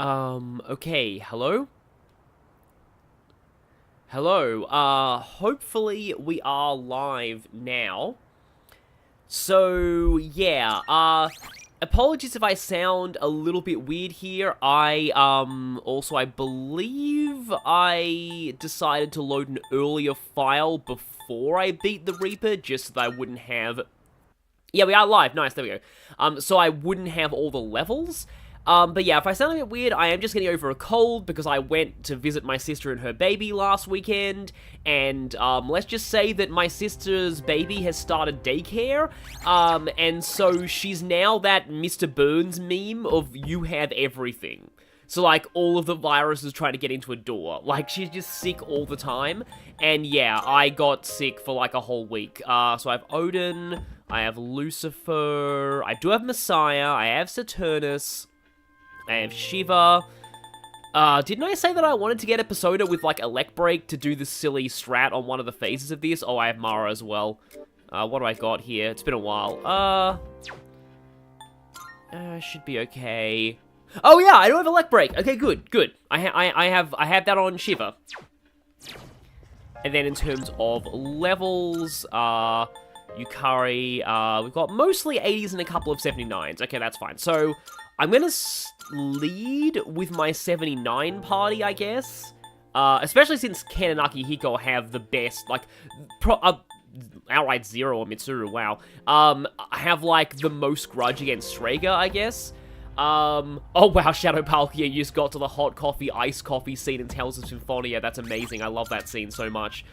Okay, hello? Hello, hopefully we are live now. So, yeah, apologies if I sound a little bit weird here. I believe I decided to load an earlier file before I beat the Reaper, just so that I wouldn't have... Yeah, we are live, nice, there we go. So I wouldn't have all the levels. But yeah, if I sound a bit weird, I am just getting over a cold because I went to visit my sister and her baby last weekend, and, let's just say that my sister's baby has started daycare, and so she's now that Mr. Burns meme of you have everything. So, like, all of the viruses trying to get into a door. Like, she's just sick all the time, and yeah, I got sick for, like, a whole week. So I have Odin, I have Lucifer, I do have Messiah, I have Saturnus, I have Shiva. Didn't I say that I wanted to get Episoda with, like, Elect Break to do the silly strat on one of the phases of this? Oh, I have Mara as well. What do I got here? It's been a while. Should be okay. Oh, yeah, I do have Elect Break. Okay, good. I have that on Shiva. And then in terms of levels, Yukari, we've got mostly 80s and a couple of 79s. Okay, that's fine. So, I'm gonna lead with my 79 party, I guess. Especially since Ken and Akihiko have the best, like, outright zero on Mitsuru, wow. Have, like, the most grudge against Strega, I guess. Oh wow, Shadow Palkia, you just got to the hot coffee, iced coffee scene in Tales of Symphonia. That's amazing, I love that scene so much.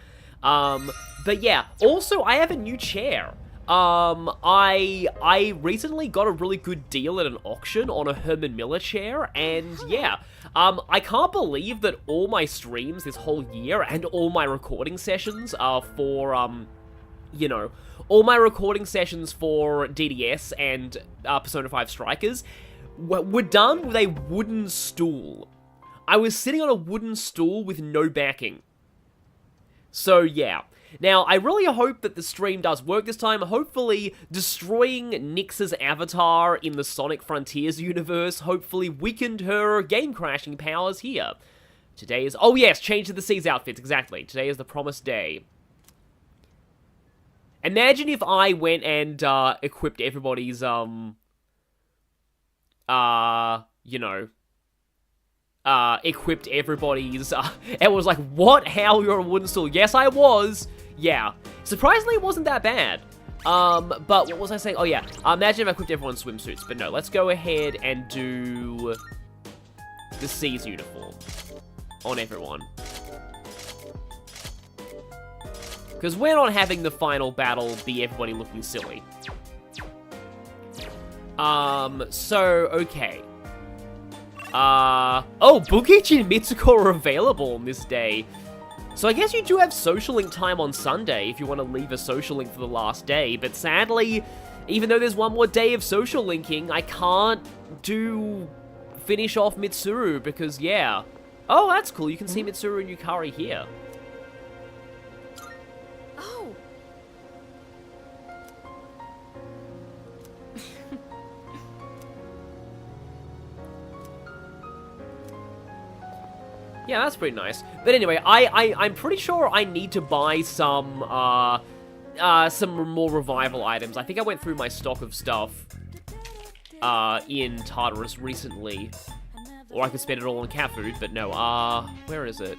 But yeah, also, I have a new chair. I recently got a really good deal at an auction on a Herman Miller chair, and yeah, I can't believe that all my streams this whole year and all my recording sessions are for, you know, all my recording sessions for DDS and Persona 5 Strikers were done with a wooden stool. I was sitting on a wooden stool with no backing. So yeah. Now, I really hope that the stream does work this time. Hopefully, destroying Nyx's avatar in the Sonic Frontiers universe hopefully weakened her game-crashing powers here. Today is... Oh yes, Change to the Seas outfits, exactly. Today is the promised day. Imagine if I went and, equipped everybody's, you know... equipped everybody's, it was like, what? How? You're a wooden stool? Yes, I was! Yeah. Surprisingly, it wasn't that bad. But what was I saying? Oh, yeah. Imagine if I equipped everyone's swimsuits. But no, let's go ahead and do the Seas uniform on everyone. Because we're not having the final battle be everybody looking silly. So, okay. Oh, Bukichi and Mitsuko are available on this day. So I guess you do have social link time on Sunday if you want to leave a social link for the last day, but sadly, even though there's one more day of social linking, I can't finish off Mitsuru because, yeah. Oh, that's cool, you can see Mitsuru and Yukari here. Oh. Yeah, that's pretty nice. But anyway, I'm pretty sure I need to buy some more revival items. I think I went through my stock of stuff, in Tartarus recently. Or I could spend it all on cat food, but no, where is it?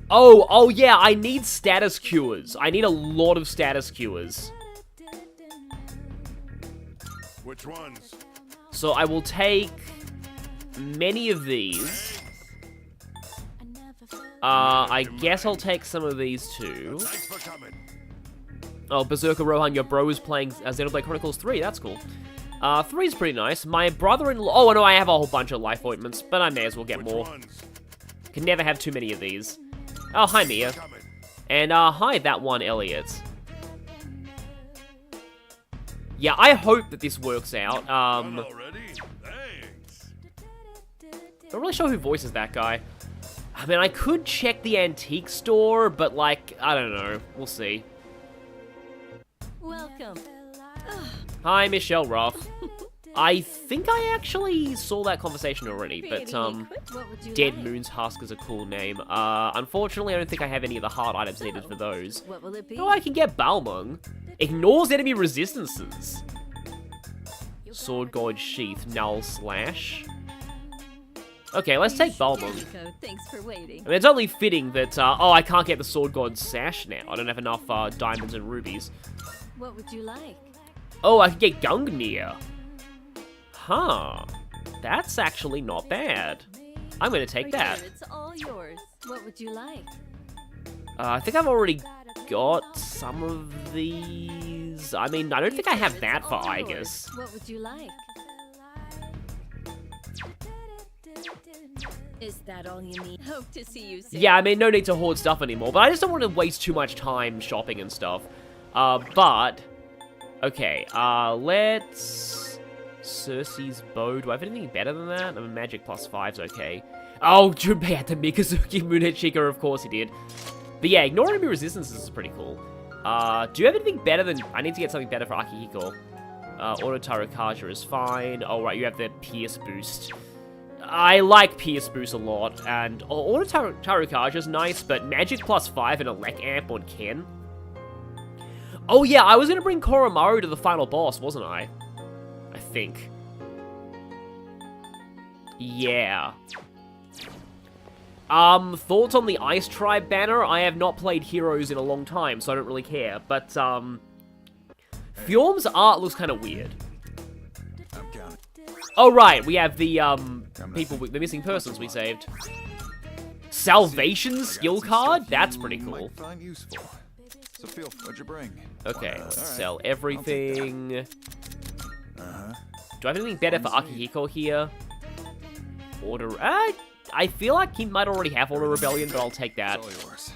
Oh yeah, I need status cures. I need a lot of status cures. Which ones? So I will take many of these. I guess I'll take some of these too. Thanks for coming. Oh, Berserker Rohan, your bro is playing Xenoblade Chronicles 3, that's cool. 3's pretty nice. My brother-in-law... Oh, no, I have a whole bunch of life ointments, but I may as well get more. Can never have too many of these. Oh, hi, Mia. And, hi, that one, Elliot. Yeah, I hope that this works out. Done already? Thanks. Not really sure who voices that guy. I mean, I could check the antique store, but, like, I don't know. We'll see. Welcome. Hi, Michelle Ruff. I think I actually saw that conversation already, but, Dead Moon's Husk is a cool name. Unfortunately, I don't think I have any of the hard items needed for those. What will it be? Oh, I can get Balmung. Ignores enemy resistances. Sword God Sheath, Null Slash. Okay, let's take Balmung. Thanks for waiting. I mean, it's only fitting that, oh, I can't get the Sword God Sash now. I don't have enough, diamonds and rubies. What would you like? Oh, I can get Gungnir. Huh. That's actually not bad. I'm gonna take that. It's all yours. What would you like? I think I've already got some of these. I mean, I don't think I have that for Aegis. What would you like? Is that all you need? Hope to see you soon. Yeah, I mean, no need to hoard stuff anymore, but I just don't want to waste too much time shopping and stuff. Okay, let's... Circe's Bow. Do I have anything better than that? I mean, Magic +5's okay. Oh, Junpei had the Mikazuki Moonhead Chica, of course he did. But yeah, ignoring enemy resistances is pretty cool. Do you have anything better than... I need to get something better for Akihiko. Auto Tarukaja is fine. Oh, right, you have the Pierce Boost. I like Pierce Boost a lot, and Auto Tarukaja is nice, but Magic +5 and Elec Amp on Ken. Oh yeah, I was gonna bring Koromaru to the final boss, wasn't I? I think. Yeah. Thoughts on the Ice Tribe banner? I have not played Heroes in a long time, so I don't really care, but, Fjorm's art looks kind of weird. I'm counting. Oh, right, we have the, people, the missing persons we saved. Salvation skill card? That's pretty cool. Find useful. So feel what'd you bring? Okay, let's All right. sell everything. Do I have anything better for Akihiko here? Order... I feel like he might already have Order Rebellion, but I'll take that. It's all yours.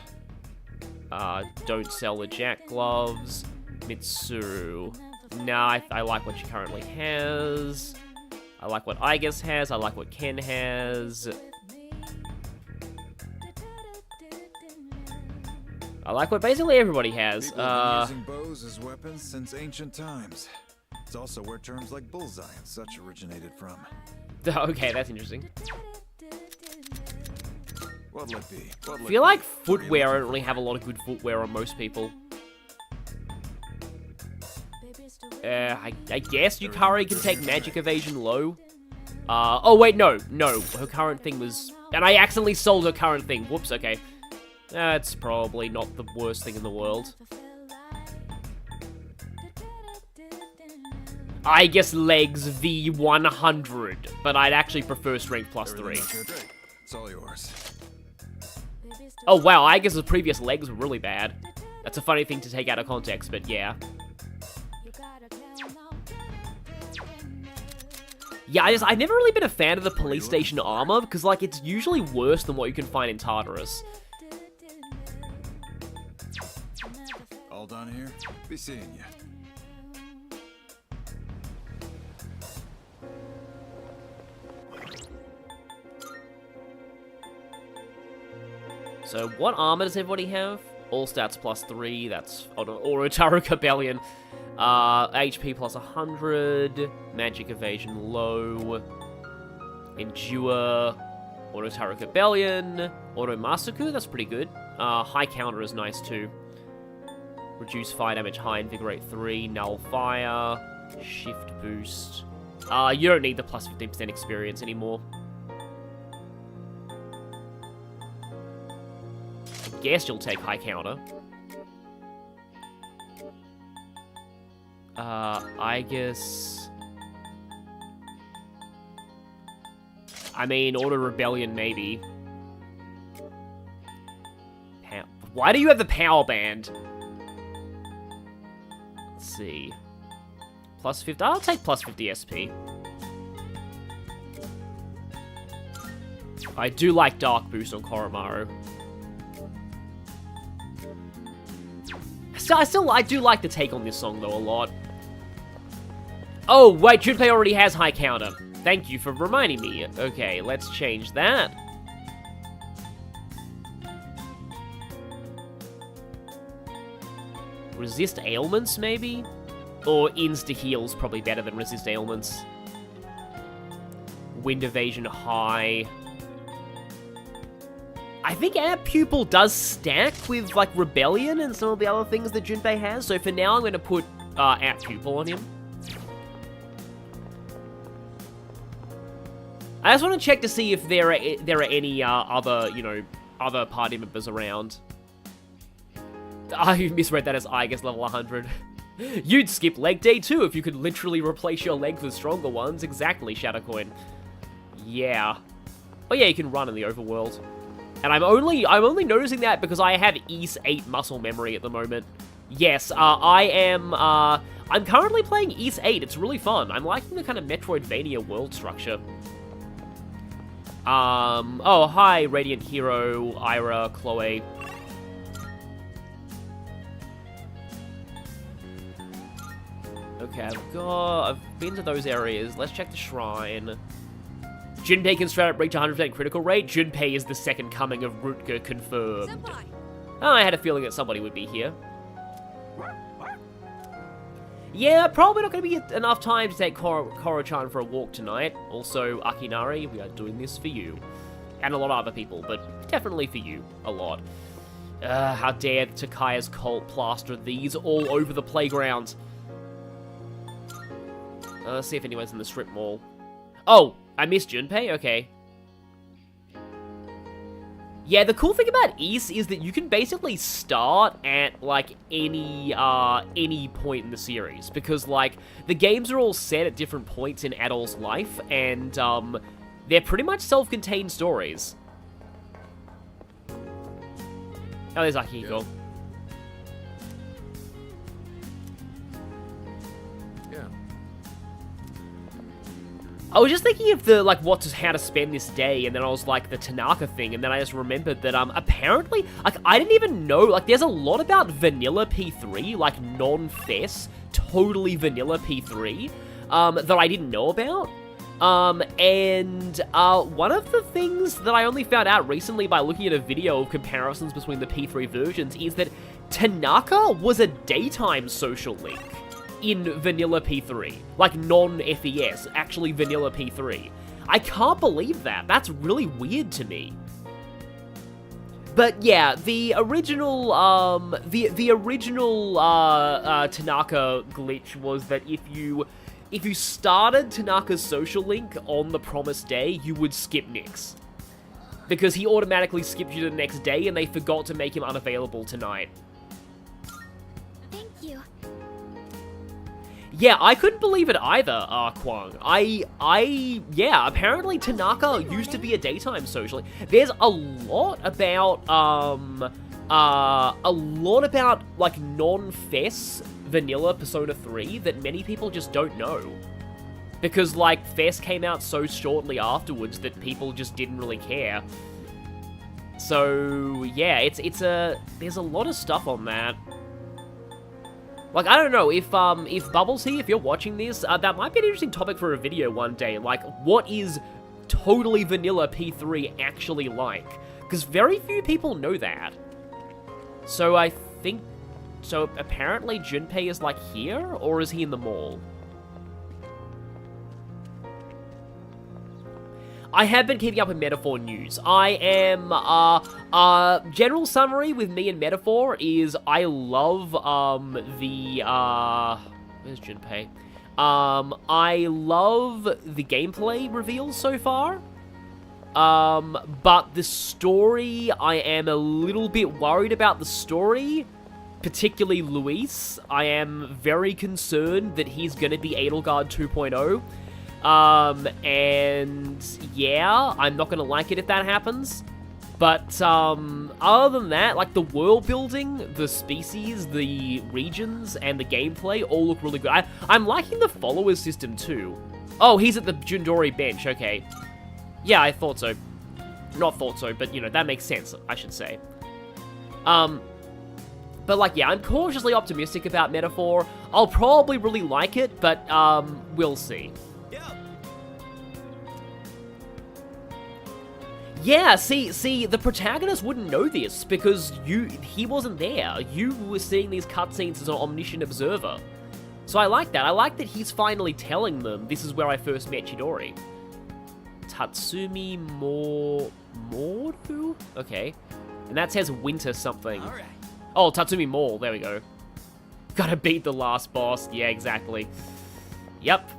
Don't sell the Jack Gloves. Mitsuru. Nah, I like what she currently has. I like what Aegis has. I like what Ken has. I like what basically everybody has. People have been using bows as weapons since ancient times. It's also where terms like bullseye and such originated from. Okay, that's interesting. What'll it be? I feel like footwear, I don't really have a lot of good footwear on most people. I guess Yukari can take magic evasion low. Oh wait, no, her current thing was... And I accidentally sold her current thing. Whoops, okay. That's probably not the worst thing in the world. I guess legs V100, but I'd actually prefer strength +3. It's all yours. Oh wow, I guess the previous legs were really bad. That's a funny thing to take out of context, but yeah. Yeah, I've never really been a fan of the police station armor, because, like, it's usually worse than what you can find in Tartarus. All done here? Be seeing you. So, what armor does everybody have? All stats +3, that's Auto Taruka Rebellion. HP +100, Magic Evasion low, Endure, Auto Taruka Rebellion, Auto Masaku, that's pretty good. High Counter is nice too. Reduce fire damage high, Invigorate 3, Null Fire, Shift Boost. You don't need the +15% experience anymore. I guess you'll take High Counter. I guess... I mean, Auto Rebellion, maybe. Why do you have the Power Band? Let's see. +50. I'll take +50 SP. I do like Dark Boost on Koromaru. I do like the take on this song, though, a lot. Oh, wait, Junpei already has High Counter. Thank you for reminding me. Okay, let's change that. Resist Ailments, maybe? Or Insta-Heal's probably better than Resist Ailments. Wind Evasion high. I think Ant Pupil does stack with, like, Rebellion and some of the other things that Junpei has, so for now I'm going to put Ant Pupil on him. I just want to check to see if there are any other, you know, other party members around. I misread that as I guess level 100. You'd skip leg day too if you could literally replace your legs with stronger ones. Exactly, Shadowcoin. Yeah. Oh yeah, you can run in the overworld. And I'm only noticing that because I have Ys 8 muscle memory at the moment. Yes, I'm currently playing Ys 8. It's really fun. I'm liking the kind of Metroidvania world structure. Oh, hi, Radiant Hero, Ira, Chloe. Okay, I've been to those areas. Let's check the shrine. Junpei can straight up reach 100% critical rate. Junpei is the second coming of Rutger confirmed. Senpai. Oh, I had a feeling that somebody would be here. Yeah, probably not going to be enough time to take Koro-chan for a walk tonight. Also, Akinari, we are doing this for you. And a lot of other people, but definitely for you. A lot. How dare Takaya's cult plaster these all over the playground. Let's see if anyone's in the strip mall. Oh, I missed Junpei? Okay. Yeah, the cool thing about Ys is that you can basically start at, like, any point in the series. Because, like, the games are all set at different points in Adol's life, and, they're pretty much self-contained stories. Oh, there's Akihiko. Yeah. I was just thinking of the, like, how to spend this day, and then I was like, the Tanaka thing, and then I just remembered that, apparently, like, I didn't even know, like, there's a lot about vanilla P3, like, non-FES, totally vanilla P3, that I didn't know about. And one of the things that I only found out recently by looking at a video of comparisons between the P3 versions is that Tanaka was a daytime social link in vanilla P3. Like, non-FES, actually vanilla P3. I can't believe that. That's really weird to me. But yeah, the original Tanaka glitch was that if you started Tanaka's social link on the promised day, you would skip Nyx. Because he automatically skipped you to the next day, and they forgot to make him unavailable tonight. Thank you. Yeah, I couldn't believe it either, Kwang. Yeah, apparently Tanaka used to be a daytime social link. There's a lot about, like, non-FES vanilla Persona 3 that many people just don't know. Because, like, FES came out so shortly afterwards that people just didn't really care. So, yeah, there's a lot of stuff on that. Like, I don't know, if Bubbles here, if you're watching this, that might be an interesting topic for a video one day. Like, what is totally vanilla P3 actually like? Because very few people know that. So I think... So apparently Junpei is, like, here? Or is he in the mall? I have been keeping up with Metaphor news. I am, general summary with me and Metaphor is I love, where's Junpei? I love the gameplay reveals so far. But the story, I am a little bit worried about the story. Particularly Luis. I am very concerned that he's gonna be Edelgard 2.0. And yeah, I'm not gonna like it if that happens. But, other than that, like, the world building, the species, the regions, and the gameplay all look really good. I'm liking the followers system, too. Oh, he's at the Jundori bench, okay. Yeah, I thought so. Not thought so, but, you know, that makes sense, I should say. But, like, yeah, I'm cautiously optimistic about Metaphor. I'll probably really like it, but, we'll see. Yeah, see, the protagonist wouldn't know this, because he wasn't there. You were seeing these cutscenes as an omniscient observer. So I like that. I like that he's finally telling them, this is where I first met Chidori. Tatsumi Moru? Okay. And that says winter something. Alright. Oh, Tatsumi Mall. There we go. Gotta beat the last boss. Yeah, exactly. Yep.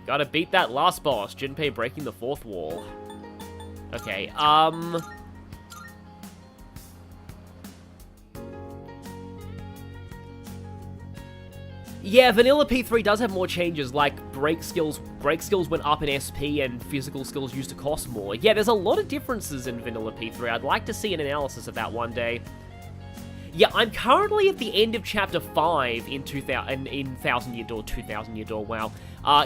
Gotta beat that last boss. Junpei breaking the fourth wall. Okay, yeah, Vanilla P3 does have more changes, like break skills went up in SP and physical skills used to cost more. Yeah, there's a lot of differences in Vanilla P3. I'd like to see an analysis of that one day. Yeah, I'm currently at the end of Chapter 5 in 1000 Year Door, 2000 Year Door, wow.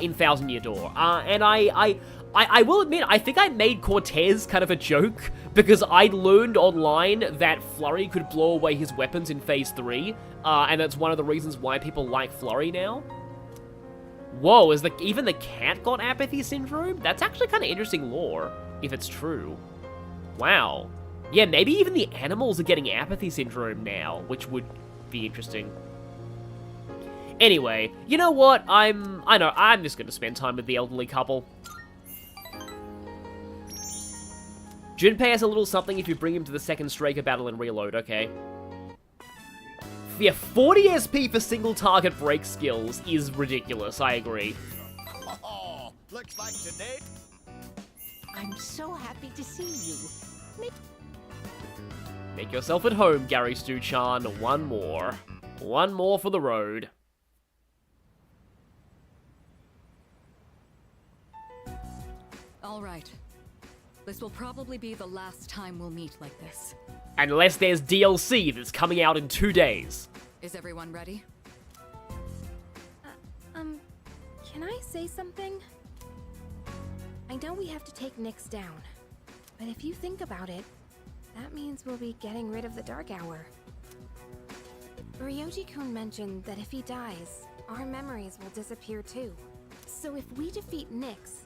In 1000 Year Door. And I will admit, I think I made Cortez kind of a joke, because I learned online that Flurry could blow away his weapons in Phase 3, and that's one of the reasons why people like Flurry now. Whoa, even the cat got apathy syndrome? That's actually kind of interesting lore, if it's true. Wow. Yeah, maybe even the animals are getting apathy syndrome now, which would be interesting. Anyway, you know what? I'm just gonna spend time with the elderly couple. Junpei has a little something if you bring him to the second Strega battle and reload, okay. Yeah, 40 SP for single target break skills is ridiculous, I agree. Oh, looks like today. I'm so happy to see you. Make yourself at home, Gary Stu-chan. One more. One more for the road. All right. This will probably be the last time we'll meet like this. Unless there's DLC that's coming out in 2 days. Is everyone ready? Can I say something? I know we have to take Nyx down, but if you think about it, that means we'll be getting rid of the Dark Hour. Ryoji-kun mentioned that if he dies, our memories will disappear too. So if we defeat Nyx,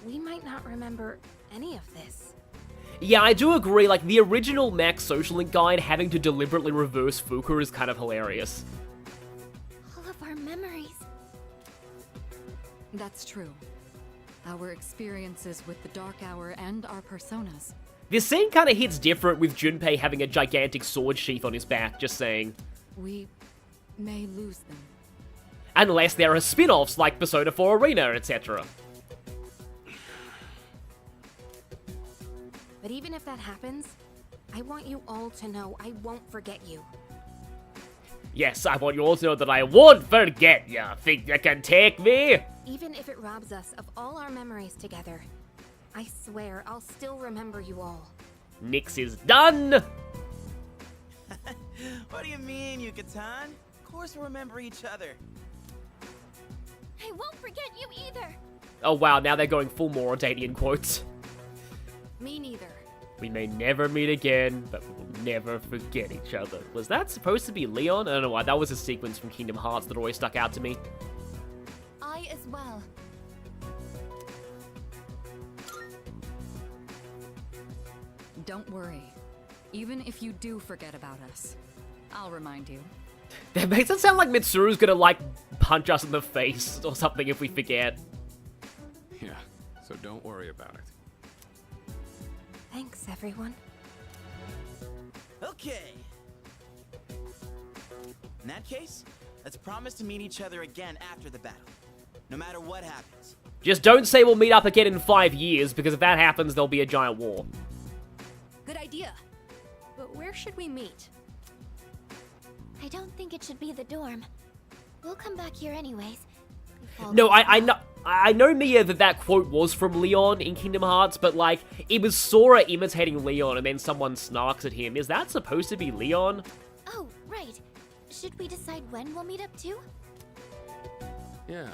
we might not remember any of this. Yeah, I do agree, like, the original Max Social Link guide having to deliberately reverse Fuka is kind of hilarious. All of our memories. That's true. Our experiences with the Dark Hour and our personas. This scene kind of hits different with Junpei having a gigantic sword sheath on his back, just saying. We may lose them. Unless there are spin-offs like Persona 4 Arena, etc. But even if that happens, I want you all to know I won't forget you. Yes, I want you all to know that I won't forget ya. Think you can take me? Even if it robs us of all our memories together, I swear I'll still remember you all. Nyx is done! What do you mean, Yucatan? Of course we'll remember each other. I won't forget you either! Oh wow, now they're going full Moradanian quotes. Me neither. We may never meet again, but we will never forget each other. Was that supposed to be Leon? I don't know why, that was a sequence from Kingdom Hearts that always stuck out to me. I as well. Don't worry. Even if you do forget about us, I'll remind you. That makes it sound like Mitsuru's gonna, like, punch us in the face or something if we forget. Yeah, so don't worry about it. Thanks, everyone. Okay. In that case, let's promise to meet each other again after the battle. No matter what happens. Just don't say we'll meet up again in 5 years, because if that happens, there'll be a giant war. Good idea. But where should we meet? I don't think it should be the dorm. We'll come back here anyways. No, I know, Mia, that quote was from Leon in Kingdom Hearts, but, like, it was Sora imitating Leon, and then someone snarks at him. Is that supposed to be Leon? Oh, right. Should we decide when we'll meet up too? Yeah,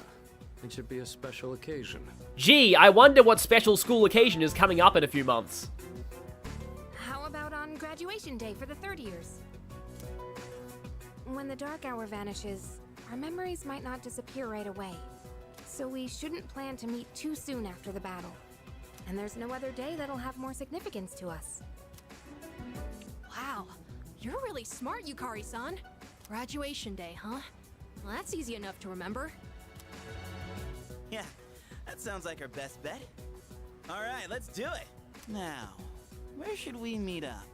it should be a special occasion. Gee, I wonder what special school occasion is coming up in a few months. How about on graduation day for the third years? When the Dark Hour vanishes, our memories might not disappear right away. So we shouldn't plan to meet too soon after the battle. And there's no other day that'll have more significance to us. Wow, you're really smart, Yukari-san. Graduation day, huh? Well, that's easy enough to remember. Yeah, that sounds like our best bet. Alright, let's do it. Now, where should we meet up?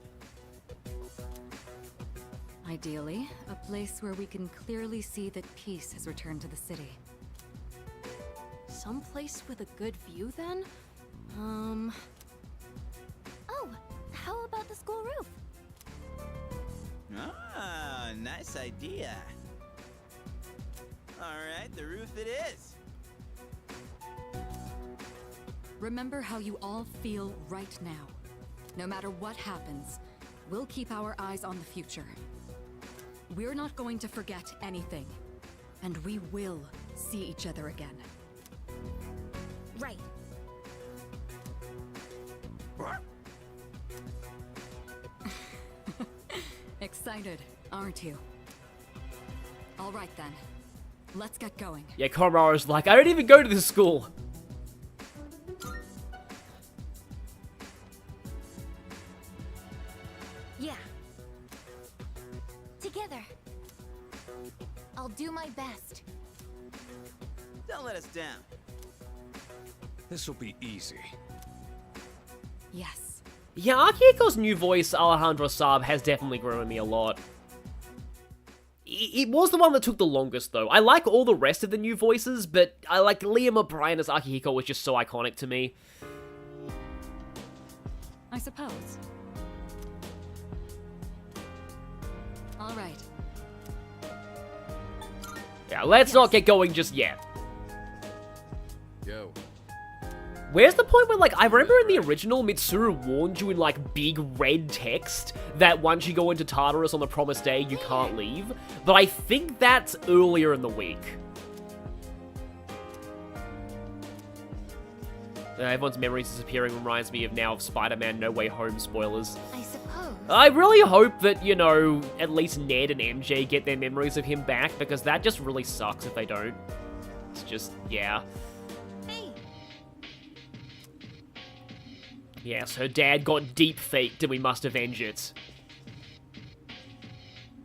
Ideally, a place where we can clearly see that peace has returned to the city. Someplace with a good view, then? Oh, how about the school roof? Ah, nice idea. Alright, the roof it is. Remember how you all feel right now. No matter what happens, we'll keep our eyes on the future. We're not going to forget anything. And we will see each other again. Right. Excited, aren't you? All right then. Let's get going. Yeah, Komaro's like, I don't even go to this school. Yeah. Together. I'll do my best. Don't let us down. This'll be easy. Yes. Yeah, Akihiko's new voice, Alejandro Saab, has definitely grown on me a lot. It was the one that took the longest, though. I like all the rest of the new voices, but I like Liam O'Brien as Akihiko was just so iconic to me. I suppose. All right. Yeah, let's not get going just yet. Yo. Where's the point where, like, I remember in the original, Mitsuru warned you in, like, big red text that once you go into Tartarus on the promised day, you can't leave. But I think that's earlier in the week. Everyone's memories disappearing reminds me of now of Spider-Man No Way Home spoilers. I suppose. I really hope that, you know, at least Ned and MJ get their memories of him back, because that just really sucks if they don't. It's just, yeah. Hey, Yes, her dad got deep faked and we must avenge it.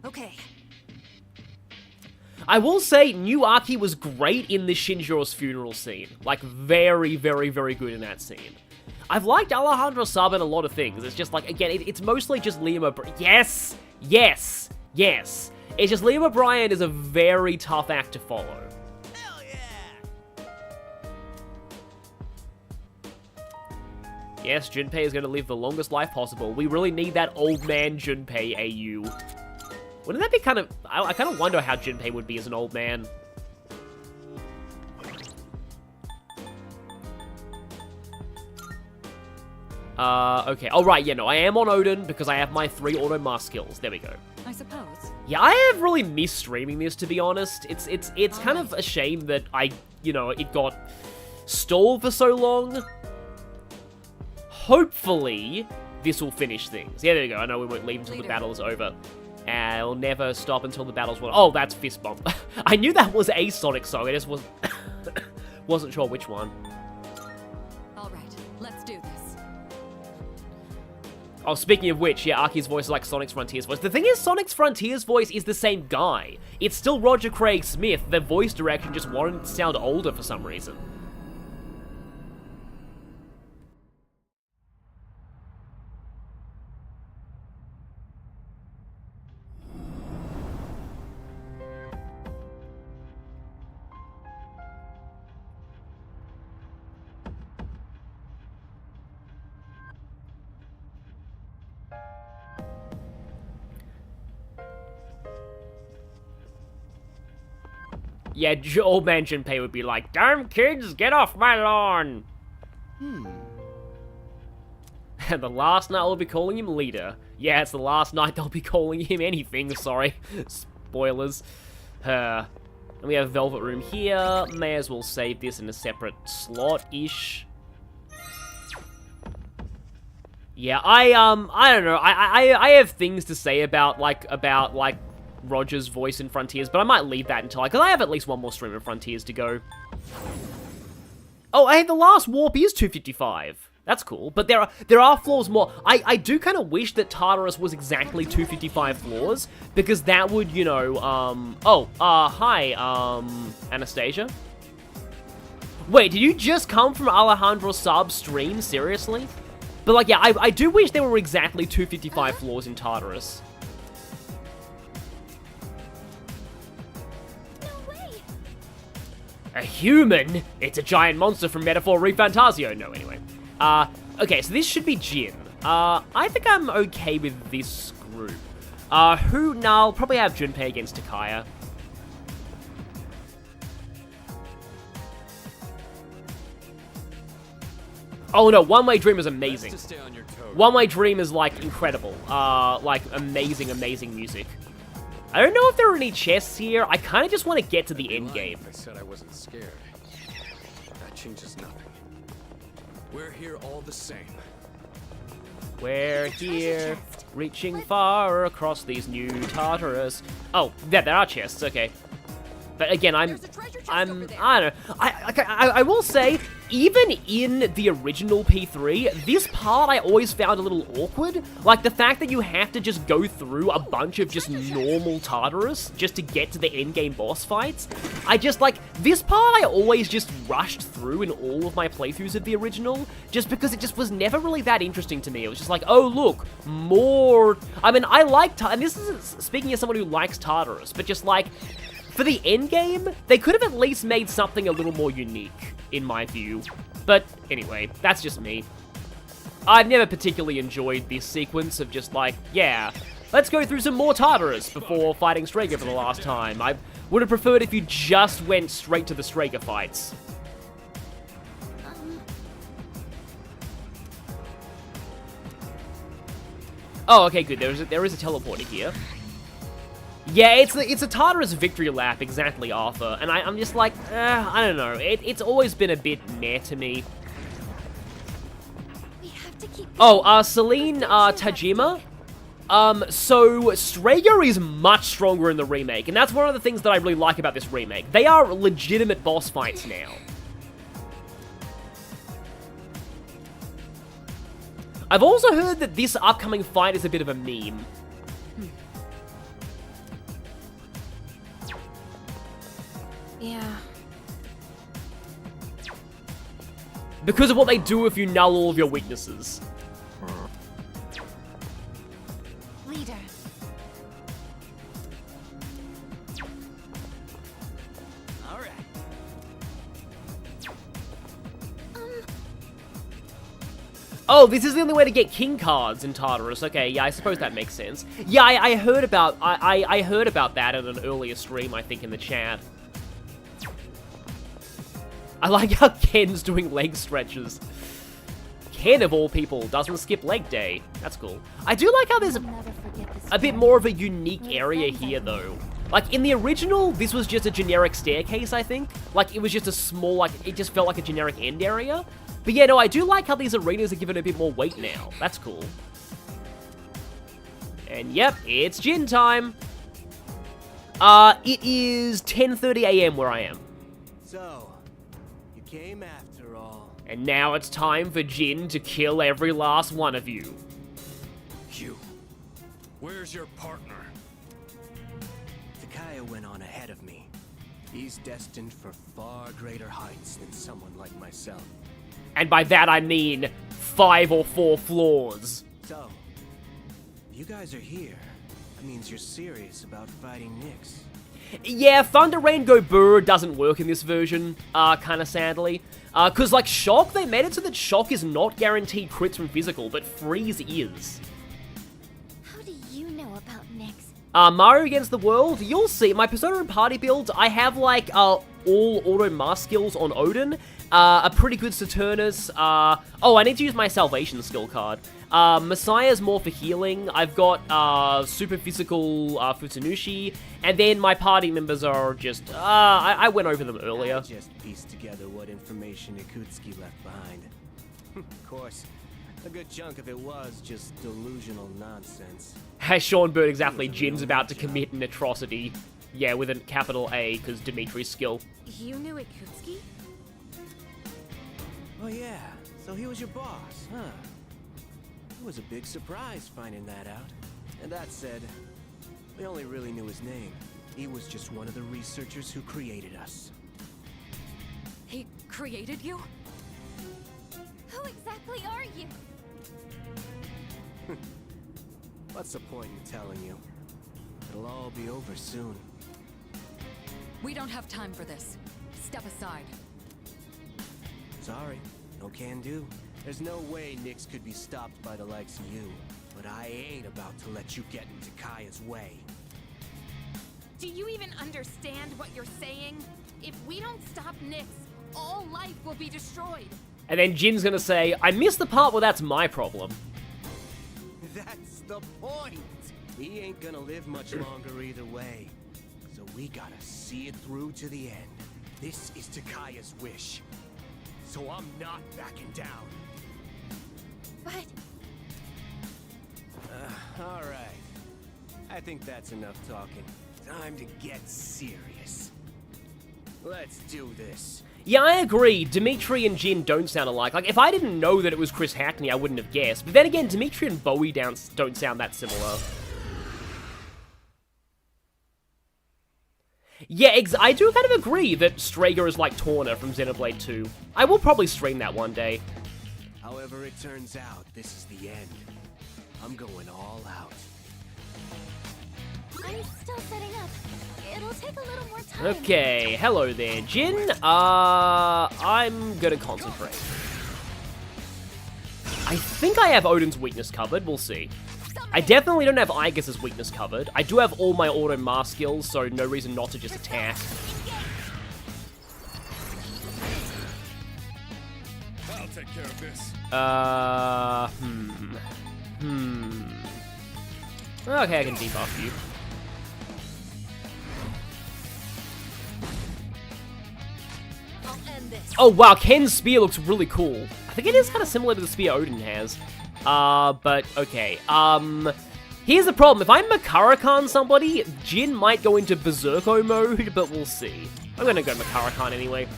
Okay. I will say, new Aki was great in the Shinjiro's funeral scene. Like, very, very, very good in that scene. I've liked Alejandro Saab in a lot of things. It's just like, again, it's mostly just Liam O'Brien. Yes! Yes! Yes! It's just Liam O'Brien is a very tough act to follow. Hell yeah! Yes, Junpei is going to live the longest life possible. We really need that old man Junpei AU. Wouldn't that be kind of... I kind of wonder how Junpei would be as an old man. Okay. Oh, right, yeah, no, I am on Odin because I have my 3 auto mask skills. There we go. I suppose. Yeah, I have really missed streaming this, to be honest. It's kind of a shame that it got stalled for so long. Hopefully, this will finish things. Yeah, there you go. I know we won't leave until the battle is over. And it'll never stop until the battle's won. Oh, that's Fist Bump. I knew that was a Sonic song. I just wasn't sure which one. All right, let's do this. Oh, speaking of which, yeah, Aki's voice is like Sonic's Frontiers voice. The thing is, Sonic's Frontiers voice is the same guy. It's still Roger Craig Smith. The voice direction just wanted it to sound older for some reason. Yeah, old man Junpei would be like, "Damn kids, get off my lawn!" And the last night we'll be calling him leader. Yeah, it's the last night they'll be calling him anything, sorry. Spoilers. And we have Velvet Room here. May as well save this in a separate slot-ish. Yeah, I don't know. I have things to say about Roger's voice in Frontiers, but I might leave that until because I have at least one more stream of Frontiers to go. Oh, hey, the last warp is 255. That's cool, but there are floors more. I do kind of wish that Tartarus was exactly 255 floors, because that would, hi, Anastasia. Wait, did you just come from Alejandro Saab's stream? Seriously? But like, yeah, I do wish there were exactly 255 floors in Tartarus. No way! A human? It's a giant monster from Metaphor Refantasio. No, anyway. Okay, so this should be Jin. I think I'm okay with this group. No, I'll probably have Junpei against Takaya. Oh no, One Way Dream is amazing. Best to stay on your toes. One Way Dream is, like, incredible. Like, amazing, amazing music. I don't know if there are any chests here. I kind of just want to get to the end game. I said I wasn't scared. That changes nothing. We're here all the same. We're It's a treasure here, chest. reaching far across these new Tartarus. Oh, yeah, there are chests, okay. But again, There's a treasure chest over there. I don't know. I will say, even in the original P3, this part I always found a little awkward. Like, the fact that you have to just go through a bunch of just normal Tartarus just to get to the endgame boss fights. I just, like, this part I always just rushed through in all of my playthroughs of the original, just because it just was never really that interesting to me. It was just like, oh, look, more... I mean, I like... And this is speaking as someone who likes Tartarus, but just, like... For the endgame, they could have at least made something a little more unique, in my view. But anyway, that's just me. I've never particularly enjoyed this sequence of just like, yeah, let's go through some more Tartarus before fighting Strega for the last time. I would have preferred if you just went straight to the Strega fights. Oh, okay, good. There is a teleporter here. Yeah, it's a Tartarus victory lap, exactly, Arthur. And I'm just like, I don't know. It's always been a bit meh to me. We have to keep Oh, Celine Tajima. So Strega is much stronger in the remake, and that's one of the things that I really like about this remake. They are legitimate boss fights now. I've also heard that this upcoming fight is a bit of a meme. Yeah. Because of what they do if you null all of your weaknesses. leader. All right. Oh, this is the only way to get king cards in Tartarus. Okay, yeah, I suppose that makes sense. Yeah, I heard about I heard about that in an earlier stream, I think, in the chat. I like how Ken's doing leg stretches. Ken, of all people, doesn't skip leg day. That's cool. I do like how there's Never forget this a bit more of a unique area here, though. Like, in the original, this was just a generic staircase, I think. Like, it was just a small, like, it just felt like a generic end area. But yeah, no, I do like how these arenas are given a bit more weight now. That's cool. And yep, it's gin time. It is 10:30 a.m. where I am. So, you came after all. And now it's time for Jin to kill every last one of you. You. Where's your partner? Takaya went on ahead of me. He's destined for far greater heights than someone like myself. And by that I mean 5 or 4 floors. So, if you guys are here, that means you're serious about fighting Nyx. Yeah, Thunder Rain Go Burr doesn't work in this version, kinda sadly. Cause like Shock, they made it so that Shock is not guaranteed crits from physical, but Freeze is. How do you know about Nyx? Mario Against the World, you'll see, my Persona and Party builds, I have like, all auto mask skills on Odin, a pretty good Saturnus, oh, I need to use my Salvation skill card. Messiah's more for healing, I've got, super physical, Futsunushi, and then my party members are just, I went over them earlier. I just pieced together what information Ikutsuki left behind. Of course, a good chunk of it was just delusional nonsense. Has Sean Bird exactly, Jin's about to commit an atrocity. Yeah, with a capital A, because Dimitri's skill. You knew Ikutsuki? Oh yeah, so he was your boss, huh? It was a big surprise finding that out. And that said, we only really knew his name. He was just one of the researchers who created us. He created you? Who exactly are you? What's the point in telling you? It'll all be over soon. We don't have time for this. Step aside. Sorry, no can do. There's no way Nyx could be stopped by the likes of you. But I ain't about to let you get in Takaya's way. Do you even understand what you're saying? If we don't stop Nyx, all life will be destroyed. And then Jin's gonna say, I missed the part where that's my problem. That's the point! He ain't gonna live much longer either way. So we gotta see it through to the end. This is Takaya's wish. So I'm not backing down. But Alright. I think that's enough talking. Time to get serious. Let's do this. Yeah, I agree. Dimitri and Jin don't sound alike. Like, if I didn't know that it was Chris Hackney, I wouldn't have guessed. But then again, Dimitri and Bowie don't sound that similar. Yeah, I do kind of agree that Strega is like Torna from Xenoblade 2. I will probably stream that one day. However it turns out, this is the end. I'm going all out. I'm still setting up. It'll take a little more time. Okay, hello there, Jin. I'm gonna concentrate. I think I have Odin's weakness covered, we'll see. I definitely don't have Aegis' weakness covered. I do have all my auto mask skills, so no reason not to just attack. I'll take care of this. Okay, I can debuff you. I'll end this. Oh wow, Ken's spear looks really cool. I think it is kind of similar to the spear Odin has. But okay. Here's the problem. If I Makarakan somebody, Jin might go into Berserko mode, but we'll see. I'm gonna go Makarakan anyway.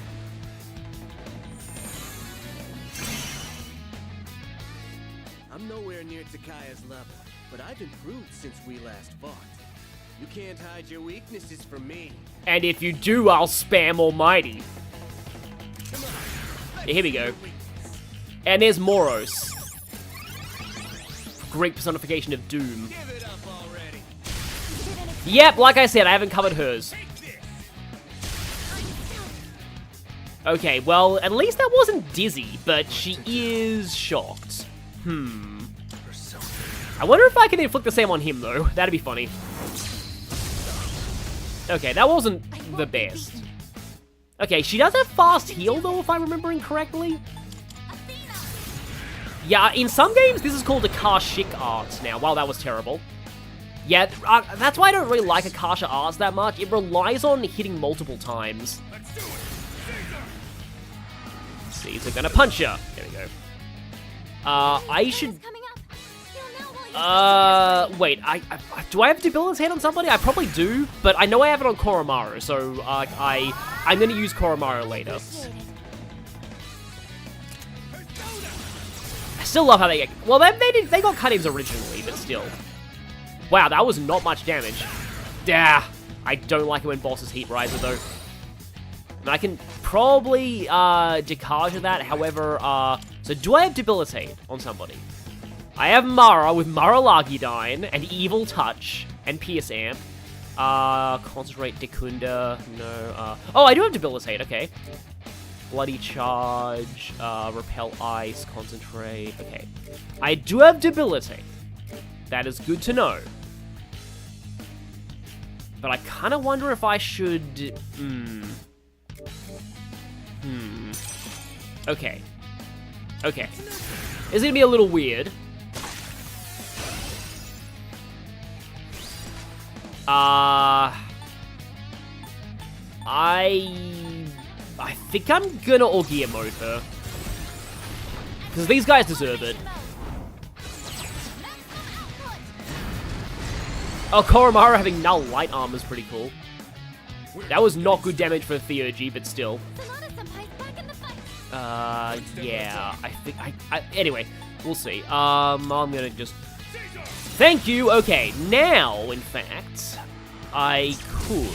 I'm nowhere near Takaya's level, but I've improved since we last fought. You can't hide your weaknesses from me. And if you do, I'll spam Almighty. Come on. Yeah, here we go. And there's Moros. Great personification of Doom. Give it up already. Yep, like I said, I haven't covered hers. Okay, well, at least that wasn't Dizzy, but she is shocked. I wonder if I can inflict the same on him, though. That'd be funny. Okay, that wasn't the best. Okay, she does have fast heal, though, if I'm remembering correctly. Yeah, in some games, this is called Akashic Arts now. Wow, that was terrible. Yeah, that's why I don't really like Akasha Arts that much. It relies on hitting multiple times. Let's do it. See, if they're gonna punch her. There we go. I should... Coming up. You'll know while you're wait, do I have Debilitate on somebody? I probably do, but I know I have it on Koromaru, so, I'm gonna use Koromaru later. appreciated. I still love how they get... Well, they got cut-ins originally, but still. Wow, that was not much damage. I don't like it when bosses Heat Riser, though. And I can probably, Dekaja that, however, so do I have Debilitate on somebody? I have Mara with Maralagidyne and Evil Touch and Pierce Amp. Concentrate Dekunda, no, oh, I do have Debilitate, okay. Bloody Charge, Repel Ice, Concentrate, okay. I do have Debilitate. That is good to know. But I kind of wonder if I should, Okay. Okay. It's gonna be a little weird. I think I'm gonna Orgia mode her. Because these guys deserve it. Oh, Koromaru having null light armor is pretty cool. That was not good damage for Theurgy, but still. Yeah, I think anyway, we'll see. I'm gonna just... Thank you! Okay, now, in fact, I could...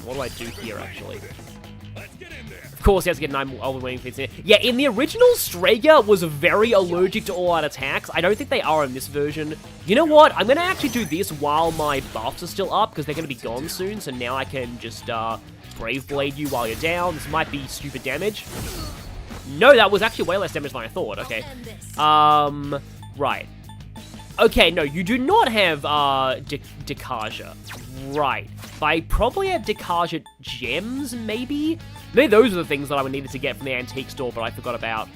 what do I do here, actually? Let's get in course, he has to get 9 more overwhelming feats in. Yeah, in the original, Strega was very allergic to all-out attacks. I don't think they are in this version. You know what? I'm going to actually do this while my buffs are still up, because they're going to be gone soon, so now I can just Brave Blade you while you're down. This might be stupid damage. No, that was actually way less damage than I thought. Okay. Right. Okay, no, you do not have, Dekaja. Right. But I probably have Dekaja gems, maybe? Maybe those are the things that I would needed to get from the antique store, but I forgot about.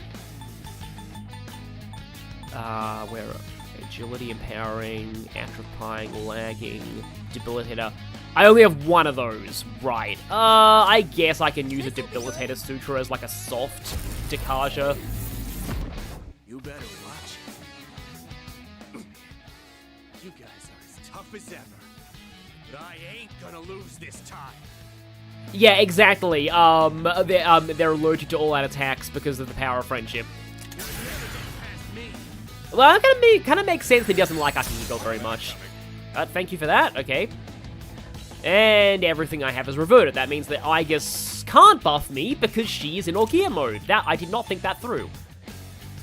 Where are... Agility, empowering, atrophying, lagging, debilitator. I only have one of those. Right. I guess I can use a debilitator sutra as like a soft Dekaja. You better watch. You guys are as tough as ever. But I ain't gonna lose this time. Yeah, exactly. They're allergic to all-out attacks because of the power of friendship. Well, that kind of makes sense that he doesn't like Akihiko very much. Thank you for that. Okay. And everything I have is reverted. That means that Aigis can't buff me because she is in Augear mode. That I did not think that through.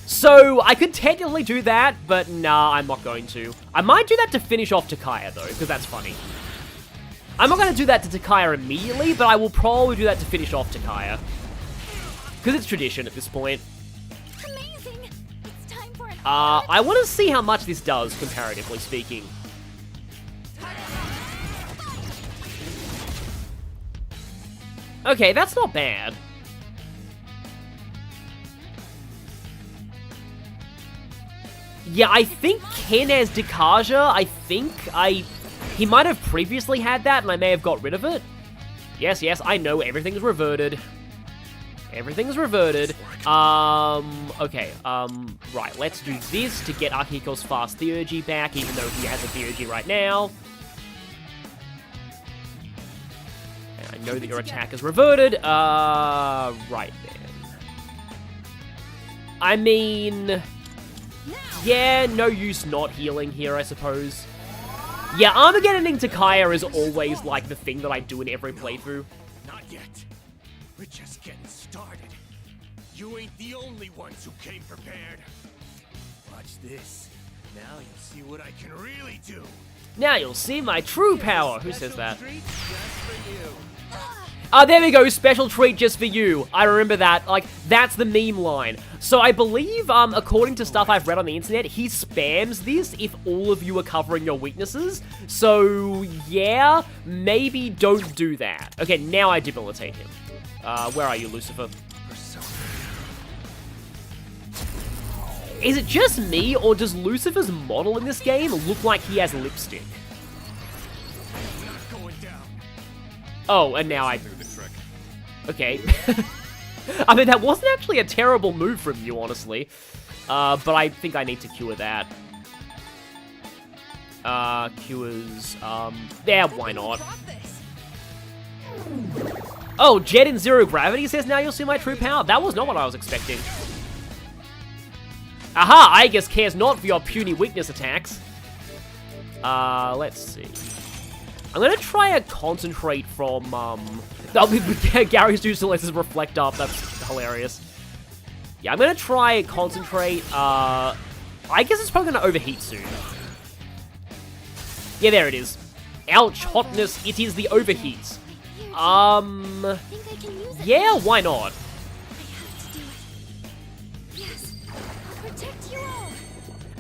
So, I could technically do that, but nah, I'm not going to. I might do that to finish off Takaya, though, because that's funny. I'm not going to do that to Takaya immediately, but I will probably do that to finish off Takaya. Because it's tradition at this point. Amazing. It's time for I want to see how much this does, comparatively speaking. Okay, that's not bad. Yeah, I think Ken has Dekaja. He might have previously had that, and I may have got rid of it. Yes, I know, everything's reverted. Everything's reverted. Okay, right, let's do this to get Akihiko's fast Theurgy back, even though he has a Theurgy right now. And I know that your attack is reverted. Right then. I mean... yeah, no use not healing here, I suppose. Yeah, Armageddoning Takaya is always, like, the thing that I do in every playthrough. Not yet. We're just getting started. You ain't the only ones who came prepared. Watch this. Now you'll see what I can really do. Now you'll see my true power. Who says that? Treat just for you. There we go, special treat just for you. I remember that, like, that's the meme line. So I believe, according to stuff I've read on the internet, he spams this if all of you are covering your weaknesses. So, yeah, maybe don't do that. Okay, now I debilitate him. Where are you, Lucifer? Is it just me, or does Lucifer's model in this game look like he has lipstick? Not going down. Oh, and now I... okay. I mean, that wasn't actually a terrible move from you, honestly. But I think I need to cure that. Cures, yeah, why not? Oh, Jet in Zero Gravity says, now you'll see my true power. That was not what I was expecting. Aha, I guess cares not for your puny weakness attacks. Let's see. I'm gonna try a concentrate from, Gary's do still lets us reflect up. That's hilarious. Yeah, I'm gonna try a concentrate. I guess it's probably gonna overheat soon. Yeah, there it is. Ouch, hotness, it is the overheat. Yeah, why not?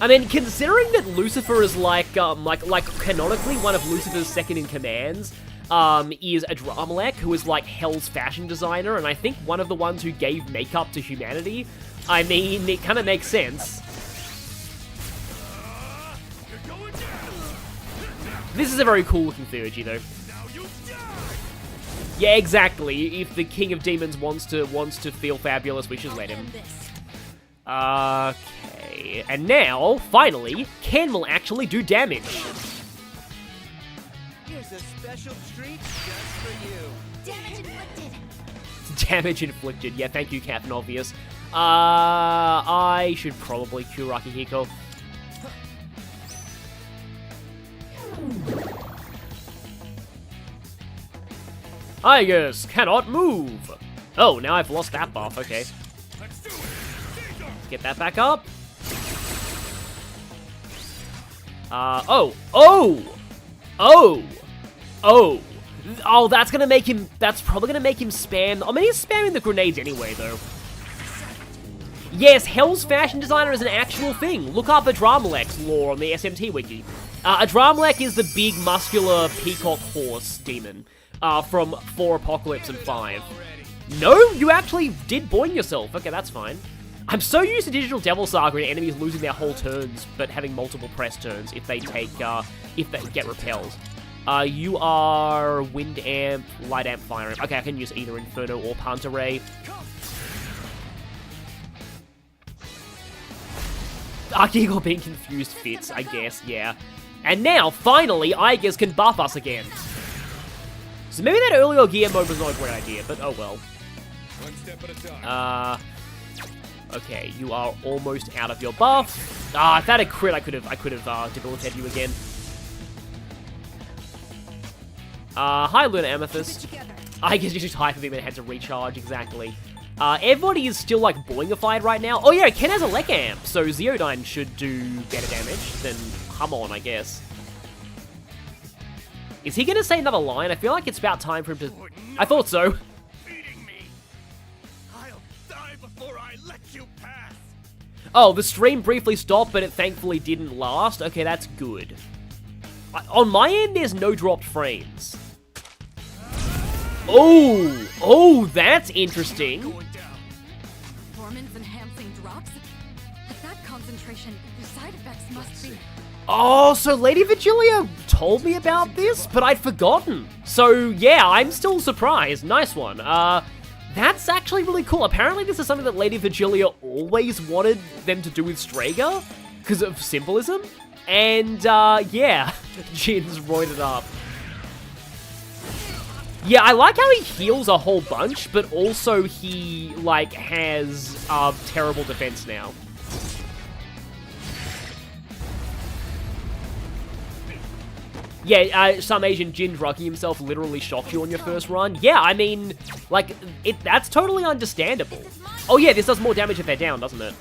I mean, considering that Lucifer is like canonically one of Lucifer's second-in-commands, is Adramelech, who is like Hell's fashion designer, and I think one of the ones who gave makeup to humanity. I mean, it kind of makes sense. This is a very cool-looking Theurgy, though. Yeah, exactly. If the King of Demons wants to feel fabulous, we should let him. Okay, and now, finally, Ken will actually do damage. Here's a special treat just for you. Damage inflicted. Damage inflicted. Yeah, thank you, Captain Obvious. I should probably cure Akihiko. I guess cannot move. Oh, now I've lost that buff. Okay. Get that back up. Oh, that's gonna make him, that's probably gonna make him spam, I mean, he's spamming the grenades anyway, though. Yes, Hell's fashion designer is an actual thing. Look up Adramalex lore on the SMT wiki. Adramalex is the big, muscular peacock horse demon, from 4 Apocalypse and 5. No, you actually did boing yourself. Okay, that's fine. I'm so used to Digital Devil Saga and enemies losing their whole turns, but having multiple press turns if they take, if they get repelled. You are Wind Amp, Light Amp, Fire Amp. Okay, I can use either Inferno or Panta Ray. Arcana being confused fits, I guess, yeah. And now, finally, Aigers can buff us again. So maybe that earlier gear mode was not a great idea, but oh well. One step at a time. Okay, you are almost out of your buff. If that had crit, I could have debilitated you again. Hi, Luna Amethyst. I guess you just hyper beam and had to recharge, exactly. Everybody is still, like, boingified right now. Oh, yeah, Ken has a Lek Amp, so Zeodyne should do better damage than Hummon, I guess. Is he gonna say another line? I feel like it's about time for him to... I thought so. Oh, the stream briefly stopped, but it thankfully didn't last. Okay, that's good. On my end, there's no dropped frames. Oh, that's interesting. Performance enhancing drops? At that concentration, the side effects must be... Oh, so Lady Vigilia told me about this, but I'd forgotten. So, yeah, I'm still surprised. Nice one. That's actually really cool. Apparently this is something that Lady Vigilia always wanted them to do with Strega, because of symbolism. And, yeah, Jin's roided up. Yeah, I like how he heals a whole bunch, but also he, like, has, terrible defense now. Yeah, some Asian Jin drugging himself literally shocked you on your first run. Yeah, I mean, like, that's totally understandable. Oh yeah, this does more damage if they're down, doesn't it?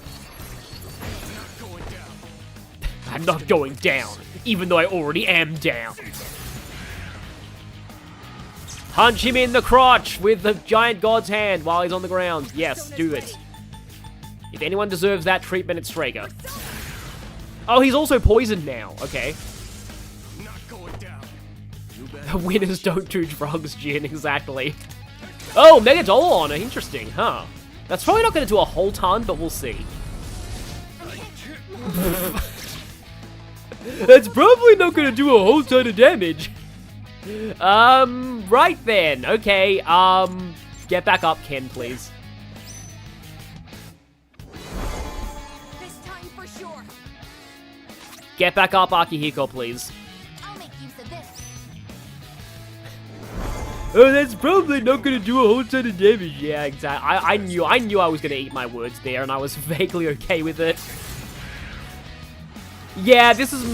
I'm not going down, even though I already am down. Punch him in the crotch with the giant god's hand while he's on the ground. Yes, do it. If anyone deserves that treatment, it's Strega. Oh, he's also poisoned now. Okay. Winners don't do drugs, Jin, exactly. Oh, Mega Dollar interesting, huh? That's probably not going to do a whole ton, but we'll see. That's probably not going to do a whole ton of damage. Right then. Okay, get back up, Ken, please. This time for sure. Get back up, Akihiko, please. I'll make use of this. Oh, that's probably not gonna do a whole ton of damage. Yeah, exactly. I knew I was gonna eat my words there, and I was vaguely okay with it. Yeah, this is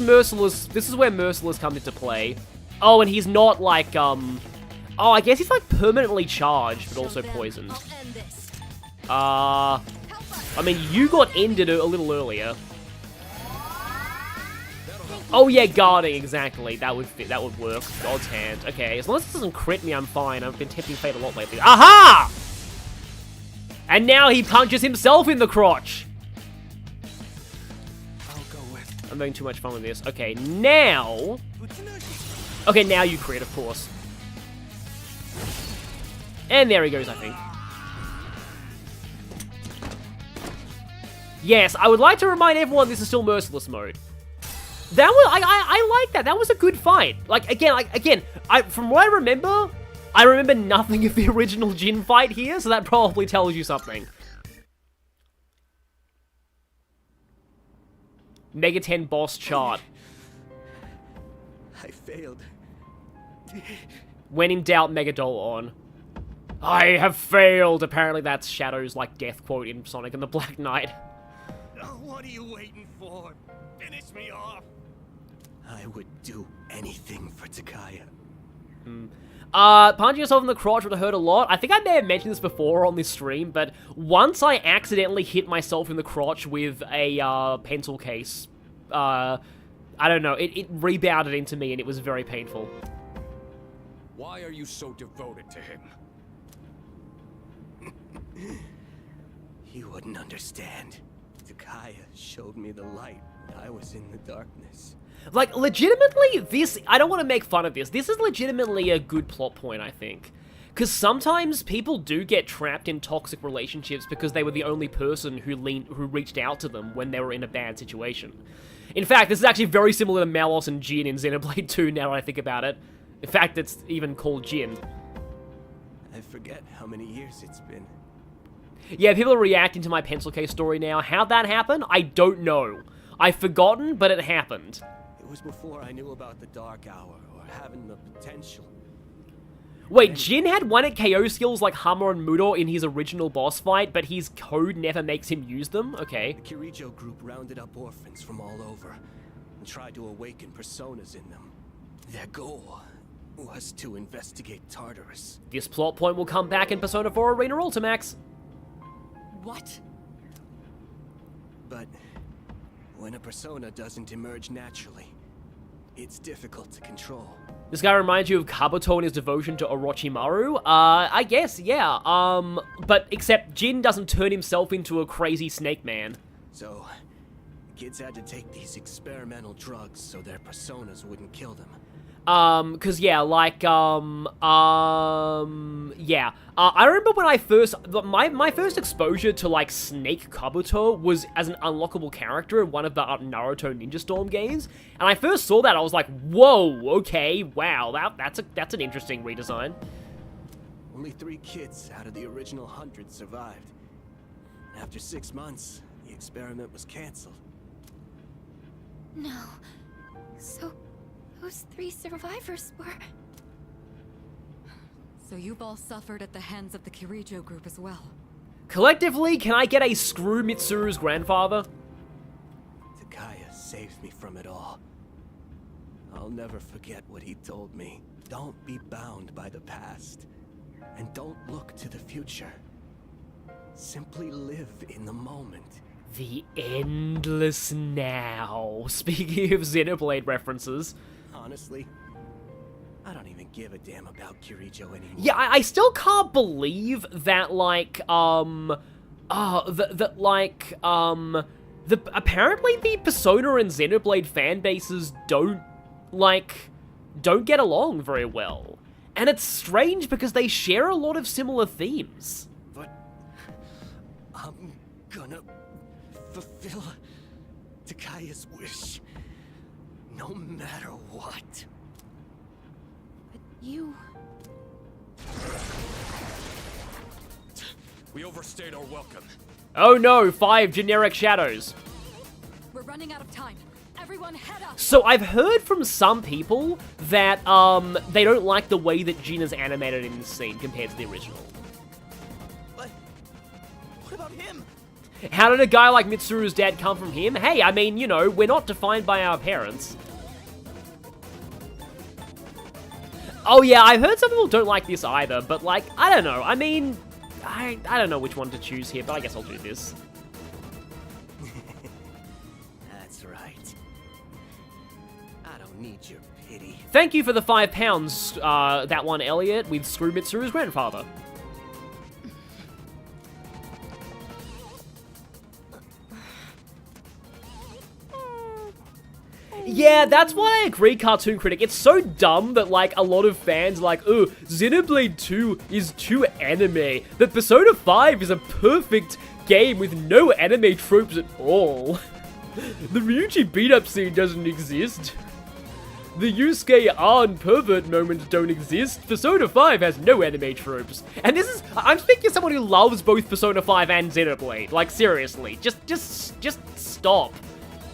Merciless. This is where Merciless comes into play. Oh, and he's not like oh, I guess he's like permanently charged, but also poisoned. I mean, you got ended a little earlier. Oh yeah, guarding, exactly. That would fit. That would work. God's hand. Okay, as long as this doesn't crit me, I'm fine. I've been tempting fate a lot lately. Aha! And now he punches himself in the crotch. I'll go with. I'm having too much fun with this. Okay, now... Okay, now you crit, of course. And there he goes, I think. Yes, I would like to remind everyone this is still Merciless mode. That was I like that. That was a good fight. Again, from what I remember nothing of the original Jin fight here, so that probably tells you something. Mega 10 boss chart. I failed. When in doubt, Megadol on. I have failed. Apparently that's Shadow's like death quote in Sonic and the Black Knight. What are you waiting for? Finish me off. I would do anything for Takaya. Punching yourself in the crotch would hurt a lot. I think I may have mentioned this before on this stream, but once I accidentally hit myself in the crotch with a, pencil case, I don't know, it rebounded into me and it was very painful. Why are you so devoted to him? You wouldn't understand. Takaya showed me the light. I was in the darkness. Like, legitimately, I don't want to make fun of this. This is legitimately a good plot point, I think. Because sometimes people do get trapped in toxic relationships because they were the only person who reached out to them when they were in a bad situation. In fact, this is actually very similar to Malos and Jin in Xenoblade 2 now that I think about it. In fact, it's even called Jin. I forget how many years it's been. Yeah, people are reacting to my pencil case story now. How'd that happen? I don't know. I've forgotten, but it happened. It was before I knew about the Dark Hour or having the potential. Wait, Jin had 1-hit KO skills like Hammer and Mudo in his original boss fight, but his code never makes him use them? Okay. The Kirijo group rounded up orphans from all over and tried to awaken personas in them. Their goal was to investigate Tartarus. This plot point will come back in Persona 4 Arena Ultimax. What? But when a persona doesn't emerge naturally, it's difficult to control. This guy reminds you of Kabuto and his devotion to Orochimaru? I guess, yeah. But except Jin doesn't turn himself into a crazy snake man. So, kids had to take these experimental drugs so their personas wouldn't kill them. Cause yeah, like, yeah. I remember when I first, my first exposure to, like, Snake Kabuto was as an unlockable character in one of the Naruto Ninja Storm games, and I first saw that, I was like, whoa, okay, wow, that's an interesting redesign. Only 3 kids out of the original 100 survived. After 6 months, the experiment was canceled. No. So, those 3 survivors were... So you've all suffered at the hands of the Kirijo group as well. Collectively, can I get a screw Mitsuru's grandfather? Takaya saved me from it all. I'll never forget what he told me. Don't be bound by the past. And don't look to the future. Simply live in the moment. The endless now. Speaking of Xenoblade references. Honestly, I don't even give a damn about Kirijo anymore. Yeah, I still can't believe that, like, apparently the Persona and Xenoblade fan bases don't get along very well. And it's strange because they share a lot of similar themes. But I'm gonna fulfill Takaya's wish, no matter what. You... We overstayed our welcome. Oh no, 5 generic shadows. We're running out of time. Everyone head up! So I've heard from some people that, they don't like the way that Jin is animated in this scene compared to the original. But what about him? How did a guy like Mitsuru's dad come from him? Hey, I mean, you know, we're not defined by our parents. Oh yeah, I've heard some people don't like this either, but like, I don't know. I mean, I don't know which one to choose here, but I guess I'll do this. That's right. I don't need your pity. Thank you for the £5, that one, Elliot, with Screw Mitsuru's grandfather. Yeah, that's why I agree, Cartoon Critic. It's so dumb that, like, a lot of fans are like, oh, Xenoblade 2 is too anime. But Persona 5 is a perfect game with no anime tropes at all. The Ryuji beat-up scene doesn't exist. The Yusuke Arn pervert moments don't exist. Persona 5 has no anime tropes. And this is, I'm speaking as someone who loves both Persona 5 and Xenoblade. Like, seriously, just stop.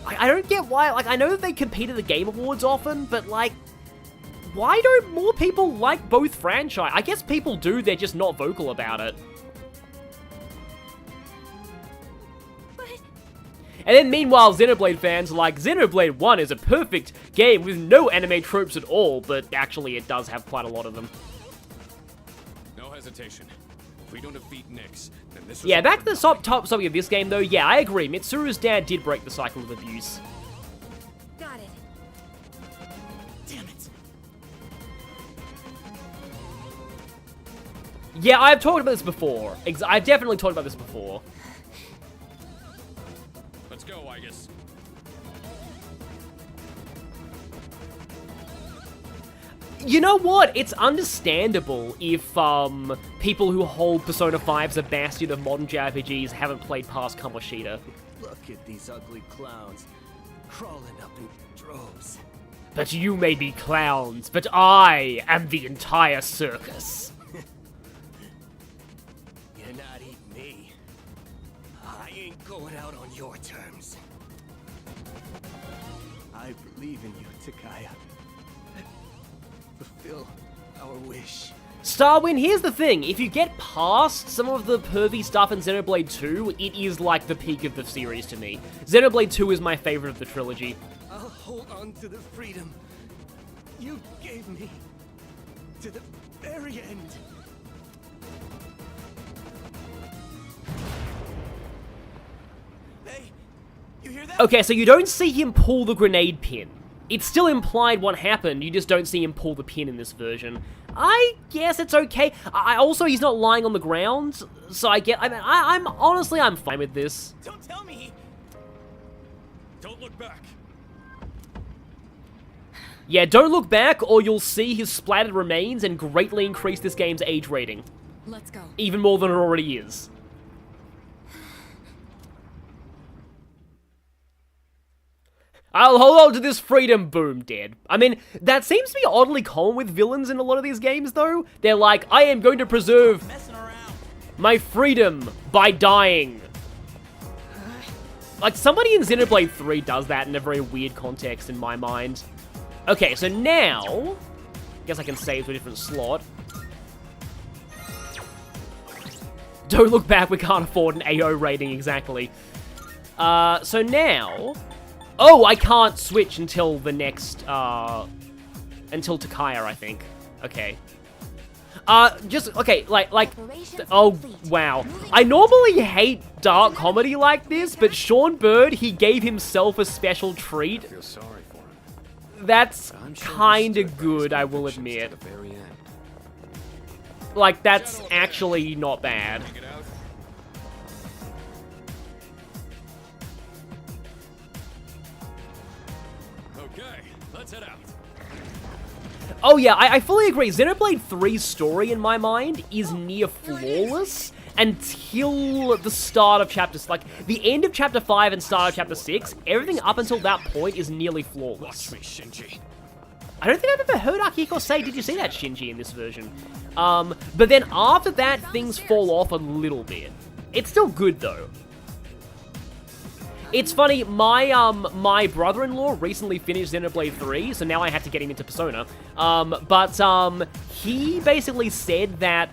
I don't get why, like, I know that they compete at the Game Awards often, but, like, why don't more people like both franchise? I guess people do, they're just not vocal about it. But... And then meanwhile, Xenoblade fans are like, Xenoblade 1 is a perfect game with no anime tropes at all, but actually it does have quite a lot of them. hesitation. If we don't defeat Nyx, then this is Yeah, all back for to the top something of this game, though. Yeah, I agree. Mitsuru's dad did break the cycle of abuse. Got it. Damn it. Yeah, I've talked about this before. I've definitely talked about this before. Let's go, I guess. You know what? It's understandable if, people who hold Persona 5 as a bastion of modern JRPGs haven't played past Kamoshida. Look at these ugly clowns crawling up in droves. But you may be clowns, but I am the entire circus. You're not eating me. I ain't going out on your terms. I believe in you, Takaya. Fulfill our wish. Starwin, here's the thing. If you get past some of the pervy stuff in Xenoblade 2, it is like the peak of the series to me. Xenoblade 2 is my favorite of the trilogy. I'll hold on to the freedom you gave me to the very end. Hey, you hear that? Okay, so you don't see him pull the grenade pin. It's still implied what happened, you just don't see him pull the pin in this version. I guess it's okay. Also, he's not lying on the ground, so I'm honestly, I'm fine with this. Don't tell me. Don't look back. Yeah, don't look back, or you'll see his splattered remains and greatly increase this game's age rating. Let's go. Even more than it already is. I'll hold on to this freedom, boom, dead. I mean, that seems to be oddly common with villains in a lot of these games, though. They're like, I am going to preserve Messing around. my freedom by dying. Like, somebody in Xenoblade 3 does that in a very weird context in my mind. Okay, so now... guess I can save to a different slot. Don't look back, we can't afford an AO rating, exactly. So now... oh, I can't switch until the next, until Takaya, I think. Okay. Okay, oh, wow. I normally hate dark comedy like this, but Sean Bird, he gave himself a special treat. I feel sorry for him. That's I'm sure he kinda stood by good, his I will convictions to admit. the very end. Like, that's actually not bad. Take it out. Okay, let's head out. Oh yeah, I fully agree. Xenoblade 3's story, in my mind, is near flawless until the start of Chapter... like, the end of Chapter 5 and start of Chapter 6, everything up until that point is nearly flawless. Watch me, Shinji. I don't think I've ever heard Akiko say, did you see that, Shinji, in this version? But then after that, things fall off a little bit. It's still good, though. It's funny, my brother-in-law recently finished Xenoblade 3, so now I had to get him into Persona. He basically said that,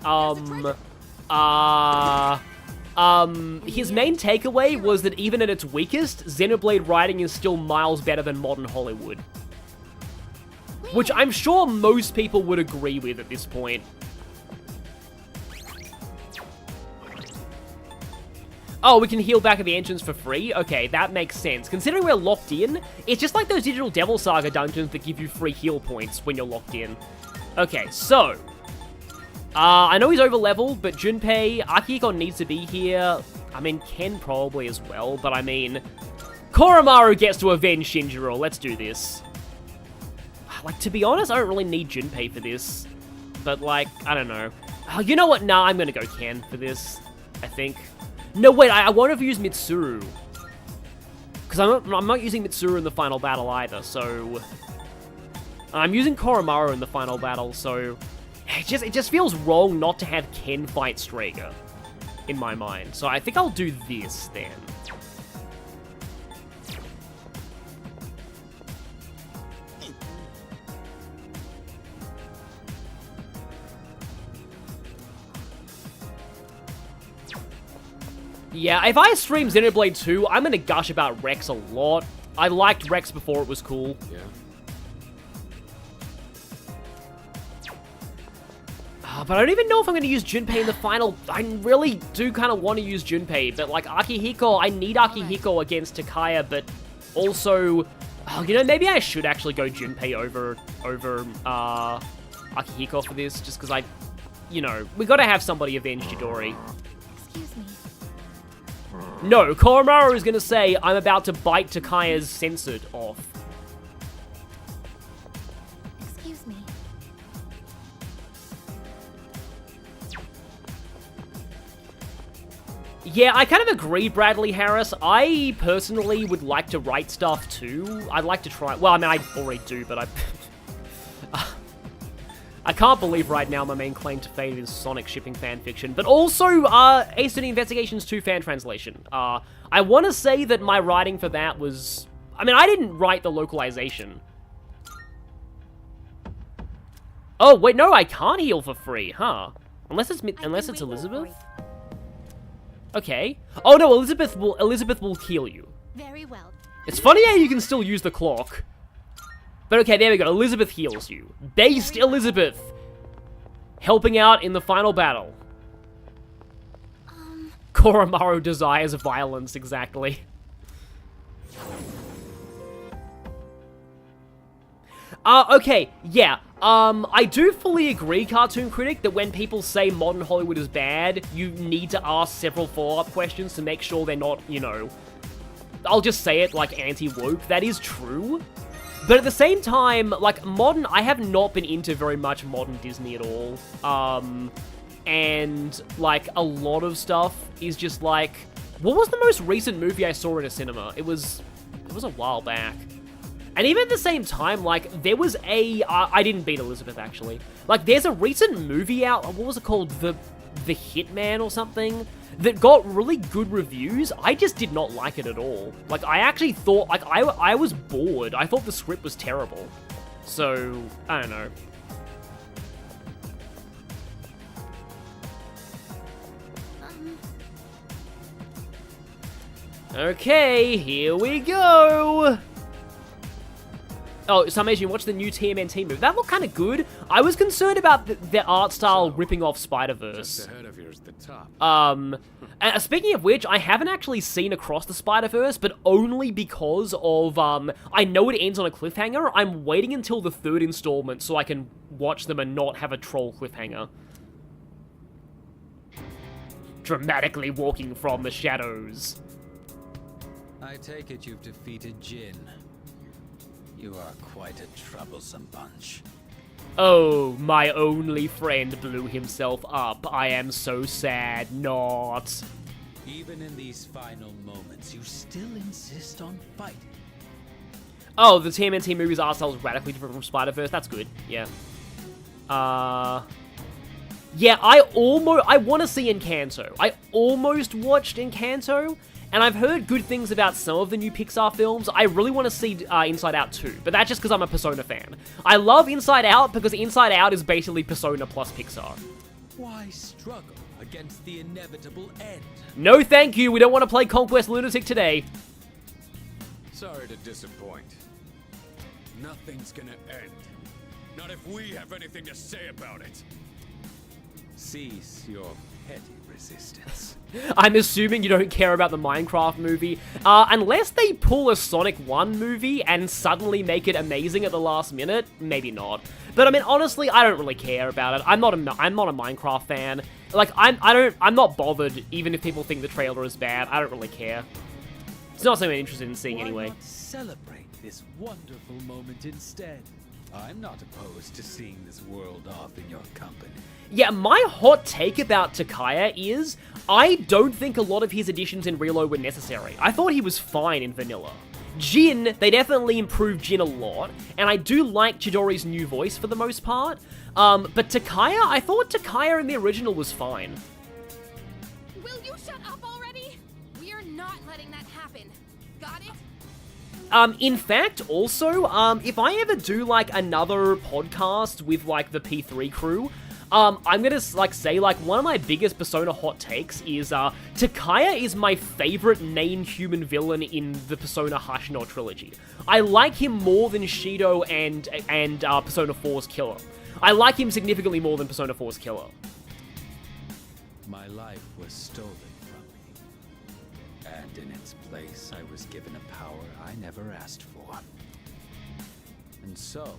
his main takeaway was that even at its weakest, Xenoblade writing is still miles better than modern Hollywood. Which I'm sure most people would agree with at this point. Oh, we can heal back at the entrance for free? Okay, that makes sense. Considering we're locked in, it's just like those digital Devil Saga dungeons that give you free heal points when you're locked in. Okay, so... I know he's over-leveled, but Junpei, Akiko needs to be here. I mean, Ken probably as well, but I mean... Koromaru gets to avenge Shinjiro, let's do this. Like, to be honest, I don't really need Junpei for this. But, like, I don't know. You know what? Nah, I'm gonna go Ken for this, I think. No, wait, I want to use Mitsuru. Because I'm not using Mitsuru in the final battle either, so... I'm using Koromaru in the final battle, so... It just feels wrong not to have Ken fight Strega, in my mind. So I think I'll do this, then. Yeah, if I stream Xenoblade 2, I'm gonna gush about Rex a lot. I liked Rex before it was cool. But I don't even know if I'm going to use Junpei in the final. I really do kind of want to use Junpei, but like Akihiko, I need Akihiko against Takaya, but also, oh, you know, maybe I should actually go Junpei over Akihiko for this, just because you know, we got to have somebody avenge Chidori. Excuse me. No, Koromaru is going to say, I'm about to bite Takaya's censored off. Excuse me. Yeah, I kind of agree, Bradley Harris. I personally would like to write stuff too. I'd like to try... Well, I mean, I already do, but I can't believe right now my main claim to fame is Sonic shipping fanfiction, but also Ace Attorney Investigations 2 fan translation. I want to say that my writing for that was... I mean, I didn't write the localization. Oh, wait, no, I can't heal for free, huh? Unless it's Elizabeth? Okay. Oh no, Elizabeth will heal you. Very well. It's funny how you can still use the clock. But okay, there we go. Elizabeth heals you. Based Elizabeth. Helping out in the final battle. Koromaru desires violence, exactly. Okay, yeah. I do fully agree, Cartoon Critic, that when people say modern Hollywood is bad, you need to ask several follow-up questions to make sure they're not, you know... I'll just say it like anti-woke. That is true. But at the same time, like, I have not been into very much modern Disney at all. And, like, a lot of stuff is just like... What was the most recent movie I saw in a cinema? It was a while back. And even at the same time, like, there was I didn't beat Elizabeth, actually. Like, there's a recent movie out, what was it called? The Hitman or something? That got really good reviews. I just did not like it at all. Like, I actually thought, like, I was bored. I thought the script was terrible. So, I don't know. Okay, here we go! Oh, so amazing, you watched the new TMNT movie. That looked kind of good. I was concerned about the art style ripping off Spider-Verse. Just ahead of yours, the top. And speaking of which, I haven't actually seen Across the Spider-Verse, but only because of, I know it ends on a cliffhanger. I'm waiting until the 3rd installment so I can watch them and not have a troll cliffhanger. Dramatically walking from the shadows. I take it you've defeated Jin. You are quite a troublesome bunch. Oh, my only friend blew himself up. I am so sad not. Even in these final moments, you still insist on fighting. Oh, the TMNT movie's art style is radically different from Spider-Verse. That's good. Yeah. Yeah, I want to see Encanto. I almost watched Encanto, and I've heard good things about some of the new Pixar films. I really want to see Inside Out 2, but that's just because I'm a Persona fan. I love Inside Out because Inside Out is basically Persona plus Pixar. Why struggle against the inevitable end? No thank you, we don't want to play Conquest Lunatic today. Sorry to disappoint. Nothing's gonna end. Not if we have anything to say about it. Cease your petty resistance. I'm assuming you don't care about the Minecraft movie. Unless they pull a Sonic 1 movie and suddenly make it amazing at the last minute, maybe not. But I mean, honestly, I don't really care about it. I'm not a Minecraft fan. Like, I'm not bothered, even if people think the trailer is bad. I don't really care. It's not something I'm interested in seeing anyway. Why not celebrate this wonderful moment instead? I'm not opposed to seeing this world off in your company. Yeah, my hot take about Takaya is, I don't think a lot of his additions in Reload were necessary. I thought he was fine in Vanilla. Jin, they definitely improved Jin a lot, and I do like Chidori's new voice for the most part. But Takaya, I thought Takaya in the original was fine. Will you shut up already? We are not letting that happen. Got it? In fact, also, if I ever do, like, another podcast with, like, the P3 crew, I'm gonna, like, say, like, one of my biggest Persona hot takes is, Takaya is my favorite main human villain in the Persona Hashino trilogy. I like him more than Shido and Persona 4's Killer. I like him significantly more than Persona 4's Killer. My life was stolen from me. And in its place, I was given a power I never asked for. And so,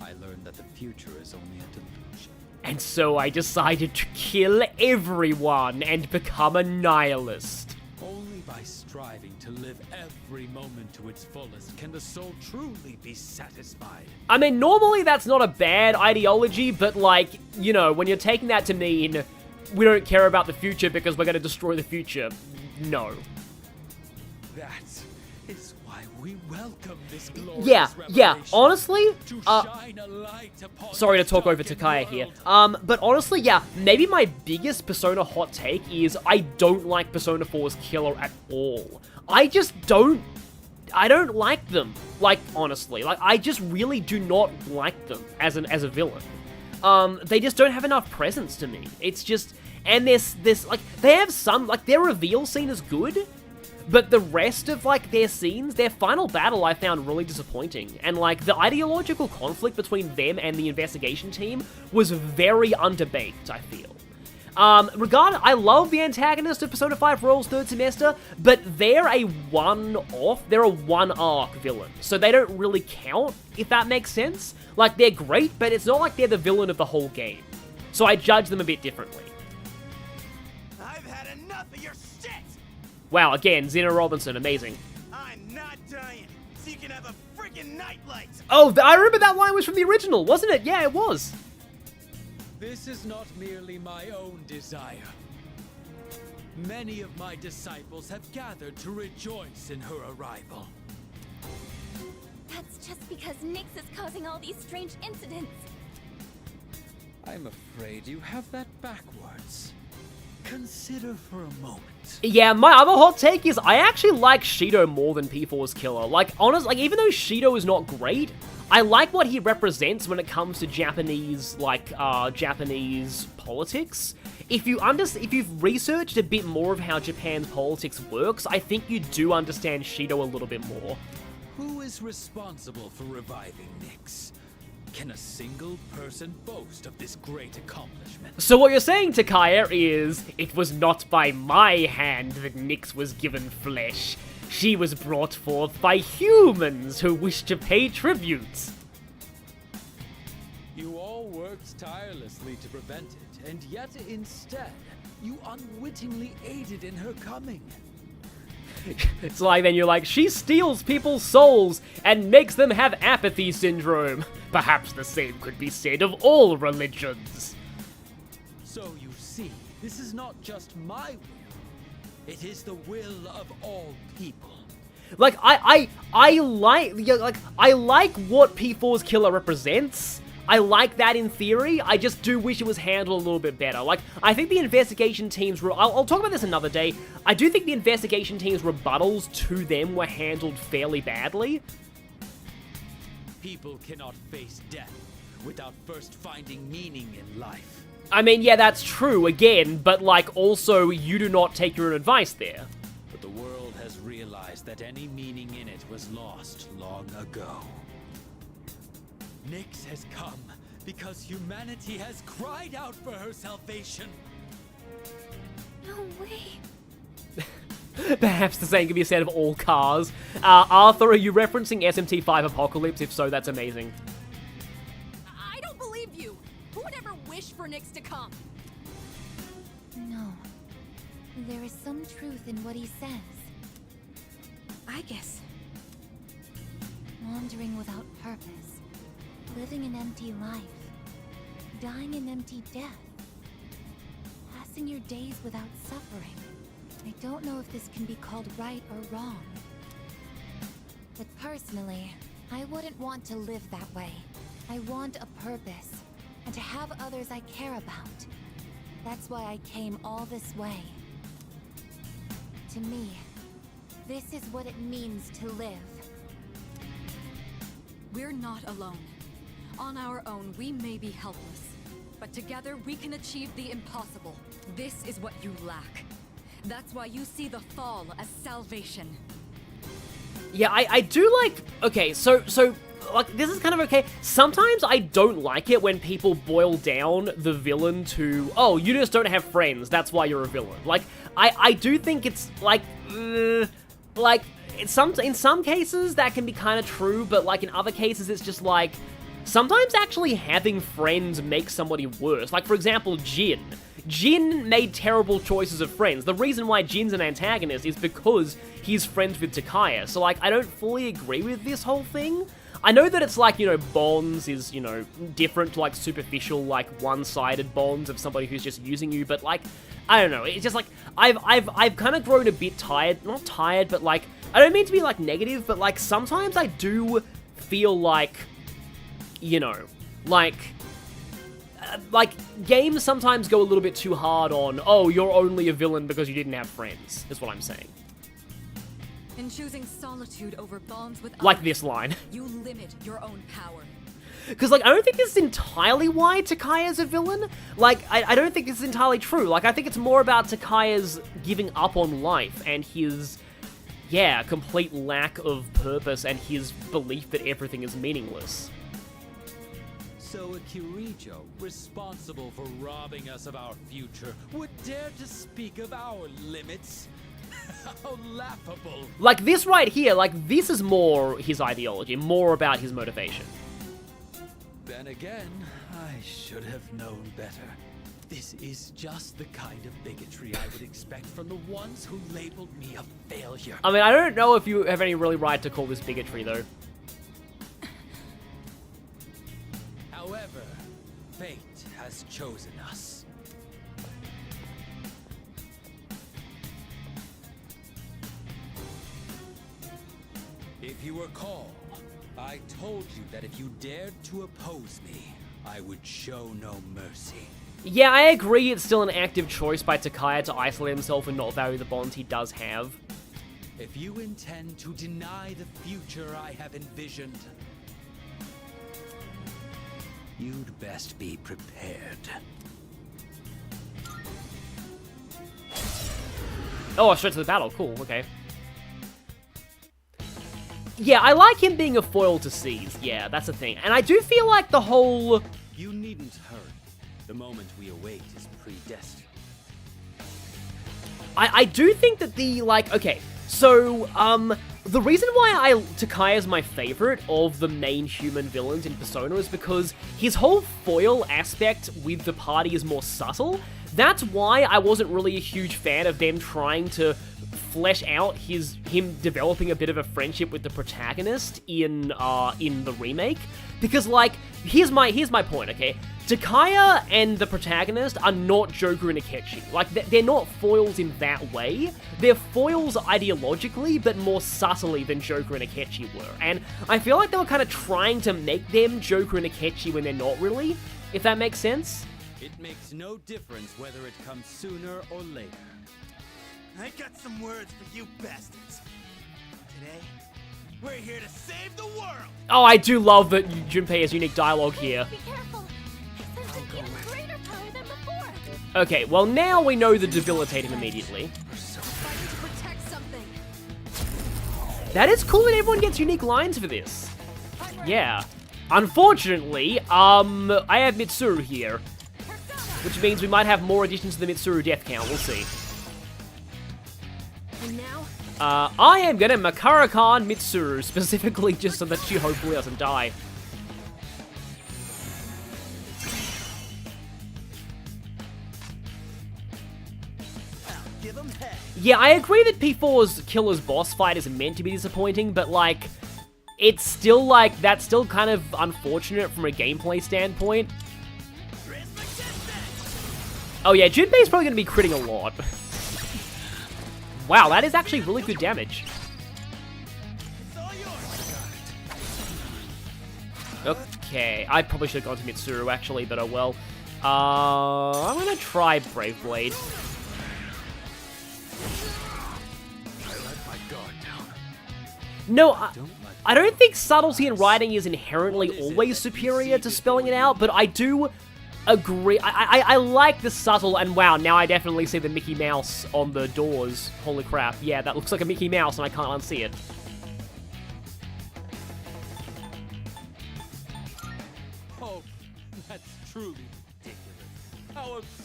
I learned that the future is only a delusion. And so I decided to kill everyone and become a nihilist. Only by striving to live every moment to its fullest can the soul truly be satisfied. I mean, normally that's not a bad ideology, but like, you know, when you're taking that to mean we don't care about the future because we're going to destroy the future, no. That is why we welcome this glorious Yeah, revelation honestly, to shine a light upon sorry to this talk over darkened Takaya here. world. But honestly, yeah, maybe my biggest Persona hot take is I don't like Persona 4's Killer at all. I don't like them. Like, honestly. Like, I just really do not like them as a villain. They just don't have enough presence to me. It's just, and there's like, they have some, like, their reveal scene is good, but the rest of, like, their scenes, their final battle I found really disappointing. And, like, the ideological conflict between them and the investigation team was very underbaked, I feel. I love the antagonist of Persona 5 Royal's third semester, but they're a one-off, they're a one-arc villain, so they don't really count, if that makes sense. Like, they're great, but it's not like they're the villain of the whole game. So I judge them a bit differently. I've had enough of your shit! Wow, again, Zena Robinson, amazing. I'm not dying, so you can have a freaking nightlight! Oh, I remember that line was from the original, wasn't it? Yeah, it was. This is not merely my own desire. Many of my disciples have gathered to rejoice in her arrival. That's just because Nyx is causing all these strange incidents. I'm afraid you have that backwards. Consider for a moment. Yeah, my other hot take is I actually like Shido more than P4's Killer. Like, honestly, like, even though Shido is not great, I like what he represents when it comes to Japanese, like, Japanese politics. If you've researched a bit more of how Japan's politics works, I think you do understand Shido a little bit more. Who is responsible for reviving Nyx? Can a single person boast of this great accomplishment? So what you're saying, Takaya, is it was not by my hand that Nyx was given flesh. She was brought forth by humans who wish to pay tribute. You all worked tirelessly to prevent it, and yet instead, you unwittingly aided in her coming. It's like then you're like, she steals people's souls and makes them have apathy syndrome. Perhaps the same could be said of all religions. So you see, this is not just my will. It is the will of all people. Like, I like what P4's Killer represents. I like that in theory. I just do wish it was handled a little bit better. Like, I think the investigation team's... I'll talk about this another day. I do think the investigation team's rebuttals to them were handled fairly badly. People cannot face death without first finding meaning in life. I mean, yeah, that's true, again, but, like, also, you do not take your own advice there. But the world has realized that any meaning in it was lost long ago. Nyx has come because humanity has cried out for her salvation. No way. Perhaps the same can be said of all cars. Arthur, are you referencing SMT5 Apocalypse? If so, that's amazing. I don't believe you. Who would ever wish for Nyx to come? No. There is some truth in what he says. I guess. Wandering without purpose. Living an empty life. Dying an empty death. Passing your days without suffering. I don't know if this can be called right or wrong. But personally, I wouldn't want to live that way. I want a purpose, and to have others I care about. That's why I came all this way. To me, this is what it means to live. We're not alone. On our own, we may be helpless. But together, we can achieve the impossible. This is what you lack. That's why you see the fall as salvation. Yeah, I do like... Okay, so like, this is kind of okay. Sometimes I don't like it when people boil down the villain to, oh, you just don't have friends, that's why you're a villain. Like, I do think it's, like, in some cases that can be kind of true, but, like, in other cases it's just, like, sometimes actually having friends makes somebody worse. Like, for example, Jin. Jin made terrible choices of friends. The reason why Jin's an antagonist is because he's friends with Takaya. So, like, I don't fully agree with this whole thing. I know that it's like, you know, bonds is, you know, different to, like, superficial, like, one-sided bonds of somebody who's just using you, but, like, I don't know, it's just, like, I've kind of grown a bit tired, not tired, but, like, I don't mean to be, like, negative, but, like, sometimes I do feel like, you know, like, games sometimes go a little bit too hard on, oh, you're only a villain because you didn't have friends, is what I'm saying. In choosing solitude over bonds with Like others, this line. you limit your own power. Because, like, I don't think this is entirely why Takaya's a villain. Like, I don't think this is entirely true. Like, I think it's more about Takaya's giving up on life and his, yeah, complete lack of purpose and his belief that everything is meaningless. So a Kirijo, responsible for robbing us of our future, would dare to speak of our limits? How laughable. Like, this right here, like, this is more his ideology, more about his motivation. Then again, I should have known better. This is just the kind of bigotry I would expect from the ones who labeled me a failure. I mean, I don't know if you have any really right to call this bigotry, though. However, fate has chosen us. If you recall, I told you that if you dared to oppose me, I would show no mercy. Yeah, I agree it's still an active choice by Takaya to isolate himself and not value the bonds he does have. If you intend to deny the future I have envisioned, you'd best be prepared. Oh, straight to the battle. Cool, okay. Yeah, I like him being a foil to seize. Yeah, that's the thing. And I do feel like the whole... You needn't hurry. The moment we await is predestined. I do think that the, like, okay, so, the reason why Takaya's my favorite of the main human villains in Persona is because his whole foil aspect with the party is more subtle. That's why I wasn't really a huge fan of them trying to flesh out him developing a bit of a friendship with the protagonist in the remake. Because, like, here's my point, okay? Takaya and the protagonist are not Joker and Akechi. Like, they're not foils in that way. They're foils ideologically, but more subtly than Joker and Akechi were. And I feel like they were kind of trying to make them Joker and Akechi when they're not really, if that makes sense. It makes no difference whether it comes sooner or later. I got some words for you bastards. Today, we're here to save the world! Oh, I do love that Junpei has unique dialogue here. Be careful. There's an even greater power than before. Okay, well now we know the debilitate him immediately. Fighting to protect something. That is cool that everyone gets unique lines for this. Yeah. Unfortunately, I have Mitsuru here, which means we might have more additions to the Mitsuru death count. We'll see. And now, I am gonna Makarakan Mitsuru, specifically just so that she hopefully doesn't die. Give 'em heck. Yeah, I agree that P4's Killer's boss fight is meant to be disappointing, but, like, it's still, like, that's still kind of unfortunate from a gameplay standpoint. Oh yeah, Junpei's probably gonna be critting a lot. Wow, that is actually really good damage. Okay, I probably should have gone to Mitsuru actually, but oh well. I'm gonna try Brave Blade. No, I don't think subtlety in writing is inherently always superior to spelling it out, but I do agree. I like the subtle, and wow, now I definitely see the Mickey Mouse on the doors. Holy crap, yeah, that looks like a Mickey Mouse and I can't unsee it.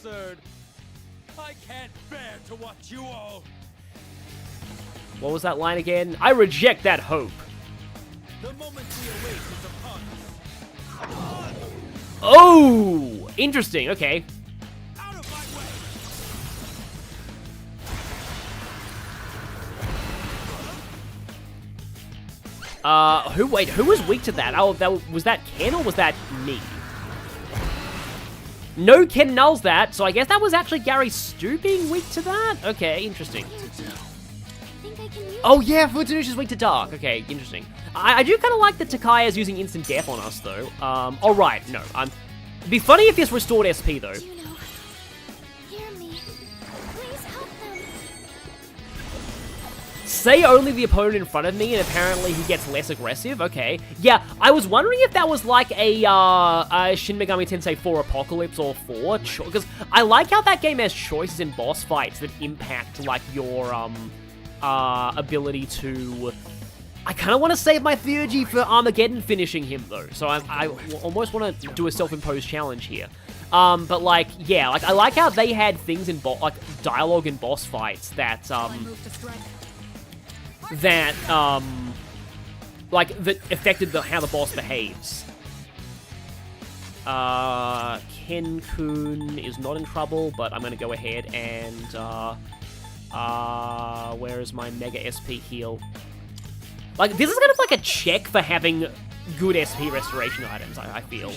absurd. I can't bear to watch you all. What was that line again? I reject that hope. The moment we await is upon us. Oh, interesting. Okay. Out of my way! Who was weak to that? Oh, was that Ken or was that me? No, Ken nulls that, so I guess that was actually Gary Stu being weak to that? Okay, interesting. Oh yeah, Futsunushi is weak to dark. Okay, interesting. I do kind of like that Takaya is using instant death on us, though. Alright, no. It'd be funny if this restored SP, though. Hear me. Please help them. Say only the opponent in front of me, and apparently he gets less aggressive? Okay. Yeah, I was wondering if that was like a Shin Megami Tensei 4 Apocalypse or 4, because I like how that game has choices in boss fights that impact, like, your, ability to... I kind of want to save my theurgy for Armageddon finishing him, though, so I almost want to do a self-imposed challenge here. But, like, yeah, like, I like how they had things in, like, dialogue in boss fights that, that affected how the boss behaves. Ken-kun is not in trouble, but I'm gonna go ahead and, where is my Mega SP heal? Like, this is kind of like a check for having good SP restoration items, I feel.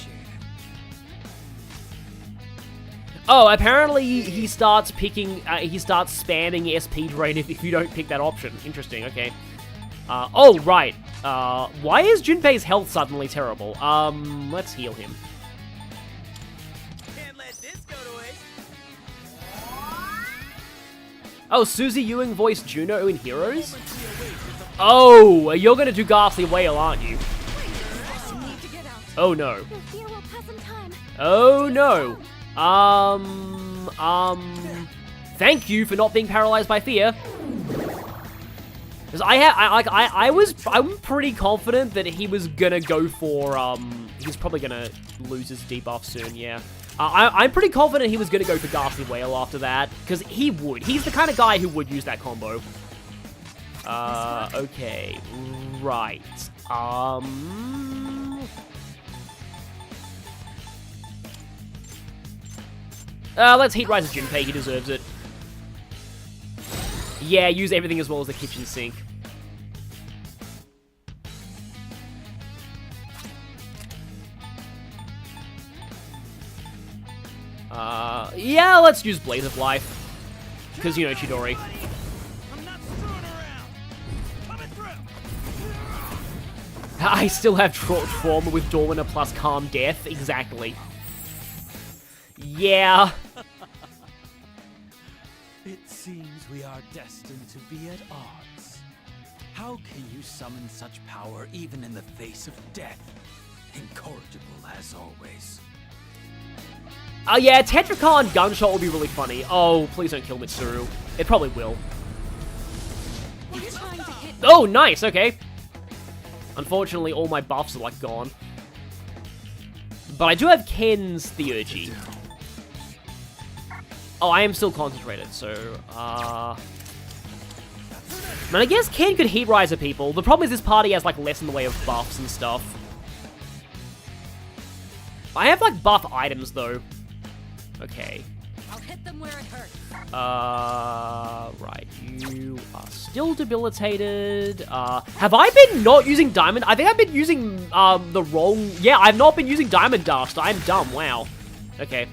Oh, apparently he starts picking, he starts spamming SP drain if you don't pick that option. Interesting, okay. Oh, right. Why is Junpei's health suddenly terrible? Let's heal him. Can't let this go to waste. Oh, Susie Ewing voiced Juno in Heroes? Oh, you're gonna do Ghastly Wail, aren't you? Oh no. Oh no. Thank you for not being paralyzed by fear. Because I'm pretty confident that he was gonna go for, he's probably gonna lose his debuff soon, yeah. I'm pretty confident he was gonna go for Ghastly Wail after that, because he would. He's the kind of guy who would use that combo. Okay, right. Let's Heat Rise Junpei, he deserves it. Yeah, use everything as well as the kitchen sink. Yeah, let's use Blaze of Life. Because, you know, Chidori. I'm not screwing around. Coming through. I still have trauma with Dormina plus Calm Death. Exactly. Yeah. It seems we are destined to be at odds. How can you summon such power even in the face of death? Incorrigible as always. Yeah, Tetracon Gunshot will be really funny. Oh, please don't kill Mitsuru. It probably will. Oh, nice, okay. Unfortunately, all my buffs are, like, gone. But I do have Ken's Theurgy. Oh, I am still concentrated, so, Man, I guess Ken could Heat Rise at people. The problem is this party has, like, less in the way of buffs and stuff. I have, like, buff items, though. Okay. I'll hit them where it hurts. Right. You are still debilitated. Have I been not using Diamond? I think I've been using, the wrong... Yeah, I've not been using Diamond Dust. I'm dumb. Wow. Okay.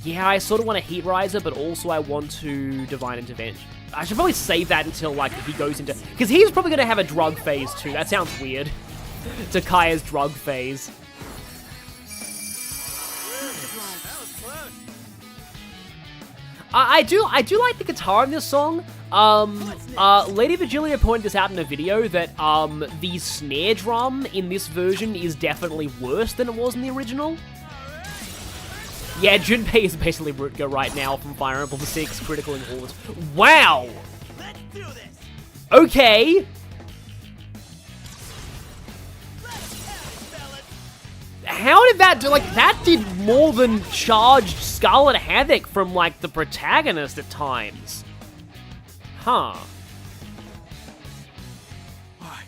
Yeah, I sort of want to Heat Riser, but also I want to Divine Intervention. I should probably save that until, like, he goes into... Because he's probably going to have a drug phase, too. That sounds weird. Takaya's drug phase. I do like the guitar in this song. Lady Virgilia pointed this out in a video that, the snare drum in this version is definitely worse than it was in the original. Yeah, Junpei is basically Rutger right now from Fire Emblem 6, critical in Hordes. Wow! Let's do this. Okay! how did that do, like, that did more than charged Scarlet Havoc from, like, the protagonist at times. Huh. Why?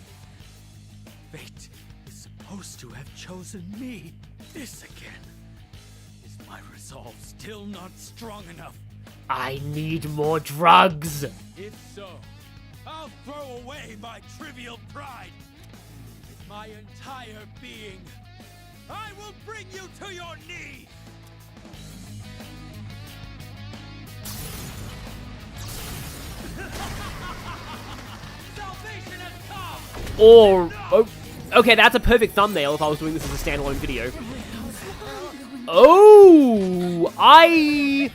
Fate is supposed to have chosen me. This again. Is my resolve still not strong enough? I need more drugs. If so, I'll throw away my trivial pride. With my entire being, I will bring you to your knees! Salvation has come! Or, oh, okay, that's a perfect thumbnail if I was doing this as a standalone video. Oh, I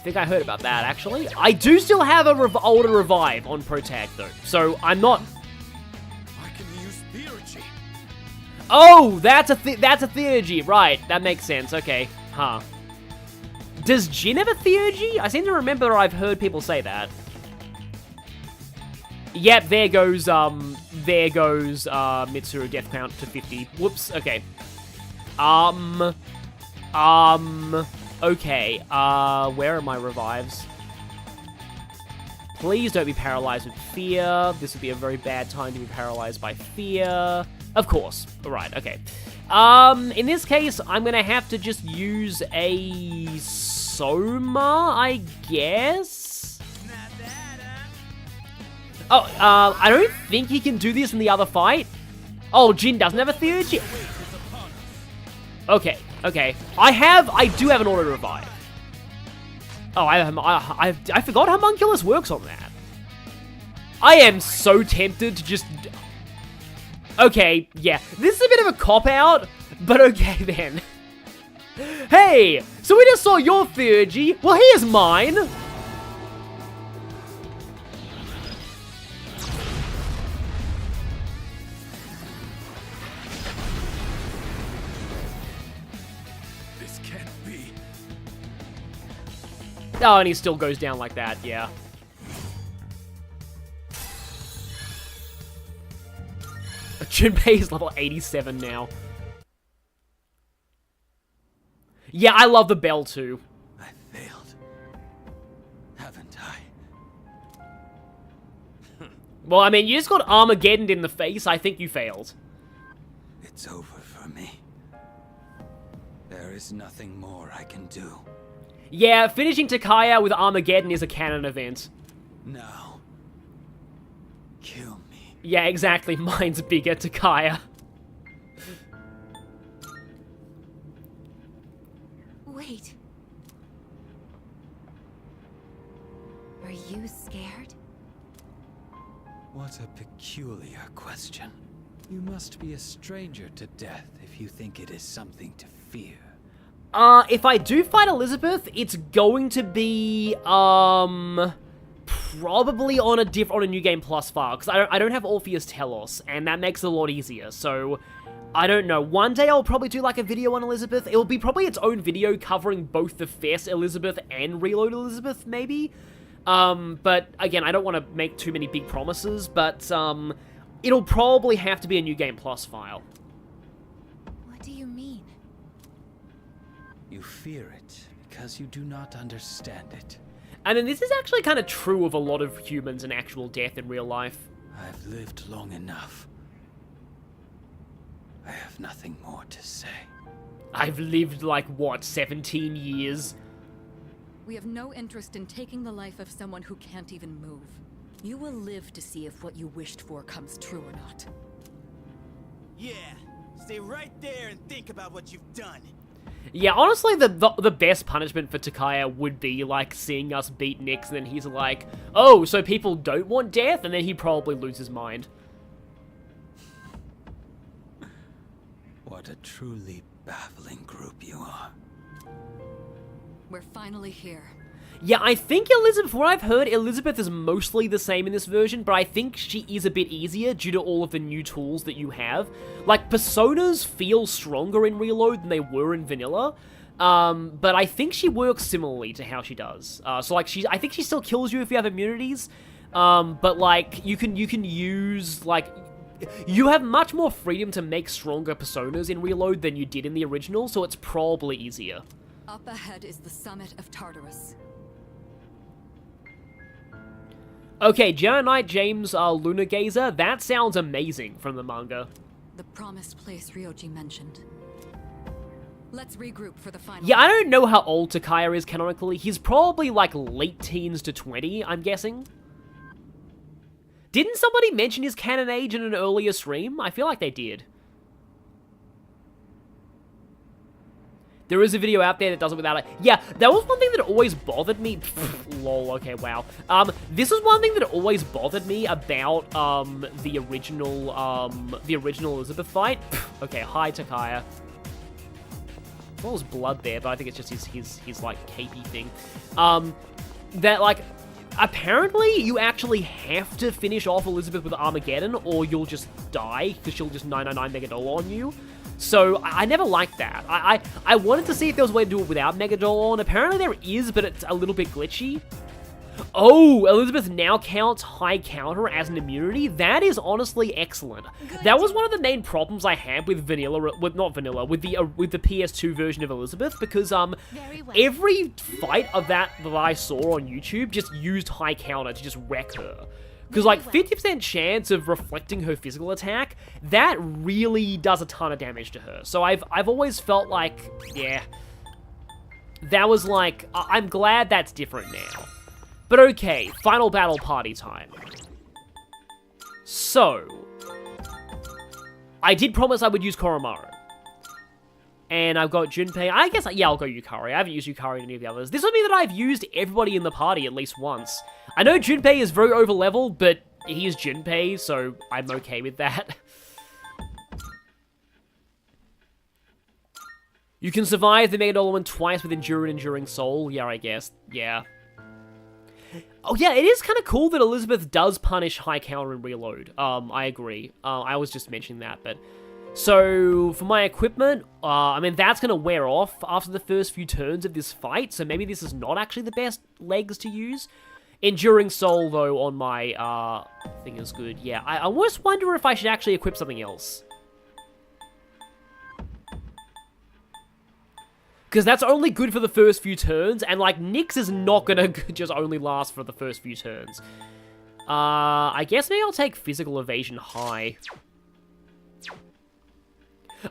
think I heard about that, actually. I do still have a older revive on Protag, though, so I'm not... I can use theurgy. Oh, that's a theurgy, right, that makes sense, okay, huh. Does Jin have a theurgy? I seem to remember I've heard people say that. Yep, there goes Mitsuru death count to 50. Whoops, okay. Okay, where are my revives? Please don't be paralyzed with fear. This would be a very bad time to be paralyzed by fear. Of course. Alright, okay. In this case, I'm gonna have to just use a Soma, I guess? Oh, I don't think he can do this in the other fight. Oh, Jin doesn't have a theurgy. Okay, okay. I do have an auto revive. Oh, I forgot Homunculus works on that. I am so tempted to just... Okay, yeah. This is a bit of a cop-out, but okay then. Hey, so we just saw your theurgy. Well, here's mine. Oh, and he still goes down like that, yeah. Junpei is level 87 now. Yeah, I love the bell too. I failed. Haven't I? Well, I mean, you just got Armageddon in the face. I think you failed. It's over for me. There is nothing more I can do. Yeah, finishing Takaya with Armageddon is a canon event. Now, kill me. Yeah, exactly. Mine's bigger, Takaya. Wait. Are you scared? What a peculiar question. You must be a stranger to death if you think it is something to fear. If I do fight Elizabeth, it's going to be, probably on a New Game Plus file, because I don't have Orpheus Telos, and that makes it a lot easier, so, I don't know. One day I'll probably do, like, a video on Elizabeth. It'll be probably its own video covering both the Fierce Elizabeth and Reload Elizabeth, maybe. But, again, I don't want to make too many big promises, but, it'll probably have to be a New Game Plus file. What do you mean? You fear it because you do not understand it. And then this is actually kind of true of a lot of humans and actual death in real life. I've lived long enough. I have nothing more to say. I've lived, like, what, 17 years? We have no interest in taking the life of someone who can't even move. You will live to see if what you wished for comes true or not. Yeah, stay right there and think about what you've done. Yeah, honestly, the best punishment for Takaya would be, like, seeing us beat Nyx, and then he's like, oh, so people don't want death? And then he'd probably lose his mind. What a truly baffling group you are. We're finally here. Yeah, I think Elizabeth, from what I've heard, Elizabeth is mostly the same in this version, but I think she is a bit easier due to all of the new tools that you have. Like, personas feel stronger in Reload than they were in Vanilla, but I think she works similarly to how she does. So, like, I think she still kills you if you have immunities, but, like, you can use, like, you have much more freedom to make stronger personas in Reload than you did in the original, so it's probably easier. Up ahead is the summit of Tartarus. Okay, Giant Knight James Lunar Gazer, that sounds amazing from the manga. The promised place Ryoji mentioned. Let's regroup for the final. Yeah, I don't know how old Takaya is canonically. He's probably like late teens to 20, I'm guessing. Didn't somebody mention his canon age in an earlier stream? I feel like they did. There is a video out there that does it without it. Yeah, that was one thing that always bothered me. Lol, okay, wow. This is one thing that always bothered me about, the original Elizabeth fight. Okay, hi, Takaya. Well, there's blood there, but I think it's just his like, capey thing. That, like, apparently you actually have to finish off Elizabeth with Armageddon, or you'll just die, because she'll just 999 Megadol on you. So, I never liked that. I wanted to see if there was a way to do it without Megadol on. Apparently there is, but it's a little bit glitchy. Oh, Elizabeth now counts high counter as an immunity? That is honestly excellent. Good. That was one of the main problems I had with with the PS2 version of Elizabeth, because Very well. every fight of that I saw on YouTube just used high counter to just wreck her. Because, like, 50% chance of reflecting her physical attack, that really does a ton of damage to her. So I've always felt like, yeah, that was like, I'm glad that's different now. But okay, final battle party time. So, I did promise I would use Koromaru. And I've got Junpei. I guess, yeah, I'll go Yukari. I haven't used Yukari in any of the others. This would mean that I've used everybody in the party at least once. I know Junpei is very over-leveled, but he is Junpei, so I'm okay with that. You can survive the Megadol one twice with Enduring Soul. Yeah, I guess. Yeah. Oh, yeah, it is kind of cool that Elizabeth does punish high counter and reload. I agree. I was just mentioning that, but... So, for my equipment, I mean, that's going to wear off after the first few turns of this fight, so maybe this is not actually the best legs to use. Enduring Soul, though, on my thing is good. Yeah, I almost wonder if I should actually equip something else. Because that's only good for the first few turns, and, like, Nyx is not going to just only last for the first few turns. I guess maybe I'll take Physical Evasion high.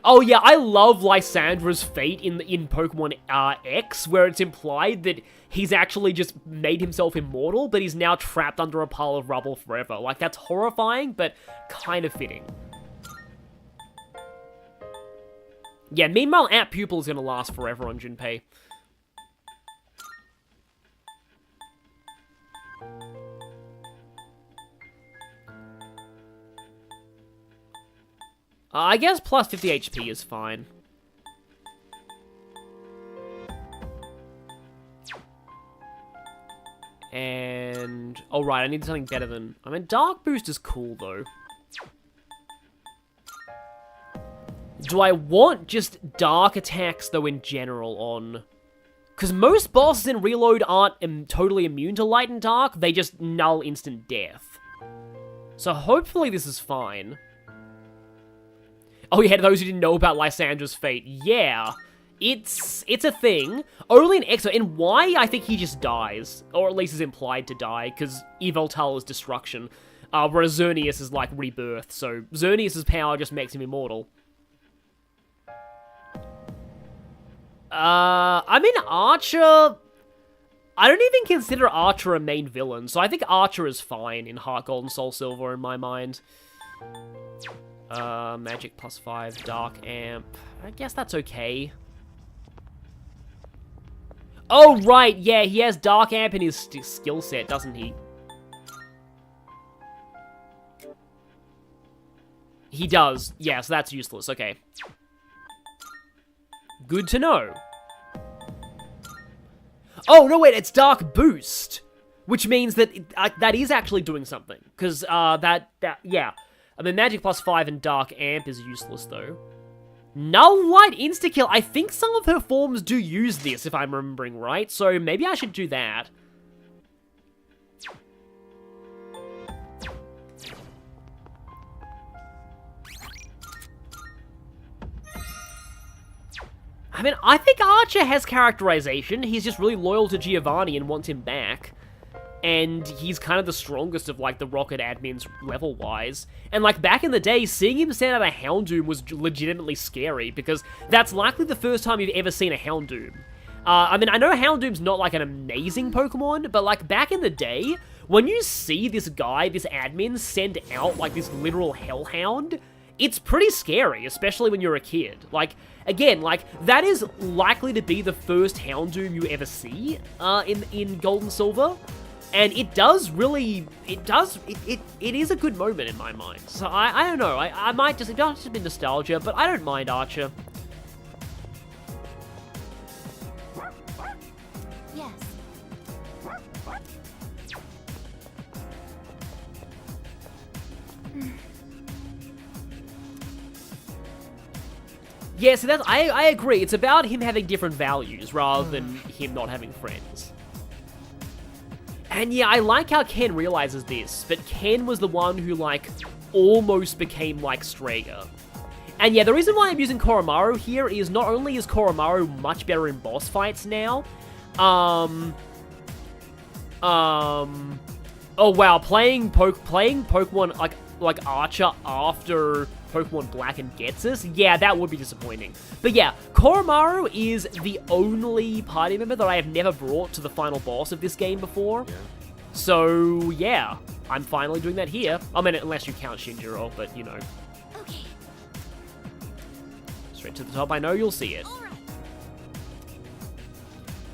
Oh yeah, I love Lysandra's fate in Pokemon X, where it's implied that he's actually just made himself immortal, but he's now trapped under a pile of rubble forever. Like, that's horrifying, but kind of fitting. Yeah, meanwhile, App Pupil is going to last forever on Junpei. I guess plus 50 HP is fine. And... oh, right, I need something better than... I mean, Dark Boost is cool, though. Do I want just Dark attacks, though, in general on... because most bosses in Reload aren't totally immune to Light and Dark, they just null instant death. So hopefully this is fine. Oh yeah, those who didn't know about Lysandra's fate. Yeah, it's a thing. Only in Exo. In Y, I think he just dies. Or at least is implied to die, because Yveltal is destruction. Whereas Xerneas is like rebirth, so Xerneas' power just makes him immortal. I mean, Archer... I don't even consider Archer a main villain, so I think Archer is fine in Heart Gold and Soul Silver in my mind. Magic plus 5, Dark Amp. I guess that's okay. Oh, right, yeah, he has Dark Amp in his skill set, doesn't he? He does, yeah, so that's useless, okay. Good to know. Oh, no, wait, it's Dark Boost! Which means that that is actually doing something. Because, yeah. I mean, Magic plus 5 and Dark Amp is useless, though. Null Light Insta-Kill. I think some of her forms do use this, if I'm remembering right. So maybe I should do that. I mean, I think Archer has characterization. He's just really loyal to Giovanni and wants him back. And he's kind of the strongest of, like, the Rocket admins level-wise. And, like, back in the day, seeing him stand out a Houndoom was legitimately scary, because that's likely the first time you've ever seen a Houndoom. I mean, I know Houndoom's not, like, an amazing Pokemon, but, like, back in the day, when you see this guy, this admin, send out, like, this literal Hellhound, it's pretty scary, especially when you're a kid. Like, again, like, that is likely to be the first Houndoom you ever see in Gold and Silver. And it does really, it is a good moment in my mind. So I don't know, I might just, it might just be nostalgia, but I don't mind Archer. Yes. Yeah, so that's, I agree, it's about him having different values rather than him not having friends. And yeah, I like how Ken realizes this, but Ken was the one who, like, almost became like Strega. And yeah, the reason why I'm using Koromaru here is not only is Koromaru much better in boss fights now, oh wow, playing Pokemon like Archer after Pokemon Black and Getsus, yeah, that would be disappointing. But yeah, Koromaru is the only party member that I have never brought to the final boss of this game before. Yeah. So yeah, I'm finally doing that here. I mean, unless you count Shinjiro, but you know. Okay. Straight to the top, I know you'll see it.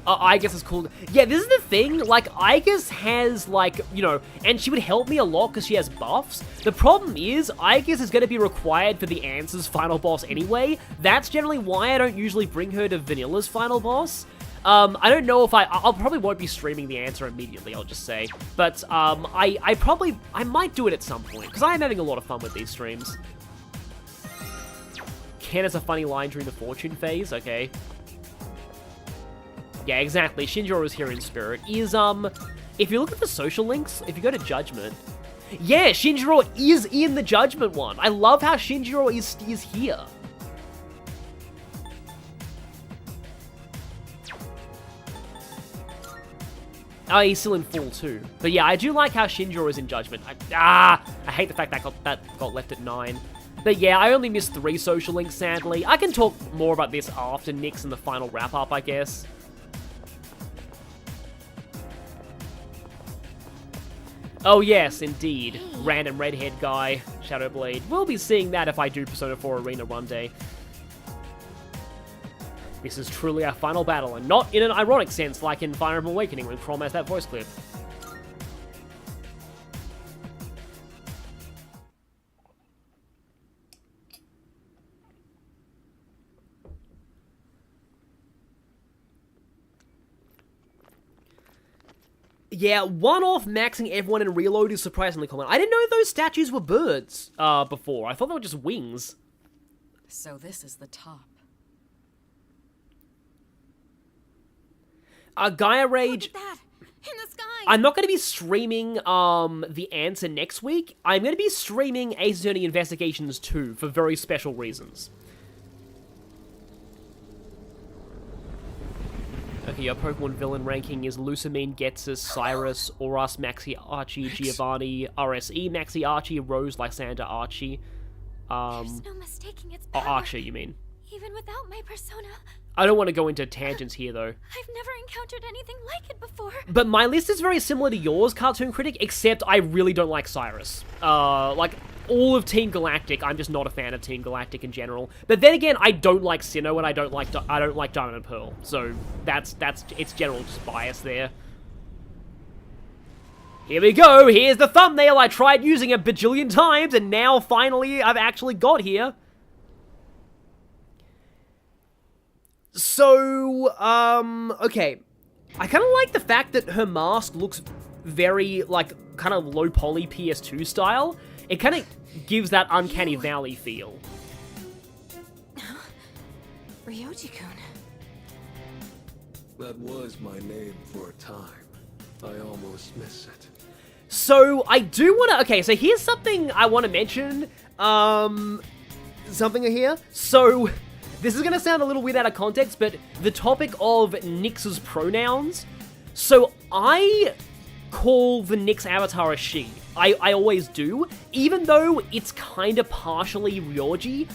Aigis is cool. Yeah, this is the thing, like, Aigis has, like, you know, and she would help me a lot because she has buffs. The problem is, Aigis is going to be required for the Answer's final boss anyway. That's generally why I don't usually bring her to Vanilla's final boss. I don't know if I'll probably won't be streaming the Answer immediately, I'll just say. But, I might do it at some point, because I am having a lot of fun with these streams. Ken has a funny line during the Fortune phase, okay. Yeah, exactly. Shinjiro is here in spirit. Is, if you look at the social links, if you go to Judgment, yeah, Shinjiro is in the Judgment one. I love how Shinjiro is here. Oh, he's still in full too. But yeah, I do like how Shinjiro is in Judgment. I hate the fact that got left at 9. But yeah, I only missed 3 social links, sadly. I can talk more about this after Nyx and the final wrap-up, I guess. Oh yes, indeed. Random redhead guy, Shadowblade. We'll be seeing that if I do Persona 4 Arena one day. This is truly our final battle, and not in an ironic sense like in Fire Emblem Awakening when Chrom has that voice clip. Yeah, one-off maxing everyone in Reload is surprisingly common. I didn't know those statues were birds before. I thought they were just wings. So this is the top. Gaia Rage... Look at that! In the sky! I'm not going to be streaming The Answer next week. I'm going to be streaming Ace Attorney Investigations 2 for very special reasons. Okay, your Pokemon villain ranking is Lucamine, Getsus, Cyrus, Oras, Maxi, Archie, Giovanni, RSE, Maxi, Archie, Rose, Lysander, Archie. There's no mistaking its power. Archie, you mean? Even without my persona. I don't want to go into tangents here, though. I've never encountered anything like it before. But my list is very similar to yours, Cartoon Critic, except I really don't like Cyrus. Like, all of Team Galactic, I'm just not a fan of Team Galactic in general. But then again, I don't like Sinnoh, and I don't like Diamond and Pearl. So that's it's general just bias there. Here we go. Here's the thumbnail I tried using a bajillion times, and now finally I've actually got here. So, okay. I kind of like the fact that her mask looks very, like, kind of low poly PS2 style. It kind of gives that Uncanny Valley feel. Ryoji-kun. That was my name for a time. I almost miss it. So, I do want to... Okay, so here's something I want to mention. Something here. So... this is gonna sound a little weird out of context, but the topic of Nyx's pronouns. So I call the Nyx avatar a she. I always do, even though it's kind of partially Ryoji.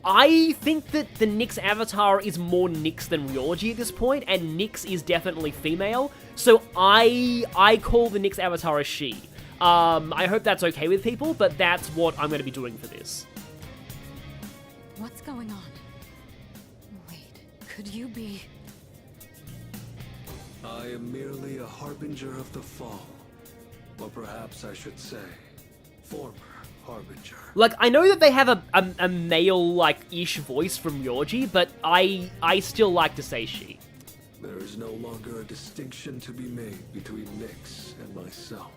I think that the Nyx avatar is more Nyx than Ryoji at this point, and Nyx is definitely female, so I call the Nyx avatar a she. I hope that's okay with people, but that's what I'm going to be doing for this. What's going on? Wait, could you be... I am merely a harbinger of the fall. Or perhaps I should say, former harbinger. Like, I know that they have a male, like, ish voice from Ryoji, but I still like to say she. There is no longer a distinction to be made between Nyx and myself.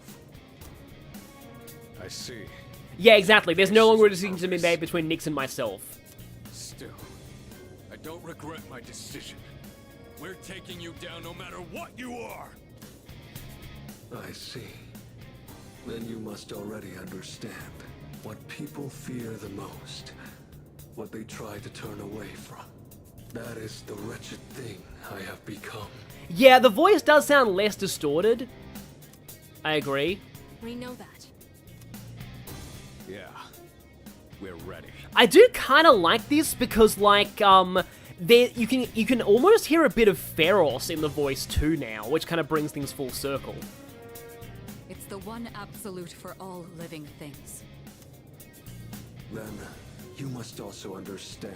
I see. Yeah, exactly. There's no longer a distinction to be made between Nyx and myself. Still, I don't regret my decision. We're taking you down no matter what you are! I see. Then you must already understand what people fear the most. What they try to turn away from. That is the wretched thing I have become. Yeah, the voice does sound less distorted. I agree. We know that. Yeah, we're ready. I do kind of like this because, like, there you can almost hear a bit of Pharos in the voice too now, which kind of brings things full circle. It's the one absolute for all living things. Then you must also understand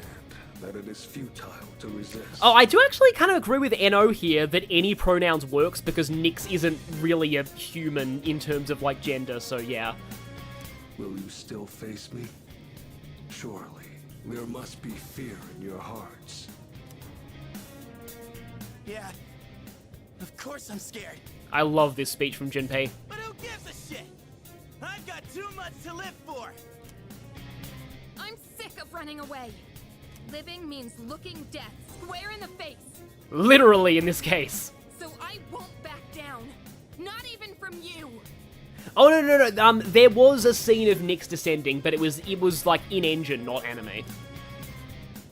that it is futile to resist. Oh, I do actually kind of agree with Eno here that any pronouns works because Nyx isn't really a human in terms of, like, gender, so yeah. Will you still face me? Surely, there must be fear in your hearts. Yeah, of course I'm scared. I love this speech from Junpei. But who gives a shit? I've got too much to live for. I'm sick of running away. Living means looking death square in the face. Literally in this case. So I won't back down. Not even from you. Oh, no. There was a scene of Nyx descending, but it was like in-engine, not anime.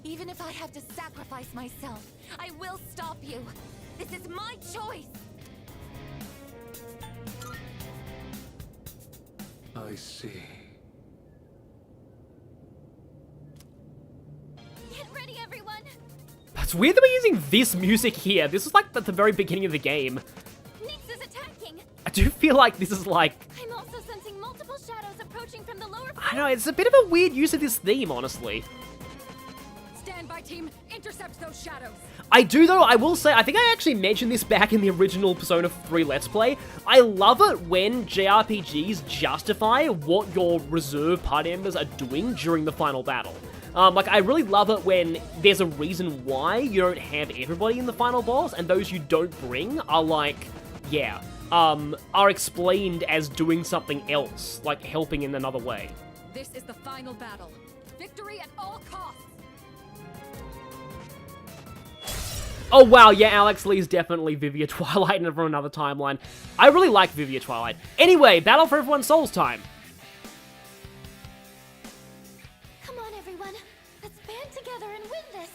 Even if I have to sacrifice myself, I will stop you. This is my choice. I see. Get ready, everyone. It's weird that we're using this music here. This is like at the very beginning of the game. Nyx is attacking. I do feel like this is like... I'm also sensing multiple shadows approaching from the lower... I know, it's a bit of a weird use of this theme, honestly. Stand by, team. Intercept those shadows. I do, though, I will say, I think I actually mentioned this back in the original Persona 3 Let's Play. I love it when JRPGs justify what your reserve party members are doing during the final battle. Like, I really love it when there's a reason why you don't have everybody in the final boss, and those you don't bring are like, yeah, are explained as doing something else, like helping in another way. This is the final battle. Victory at all costs. Oh wow, yeah, Alex Lee's definitely Vivia Twilight and from another timeline. I really like Vivia Twilight. Anyway, Battle for Everyone's Souls time. Come on, everyone. Let's band together and win this.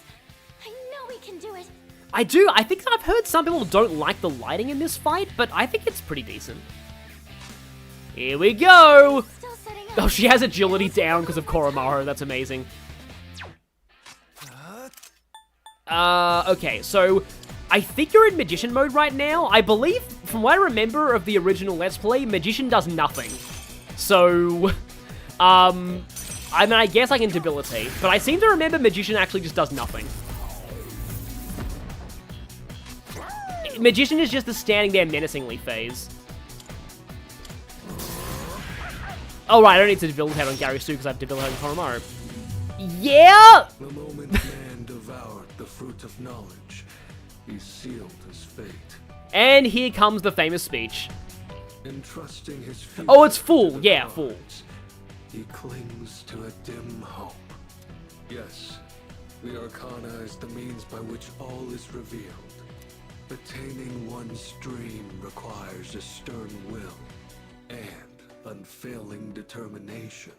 I know we can do it. I do. I think I've heard some people don't like the lighting in this fight, but I think it's pretty decent. Here we go! Still setting up. Oh, she has agility down because of Koromaru. That's amazing. Okay, so I think you're in Magician mode right now. I believe, from what I remember of the original Let's Play, Magician does nothing. So, I mean, I guess I can debilitate, but I seem to remember Magician actually just does nothing. Magician is just the standing there menacingly phase. Oh, right, I don't need to debilitate on Gary Stu because I've debilitated on Koromaru. Yeah! The moment man devoured the fruit of knowledge, he sealed his fate. And here comes the famous speech. Entrusting his future Oh, it's full. to the Yeah, gods, full. He clings to a dim hope. Yes, the Arcana is the means by which all is revealed. Attaining one's dream requires a stern will and unfailing determination.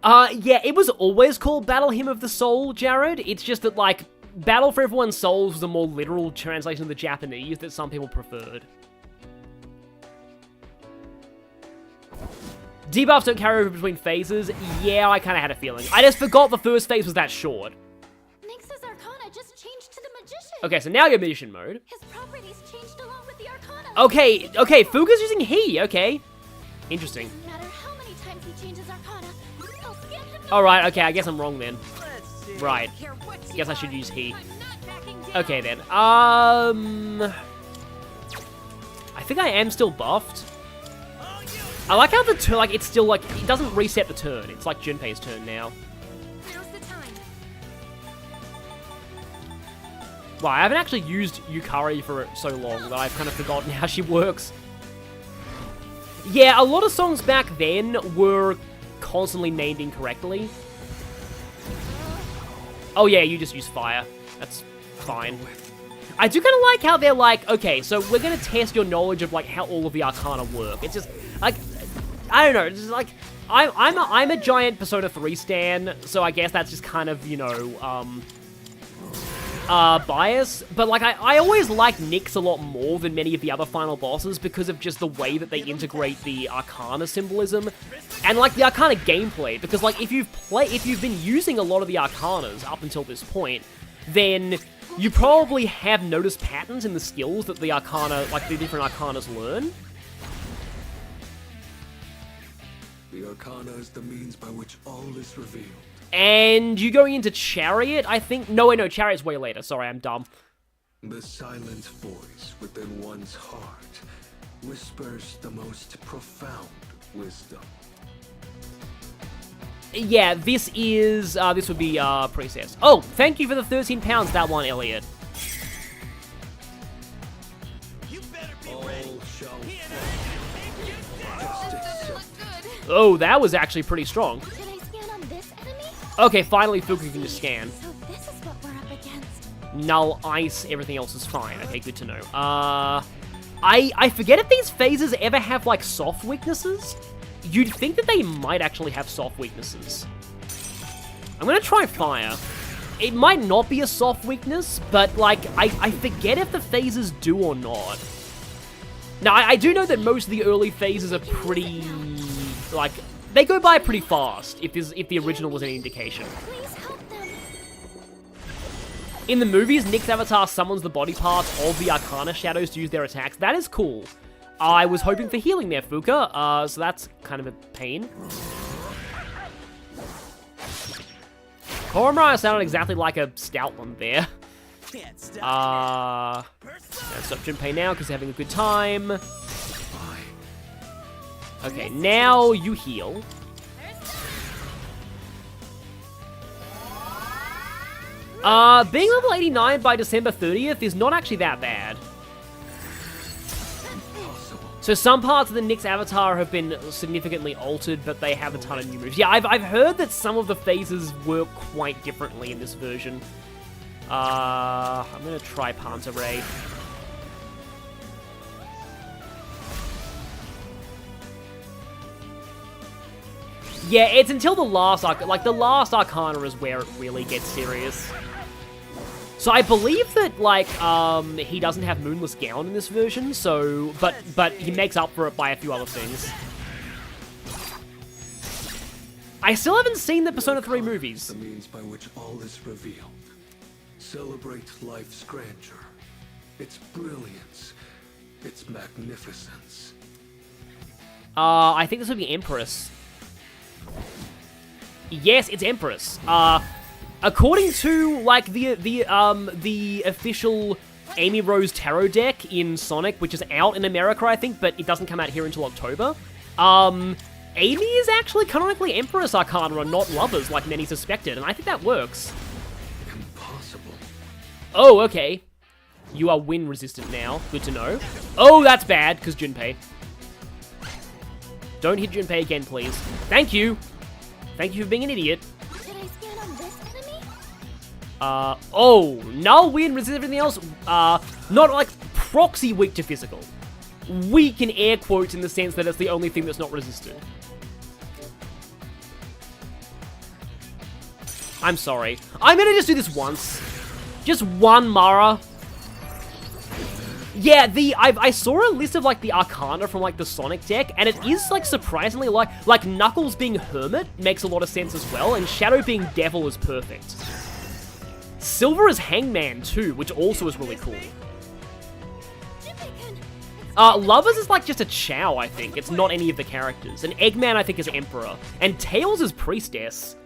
Yeah, it was always called Battle Hymn of the Soul, Jared. It's just that, like, Battle for Everyone's Souls was a more literal translation of the Japanese that some people preferred. Debuffs don't carry over between phases. Yeah, I kind of had a feeling. I just forgot the first phase was that short. Nyx's Arcana just changed to the Magician. Okay, so now you're Magician mode. His properties changed along with the Arcana. Okay, Fuga's using he, okay. Interesting. Doesn't matter how many times he changes Arcana, he'll scan him. Alright, okay, I guess I'm wrong then. Right. Care what you Guess I should are, use he. I'm not backing down. Okay then. I think I am still buffed. I like how the turn, like, it's still, like, it doesn't reset the turn. It's like Junpei's turn now. Now's the time. Wow, I haven't actually used Yukari for so long that I've kind of forgotten how she works. Yeah, a lot of songs back then were constantly named incorrectly. Oh yeah, you just use fire. That's fine. I do kind of like how they're like, okay, so we're going to test your knowledge of, like, how all of the Arcana work. It's just, like, I don't know, it's just like, I'm a giant Persona 3 stan, so I guess that's just kind of, you know, bias. But, like, I always like Nyx a lot more than many of the other final bosses because of just the way that they integrate the Arcana symbolism and, like, the Arcana gameplay. Because, like, if you've been using a lot of the Arcanas up until this point, then you probably have noticed patterns in the skills that the Arcana, like, the different Arcanas learn. The Arcana is the means by which all is revealed. And you going into Chariot, I think? No, wait, no, Chariot's way later. Sorry, I'm dumb. The silent voice within one's heart whispers the most profound wisdom. Yeah, this would be, Princess. Oh, thank you for the 13 pounds, that one, Elliot. You better be All ready. shall He and fall. Just accept. Oh, that was actually pretty strong. Can I scan on this enemy? Okay, finally, Fuku can just scan. So this is what we're up against. Null, ice, everything else is fine. Okay, good to know. I forget if these phases ever have, like, soft weaknesses. You'd think that they might actually have soft weaknesses. I'm gonna try fire. It might not be a soft weakness, but, like, I forget if the phases do or not. Now, I do know that most of the early phases are pretty, like, they go by pretty fast, if the original was any indication. Please help them. In the movies, Nyx Avatar summons the body parts of the Arcana shadows to use their attacks. That is cool. I was hoping for healing there, Fuka, so that's kind of a pain. Koromara sounded exactly like a stout one there. Can't stop. Let's stop Junpei now, because they're having a good time. Okay, now you heal. Being level 89 by December 30th is not actually that bad. So some parts of the Nyx Avatar have been significantly altered, but they have a ton of new moves. Yeah, I've heard that some of the phases work quite differently in this version. I'm gonna try Panta Ray. Yeah, it's until the last the last Arcana is where it really gets serious. So I believe that, like, he doesn't have Moonless Gown in this version, so, but he makes up for it by a few other things. I still haven't seen the Persona 3 movies. The means by which all is revealed. Celebrate life's grandeur, its brilliance, its magnificence. I think this would be Empress. Yes, it's Empress. According to, like, the official Amy Rose Tarot deck in Sonic, which is out in America, I think, but it doesn't come out here until October, Amy is actually canonically Empress Arcana and not Lovers, like many suspected, and I think that works. Impossible. Oh, okay. You are wind resistant now. Good to know. Oh, that's bad, because Junpei. Don't hit Junpei again, please. Thank you. Thank you for being an idiot. Can I scan on this enemy? Oh, null, wind, resist everything else. Not like proxy weak to physical. Weak in air quotes in the sense that it's the only thing that's not resisted. I'm sorry. I'm gonna just do this once. Just one Mara. Yeah, I saw a list of, like, the Arcana from, like, the Sonic deck, and it is, like, surprisingly, like, Knuckles being Hermit makes a lot of sense as well, and Shadow being Devil is perfect. Silver is Hangman, too, which also is really cool. Lovers is, like, just a Chow, I think. It's not any of the characters. And Eggman, I think, is Emperor. And Tails is Priestess.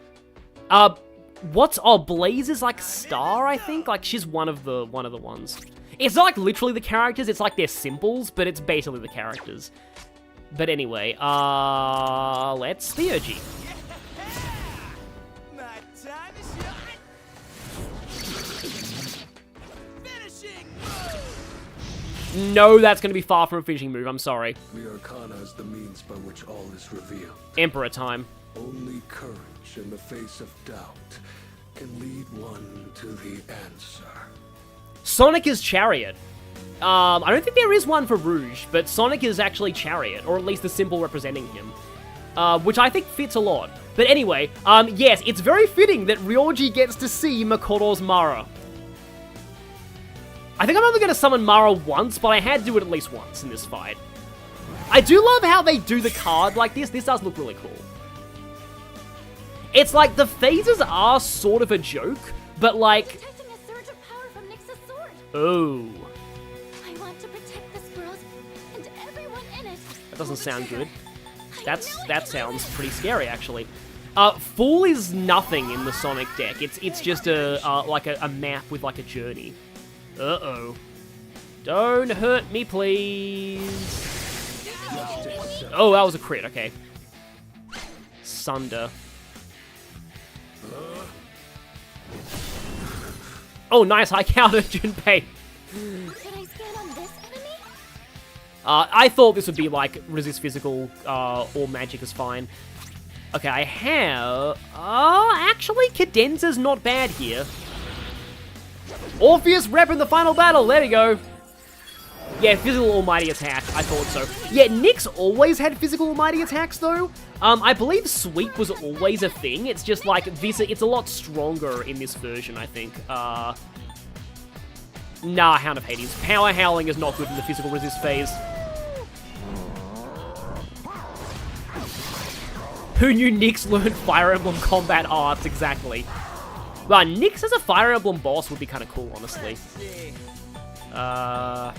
Blaze is, like, Star, I think? Like, she's one of the ones. It's not, like, literally the characters, it's, like, their symbols, but it's basically the characters. But anyway, let's Theurgy. No, that's going to be far from a finishing move, I'm sorry. The Arcana is the means by which all is revealed. Emperor time. Only courage in the face of doubt can lead one to the answer. Sonic is Chariot. I don't think there is one for Rouge, but Sonic is actually Chariot, or at least the symbol representing him. Which I think fits a lot. But anyway, yes, it's very fitting that Ryoji gets to see Makoro's Mara. I think I'm only going to summon Mara once, but I had to do it at least once in this fight. I do love how they do the card like this. This does look really cool. It's like the phases are sort of a joke, but like... Detecting a surge of power from Nyx's sword. Oh. I want to protect this world and everyone in it. That doesn't sound good. That sounds pretty scary, actually. Fool is nothing in the Sonic deck. It's just like a map with like a journey. Uh-oh. Don't hurt me, please. Oh, that was a crit, okay. Sunder. Oh, nice high counter, Junpei. Can I scan on this enemy? I thought this would be like resist physical, or magic is fine. Okay, I have... actually, Cadenza's not bad here. Orpheus rep in the final battle, there you go. Yeah, physical almighty attack, I thought so. Yeah, Nyx always had physical almighty attacks though. I believe sweep was always a thing, it's just like, it's a lot stronger in this version, I think. Nah, Hound of Hades. Power Howling is not good in the physical resist phase. Who knew Nyx learned Fire Emblem combat arts, exactly. Well, Nyx as a Fire Emblem boss would be kind of cool, honestly. I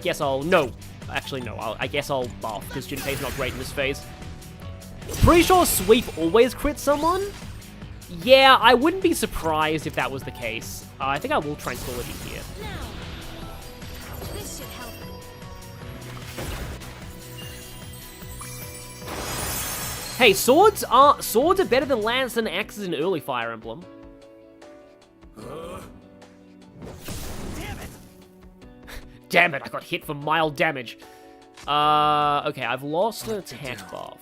guess I'll... No. Actually, no. I guess I'll buff, because Junpei's not great in this phase. Pretty sure Sweep always crits someone? Yeah, I wouldn't be surprised if that was the case. I think I will Tranquility here. This should help. Hey, swords are better than lance and axes in early Fire Emblem. Damn it, I got hit for mild damage. Okay, I've lost an attack buff.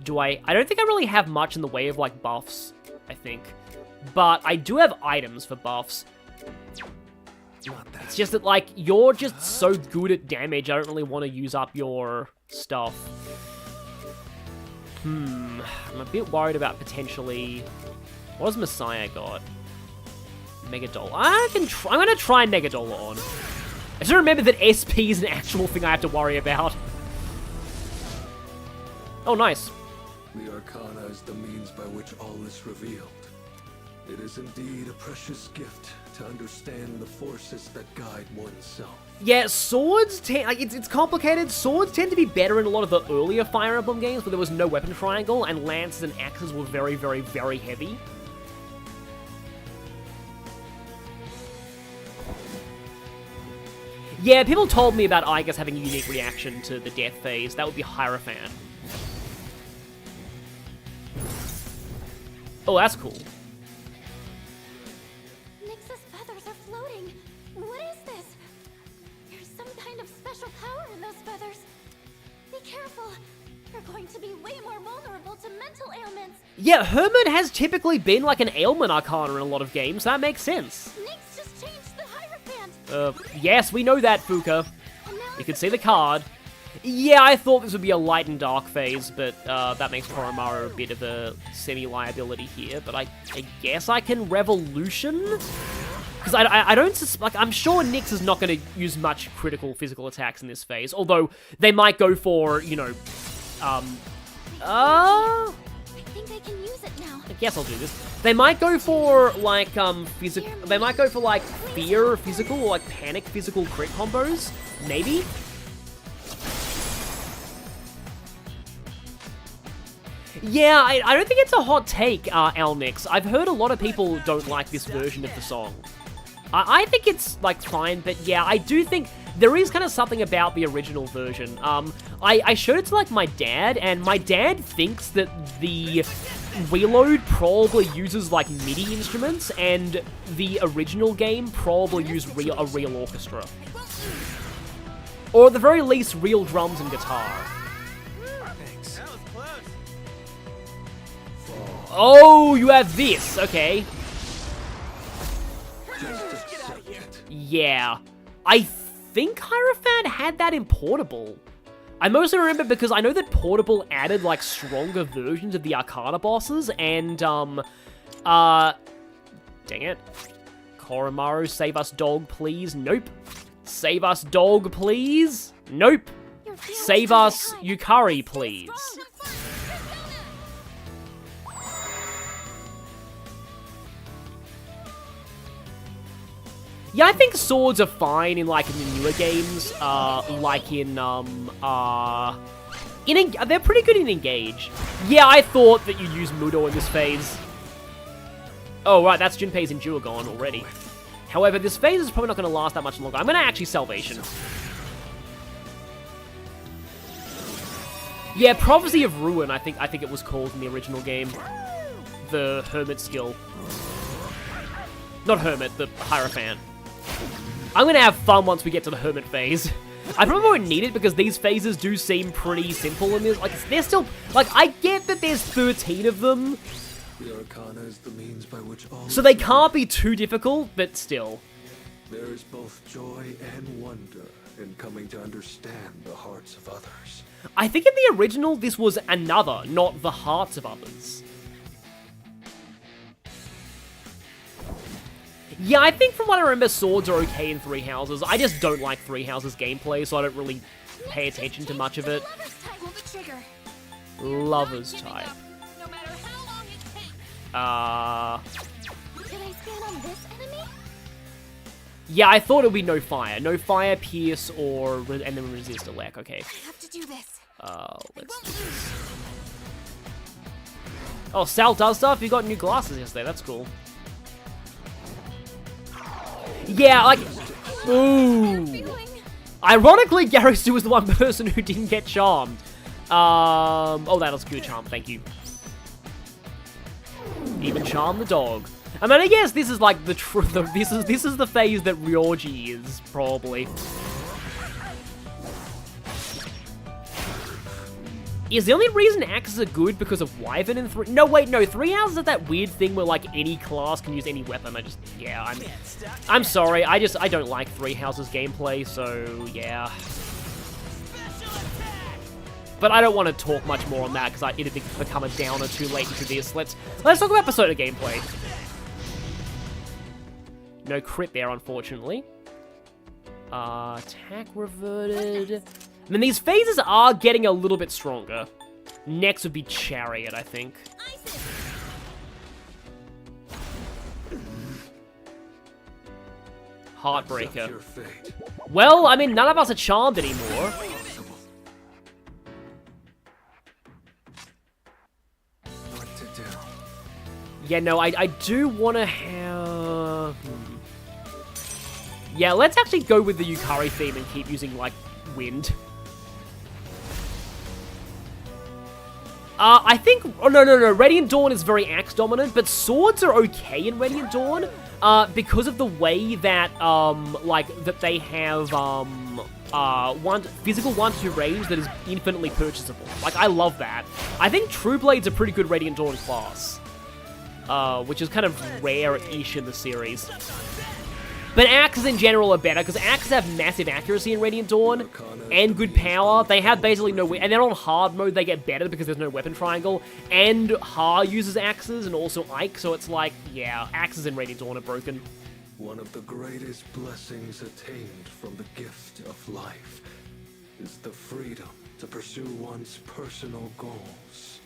I don't think I really have much in the way of, like, buffs, I think. But I do have items for buffs. It's just that, like, you're just so good at damage, I don't really want to use up your stuff. I'm a bit worried about potentially... What has Messiah got? Megadola. I'm gonna try Megadola on. I just remember that SP is an actual thing I have to worry about. Oh, nice. The Arcana is the means by which all is revealed. It is indeed a precious gift to understand the forces that guide oneself. Yeah, swords tend... Like, it's complicated. Swords tend to be better in a lot of the earlier Fire Emblem games where there was no weapon triangle and lances and axes were very, very, very heavy. Yeah, people told me about Igus having a unique reaction to the death phase. That would be Hierophant. Oh, that's cool. Nyx's feathers are floating. What is this? There's some kind of special power in those feathers. Be careful. You're going to be way more vulnerable to mental ailments. Yeah, Hermit has typically been like an ailment arcana in a lot of games. That makes sense. Nyx just changed the Hierophant. Yes, we know that, Fuka. You can see the card. Yeah, I thought this would be a light and dark phase, but that makes Koromaru a bit of a semi-liability here. But I guess I can Revolution? Because I don't... Like, I'm sure Nyx is not going to use much critical physical attacks in this phase. Although, they might go for, you know... I think I can use it now. I guess I'll do this. They might go for, like, physical... They might go for, like, fear physical or, like, panic physical crit combos. Maybe? Yeah, I don't think it's a hot take, Alnix. I've heard a lot of people don't like this version of the song. I think it's, like, fine, but yeah, I do think there is kind of something about the original version. I showed it to, like, my dad, and my dad thinks that the Reload probably uses, like, MIDI instruments, and the original game probably used a real orchestra. Or at the very least, real drums and guitar. Oh, you have this. Okay. Yeah. I think Hierophant had that in Portable. I mostly remember because I know that Portable added, like, stronger versions of the Arcana bosses, and, dang it. Koromaru, save us, dog, please. Nope. Save us, dog, please. Nope. Save us, Yukari, please. Yeah, I think swords are fine in, like, in the newer games, like in, they're pretty good in Engage. Yeah, I thought that you'd use Mudo in this phase. Oh, right, that's Junpei's Endure gone already. However, this phase is probably not going to last that much longer. I'm going to actually Salvation. Yeah, Prophecy of Ruin, I think it was called in the original game. The Hermit skill. Not Hermit, the Hierophant. I'm gonna have fun once we get to the Hermit phase. I probably won't need it because these phases do seem pretty simple in this. Like, they're still... Like, I get that there's 13 of them. The Arcana is the means by which all... So they can't be too difficult, but still. There is both joy and wonder in coming to understand the hearts of others. I think in the original, this was another, not the hearts of others. Yeah, I think from what I remember, swords are okay in Three Houses. I just don't like Three Houses gameplay, so I don't really pay attention to much of it. Lover's type. Can I stand on this enemy? Yeah, I thought it would be no fire. No fire, pierce, or... and then resist elect. Okay. I have to do this. Let's do this. Oh, Sal does stuff? You got new glasses yesterday. That's cool. Yeah, like... Ooh. Ironically, Garisu was the one person who didn't get charmed. Oh, that was good charm. Thank you. Even charm the dog. I mean, I guess this is like the this is the phase that Ryoji is, probably. Is the only reason axes are good because of Wyvern in 3... No, wait, no. 3 Houses have that weird thing where, like, any class can use any weapon. Yeah, I'm sorry. I don't like 3 Houses gameplay, so, yeah. But I don't want to talk much more on that, because it'd become a downer too late into this. Let's talk about Persona gameplay. No crit there, unfortunately. Attack reverted... I mean, these phases are getting a little bit stronger. Next would be Chariot, I think. Heartbreaker. Well, I mean, none of us are charmed anymore. What to do? Yeah, no, I do want to have... Yeah, let's actually go with the Yukari theme and keep using, like, wind. I think... Oh, no. Radiant Dawn is very axe dominant, but swords are okay in Radiant Dawn, because of the way that, that they have, physical 1-2 range that is infinitely purchasable. Like, I love that. I think True Blade's a pretty good Radiant Dawn class, which is kind of rare-ish in the series. But axes in general are better, because axes have massive accuracy in Radiant Dawn, and good power. They have basically no... And then on hard mode, they get better because there's no weapon triangle. And Ha uses axes, and also Ike, so it's like, yeah, axes in Radiant Dawn are broken. One of the greatest blessings attained from the gift of life is the freedom to pursue one's personal goals.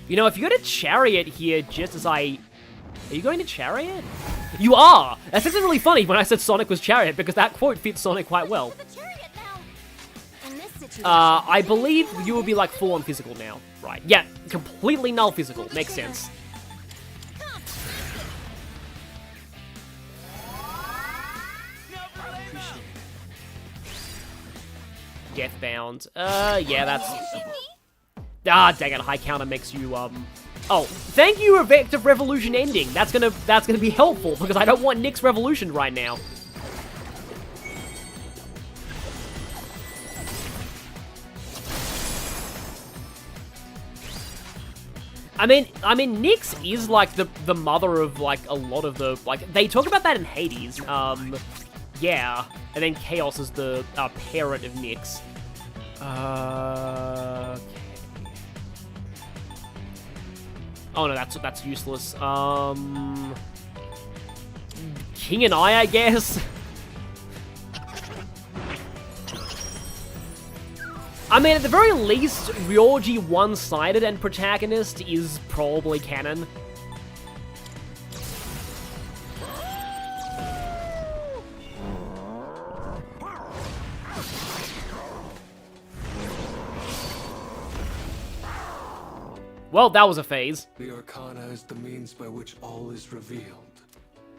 You know, if you go to Chariot here, just as I... Are you going to Chariot? You are! That's actually really funny when I said Sonic was Chariot, because that quote fits Sonic quite well. I believe you will be like full-on physical now. Right, yeah, completely null physical. Makes sense. Deathbound. Yeah, that's... Ah, dang it, high counter makes you, Oh, thank you, Effective Revolution ending. That's gonna be helpful, because I don't want Nick's Revolution right now. I mean, Nyx is, like, the mother of, like, a lot of the, like, they talk about that in Hades, yeah, and then Chaos is the, parent of Nyx. Okay. Oh no, that's useless. King and I guess? I mean, at the very least, Ryoji one-sided and protagonist is probably canon. Well, that was a phase. The Arcana is the means by which all is revealed.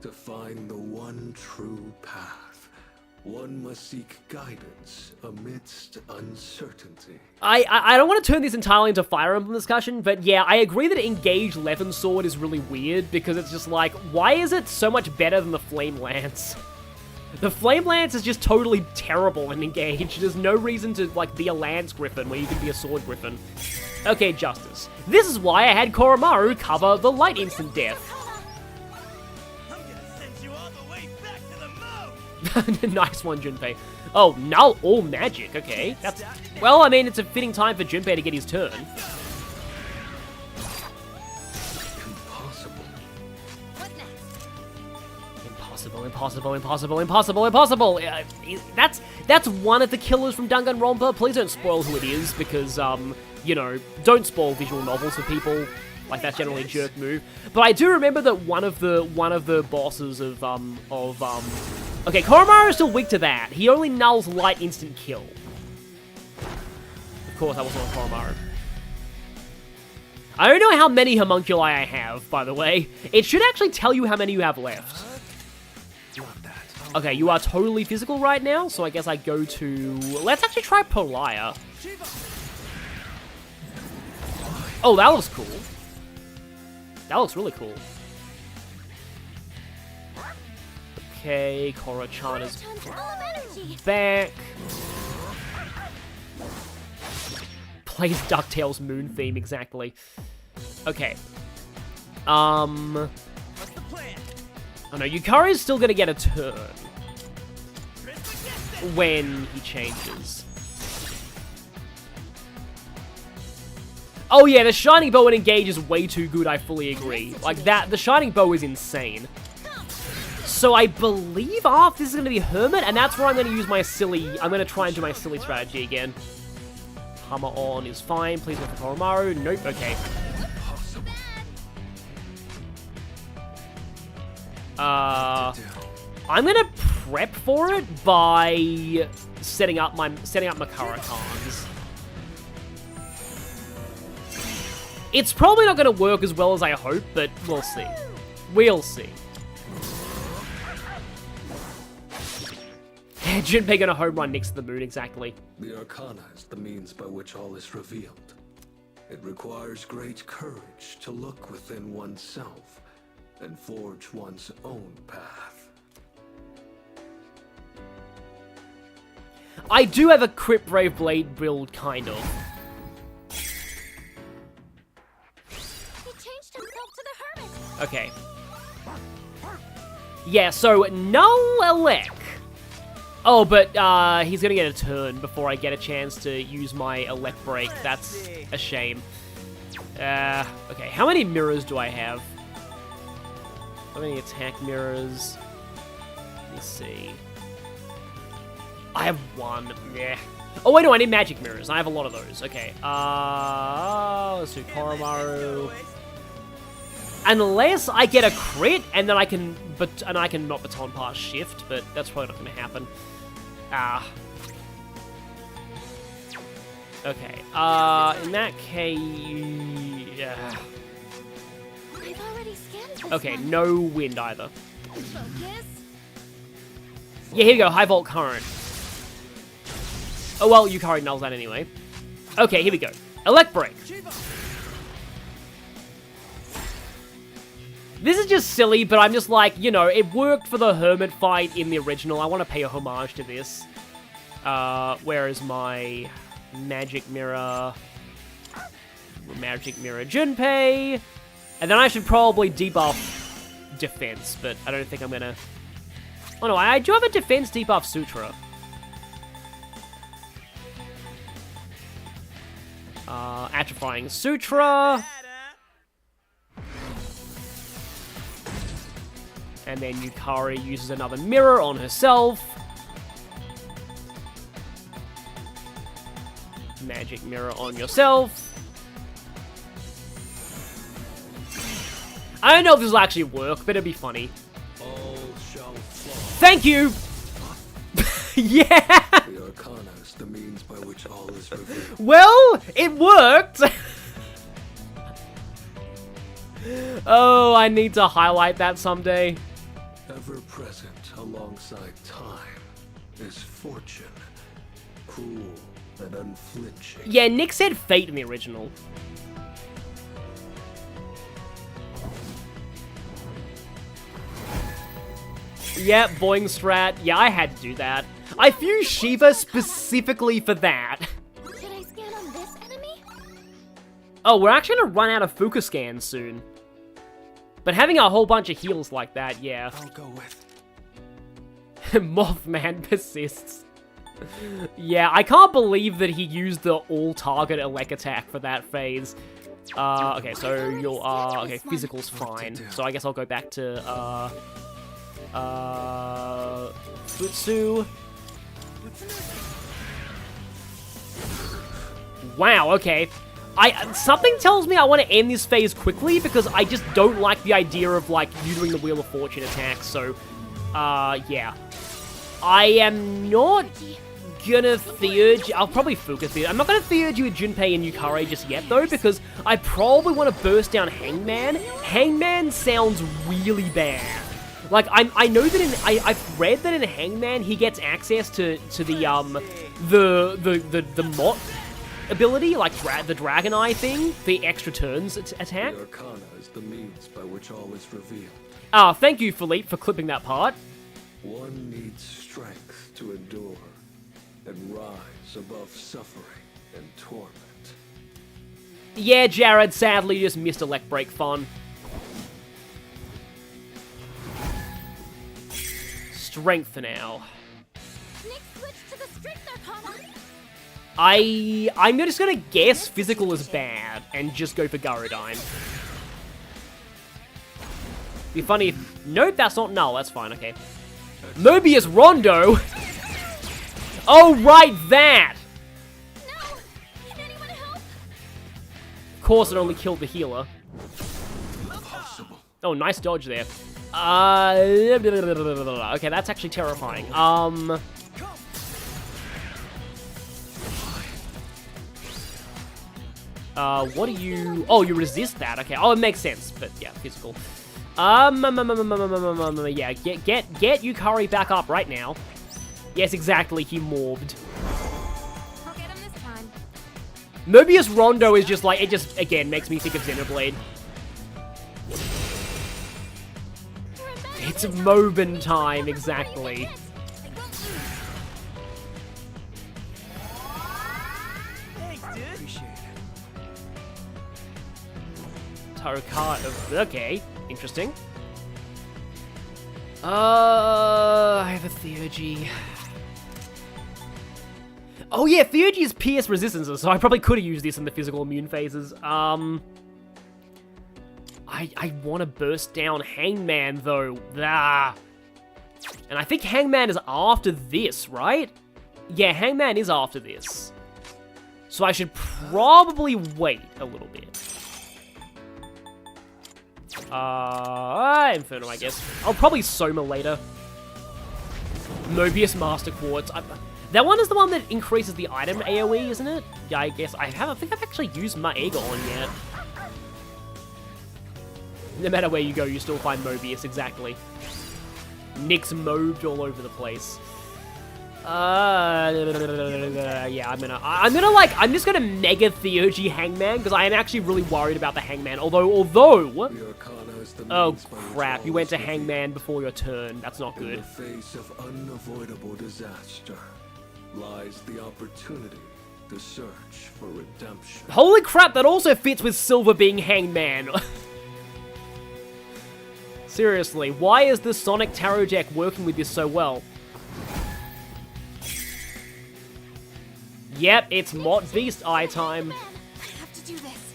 To find the one true path, one must seek guidance amidst uncertainty. I don't want to turn this entirely into Fire Emblem discussion, but yeah, I agree that Engage Levin's sword is really weird, because it's just like, why is it so much better than the Flame Lance? The Flame Lance is just totally terrible in Engage. There's no reason to, like, be a Lance Griffin where you can be a Sword Griffin. Okay, Justice. This is why I had Koromaru cover the Light Instant Death. I'm gonna send you all the way back to the moon. Nice one, Junpei. Oh, null all magic. Okay, that's... Well, I mean, it's a fitting time for Junpei to get his turn. Impossible. That's one of the killers from Danganronpa. Please don't spoil who it is, because, you know, don't spoil visual novels for people. Like, that's generally a jerk move. But I do remember that one of the bosses of okay, Koromaru is still weak to that. He only nulls light instant kill. Of course, that wasn't on Koromaru. I don't know how many homunculi I have, by the way. It should actually tell you how many you have left. Okay, you are totally physical right now, so I guess I go to... Let's actually try Polaya. Oh, that looks cool. That looks really cool. Okay, Korra-chan is back. Plays DuckTales Moon theme, exactly. Okay. What's the plan? Oh no, Yukari's still gonna get a turn. When he changes. Oh yeah, the Shining Bow and Engage is way too good, I fully agree. Like that, the Shining Bow is insane. So I believe after this is gonna be Hermit, and that's where I'm gonna use my silly, I'm gonna try and do my silly strategy again. Hammer on is fine, please go for Koromaru. Nope, okay. I'm gonna prep for it by setting up Makara-Khans. It's probably not gonna work as well as I hope, but we'll see. We'll see. Junpei gonna home run next to the moon, exactly. The Arcana is the means by which all is revealed. It requires great courage to look within oneself and forge one's own path. I do have a Crypt Brave Blade build, kind of. He changed himself to the hermit. Okay. Yeah, so no Elec. Oh, but he's gonna get a turn before I get a chance to use my Elec break. That's a shame. Okay, how many mirrors do I have? How many attack mirrors? Let me see. I have one. Yeah. Oh, wait, no, I need magic mirrors. I have a lot of those. Okay. Let's do Koromaru. Unless I get a crit, and then I can not baton pass shift, but that's probably not going to happen. Okay. In that case, I've already scanned this okay, one. no wind either. Focus. Yeah, here we go. High volt current. Oh well, Yukari nulls that anyway. Okay, here we go. Elect break. This is just silly, but I'm just like, you know, it worked for the Hermit fight in the original. I want to pay a homage to this. Where is my magic mirror? Magic mirror Junpei. And then I should probably debuff defense, but I don't think I'm gonna... Oh no, I do have a defense debuff Sutra. Atrophying Sutra. And then Yukari uses another mirror on herself. Magic mirror on yourself. I don't know if this will actually work, but it'll be funny. All shall fall. Thank you! Yeah! The Arcana is the means by which all is revealed. Well, it worked! Oh, I need to highlight that someday. Ever present alongside time is fortune, cruel and unflinching. Yeah, Nick said fate in the original. Yeah, Boing Strat. Yeah, I had to do that. I fused Shiva specifically for that. Should I scan on this enemy? Oh, we're actually gonna run out of Fuka scans soon. But having a whole bunch of heals like that, yeah. I'll go with. Mothman persists. Yeah, I can't believe that he used the all-target Elec attack for that phase. Okay, so you'll, okay, physical's fine. So I guess I'll go back to, Futsu. Wow, okay. Something tells me I want to end this phase quickly because I just don't like the idea of, like, you doing the Wheel of Fortune attacks, so, yeah. I am not gonna Theurge... I'll probably Fuka Theurge. I'm not gonna Theurge you with Junpei and Yukari just yet, though, because I probably want to burst down Hangman. Hangman sounds really bad. Like, I know that I've read that in Hangman, he gets access to the Mott ability, like the Dragon Eye thing, the extra turns attack. The Arcana is the means by which all is revealed. Thank you, Philippe, for clipping that part. One needs strength to endure and rise above suffering and torment. Yeah, Jared, sadly, you just missed Elect Break fun. Strength for now. Nick switched to the strength Arcana. I'm just gonna guess physical is bad and just go for Garudine. Be funny if... Nope, that's not null. That's fine, okay. Mobius Rondo! Oh, right, that! No! Can anyone help? Of course, it only killed the healer. Impossible. Oh, nice dodge there. Okay, that's actually terrifying. What do you... Oh, you resist that. Okay. Oh, it makes sense. But, yeah, physical. Yeah, get Yukari back up right now. Yes, exactly. He morbed. I'll get him this time. Mobius Rondo is just like... It just, again, makes me think of Xenoblade. It's Mobin time, exactly. Takaya. Okay, interesting. I have a Theurgy. Oh yeah, Theurgy is PS resistances, so I probably could have used this in the physical immune phases. I want to burst down Hangman, though. Ah. And I think Hangman is after this, right? Yeah, Hangman is after this. So I should probably wait a little bit. Inferno, I guess. I'll probably Soma later. Mobius Master Quartz. That one is the one that increases the item AoE, isn't it? Yeah, I guess. I think I've actually used Maega on yet. No matter where you go, you still find Mobius, exactly. Nick's moved all over the place. Yeah, I'm just gonna Mega Theurgy Hangman, because I am actually really worried about the Hangman, although... Oh, crap, you went to Hangman before your turn. That's not good. In the face of unavoidable disaster lies the opportunity to search for redemption. Holy crap, that also fits with Silver being Hangman. Seriously, why is the Sonic Tarot deck working with this so well? Yep, it's Mott Beast Eye time. I have to do this.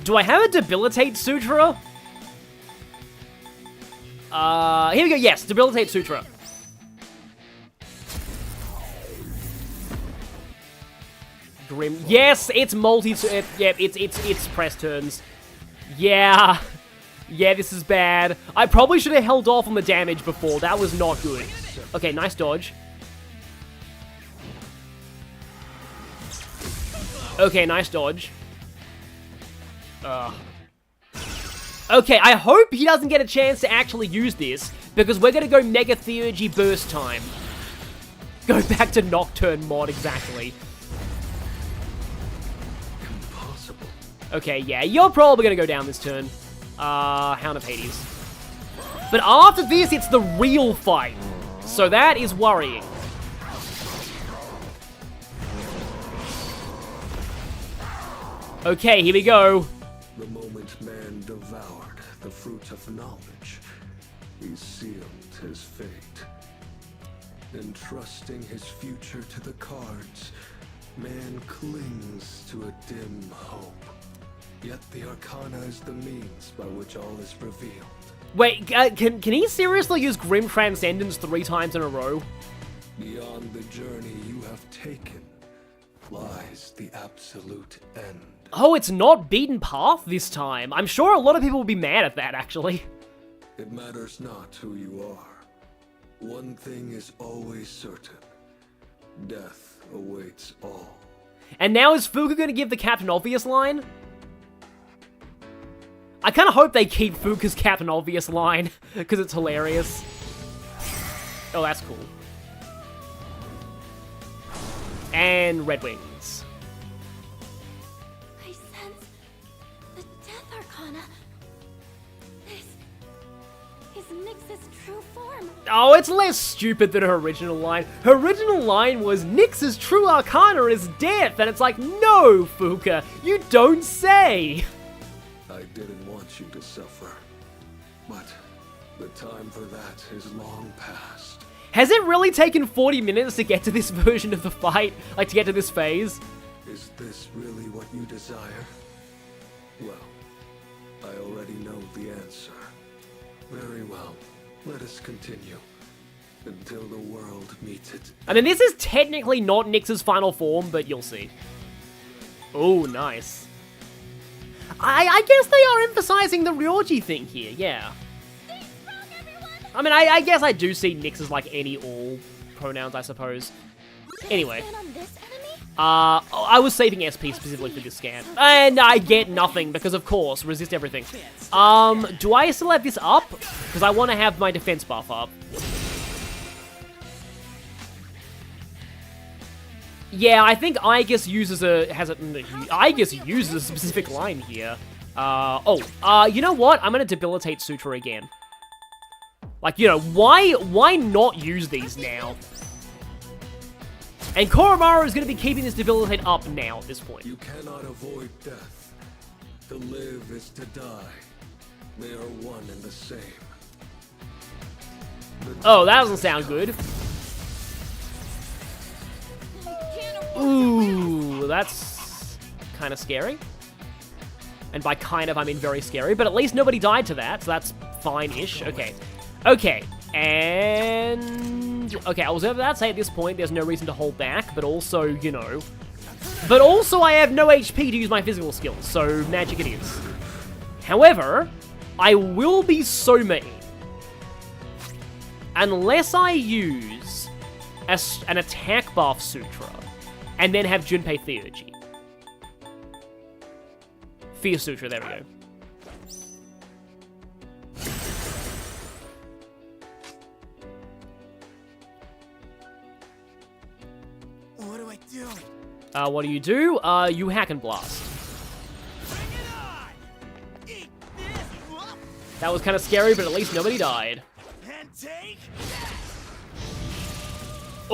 Do I have a Debilitate Sutra? Here we go, yes, Debilitate Sutra. Grim, yes, it's it's press turns. Yeah, this is bad. I probably should have held off on the damage before, that was not good. Okay, nice dodge. Okay, nice dodge. Okay, I hope he doesn't get a chance to actually use this, because we're gonna go Mega Theurgy burst time. Go back to Nocturne mod, exactly. Impossible. Okay, yeah, you're probably gonna go down this turn. Hound of Hades. But after this, it's the real fight. So that is worrying. Okay, here we go. The moment man devoured the fruit of knowledge, he sealed his fate. Entrusting his future to the cards, man clings to a dim hope. Yet the Arcana is the means by which all is revealed. Wait, can he seriously use Grim Transcendence 3 times in a row? Beyond the journey you have taken lies the absolute end. Oh, it's not Beaten Path this time. I'm sure a lot of people will be mad at that, actually. It matters not who you are. One thing is always certain. Death awaits all. And now is Fuka going to give the Captain Obvious line? I kind of hope they keep Fuka's Captain Obvious line, because it's hilarious. Oh, that's cool. And Red Wings. I sense the Death Arcana. This is Nyx's true form. Oh, it's less stupid than her original line. Her original line was, Nyx's true Arcana is death, and it's like, no, Fuka, you don't say. I didn't want you to suffer, but the time for that is long past. Has it really taken 40 minutes to get to this version of the fight? Like, to get to this phase? Is this really what you desire? Well, I already know the answer. Very well. Let us continue. Until the world meets it. I mean, this is technically not Nyx's final form, but you'll see. Oh, nice. I guess they are emphasizing the Ryoji thing here, yeah. I mean, I guess I do see Nyx as like any all pronouns, I suppose. Anyway. I was saving SP specifically for this scan. And I get nothing, because of course, resist everything. Do I still have this up? Because I want to have my defense buff up. Yeah, I think Aegis uses a specific line here. You know what? I'm gonna Debilitate Sutra again. Like, you know, why not use these now? And Koromaru is gonna be keeping this Debilitate up now at this point. You cannot avoid death. To live is to die. They are one and the same. Oh, that doesn't sound good. Ooh, that's kind of scary. And by kind of, I mean very scary, but at least nobody died to that, so that's fine-ish. Okay. Okay, and... Okay, I was about to say at this point, there's no reason to hold back, but also, you know... But also, I have no HP to use my physical skills, so magic it is. However, I will be so mean. Unless I use an attack buff sutra, and then have Junpei Theurgy. Fear Sutra, there we go. What do I do? What do? You hack and blast. That was kind of scary, but at least nobody died.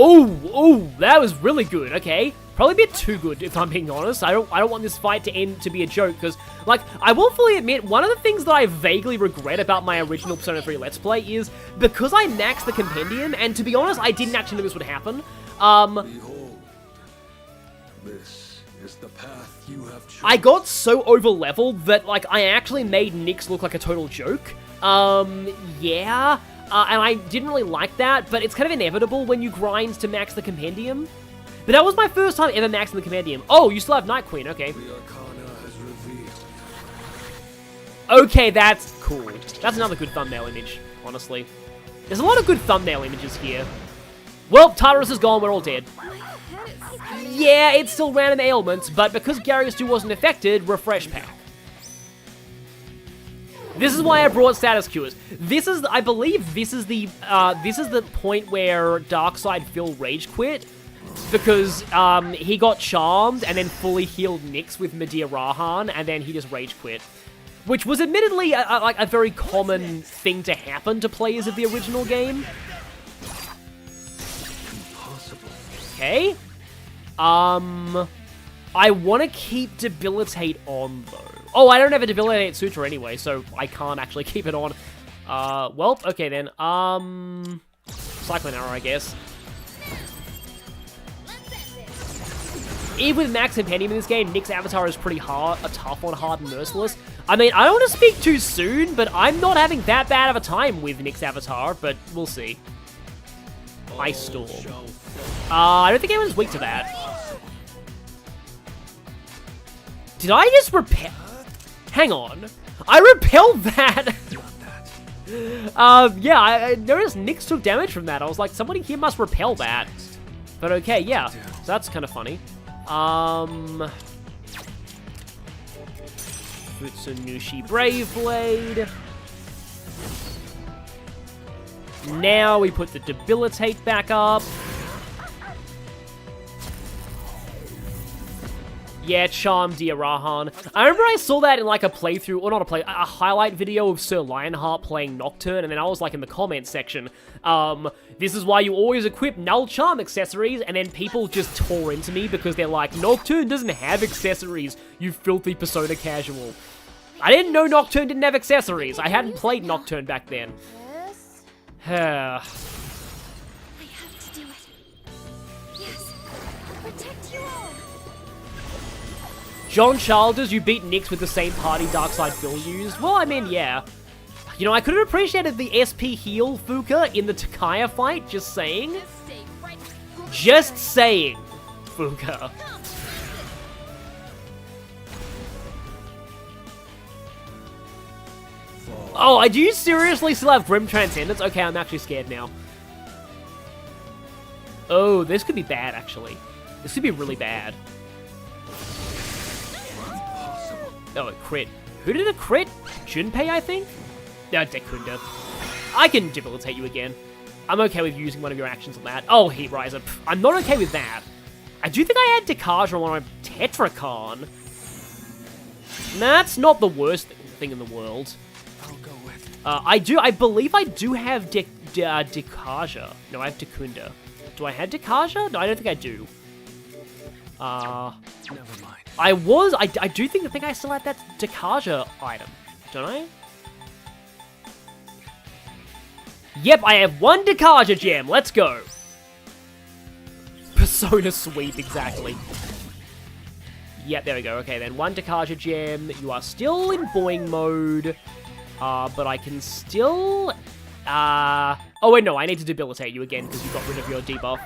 Oh, that was really good. Okay, probably a bit too good if I'm being honest. I don't want this fight to end to be a joke because, like, I will fully admit one of the things that I vaguely regret about my original Persona 3 Let's Play is because I maxed the compendium, and to be honest, I didn't actually know this would happen. Behold, this is the path you have chosen. I got so over-leveled that, like, I actually made Nyx look like a total joke. Yeah. And I didn't really like that, but it's kind of inevitable when you grind to max the compendium. But that was my first time ever maxing the compendium. Oh, you still have Night Queen, okay. The Arcana has revealed. Okay, that's cool. That's another good thumbnail image, honestly. There's a lot of good thumbnail images here. Well, Tartarus is gone, we're all dead. Yeah, it's still random ailments, but because Garius 2 wasn't affected, refresh pack. This is why I brought status cures. This is, I believe, this is the point where Darkside Phil rage quit because he got charmed and then fully healed Nyx with Medea Rahan, and then he just rage quit, which was admittedly like a very common thing to happen to players of the original game. Okay. I want to keep Debilitate on though. Oh, I don't have a Debilitate Sutra anyway, so I can't actually keep it on. Well, okay then. Cyclone Arrow, I guess. Even with Max and Penny in this game, Nyx's avatar is pretty tough on hard and merciless. I mean, I don't want to speak too soon, but I'm not having that bad of a time with Nyx's avatar, but we'll see. Ice Storm. I don't think anyone's weak to that. Did I just repel? Hang on. I repelled that! Yeah, I noticed Nyx took damage from that. I was like, somebody here must repel that. But okay, yeah. So that's kind of funny. Futsunushi Brave Blade. Now we put the Debilitate back up. Yeah, Charm Dear Rahan. I remember I saw that in like a playthrough, or not a highlight video of Sir Lionheart playing Nocturne, and then I was like in the comments section, this is why you always equip Null Charm accessories, and then people just tore into me because they're like, Nocturne doesn't have accessories, you filthy Persona casual. I didn't know Nocturne didn't have accessories. I hadn't played Nocturne back then. I have to do it. Yes, protect you all. John Childers, you beat Nyx with the same party Darkside Phil used? Well, I mean, yeah. You know, I could have appreciated the SP heal Fuka in the Takaya fight, just saying. Just saying, Fuka. Oh, do you seriously still have Grim Transcendence? Okay, I'm actually scared now. Oh, this could be bad, actually. This could be really bad. Oh, a crit. Who did a crit? Junpei, I think? No, Dekunda. I can debilitate you again. I'm okay with using one of your actions on that. Oh, Heat Riser. Pff, I'm not okay with that. I do think I had Dekaja on my Tetracon. That's not the worst thing in the world. I'll go with. I believe I do have Dekaja. No, I have Dekunda. Do I have Dekaja? No, I don't think I do. Never mind. I do think I still had that Dekaja item, don't I? Yep, I have 1 Takaya gem. Let's go. Persona sweep, exactly. Yep, there we go. Okay, then 1 Takaya gem. You are still in boing mode. But I can still... Oh, wait, no. I need to debilitate you again because you got rid of your debuff.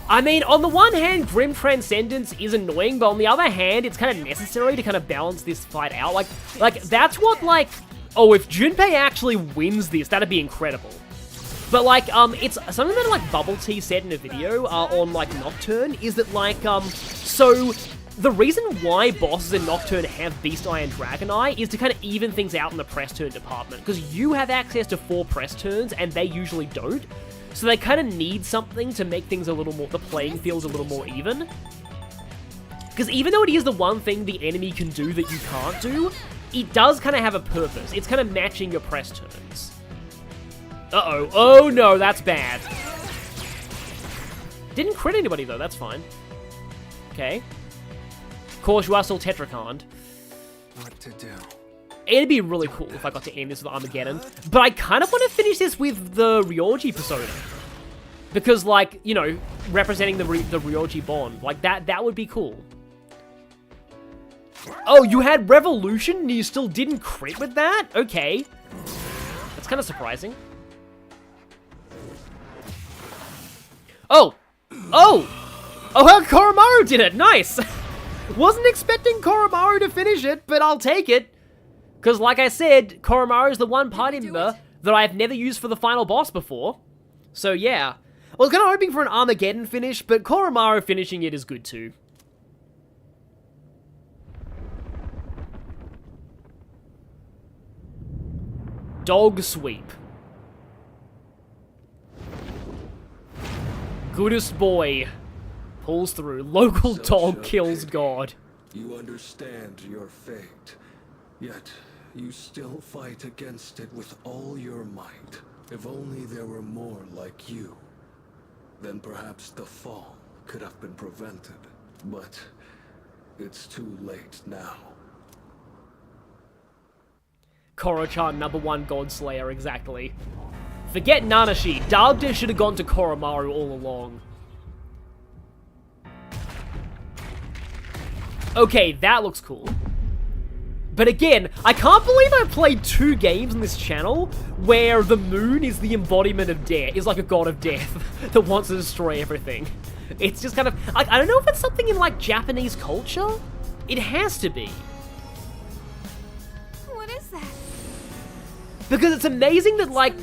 I mean, on the one hand, Grim Transcendence is annoying, but on the other hand, it's kind of necessary to kind of balance this fight out. Like that's what, like... Oh, if Junpei actually wins this, that'd be incredible. But, like, it's something that, like, Bubble Tea said in a video on, like, Nocturne is that, like, so the reason why bosses in Nocturne have Beast Eye and Dragon Eye is to kind of even things out in the press turn department, because you have access to 4 press turns, and they usually don't. So they kind of need something to make things a little more, the playing field a little more even. Because even though it is the one thing the enemy can do that you can't do, it does kind of have a purpose. It's kind of matching your press turns. Uh-oh. Oh, no, that's bad. Didn't crit anybody, though. That's fine. Okay. Of course, you are still Tetracond. What to do? It'd be really cool if I got to end this with Armageddon. But I kind of want to finish this with the Ryoji persona. Because, like, you know, representing the Ryoji bond. Like, that would be cool. Oh, you had Revolution and you still didn't crit with that? Okay. That's kind of surprising. Oh! Oh! Oh, well, Koromaru did it! Nice! Wasn't expecting Koromaru to finish it, but I'll take it. Because, like I said, Koromaru is the one party member that I've never used for the final boss before. So, yeah. I was kind of hoping for an Armageddon finish, but Koromaru finishing it is good too. Dog sweep. Goodest boy pulls through. Local dog kills God. You understand your fate, yet you still fight against it with all your might. If only there were more like you, then perhaps the fall could have been prevented. But it's too late now. Koro-chan, #1 Godslayer, exactly. Forget Nanashi. Darkness should have gone to Koromaru all along. Okay, that looks cool. But again, I can't believe I played 2 games on this channel where the moon is the embodiment of death, is like a god of death that wants to destroy everything. It's just kind of, I don't know if it's something in, like, Japanese culture? It has to be. What is that? Because it's amazing that, like,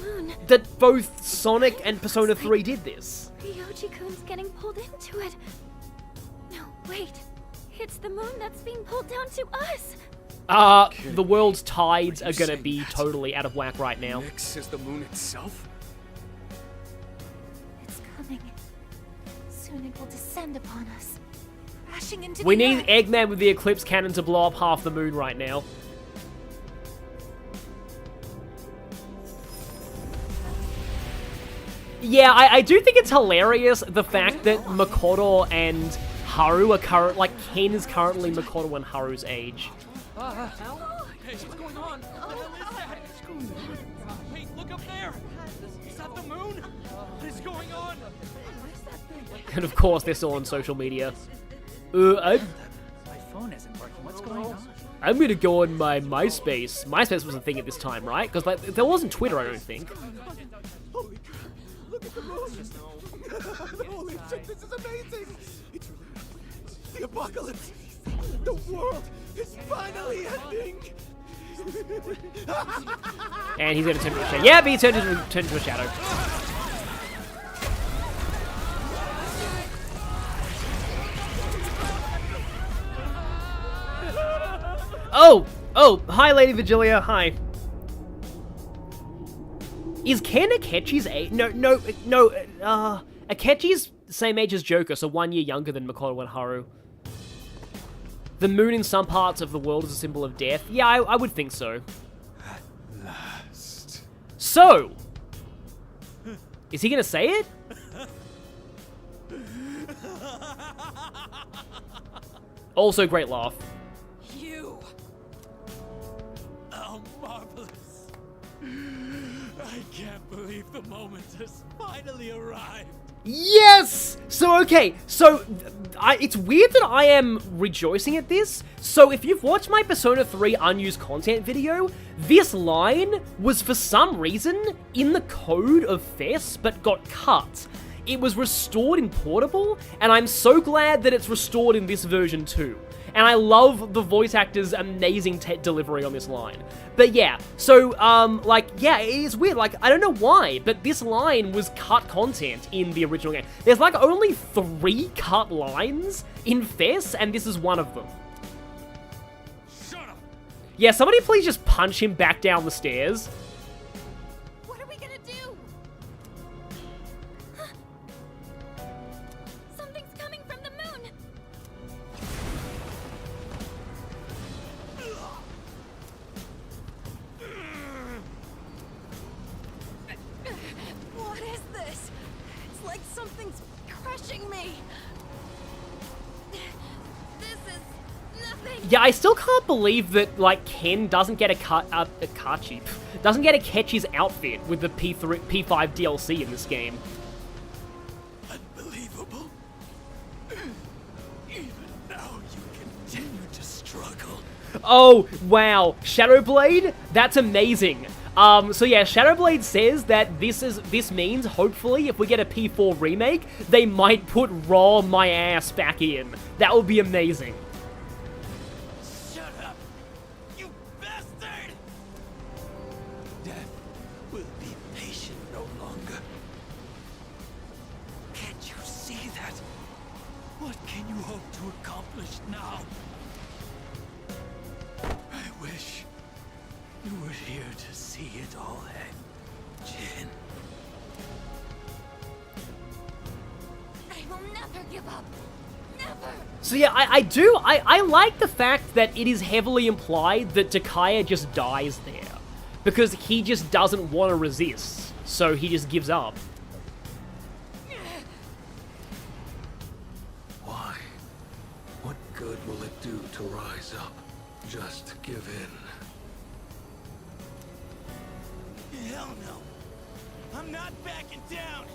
that both Sonic and Persona 3 did this. Ryoji-kun's getting pulled into it. No, wait. It's the moon that's being pulled down to us. The world's tides are gonna be totally out of whack right now. Nyx is the moon itself? It's coming. Soon it will descend upon us, crashing into We the need earth. Eggman with the Eclipse Cannon to blow up half the moon right now. Yeah, I do think it's hilarious, the fact that Makoto and Haru are Ken is currently Makoto and Haru's age. Hey, what's going on? What the hell is that? Wait, look up there! Is that the moon? What is going on? And of course, they're still on social media. My phone isn't working. What's going on? I'm gonna go on my MySpace. MySpace was a thing at this time, right? Because, like, there wasn't Twitter, I don't think. Holy crap! Look at the moon! Holy shit, this is amazing! It's the apocalypse! The world is finally ending! And he's gonna turn into a shadow. Yeah, but he turned into a shadow. Oh, hi, Lady Vigilia, hi. Is Ken Akechi's age? No, Akechi's same age as Joker, so 1 year younger than Makoto and Haru. The moon in some parts of the world is a symbol of death. Yeah, I would think so. At last. So, is he gonna say it? Also, great laugh. You! Oh, marvelous! I believe the moment has finally arrived. Yes! So, okay, so it's weird that I am rejoicing at this. So, if you've watched my Persona 3 unused content video, this line was for some reason in the code of FES, but got cut. It was restored in Portable, and I'm so glad that it's restored in this version too. And I love the voice actor's amazing delivery on this line. But yeah, so, yeah, it is weird. Like, I don't know why, but this line was cut content in the original game. There's, like, only 3 cut lines in FES, and this is one of them. Shut up! Yeah, somebody please just punch him back down the stairs. What are we gonna do? Something's coming from the moon! What is this? It's like something's crushing me. This is nothing! Yeah, I still can't believe that, like, Ken doesn't get doesn't get to catch his outfit with the P5 DLC in this game. Unbelievable. Even now you continue to struggle. Oh, wow. Shadowblade? That's amazing. So yeah, Shadowblade says that this means, hopefully, if we get a P4 remake, they might put Raw My Ass back in. That would be amazing. Shut up, you bastard! Death will be patient no longer. Can't you see that? What can you hope to accomplish now? I wish you were here to see it all end, Jin. I will never give up. Never! So yeah, I like the fact that it is heavily implied that Takaya just dies there. Because he just doesn't want to resist, so he just gives up. Why? What good will it do to rise up? Just give in. Hell no. I'm not backing down.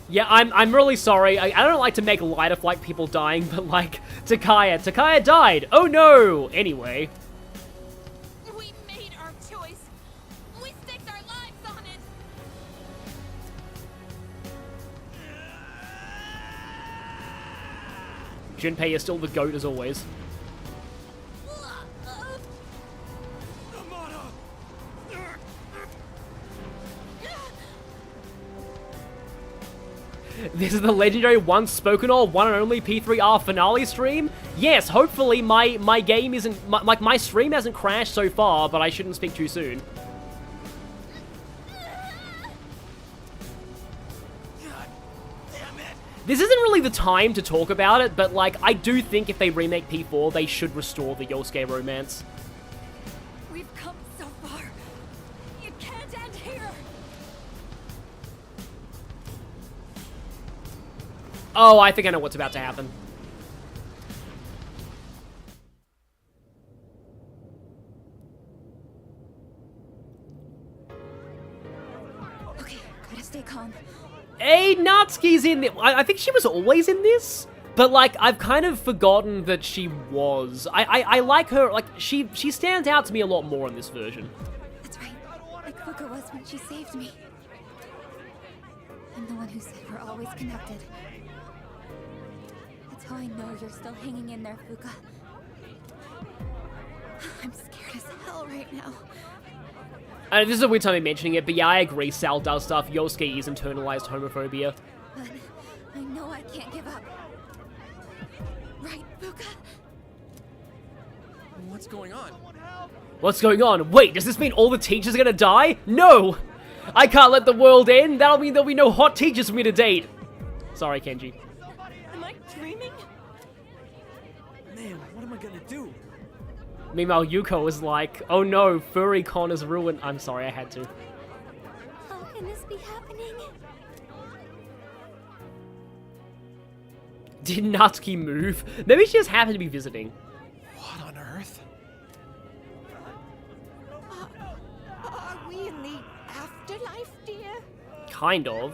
Yeah, I'm really sorry. I don't like to make light of, like, people dying, but, like, Takaya died! Oh no! Anyway. We made our choice. We staked our lives on it. Junpei is still the GOAT as always. This is the legendary once spoken of, one and only P3R finale stream? Yes, hopefully my game isn't, my stream hasn't crashed so far, but I shouldn't speak too soon. God damn it. This isn't really the time to talk about it, but like, I do think if they remake P4, they should restore the Yosuke romance. We've come so far. It can't end here. Oh, I think I know what's about to happen. Okay, gotta stay calm. Hey, Natsuki's in it. I think she was always in this, but like, I've kind of forgotten that she was. I like her, like, she stands out to me a lot more in this version. That's right, like Fuka was when she saved me. I'm the one who said we're always connected. That's how I know you're still hanging in there, Fuka. I'm scared as hell right now. This is a weird time of mentioning it, but yeah, I agree, Sal does stuff. Yosuke is internalized homophobia. But I know I can't give up. Right, Fuka? What's going on? What's going on? Wait, does this mean all the teachers are gonna die? No! I can't let the world end. That'll mean there'll be no hot teachers for me to date. Sorry, Kenji. Am I dreaming? Man, what am I gonna do? Meanwhile, Yuko is like, oh no, FurryCon is ruined. I'm sorry, I had to. How can this be happening? Did Natsuki move? Maybe she just happened to be visiting. What on earth? Are we in the afterlife, dear? kind of.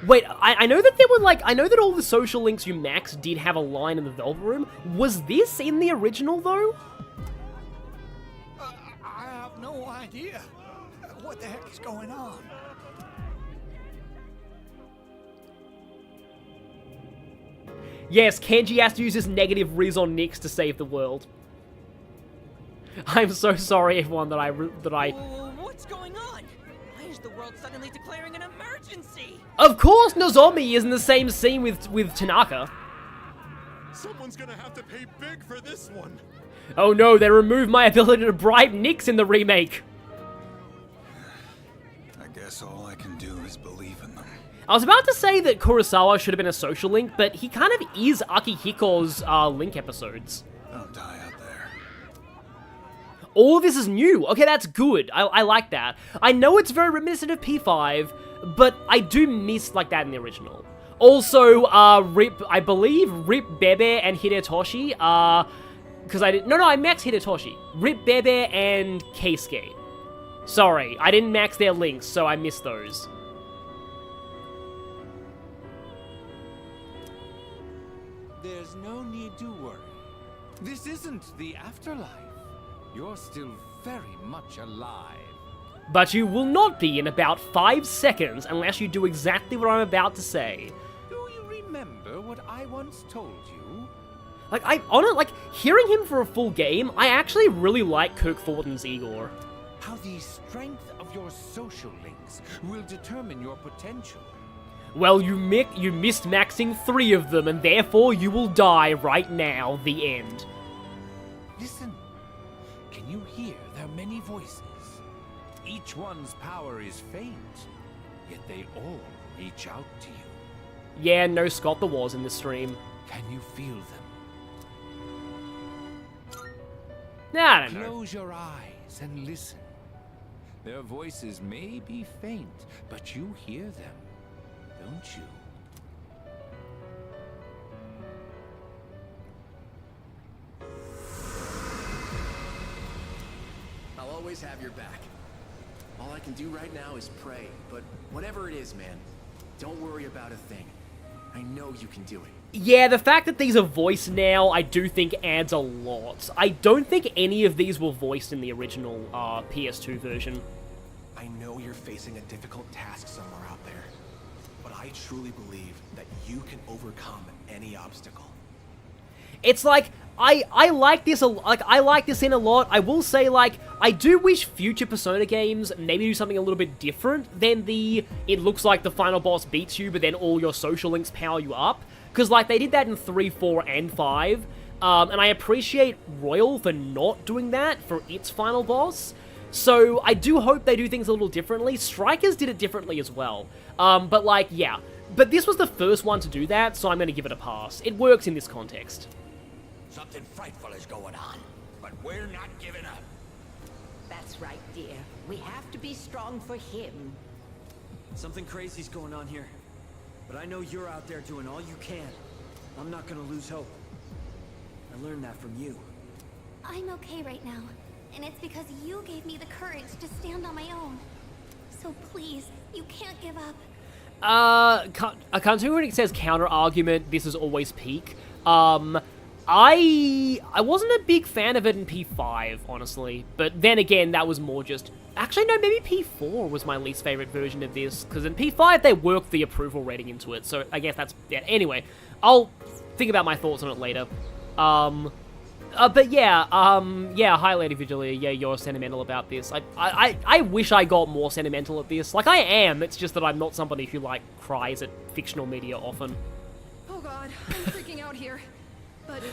Wait, I know that there were, like, I know that all the social links you max did have a line in the Velvet Room. Was this in the original, though? I have no idea. What the heck is going on? Yes, Kenji has to use his negative Raison Nix to save the world. I'm so sorry, everyone, that I... What's going on? Why is the world suddenly declaring an emergency? Of course Nozomi is in the same scene with Tanaka. Someone's gonna have to pay big for this one. Oh no, they removed my ability to bribe Nix in the remake. I guess all I can do is believe in them. I was about to say that Kurosawa should have been a social link, but he kind of is Akihiko's link episodes. Don't die out there. All of this is new. Okay, that's good. I like that. I know it's very reminiscent of P5, but I do miss like that in the original. Also, I believe Rip Bebe and Hidetoshi, because I maxed Hidetoshi. Rip Bebe and Keisuke. Sorry, I didn't max their links, so I missed those. There's no need to worry. This isn't the afterlife. You're still very much alive. But you will not be in about 5 seconds unless you do exactly what I'm about to say. Do you remember what I once told you? Like, hearing him for a full game, I actually really like Kirk Thornton's Igor. How the strength of your social links will determine your potential. Well, you missed maxing 3 of them, and therefore you will die right now, the end. Listen. Can you hear their many voices? Each one's power is faint, yet they all reach out to you. Yeah, no Scott the Wars in the stream. Can you feel them? Nah, I don't know. Close your eyes and listen. Their voices may be faint, but you hear them, don't you? I'll always have your back. All I can do right now is pray, but whatever it is, man, don't worry about a thing. I know you can do it. Yeah, the fact that these are voiced now, I do think adds a lot. I don't think any of these were voiced in the original PS2 version. I know you're facing a difficult task somewhere out there, but I truly believe that you can overcome any obstacle. It's like, I like this I like this in a lot. I will say, like, I do wish future Persona games maybe do something a little bit different than it looks like the final boss beats you, but then all your social links power you up. Because, like, they did that in 3, 4, and 5. And I appreciate Royal for not doing that for its final boss. So I do hope they do things a little differently. Strikers did it differently as well. But, like, yeah. But this was the first one to do that, so I'm going to give it a pass. It works in this context. Something frightful is going on, but we're not giving up. That's right, dear. We have to be strong for him. Something crazy's going on here. But I know you're out there doing all you can. I'm not gonna lose hope. I learned that from you. I'm okay right now, and it's because you gave me the courage to stand on my own. So please, you can't give up. Continuing says counter-argument, this is always peak. I wasn't a big fan of it in P5, honestly. But then again, that was more just... Actually, no, maybe P4 was my least favorite version of this. Because in P5, they worked the approval rating into it. So I guess that's... Yeah, anyway, I'll think about my thoughts on it later. But yeah, hi Lady Vigilia, yeah, you're sentimental about this. I wish I got more sentimental at this. Like, I am, it's just that I'm not somebody who, like, cries at fictional media often. Oh god, I'm freaking out here. But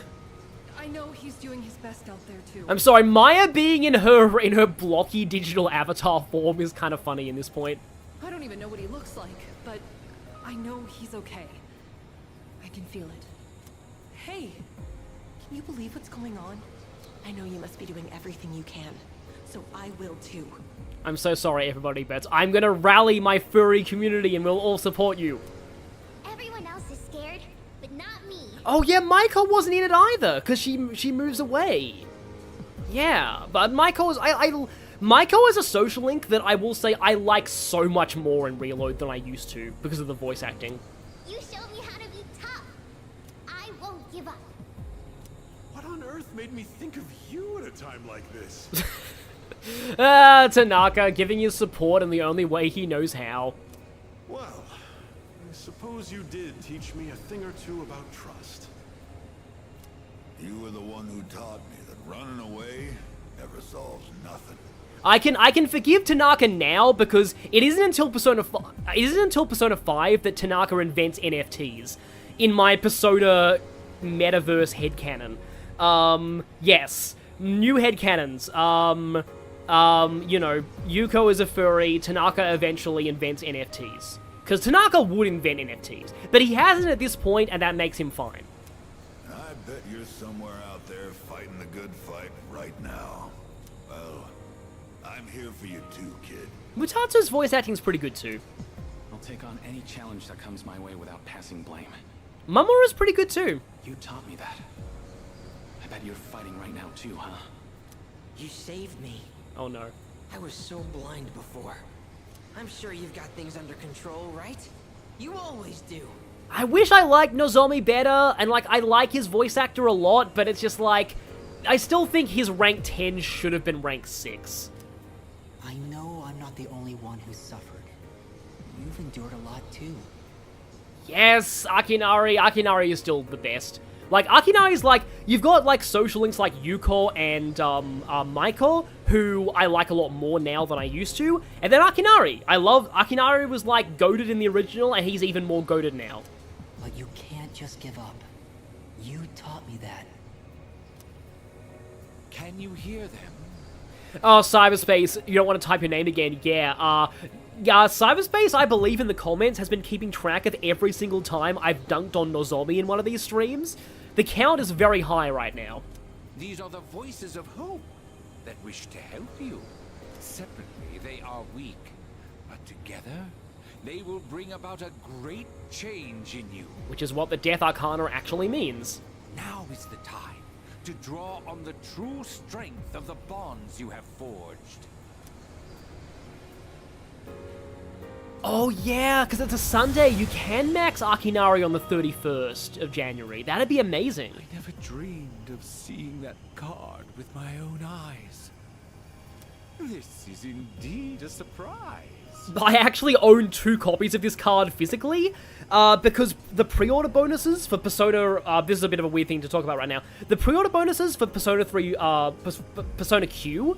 I know he's doing his best out there too. I'm sorry, Maya being in her blocky digital avatar form is kind of funny in this point. I don't even know what he looks like, but I know he's okay. I can feel it. Hey, can you believe what's going on? I know you must be doing everything you can, so I will too. I'm so sorry, everybody, but I'm gonna rally my furry community and we'll all support you. Everyone else is scared, but not me. Oh yeah, Maiko wasn't in it either, because she moves away. Yeah, but Maiko was... Maiko is a social link that I will say I like so much more in Reload than I used to because of the voice acting. You showed me how to be tough. I won't give up. What on earth made me think of you at a time like this? Tanaka giving you support in the only way he knows how. Well, I suppose you did teach me a thing or two about trust. You were the one who taught me that running away never solves nothing. I can forgive Tanaka now because it isn't until Persona 5 that Tanaka invents NFTs in my Persona metaverse headcanon. Yes, new headcanons. You know, Yuko is a furry, Tanaka eventually invents NFTs. Because Tanaka would invent NFTs, but he hasn't at this point, and that makes him fine. I bet you're somewhere out there fighting the good fight right now. Well, I'm here for you too, kid. Mutatsu's voice acting is pretty good too. I'll take on any challenge that comes my way without passing blame. Mamoru's pretty good too. You taught me that. I bet you're fighting right now too, huh? You saved me. Oh no. I was so blind before. I'm sure you've got things under control, right? You always do. I wish I liked Nozomi better, and like, I like his voice actor a lot, but it's just like, I still think his rank 10 should have been rank 6. I know I'm not the only one who's suffered. You've endured a lot too. Yes, Akinari is still the best. Like, Akinari's like, you've got like social links like Yuko and Maiko, who I like a lot more now than I used to. And then Akinari. Akinari was like goated in the original, and he's even more goated now. But you can't just give up. You taught me that. Can you hear them? Oh, Cyberspace, you don't want to type your name again. Yeah, Cyberspace, I believe in the comments, has been keeping track of every single time I've dunked on Nozomi in one of these streams. The count is very high right now. These are the voices of hope that wish to help you. Separately, they are weak, but together, they will bring about a great change in you. Which is what the Death Arcana actually means. Now is the time to draw on the true strength of the bonds you have forged. Oh yeah, because it's a Sunday. You can max Akinari on the 31st of January. That'd be amazing. I never dreamed of seeing that card with my own eyes. This is indeed a surprise. I actually own 2 copies of this card physically, because the pre-order bonuses for Persona, this is a bit of a weird thing to talk about right now. The pre-order bonuses for Persona 3, Persona Q,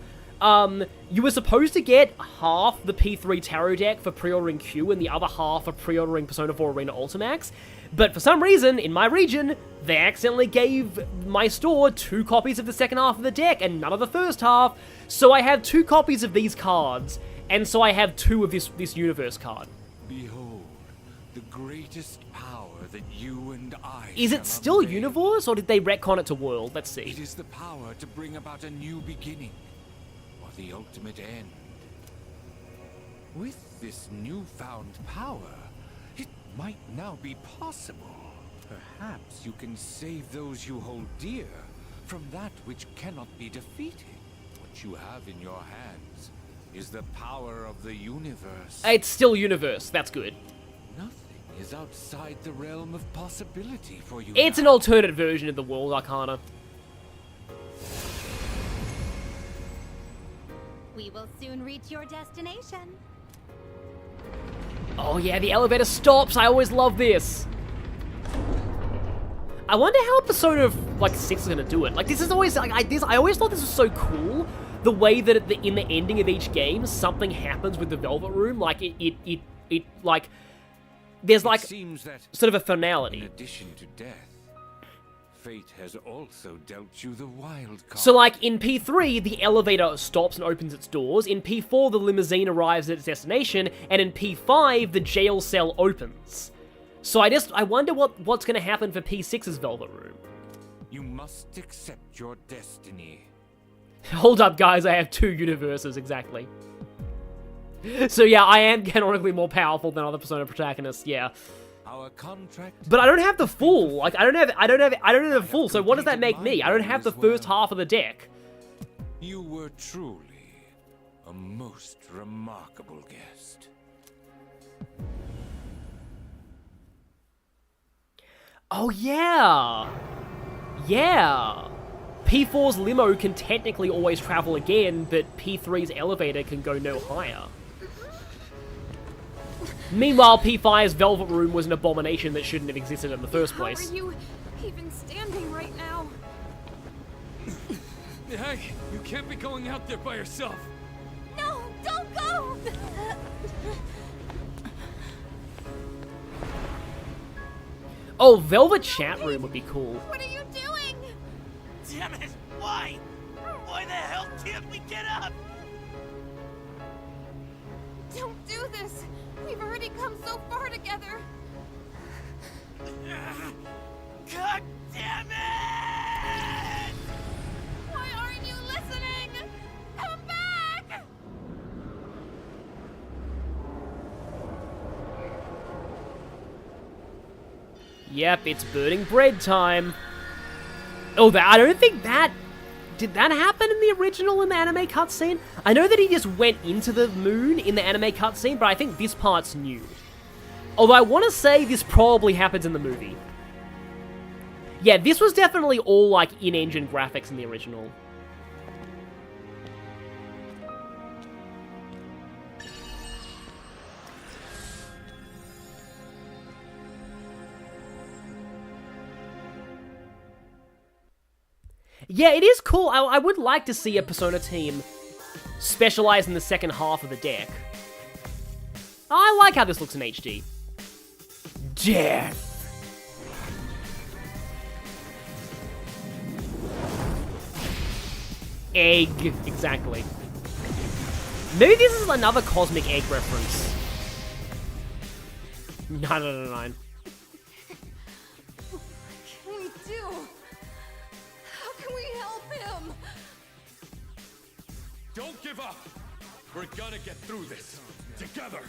you were supposed to get half the P3 Tarot deck for pre-ordering Q and the other half for pre-ordering Persona 4 Arena Ultimax, but for some reason, in my region, they accidentally gave my store 2 copies of the second half of the deck and none of the first half, so I have 2 copies of these cards, and so I have 2 of this universe card. Behold, the greatest power that you and I Is it shall still unveil. universe, or did they retcon it to world? Let's see. It is the power to bring about a new beginning, or the ultimate end. With this newfound power, it might now be possible. Perhaps you can save those you hold dear from that which cannot be defeated. What you have in your hands is the power of the universe. It's still universe, that's good. Nothing is outside the realm of possibility for you. It's an alternate version of the World Arcana. We will soon reach your destination. Oh yeah, the elevator stops. I always love this. I wonder how Persona like 6 is gonna do it. Like this is always like I always thought this was so cool. The way that in the ending of each game, something happens with the Velvet Room. Like it like there's like seems that sort of a finality. in addition to death, fate has also dealt you the wild card. So like in P3, the elevator stops and opens its doors. In P4, the limousine arrives at its destination, and in P5, the jail cell opens. So I wonder what's going to happen for P6's Velvet Room. You must accept your destiny. Hold up, guys, I have 2 universes, exactly. So yeah, I am canonically more powerful than other Persona protagonists, yeah. Our contract. But I don't have the full. Like I don't have the full. So what does that make me? I don't have the first half of the deck. You were truly A most remarkable guest. Oh, yeah! Yeah! P4's limo can technically always travel again, but P3's elevator can go no higher. Meanwhile, P5's Velvet Room was an abomination that shouldn't have existed in the first place. How are you even standing right now? Hey, you can't be going out there by yourself. No, don't go! Oh, Velvet Chat Room would be cool. What are you doing? Damn it! Why? Why the hell can't we get up? Don't do this. We've already come so far together. God damn it! Why aren't you listening? Come back! Yep, it's burning bread time. Oh, I don't think that... Did that happen in the original in the anime cutscene? I know that he just went into the moon in the anime cutscene, but I think this part's new. Although I want to say this probably happens in the movie. Yeah, this was definitely all, like, in-engine graphics in the original. Yeah, it is cool. I would like to see a Persona team specialize in the second half of the deck. I like how this looks in HD. Death! Egg, exactly. Maybe this is another Cosmic Egg reference. 999. What can we do? How can we help him? Don't give up! We're gonna get through this. Together!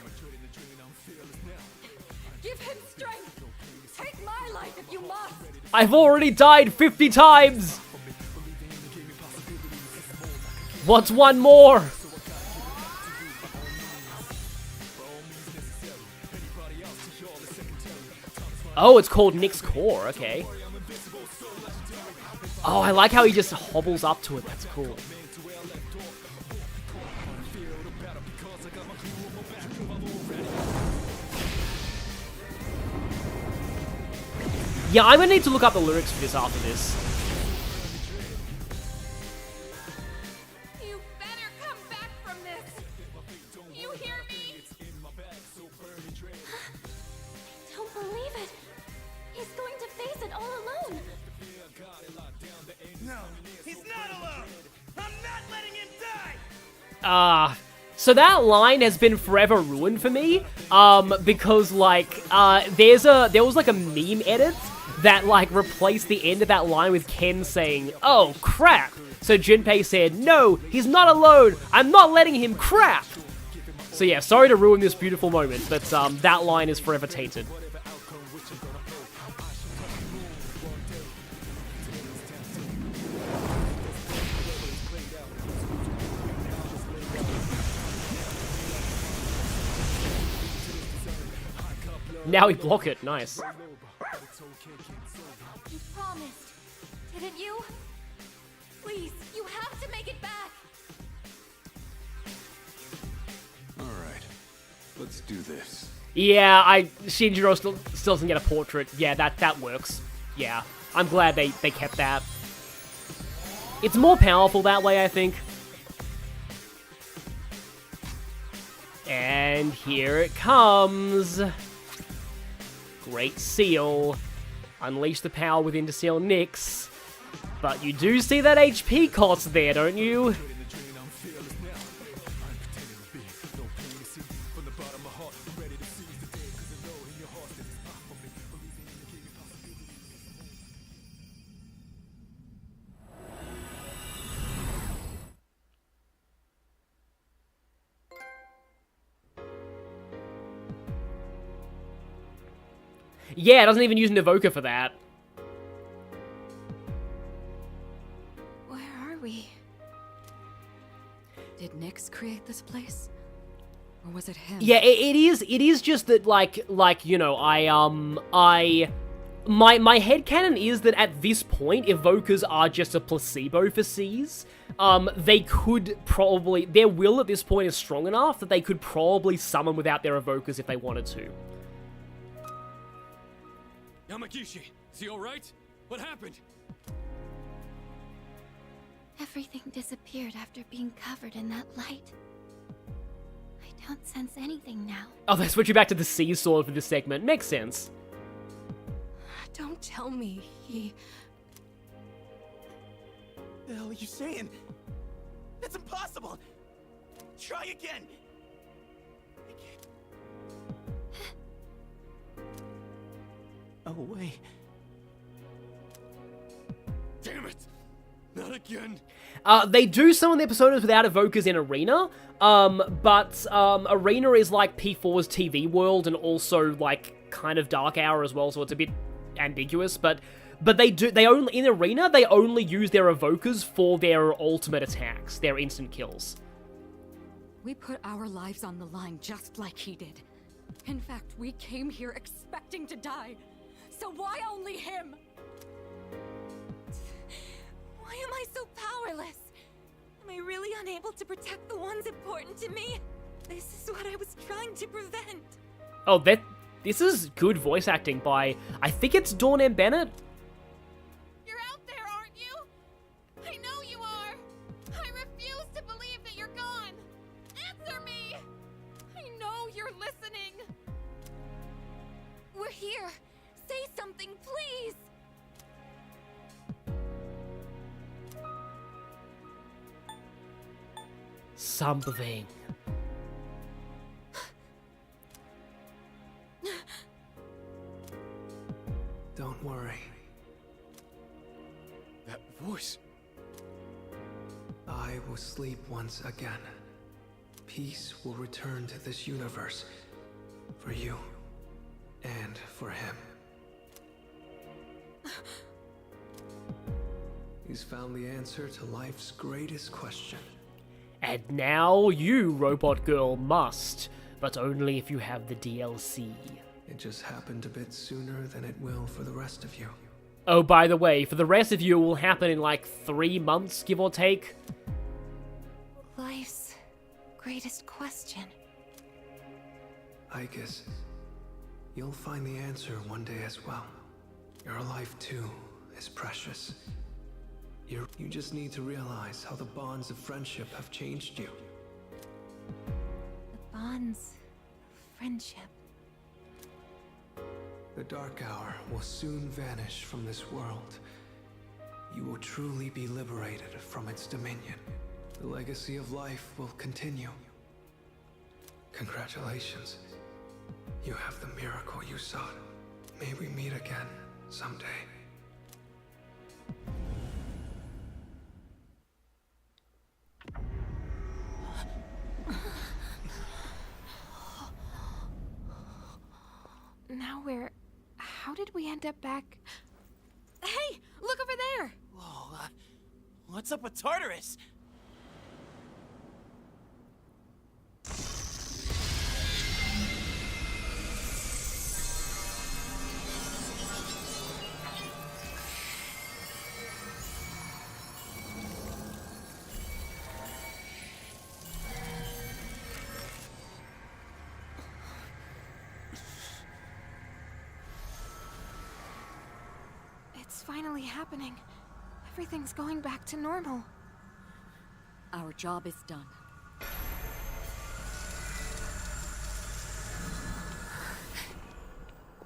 Give him strength! Take my life if you must! I've already died 50 times! What's one more? Oh, it's called Nick's Core, okay. Oh, I like how he just hobbles up to it, that's cool. Yeah, I'm gonna need to look up the lyrics for this after this. You better come back from this. You hear me? Don't believe it. He's going to face it all alone. No, he's not alone! I'm not letting him die! So that line has been forever ruined for me, because, like, there was, like, a meme edit that, like, replaced the end of that line with Ken saying, "Oh, crap!" So Junpei said, "No, he's not alone! I'm not letting him crap!" So yeah, sorry to ruin this beautiful moment, but, that line is forever tainted. Now we block it, nice. You promised, didn't you? Please, you have to make it back. Alright, let's do this. Yeah, Shinjiro still doesn't get a portrait. Yeah, that works. Yeah, I'm glad they kept that. It's more powerful that way, I think. And here it comes. Great Seal. Unleash the power within to seal Nyx. But you do see that HP cost there, don't you? Yeah, it doesn't even use an evoker for that. Where are we? Did Nyx create this place? Or was it him? Yeah, it is just that, like, you know, my headcanon is that at this point, evokers are just a placebo for C's. They could probably, their will at this point is strong enough that they could probably summon without their evokers if they wanted to. Yamagishi, is he alright? What happened? Everything disappeared after being covered in that light. I don't sense anything now. Oh, they're switching back to the sea sword for this segment. Makes sense. Don't tell me he... The hell are you saying? That's impossible! Try again! Oh, wait. Damn it! Not again! They do summon their personas without evokers in Arena, but Arena is like P4's TV world and also like kind of Dark Hour as well, so it's a bit ambiguous, but they only, in Arena, they only use their evokers for their ultimate attacks, their instant kills. We put our lives on the line just like he did. In fact, we came here expecting to die. So why only him? Why am I so powerless? Am I really unable to protect the ones important to me? This is what I was trying to prevent. Oh, this is good voice acting by, I think it's Dawn M. Bennett? You're out there, aren't you? I know you are. I refuse to believe that you're gone. Answer me. I know you're listening. We're here. Say something, please. Something. Don't worry. That voice. I will sleep once again. Peace will return to this universe. For you. And for him. He's found the answer to life's greatest question. And now you, Robot Girl, must, but only if you have the DLC. It just happened a bit sooner than it will for the rest of you. Oh, by the way, for the rest of you, it will happen in like 3 months, give or take. Life's greatest question. I guess you'll find the answer one day as well. Your life, too, is precious. You just need to realize how the bonds of friendship have changed you. The bonds of friendship. The Dark Hour will soon vanish from this world. You will truly be liberated from its dominion. The legacy of life will continue. Congratulations. You have the miracle you sought. May we meet again someday. Now how did we end up back? Hey, look over there! Whoa, what's up with Tartarus? It's finally happening. Everything's going back to normal. Our job is done.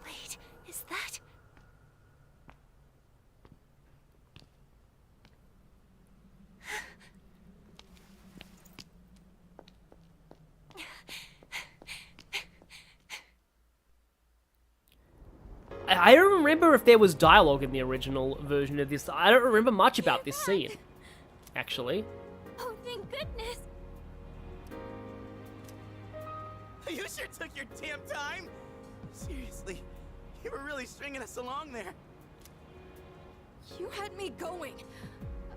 Wait, is that... I don't remember if there was dialogue in the original version of this. I don't remember much about this scene, actually. Oh, thank goodness! You sure took your damn time! Seriously, you were really stringing us along there. You had me going.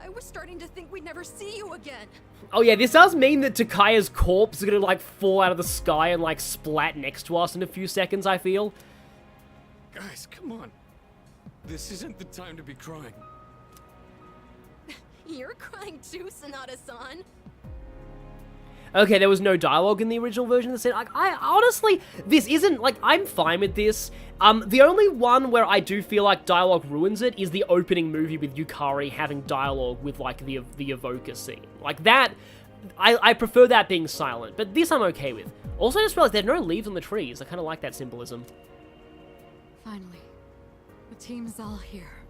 I was starting to think we'd never see you again. Oh yeah, this does mean that Takaya's corpse is gonna, like, fall out of the sky and, like, splat next to us in a few seconds, I feel. Guys, come on. This isn't the time to be crying. You're crying too, Sonata-san. Okay, there was no dialogue in the original version of the scene. Like, I honestly, this isn't, like, I'm fine with this. The only one where I do feel like dialogue ruins it is the opening movie with Yukari having dialogue with, like, the evoker scene. Like, that, I prefer that being silent, but this I'm okay with. Also, I just realized there are no leaves on the trees. I kind of like that symbolism. Finally, the team's all here.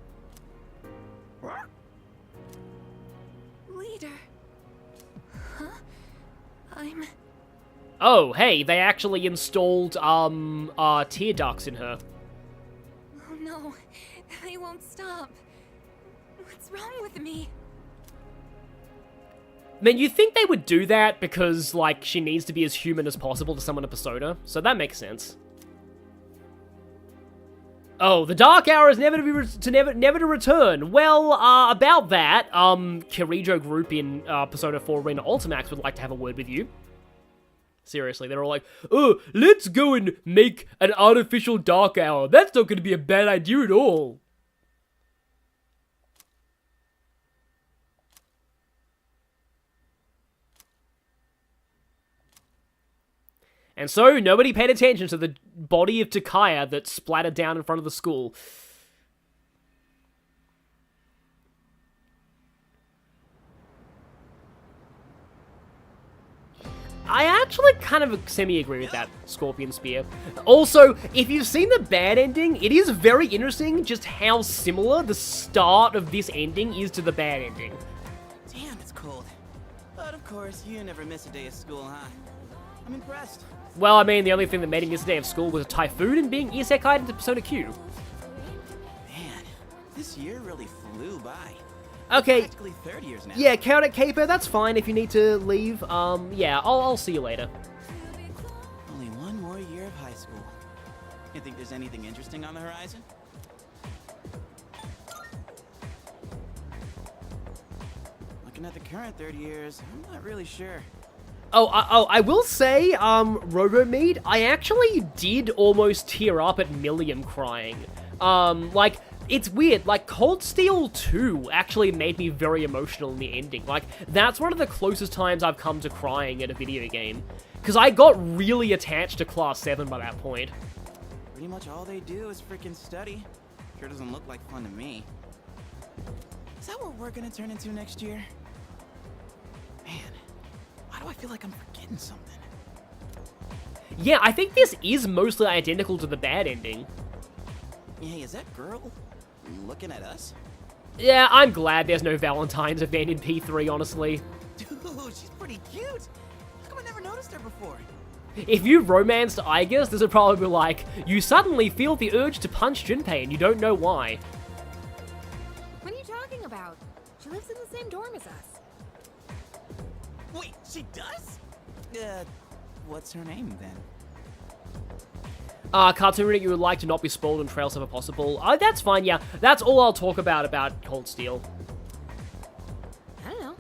Leader. Huh? Oh, hey, they actually installed, tear ducts in her. Oh no, they won't stop. What's wrong with me? I mean, you'd think they would do that because, like, she needs to be as human as possible to summon a persona, so that makes sense. Oh, the Dark Hour is never to return. Well, about that, Kirijo Group in Persona 4 Arena Ultimax would like to have a word with you. Seriously, they're all like, oh, let's go and make an artificial Dark Hour. That's not going to be a bad idea at all. And so, nobody paid attention to the body of Takaya that splattered down in front of the school. I actually kind of semi-agree with that Scorpion Spear. Also, if you've seen the bad ending, it is very interesting just how similar the start of this ending is to the bad ending. Damn, it's cold. But of course, you never miss a day of school, huh? I'm impressed. Well, I mean, the only thing that made him miss a day of school was a typhoon and being isekai'd into Persona Q. Man, this year really flew by. Okay. Practically 3rd years now. Yeah, count it, Capo. That's fine if you need to leave. Yeah, I'll see you later. Only one more year of high school. You think there's anything interesting on the horizon? Looking at the current 30 years, I'm not really sure. I will say, Robomead, I actually did almost tear up at Milliam crying. Like, it's weird, like, Cold Steel 2 actually made me very emotional in the ending. Like, that's one of the closest times I've come to crying at a video game. Because I got really attached to Class 7 by that point. Pretty much all they do is freaking study. Sure doesn't look like fun to me. Is that what we're gonna turn into next year? Man, why do I feel like I'm forgetting something? Yeah, I think this is mostly identical to the bad ending. Hey, is that girl looking at us? Yeah, I'm glad there's no Valentine's event in P3, honestly. Dude, she's pretty cute. How come I never noticed her before? If you romanced Aigis, this would probably be like, you suddenly feel the urge to punch Junpei and you don't know why. What are you talking about? She lives in the same dorm as us. Wait, she does? What's her name then? Cartoon reading you would like to not be spoiled on Trails if possible. That's fine, yeah. That's all I'll talk about Cold Steel. I don't know.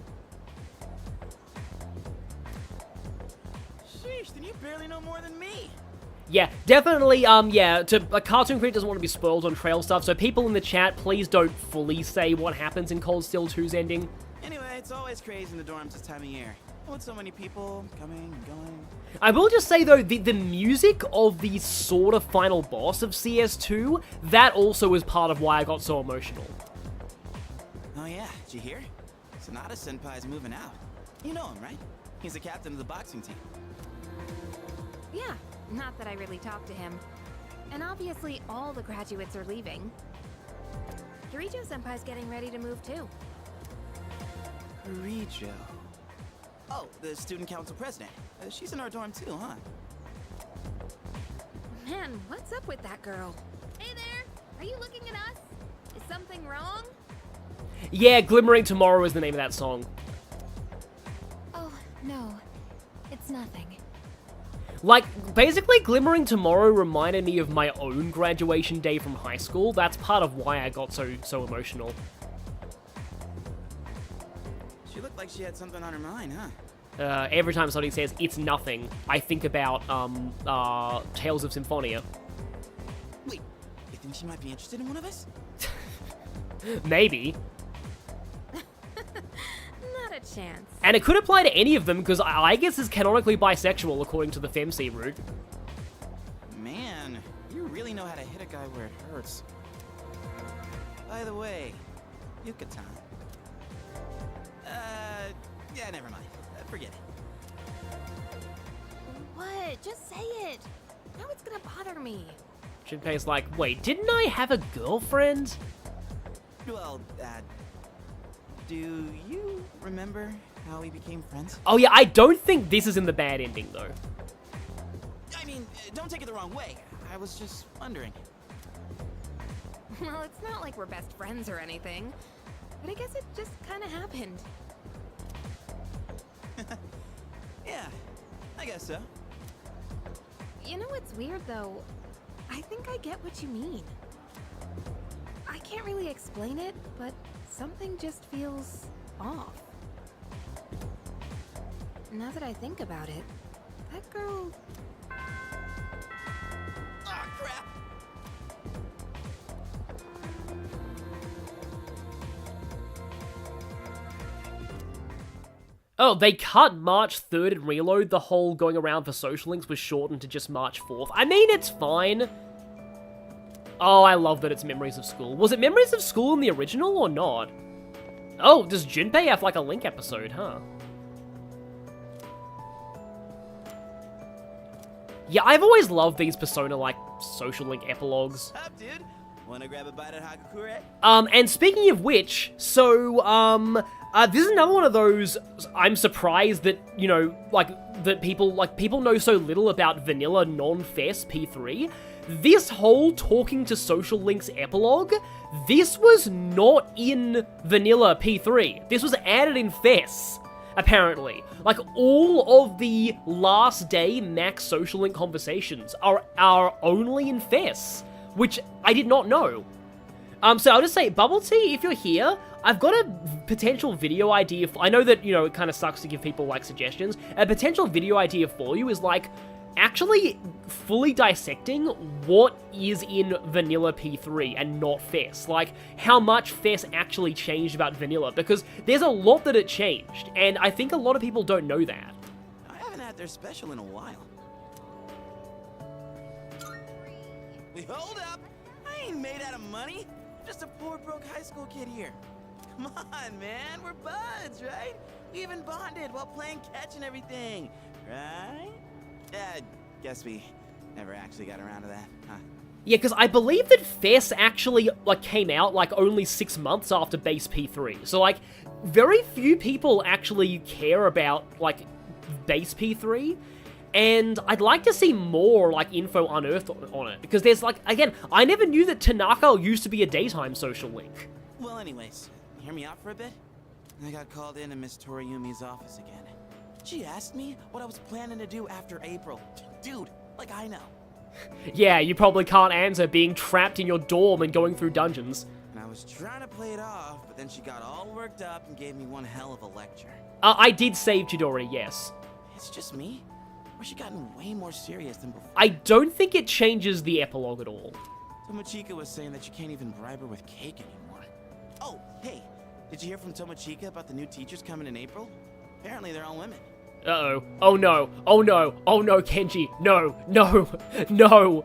Sheesh, then you barely know more than me. Yeah, definitely, yeah, a Cartoon Critic doesn't want to be spoiled on Trail stuff, so people in the chat, please don't fully say what happens in Cold Steel 2's ending. Anyway, it's always crazy in the dorms this time of year. With so many people coming and going. I will just say, though, the music of the sort of final boss of CS2, that also is part of why I got so emotional. Oh yeah, did you hear? Sonata Senpai's moving out. You know him, right? He's the captain of the boxing team. Yeah, not that I really talked to him. And obviously all the graduates are leaving. Kirijo-senpai's getting ready to move too. Kirijo. Oh, the student council president. She's in our dorm too, huh? Man, what's up with that girl? Hey there! Are you looking at us? Is something wrong? Yeah, Glimmering Tomorrow is the name of that song. Oh, no. It's nothing. Like, basically, Glimmering Tomorrow reminded me of my own graduation day from high school. That's part of why I got so emotional. She looked like she had something on her mind, huh? Every time somebody says it's nothing, I think about Tales of Symphonia. Wait, you think she might be interested in one of us? Maybe. Not a chance. And it could apply to any of them, because I guess is canonically bisexual according to the FemC route. Man, you really know how to hit a guy where it hurts. By the way, Yucatan. Yeah, never mind. Forget it. What? Just say it. Now it's gonna bother me. Junpei's like, wait, didn't I have a girlfriend? Well, do you remember how we became friends? Oh yeah, I don't think this is in the bad ending, though. I mean, don't take it the wrong way. I was just wondering. Well, it's not like we're best friends or anything. But I guess it just kind of happened. Yeah, I guess so. You know what's weird, though? I think I get what you mean. I can't really explain it, but something just feels off. Now that I think about it, that girl... Ah, crap! Oh, they cut March 3rd and Reload. The whole going around for social links was shortened to just March 4th. I mean, it's fine. Oh, I love that it's Memories of School. Was it Memories of School in the original or not? Oh, does Junpei have like a link episode, huh? Yeah, I've always loved these Persona like social link epilogues. Up, dude? Wanna grab a bite at Hagakure? And speaking of which, so, this is another one of those, I'm surprised that, you know, that people know so little about vanilla non-FES P3. This whole talking to social links epilogue, this was not in vanilla P3. This was added in FES, apparently. Like, all of the last day max social link conversations are only in FES, which I did not know. So I'll just say, Bubble Tea, if you're here, I've got a potential video idea. I know that, you know, it kind of sucks to give people, like, suggestions. A potential video idea for you is, like, actually fully dissecting what is in vanilla P3 and not FES. Like, how much FES actually changed about vanilla, because there's a lot that it changed, and I think a lot of people don't know that. I haven't had their special in a while. Hold up! I ain't made out of money. I'm just a poor, broke high school kid here. Come on, man. We're buds, right? We even bonded while playing catch and everything, right? Guess we never actually got around to that, huh? Yeah, because I believe that FES actually, like, came out, like, only 6 months after base P3. So, like, very few people actually care about, like, base P3. And I'd like to see more, like, info unearthed on it. Because there's, like, again, I never knew that Tanaka used to be a daytime social link. Well, anyways, hear me out for a bit? I got called into Miss Toriyumi's office again. She asked me what I was planning to do after April. Dude, like I know. Yeah, you probably can't answer being trapped in your dorm and going through dungeons. And I was trying to play it off, but then she got all worked up and gave me one hell of a lecture. I did save Chidori, yes. It's just me? Or she gotten way more serious than before? I don't think it changes the epilogue at all. Tomochika was saying that you can't even bribe her with cake anymore. Oh, hey, did you hear from Tomochika about the new teachers coming in April? Apparently they're all women. Uh-oh. Oh no. Oh no. Oh no, Kenji. No. No. No.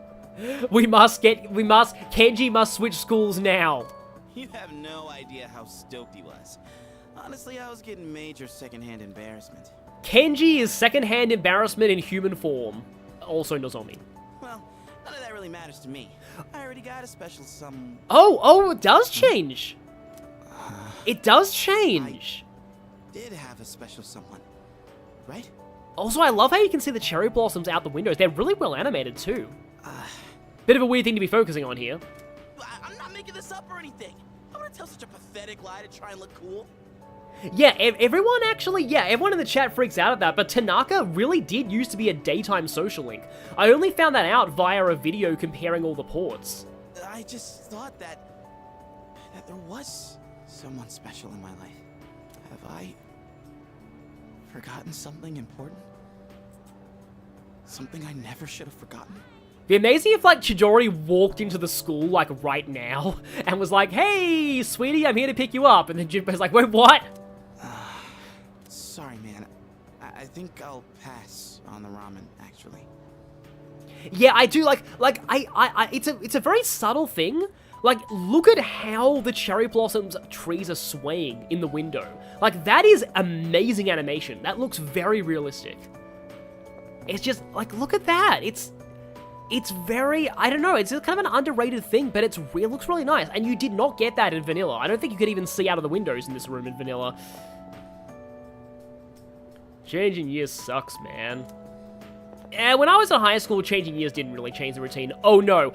Kenji must switch schools now. You have no idea how stoked he was. Honestly, I was getting major secondhand embarrassment. Kenji is secondhand embarrassment in human form. Also Nozomi. Well, none of that really matters to me. I already got a special some... Oh, it does change. It does change. I did have a special someone, right? Also, I love how you can see the cherry blossoms out the windows. They're really well animated, too. Bit of a weird thing to be focusing on here. I'm not making this up or anything. I want to tell such a pathetic lie to try and look cool. Yeah, everyone in the chat freaks out at that, but Tanaka really did used to be a daytime social link. I only found that out via a video comparing all the ports. I just thought that there was someone special in my life. Have I forgotten something important? Something I never should have forgotten? Be amazing if, like, Chidori walked into the school, like, right now, and was like, hey, sweetie, I'm here to pick you up. And then Junpei's like, wait, what? Sorry, man. I think I'll pass on the ramen, actually. Yeah, I do, it's a very subtle thing. Like, look at how the cherry blossoms trees are swaying in the window. Like, that is amazing animation. That looks very realistic. It's just, like, look at that. It's very, I don't know, it's kind of an underrated thing, but it looks really nice. And you did not get that in vanilla. I don't think you could even see out of the windows in this room in vanilla. Changing years sucks, man. And when I was in high school, changing years didn't really change the routine. Oh no.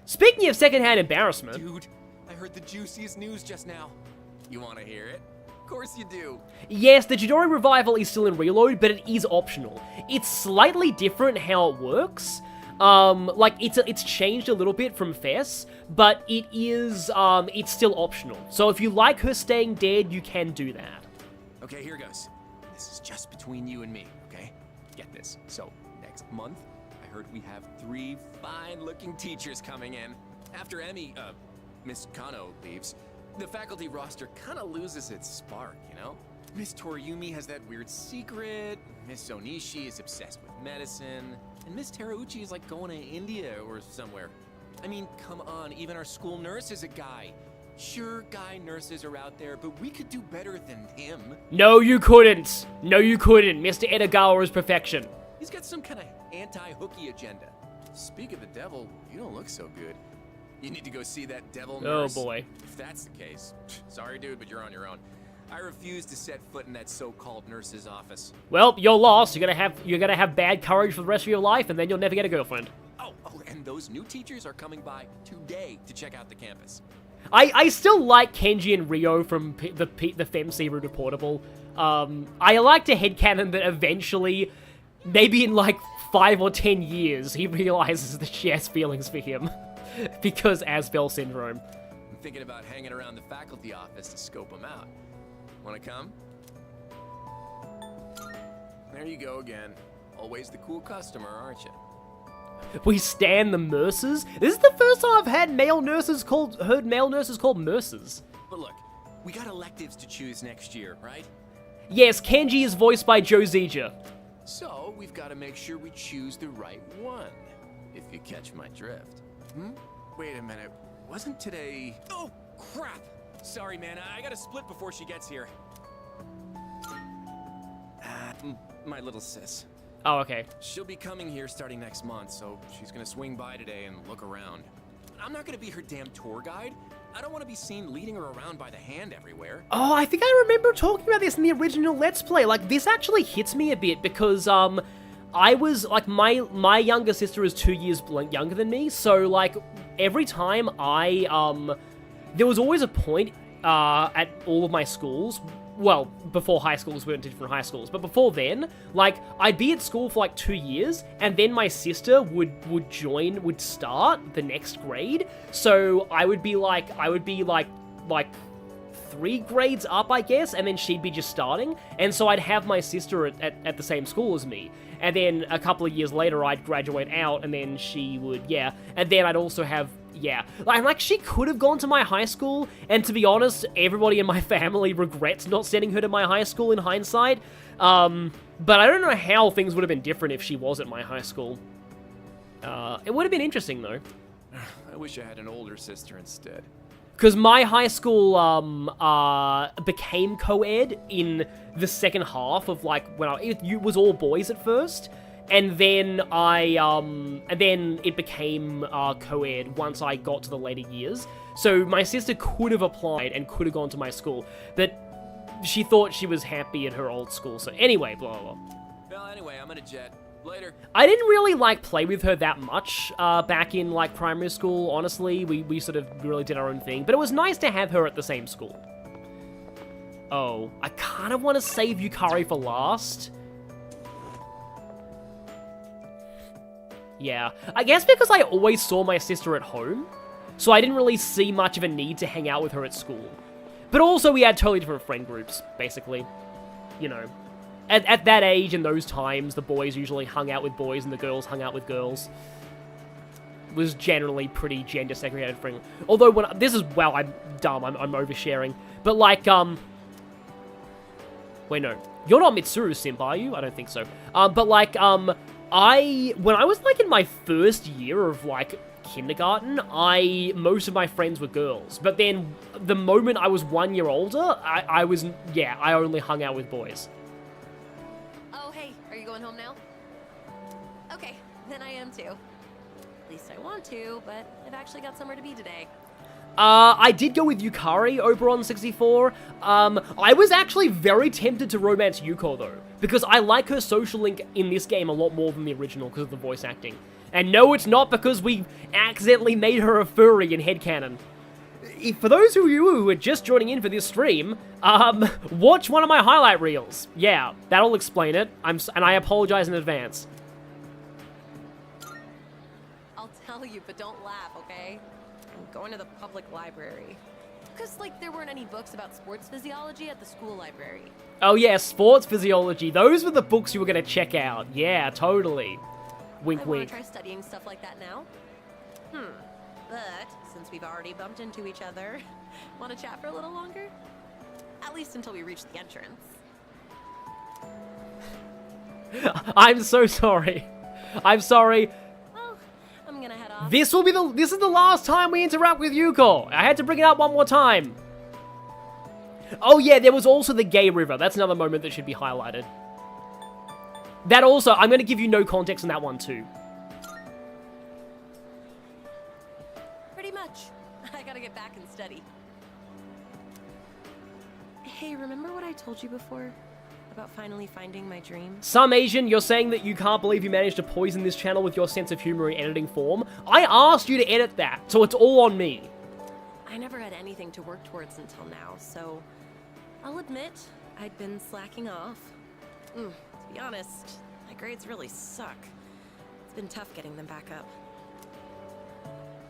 Speaking of secondhand embarrassment. Dude, I heard the juiciest news just now. You want to hear it? Of course you do. Yes, the Chidori revival is still in Reload, but it is optional. It's slightly different how it works. Like, it's changed a little bit from Fess, but it is, it's still optional. So if you like her staying dead, you can do that. Okay, here goes. This is just between you and me, okay? Get this. So, next month, I heard we have 3 fine-looking teachers coming in. After Miss Kano leaves, the faculty roster kind of loses its spark, you know? Miss Toriumi has that weird secret, Miss Onishi is obsessed with medicine, and Miss Terauchi is like going to India or somewhere. I mean, come on, even our school nurse is a guy. Sure, guy nurses are out there, but we could do better than him. No, you couldn't. No, you couldn't. Mr. Edogawa is perfection. He's got some kind of anti-hooky agenda. Speak of the devil, you don't look so good. You need to go see that devil nurse. Oh boy. If that's the case, sorry dude, but you're on your own. I refuse to set foot in that so-called nurse's office. Well, you're lost. You're gonna have bad courage for the rest of your life, and then you'll never get a girlfriend. Oh, and those new teachers are coming by today to check out the campus. I still like Kenji and Ryo from the FemC route of Portable. I like to headcanon that eventually, maybe in like 5 or 10 years, he realizes that she has feelings for him. Because Asbel syndrome. I'm thinking about hanging around the faculty office to scope them out. Wanna come? There you go again. Always the cool customer, aren't you? We stand the Mercers. This is the first time I've heard male nurses called Mercers. But look, we got electives to choose next year, right? Yes, Kenji is voiced by Joe Zija. So we've got to make sure we choose the right one, if you catch my drift. Wait a minute, wasn't today... Oh, crap! Sorry, man, I gotta split before she gets here. My little sis. Oh, okay. She'll be coming here starting next month, so she's gonna swing by today and look around. I'm not gonna be her damn tour guide. I don't want to be seen leading her around by the hand everywhere. Oh, I think I remember talking about this in the original Let's Play. Like, this actually hits me a bit because, I was, like, my younger sister is 2 years younger than me, so, like, every time there was always a point, at all of my schools, well, before high schools, we went to different high schools, but before then, like, I'd be at school for, like, 2 years, and then my sister would start the next grade, so I would be like 3 grades up, I guess, and then she'd be just starting, and so I'd have my sister at the same school as me, and then a couple of years later, I'd graduate out, and then she would, and then I'd also have, like, she could have gone to my high school, and to be honest, everybody in my family regrets not sending her to my high school in hindsight, but I don't know how things would have been different if she was at my high school. It would have been interesting, though. I wish I had an older sister instead. Because my high school, became co-ed in the second half of, like, when it was all boys at first, and then it became, co-ed once I got to the later years. So my sister could have applied and could have gone to my school, but she thought she was happy at her old school, so anyway, blah, blah, blah. Well, anyway, I'm gonna jet. Later. I didn't really, like, play with her that much, back in, like, primary school, honestly. We sort of really did our own thing, but it was nice to have her at the same school. Oh, I kind of want to save Yukari for last. Yeah, I guess because I always saw my sister at home, so I didn't really see much of a need to hang out with her at school. But also, we had totally different friend groups, basically. You know. at that age, in those times, the boys usually hung out with boys and the girls hung out with girls. It was generally pretty gender segregated friendly. Although when this is, well, I'm dumb, I'm oversharing. But like, wait, no. You're not Mitsuru Simp, are you? I don't think so. But like, when I was like in my first year of like kindergarten, most of my friends were girls. But then the moment I was 1 year older, I only hung out with boys. Oh, hey, are you going home now? Okay, then I am too. At least I want to, but I've actually got somewhere to be today. I did go with Yukari over on 64. I was actually very tempted to romance Yuko, though, because I like her social link in this game a lot more than the original because of the voice acting. And no, it's not because we accidentally made her a furry in headcanon. For those of you who are just joining in for this stream, watch one of my highlight reels. Yeah, that'll explain it. And I apologize in advance. I'll tell you, but don't laugh, okay? I'm going to the public library. Because, like, there weren't any books about sports physiology at the school library. Oh yeah, sports physiology. Those were the books you were going to check out. Yeah, totally. Wink, I wink. want to try studying stuff like that now. But, since we've already bumped into each other, want to chat for a little longer? At least until we reach the entrance. I'm so sorry. I'm sorry. Well, I'm gonna head off. This is the last time we interact with Yuko. I had to bring it up one more time. Oh yeah, there was also the gay river. That's another moment that should be highlighted. That also, I'm going to give you no context on that one too. Pretty much. I gotta get back and study. Hey, remember what I told you before? About finally finding my dream? Some Asian, you're saying that you can't believe you managed to poison this channel with your sense of humor in editing form. I asked you to edit that, so it's all on me. I never had anything to work towards until now, so I'll admit I'd been slacking off. To be honest, my grades really suck. It's been tough getting them back up.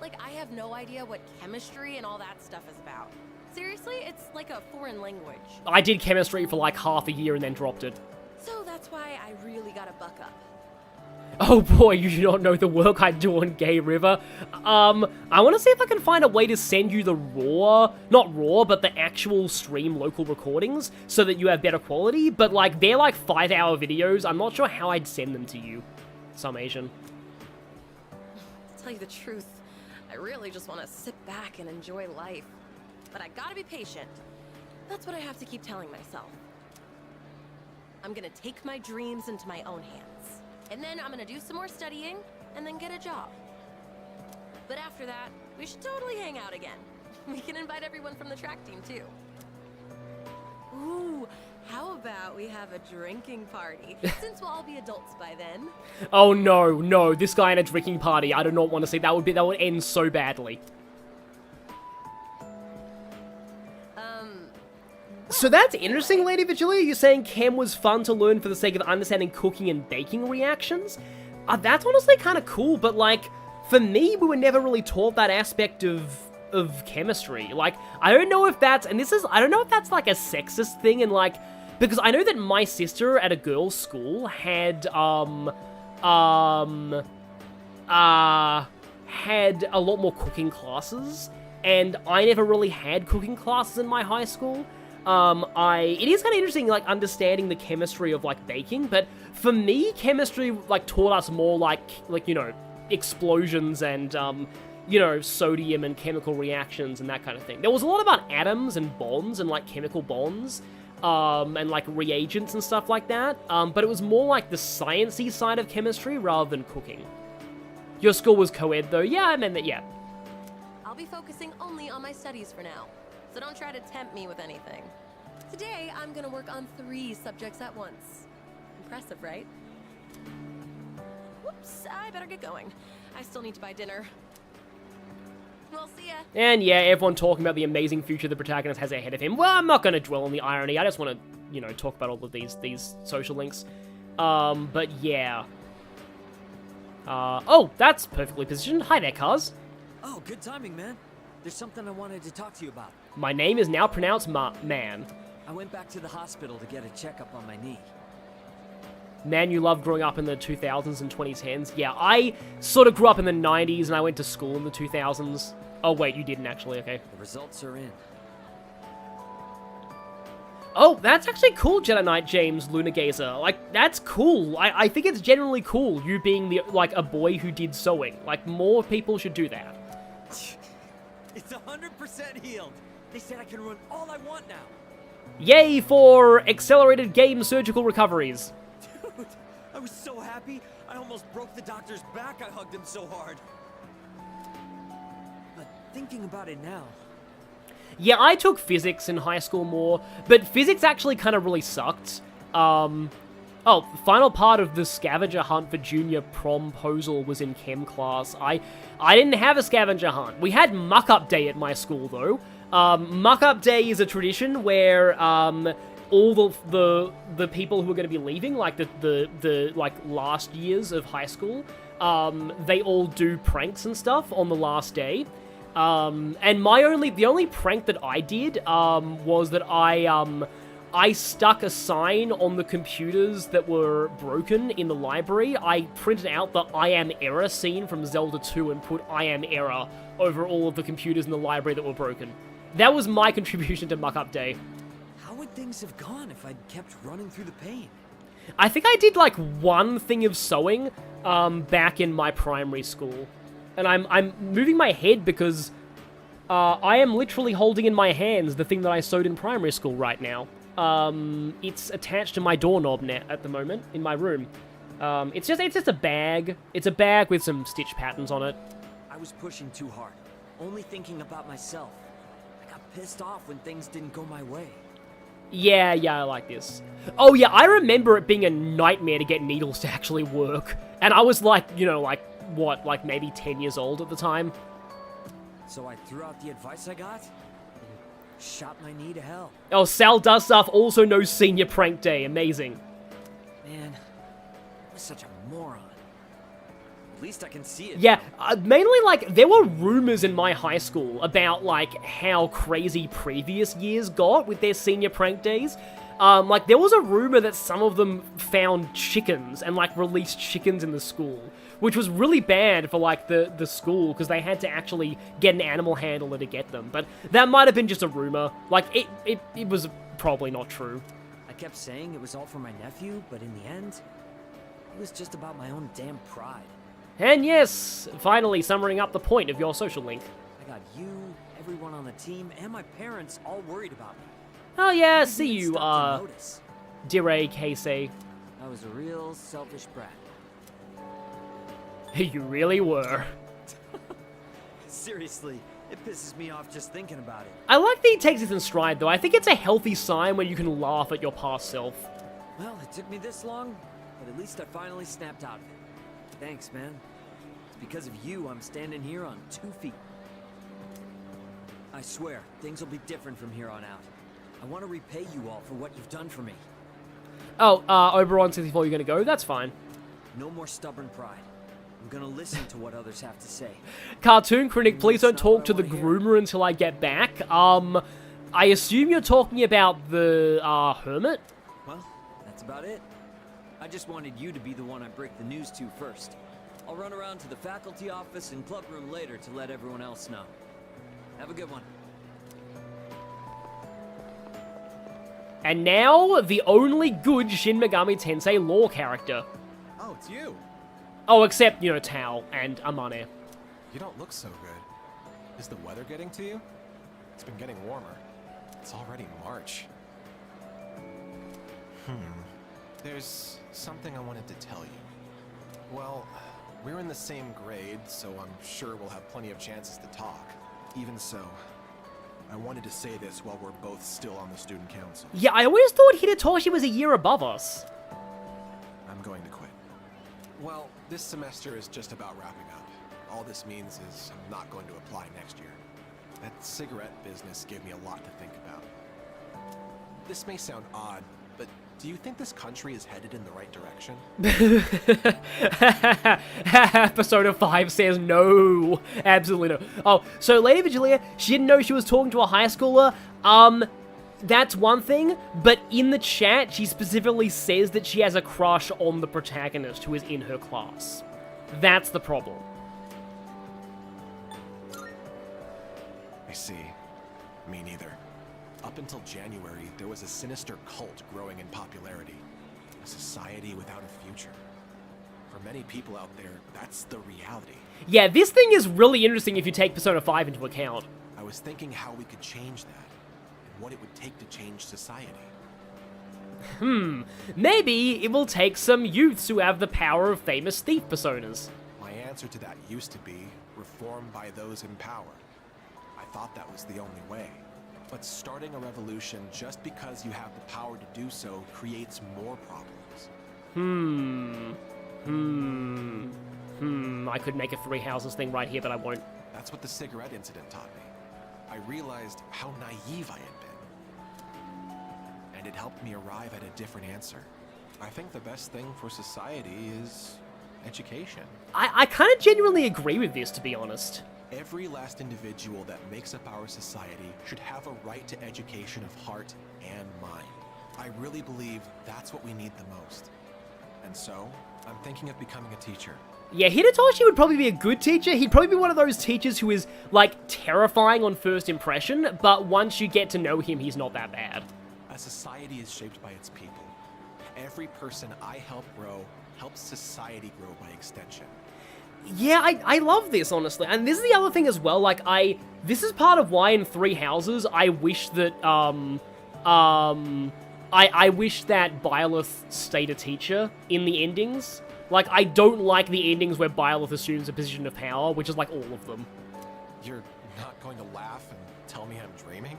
Like, I have no idea what chemistry and all that stuff is about. Seriously, it's like a foreign language. I did chemistry for like half a year and then dropped it. So that's why I really gotta buck up. Oh boy, you do not know the work I do on Gay River. I want to see if I can find a way to send you the not raw, but the actual stream local recordings so that you have better quality, but like, they're like 5-hour videos. I'm not sure how I'd send them to you. Some Asian. To tell you the truth, I really just want to sit back and enjoy life. But I gotta be patient. That's what I have to keep telling myself. I'm gonna take my dreams into my own hands. And then I'm gonna do some more studying, and then get a job. But after that, we should totally hang out again. We can invite everyone from the track team, too. Ooh, how about we have a drinking party, since we'll all be adults by then? Oh no, this guy in a drinking party, I do not want to see. That would end so badly. So that's interesting, Lady Vigilia. You're saying chem was fun to learn for the sake of understanding cooking and baking reactions? That's honestly kind of cool, but like, for me, we were never really taught that aspect of chemistry. Like, I don't know if that's, I don't know if that's like a sexist thing, and like, because I know that my sister at a girls' school had, had a lot more cooking classes, and I never really had cooking classes in my high school. It is kind of interesting, like, understanding the chemistry of, like, baking, but for me, chemistry, like, taught us more, like, you know, explosions and, you know, sodium and chemical reactions and that kind of thing. There was a lot about atoms and bonds and, like, chemical bonds, and, like, reagents and stuff like that, but it was more, like, the sciencey side of chemistry rather than cooking. Your school was co-ed, though? Yeah, I meant that, yeah. I'll be focusing only on my studies for now. So don't try to tempt me with anything. Today, I'm gonna work on 3 subjects at once. Impressive, right? Whoops, I better get going. I still need to buy dinner. We'll see ya. And yeah, everyone talking about the amazing future the protagonist has ahead of him. Well, I'm not gonna dwell on the irony. I just want to, you know, talk about all of these social links. But yeah. Oh, that's perfectly positioned. Hi there, cuz. Oh, good timing, man. There's something I wanted to talk to you about. My name is now pronounced man. I went back to the hospital to get a checkup on my knee. Man, you love growing up in the 2000s and 2010s. Yeah, I sort of grew up in the 90s and I went to school in the 2000s. Oh, wait, you didn't actually, okay. The results are in. Oh, that's actually cool, Jedi Knight James Lunar Gazer. Like, that's cool. I think it's generally cool, you being, like, a boy who did sewing. Like, more people should do that. It's 100% healed. They said I can run all I want now. Yay for accelerated game surgical recoveries. Dude, I was so happy. I almost broke the doctor's back. I hugged him so hard. But thinking about it now... Yeah, I took physics in high school more, but physics actually kind of really sucked. Oh, the final part of the scavenger hunt for junior promposal was in chem class. I didn't have a scavenger hunt. We had muck-up day at my school, though. Muck-up day is a tradition where all the people who are going to be leaving, like the like last years of high school, they all do pranks and stuff on the last day. And the only prank that I did was that I stuck a sign on the computers that were broken in the library. I printed out the I am error scene from Zelda 2 and put I am error over all of the computers in the library that were broken. That was my contribution to Muck Up Day. How would things have gone if I'd kept running through the pain? I think I did like one thing of sewing back in my primary school. And I'm moving my head because I am literally holding in my hands the thing that I sewed in primary school right now. It's attached to my doorknob net at the moment in my room. It's just a bag. It's a bag with some stitch patterns on it. I was pushing too hard, only thinking about myself. I got pissed off when things didn't go my way. Yeah, I like this. Oh yeah, I remember it being a nightmare to get needles to actually work. And I was like, like maybe 10 years old at the time. So I threw out the advice I got and shot my knee to hell. Oh, Sal does stuff, also knows senior prank day. Amazing. Man, I was such a moron. At least I can see it. Yeah, mainly, like, there were rumors in my high school about, like, how crazy previous years got with their senior prank days. Like, there was a rumor that some of them found chickens and, like, released chickens in the school, which was really bad for, like, the school, because they had to actually get an animal handler to get them. But that might have been just a rumor. Like, it was probably not true. I kept saying it was all for my nephew, but in the end, it was just about my own damn pride. And yes, finally summing up the point of your social link. I got you, everyone on the team, and my parents all worried about me. Oh yeah, see you, Dire Casey. I was a real selfish brat. You really were. Seriously, it pisses me off just thinking about it. I like that he takes this in stride, though. I think it's a healthy sign when you can laugh at your past self. Well, it took me this long, but at least I finally snapped out of it. Thanks, man. It's because of you I'm standing here on 2 feet. I swear, things will be different from here on out. I want to repay you all for what you've done for me. Oh, Oberon 64, you're gonna go? That's fine. No more stubborn pride. I'm gonna listen to what others have to say. Cartoon Critic, please don't talk to the groomer until I get back. I assume you're talking about the, hermit? Well, that's about it. I just wanted you to be the one I break the news to first. I'll run around to the faculty office and club room later to let everyone else know. Have a good one. And now, the only good Shin Megami Tensei lore character. Oh, it's you. Oh, except, Tao and Amane. You don't look so good. Is the weather getting to you? It's been getting warmer. It's already March. There's something I wanted to tell you. Well, we're in the same grade, so I'm sure we'll have plenty of chances to talk. Even so, I wanted to say this while we're both still on the student council. Yeah, I always thought Hidetoshi was a year above us. I'm going to quit. Well, this semester is just about wrapping up. All this means is I'm not going to apply next year. That cigarette business gave me a lot to think about. This may sound odd, but do you think this country is headed in the right direction? Persona 5 says no. Absolutely no. Oh, so Lady Vigilia, she didn't know she was talking to a high schooler. that's one thing, but in the chat, she specifically says that she has a crush on the protagonist who is in her class. That's the problem. I see. Me neither. Up until January, there was a sinister cult growing in popularity. A society without a future. For many people out there, that's the reality. Yeah, this thing is really interesting if you take Persona 5 into account. I was thinking how we could change that, and what it would take to change society. Maybe it will take some youths who have the power of famous thief personas. My answer to that used to be reform by those in power. I thought that was the only way. But starting a revolution just because you have the power to do so creates more problems. I could make a three houses thing right here, but I won't. That's what the cigarette incident taught me. I realized how naive I had been. And it helped me arrive at a different answer. I think the best thing for society is education. I kind of genuinely agree with this, to be honest. Every last individual that makes up our society should have a right to education of heart and mind. I really believe that's what we need the most. And so, I'm thinking of becoming a teacher. Yeah, Hidetoshi would probably be a good teacher. He'd probably be one of those teachers who is, like, terrifying on first impression, but once you get to know him, he's not that bad. A society is shaped by its people. Every person I help grow helps society grow by extension. Yeah, I love this, honestly. And this is the other thing as well, like, this is part of why in Three Houses, I wish that, I wish that Byleth stayed a teacher in the endings. Like, I don't like the endings where Byleth assumes a position of power, which is like all of them. You're not going to laugh and tell me I'm dreaming?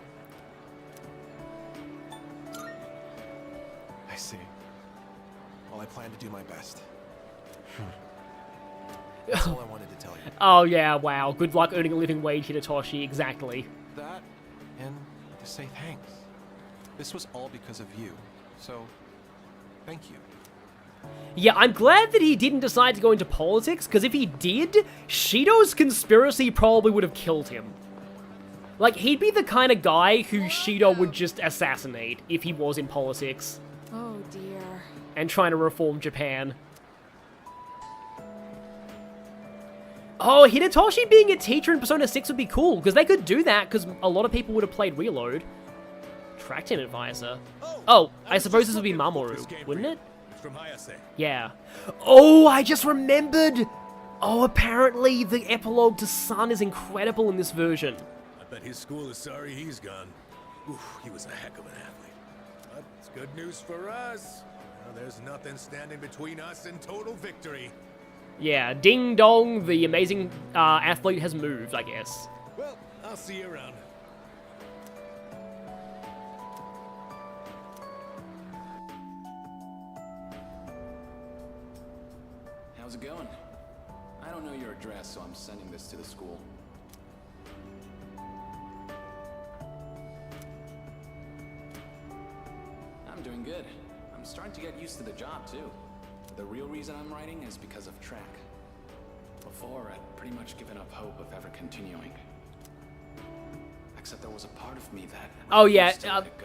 I see. Well, I plan to do my best. That's all I wanted to tell you. Oh yeah, wow. Good luck earning a living wage, Hidetoshi. Exactly. That, and to say thanks. This was all because of you, so thank you. Yeah, I'm glad that he didn't decide to go into politics, because if he did, Shido's conspiracy probably would have killed him. Like, he'd be the kind of guy who Shido would just assassinate if he was in politics. Oh dear. And trying to reform Japan. Oh, Hidetoshi being a teacher in Persona 6 would be cool, because they could do that, because a lot of people would have played Reload. Track-in advisor. Oh, I suppose this would be Mamoru, wouldn't it? It's from Hayase. Yeah. Oh, I just remembered! Oh, apparently the epilogue to Sun is incredible in this version. I bet his school is sorry he's gone. Oof, he was a heck of an athlete. But it's good news for us. Now there's nothing standing between us and total victory. Yeah, ding dong, the amazing athlete has moved, I guess. Well, I'll see you around. How's it going? I don't know your address, so I'm sending this to the school. I'm doing good. I'm starting to get used to the job, too. The real reason I'm writing is because of track. Before, I'd pretty much given up hope of ever continuing. Except there was a part of me that... Oh yeah,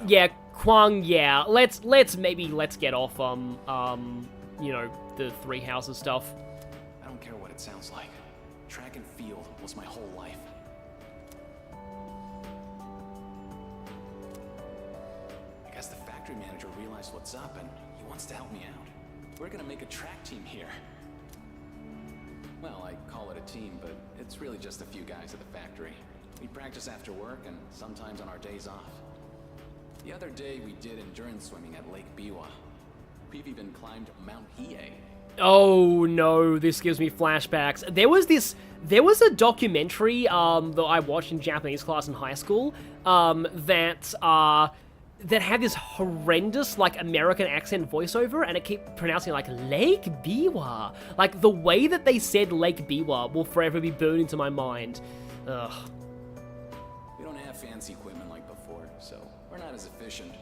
yeah, Kwang, yeah. Let's get off, you know, the Three Houses stuff. I don't care what it sounds like. Track and field was my whole life. I guess the factory manager realized what's up and he wants to help me out. We're gonna make a track team here. Well, I call it a team, but it's really just a few guys at the factory. We practice after work and sometimes on our days off. The other day we did endurance swimming at Lake Biwa. We've even climbed Mount Hiei. Oh no, this gives me flashbacks. There was a documentary that I watched in Japanese class in high school that had this horrendous, like, American accent voiceover, and it kept pronouncing, like, Lake Biwa. Like, the way that they said Lake Biwa will forever be burned into my mind. Ugh. We don't have fancy equipment like before, so we're not as efficient.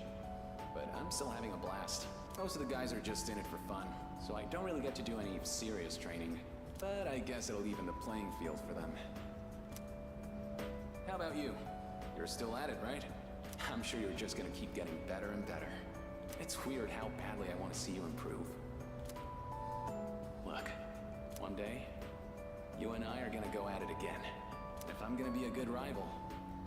But I'm still having a blast. Most of the guys are just in it for fun, so I don't really get to do any serious training. But I guess it'll even the playing field for them. How about you? You're still at it, right? I'm sure you're just gonna keep getting better and better. It's weird how badly I want to see you improve. Look, one day, you and I are gonna go at it again. If I'm gonna be a good rival,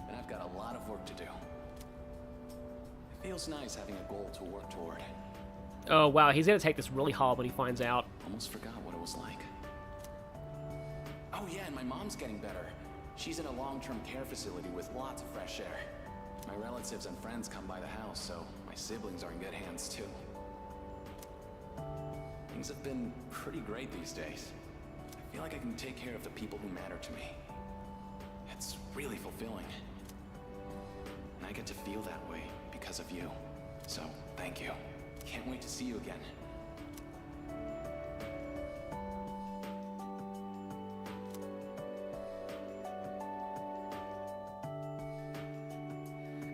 then I've got a lot of work to do. It feels nice having a goal to work toward. Oh wow, he's gonna take this really hard when he finds out. Almost forgot what it was like. Oh yeah, and my mom's getting better. She's in a long-term care facility with lots of fresh air. My relatives and friends come by the house, so my siblings are in good hands too. Things have been pretty great these days. I feel like I can take care of the people who matter to me. It's really fulfilling. And I get to feel that way because of you. So, thank you. Can't wait to see you again.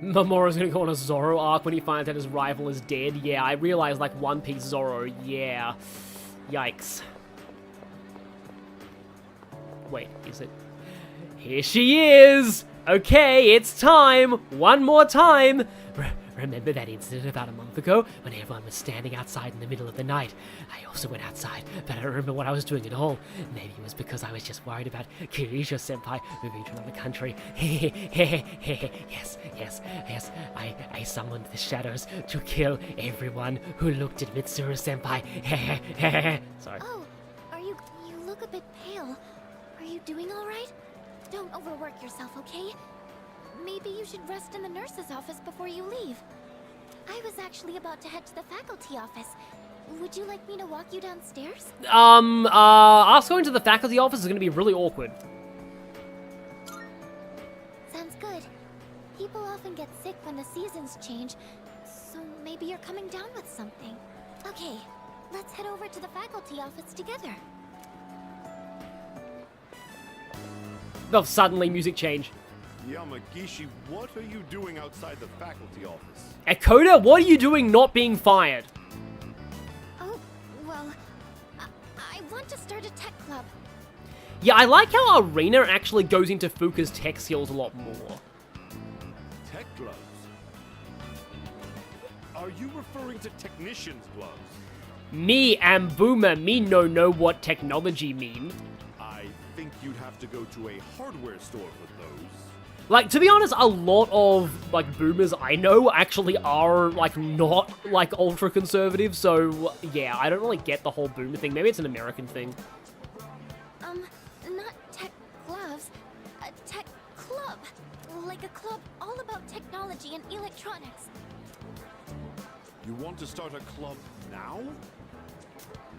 Mamoru's gonna go on a Zoro arc when he finds out his rival is dead. Yeah, I realized, like, One Piece Zoro. Yeah. Yikes. Wait, is it? Here she is! Okay, it's time! One more time! Remember that incident about a month ago when everyone was standing outside in the middle of the night? I also went outside, but I don't remember what I was doing at all. Maybe it was because I was just worried about Kirisho-senpai moving to another country. Yes. I summoned the shadows to kill everyone who looked at Mitsuru-senpai. Sorry. Oh, you look a bit pale. Are you doing all right? Don't overwork yourself, okay? Maybe you should rest in the nurse's office before you leave. I was actually about to head to the faculty office. Would you like me to walk you downstairs? Us going to the faculty office is gonna be really awkward. Sounds good. People often get sick when the seasons change, so maybe you're coming down with something. Okay, let's head over to the faculty office together. Oh, suddenly music change. Yamagishi, what are you doing outside the faculty office? Akoda, what are you doing not being fired? Oh, well, I want to start a tech club. Yeah, I like how Arena actually goes into Fuka's tech skills a lot more. Tech gloves? Are you referring to technician's gloves? Me and Boomer, me no know what technology mean. I think you'd have to go to a hardware store for those. Like, to be honest, a lot of, like, boomers I know actually are, like, not, like, ultra-conservative, so, yeah, I don't really get the whole boomer thing. Maybe it's an American thing. Not tech gloves, a tech club. Like a club all about technology and electronics. You want to start a club now?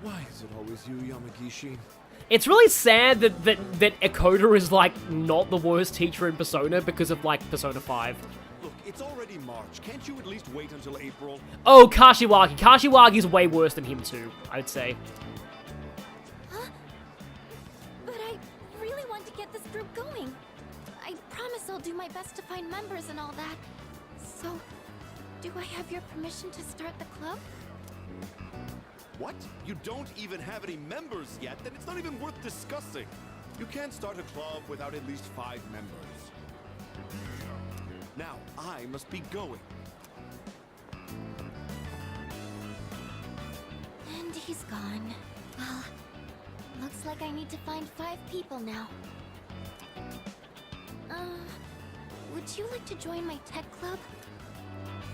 Why is it always you, Yamagishi? It's really sad that Akoda is, like, not the worst teacher in Persona because of, like, Persona 5. Look, it's already March. Can't you at least wait until April? Oh, Kashiwagi. Kashiwagi's way worse than him, too, I'd say. Huh? But I really want to get this group going. I promise I'll do my best to find members and all that. So, do I have your permission to start the club? What? You don't even have any members yet? Then it's not even worth discussing. You can't start a club without at least 5 members. Now, I must be going. And he's gone. Well, looks like I need to find 5 people now. Would you like to join my tech club?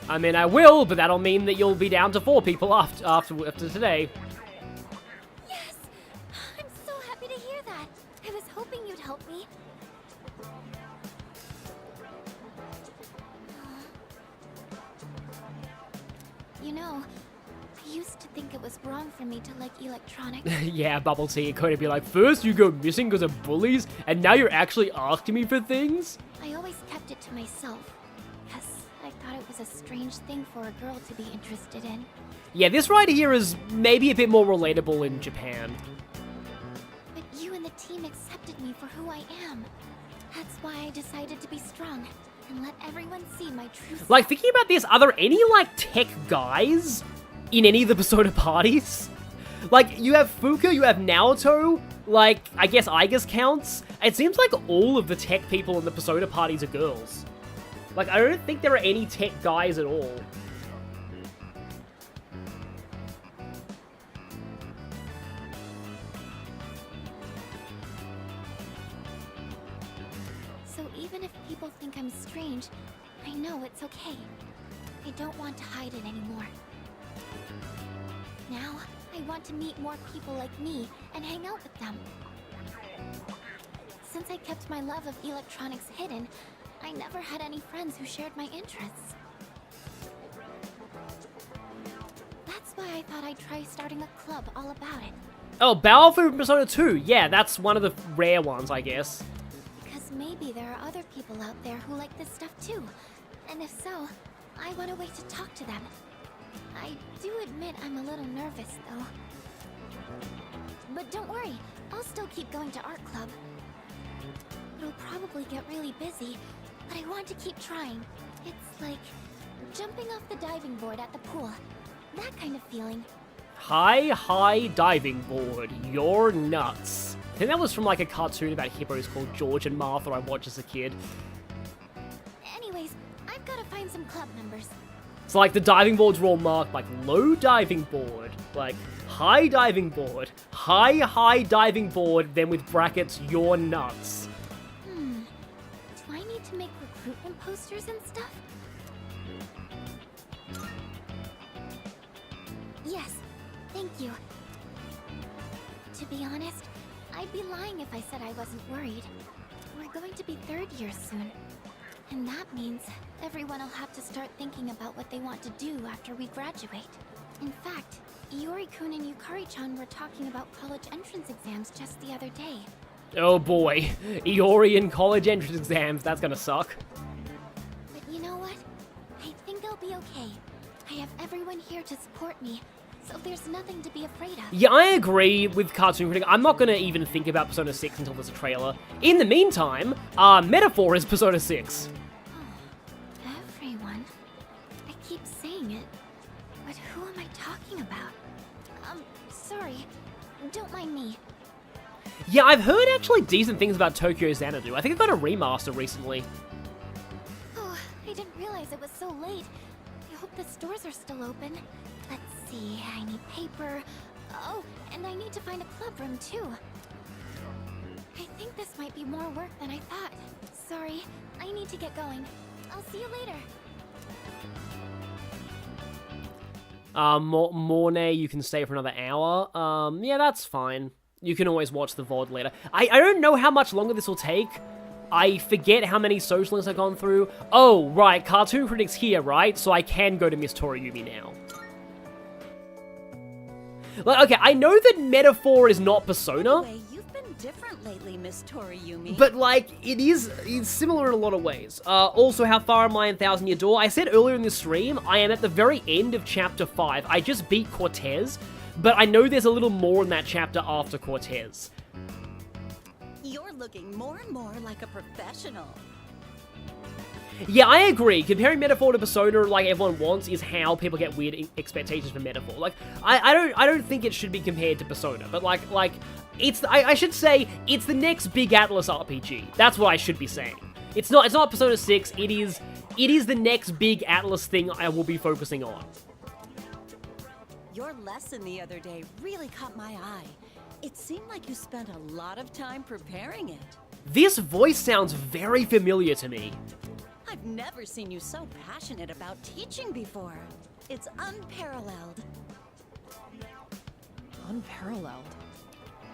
I mean, I will, but that'll mean that you'll be down to 4 people after today. Yes! I'm so happy to hear that. I was hoping you'd help me. You know, I used to think it was wrong for me to like electronics. Yeah, Bubble Tea, Akoda be like, first you go missing because of bullies, and now you're actually asking me for things? I always kept it to myself. I thought it was a strange thing for a girl to be interested in. Yeah, this right here is maybe a bit more relatable in Japan. But you and the team accepted me for who I am. That's why I decided to be strong and let everyone see my true self. Like, thinking about this, are there any, like, tech guys in any of the Persona parties? Like, you have Fuka, you have Naoto, like, I guess Aigus counts. It seems like all of the tech people in the Persona parties are girls. Like, I don't think there are any tech guys at all. So even if people think I'm strange, I know it's okay. I don't want to hide it anymore. Now, I want to meet more people like me and hang out with them. Since I kept my love of electronics hidden, I never had any friends who shared my interests. That's why I thought I'd try starting a club all about it. Oh, Balfour from Persona 2. Yeah, that's one of the rare ones, I guess. Because maybe there are other people out there who like this stuff too. And if so, I want a way to talk to them. I do admit I'm a little nervous, though. But don't worry, I'll still keep going to art club. It'll probably get really busy, but I want to keep trying. It's like jumping off the diving board at the pool. That kind of feeling. High diving board. You're nuts. I think that was from like a cartoon about hippos called George and Martha I watched as a kid. Anyways, I've got to find some club members. So like the diving boards were all marked like low diving board, like high diving board, high diving board, then with brackets, you're nuts. Do I need to make recruitment posters and stuff? Yes, thank you. To be honest, I'd be lying if I said I wasn't worried. We're going to be third year soon. And that means everyone will have to start thinking about what they want to do after we graduate. In fact, Iori-kun and Yukari-chan were talking about college entrance exams just the other day. Oh boy, Iori and college entrance exams, that's gonna suck. But you know what? I think I'll be okay. I have everyone here to support me, so there's nothing to be afraid of. Yeah, I agree with Cartoon Critic. I'm not gonna even think about Persona 6 until there's a trailer. In the meantime, Metaphor is Persona 6. Everyone? I keep saying it, but who am I talking about? Sorry. Don't mind me. Yeah, I've heard actually decent things about Tokyo Xanadu. I think it got a remaster recently. Oh, I didn't realize it was so late. I hope the stores are still open. Let's see, I need paper. Oh, and I need to find a club room too. I think this might be more work than I thought. Sorry, I need to get going. I'll see you later. Mornay, you can stay for another hour. Yeah, that's fine. You can always watch the VOD later. I don't know how much longer this will take. I forget how many social links I've gone through. Oh, right, Cartoon Critic's here, right? So I can go to Miss Toriyumi now. Like, okay, I know that Metaphor is not Persona. You've been different lately, Miss Toriyumi. But, like, it's similar in a lot of ways. Also, how far am I in Thousand Year Door? I said earlier in the stream, I am at the very end of Chapter 5. I just beat Cortez, but I know there's a little more in that chapter after Cortez. You're looking more and more like a professional. Yeah, I agree. Comparing Metaphor to Persona like everyone wants is how people get weird expectations for Metaphor. Like, I don't think it should be compared to Persona, but like it's I should say it's the next big Atlas RPG. That's what I should be saying. It's not Persona 6. It is the next big Atlas thing I will be focusing on. Your lesson the other day really caught my eye. It seemed like you spent a lot of time preparing it. This voice sounds very familiar to me. I've never seen you so passionate about teaching before. It's unparalleled. Unparalleled?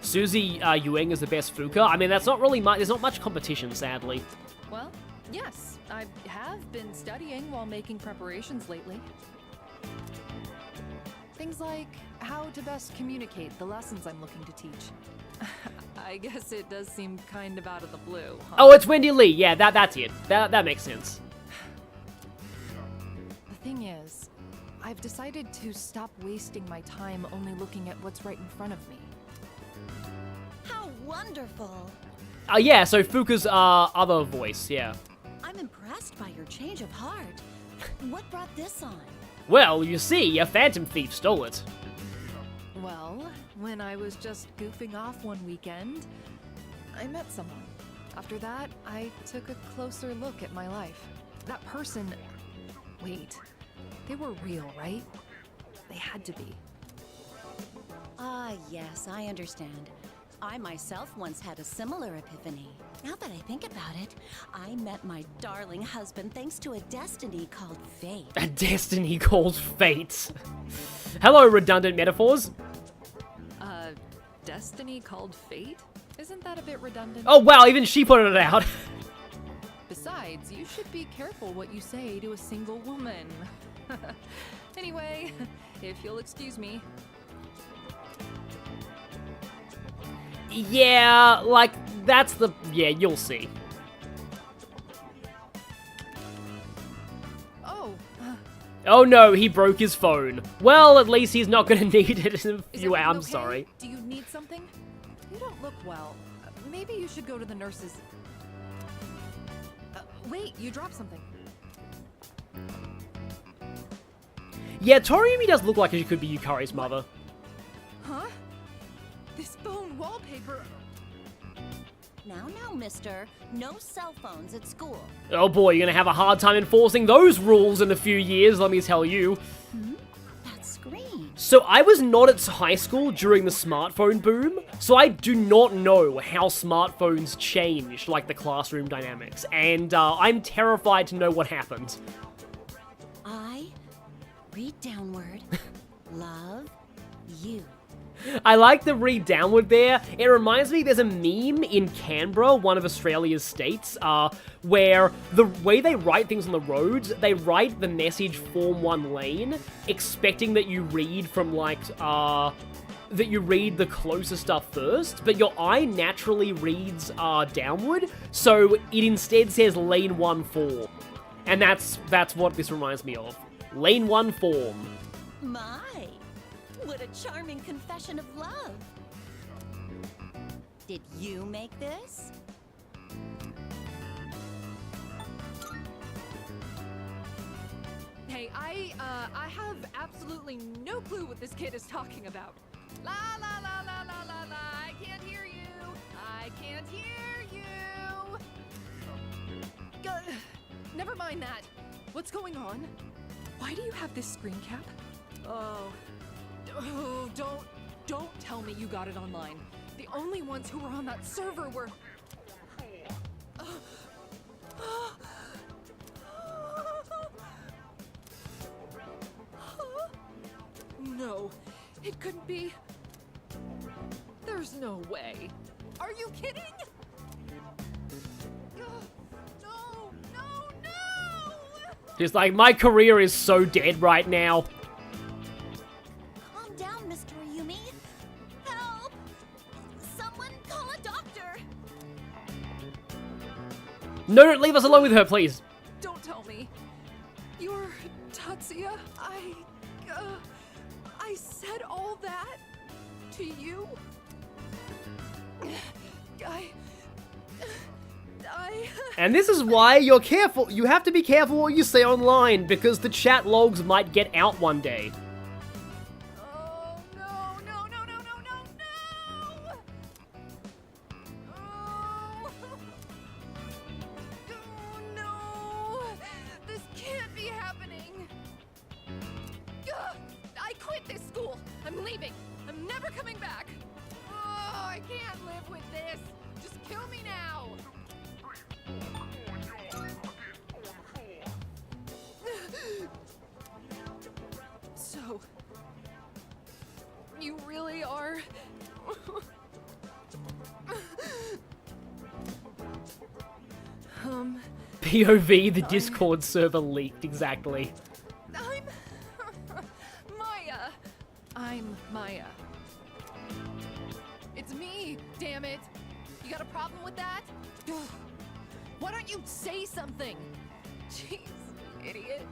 Suzy Yueng is the best Fuka. I mean, that's not really much. There's not much competition, sadly. Well, yes, I have been studying while making preparations lately. Things like how to best communicate the lessons I'm looking to teach. I guess it does seem kind of out of the blue, huh? Oh, it's Wendy Lee. Yeah, that's it. That makes sense. The thing is, I've decided to stop wasting my time only looking at what's right in front of me. How wonderful! Yeah, so Fuka's other voice, yeah. I'm impressed by your change of heart. What brought this on? Well, you see, a phantom thief stole it. Well, when I was just goofing off one weekend, I met someone. After that, I took a closer look at my life. that person... Wait. They were real, right? They had to be. Ah, yes, I understand. I myself once had a similar epiphany. Now that I think about it, I met my darling husband thanks to a destiny called fate. A destiny called fate. Hello, redundant metaphors. Destiny called fate? Isn't that a bit redundant? Oh wow, even she put it out. Besides, you should be careful what you say to a single woman. Anyway, if you'll excuse me. Yeah, like, that's the... Yeah, you'll see. Oh. Oh no, he broke his phone. Well, at least he's not gonna need it in a few hours. I'm okay? sorry. Do you need something? You don't look well. Maybe you should go to the nurses. Wait, you dropped something. Yeah, Toriumi does look like she could be Yukari's mother. Huh? This phone wallpaper... Now, mister. No cell phones at school. Oh boy, you're gonna have a hard time enforcing those rules in a few years, let me tell you. That screen. So I was not at high school during the smartphone boom, so I do not know how smartphones changed, like, the classroom dynamics, and I'm terrified to know what happened. I read downward, love you. I like the read downward there. It reminds me, there's a meme in Canberra, one of Australia's states, where the way they write things on the roads, they write the message form one lane, expecting that you read from, like, that you read the closer stuff first, but your eye naturally reads downward, so it instead says lane 1-4. And that's what this reminds me of. Lane 1 form. My, what a charming confession of love. Did you make this? Hey, I have absolutely no clue what this kid is talking about. La la la la la la la, I can't hear you. I can't hear you. Never mind that. What's going on? Why do you have this screen cap? Oh, don't tell me you got it online. The only ones who were on that server were... No, it couldn't be. There's no way. Are you kidding? Just like, my career is so dead right now. Calm down, Mr. Ayumi. Help! Someone call a doctor. No, don't leave us alone with her, please. Don't tell me. You're Tatsuya? I said all that to you? And this is why you're careful. You have to be careful what you say online, because the chat logs might get out one day. Oh, no. Oh, no. This can't be happening. I quit this school. I'm leaving. I'm never coming back. Oh, I can't live with this. Just kill me now. So, you really are... POV, the Discord server leaked, exactly. I'm Maya. It's me, damn it. You got a problem with that? Why don't you say something? Jeez, idiot.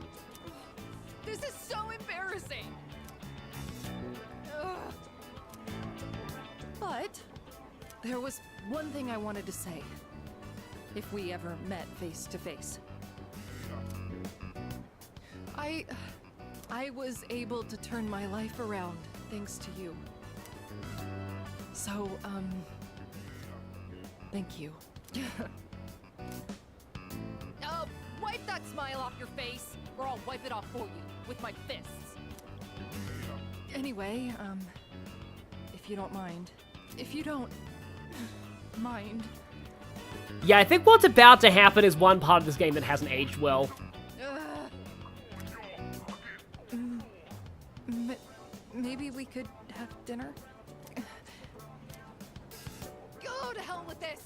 This is so embarrassing. Ugh. But there was one thing I wanted to say. If we ever met face to face. I was able to turn my life around thanks to you. So, thank you. Wipe that smile off your face, or I'll wipe it off for you with my fists. Anyway, if you don't mind. If you don't mind. Yeah, I think what's about to happen is one part of this game that hasn't aged well. Maybe we could have dinner? Go to hell with this!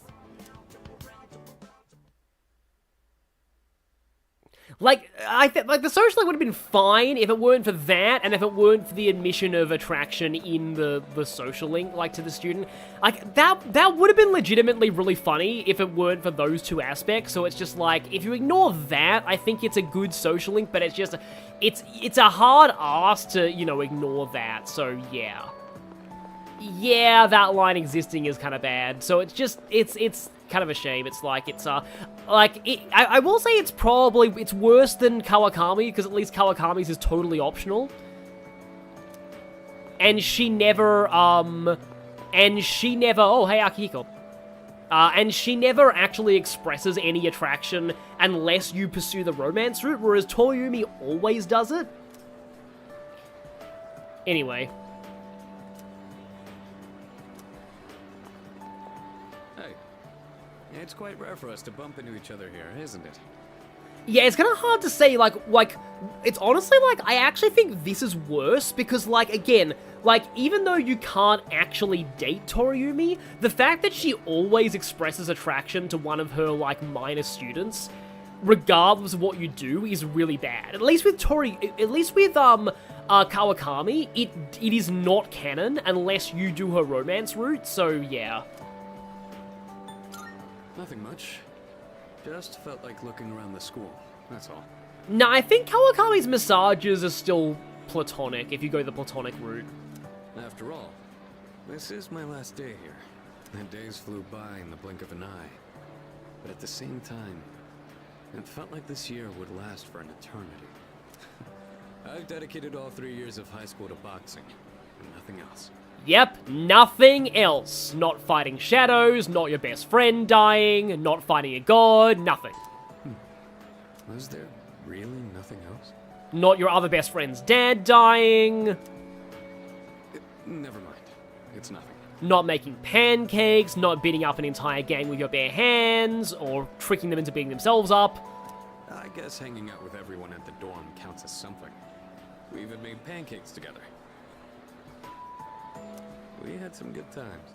Like, I think like the social link would have been fine if it weren't for that, and if it weren't for the admission of attraction in the social link, like, to the student. Like, that would have been legitimately really funny if it weren't for those two aspects. So it's just like, if you ignore that, I think it's a good social link, but it's just, it's a hard ass to, you know, ignore that. So yeah. Yeah, that line existing is kind of bad. So it's just, it's kind of a shame. It's like, I will say it's worse than Kawakami, because at least Kawakami's is totally optional. And she never, oh, hey, Akihiko. And she never actually expresses any attraction unless you pursue the romance route, whereas Toyumi always does it. Anyway. It's quite rare for us to bump into each other here, isn't it? Yeah, it's kind of hard to say, like, it's honestly, like, I actually think this is worse, because, like, again, like, even though you can't actually date Toriumi, the fact that she always expresses attraction to one of her, like, minor students, regardless of what you do, is really bad. At least with Kawakami, it is not canon unless you do her romance route, so yeah. Nothing much. Just felt like looking around the school, that's all. No, I think Kawakami's massages are still platonic, if you go the platonic route. After all, this is my last day here. The days flew by in the blink of an eye. But at the same time, it felt like this year would last for an eternity. I've dedicated all 3 years of high school to boxing, and nothing else. Yep, nothing else. Not fighting shadows, not your best friend dying, not fighting a god, nothing. Was there really nothing else? Not your other best friend's dad dying. Never mind. It's nothing. Not making pancakes, not beating up an entire gang with your bare hands, or tricking them into beating themselves up. I guess hanging out with everyone at the dorm counts as something. We even made pancakes together. We had some good times.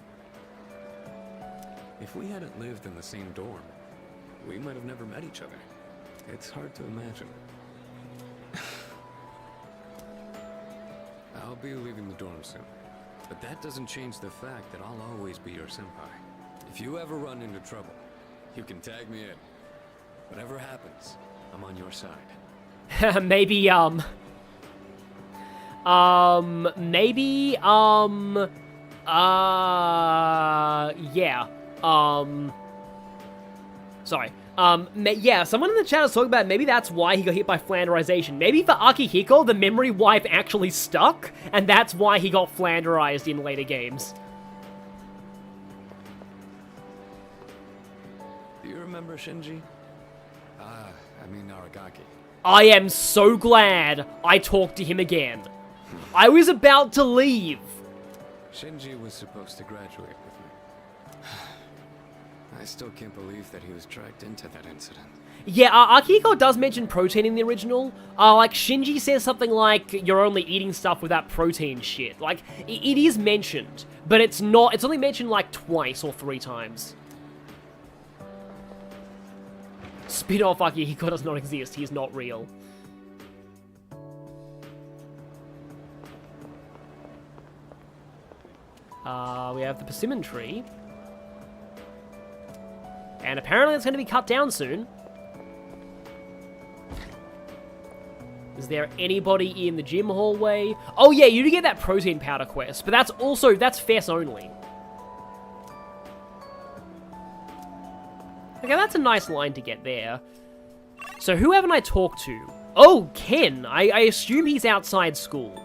If we hadn't lived in the same dorm, we might have never met each other. It's hard to imagine. I'll be leaving the dorm soon. But that doesn't change the fact that I'll always be your senpai. If you ever run into trouble, you can tag me in. Whatever happens, I'm on your side. Maybe, yeah, sorry. Yeah, someone in the chat was talking about maybe that's why he got hit by flanderization. Maybe for Akihiko, the memory wipe actually stuck, and that's why he got flanderized in later games. Do you remember Shinji? I mean Aragaki. I am so glad I talked to him again. I was about to leave. Shinji was supposed to graduate with me. I still can't believe that he was dragged into that incident. Yeah, Akihiko does mention protein in the original. Like, Shinji says something like, you're only eating stuff without protein shit. Like, it is mentioned, but it's only mentioned like twice or 3 times. Spin-off Akihiko does not exist, he is not real. We have the persimmon tree. And apparently it's going to be cut down soon. Is there anybody in the gym hallway? Oh yeah, you do get that protein powder quest, but that's Fess only. Okay, that's a nice line to get there. So who haven't I talked to? Oh, Ken. I assume he's outside school.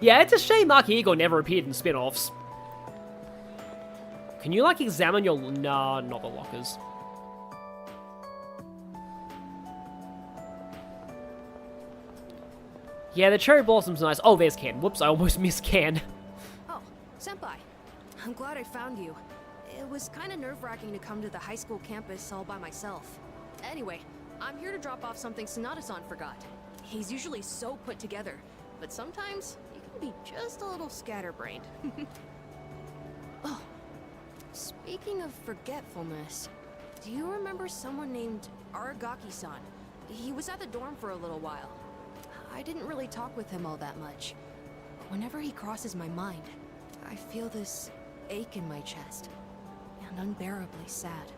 Yeah, it's a shame Akihiko never appeared in spin-offs. Can you, like, examine your... Nah, not the lockers. Yeah, the cherry blossom's nice. Oh, there's Ken. Whoops, I almost missed Ken. Oh, Senpai. I'm glad I found you. It was kind of nerve-wracking to come to the high school campus all by myself. Anyway, I'm here to drop off something Sonata-san forgot. He's usually so put together, but sometimes he can be just a little scatterbrained. Oh, speaking of forgetfulness, do you remember someone named Aragaki-san? He was at the dorm for a little while. I didn't really talk with him all that much. But whenever he crosses my mind, I feel this ache in my chest, and unbearably sad.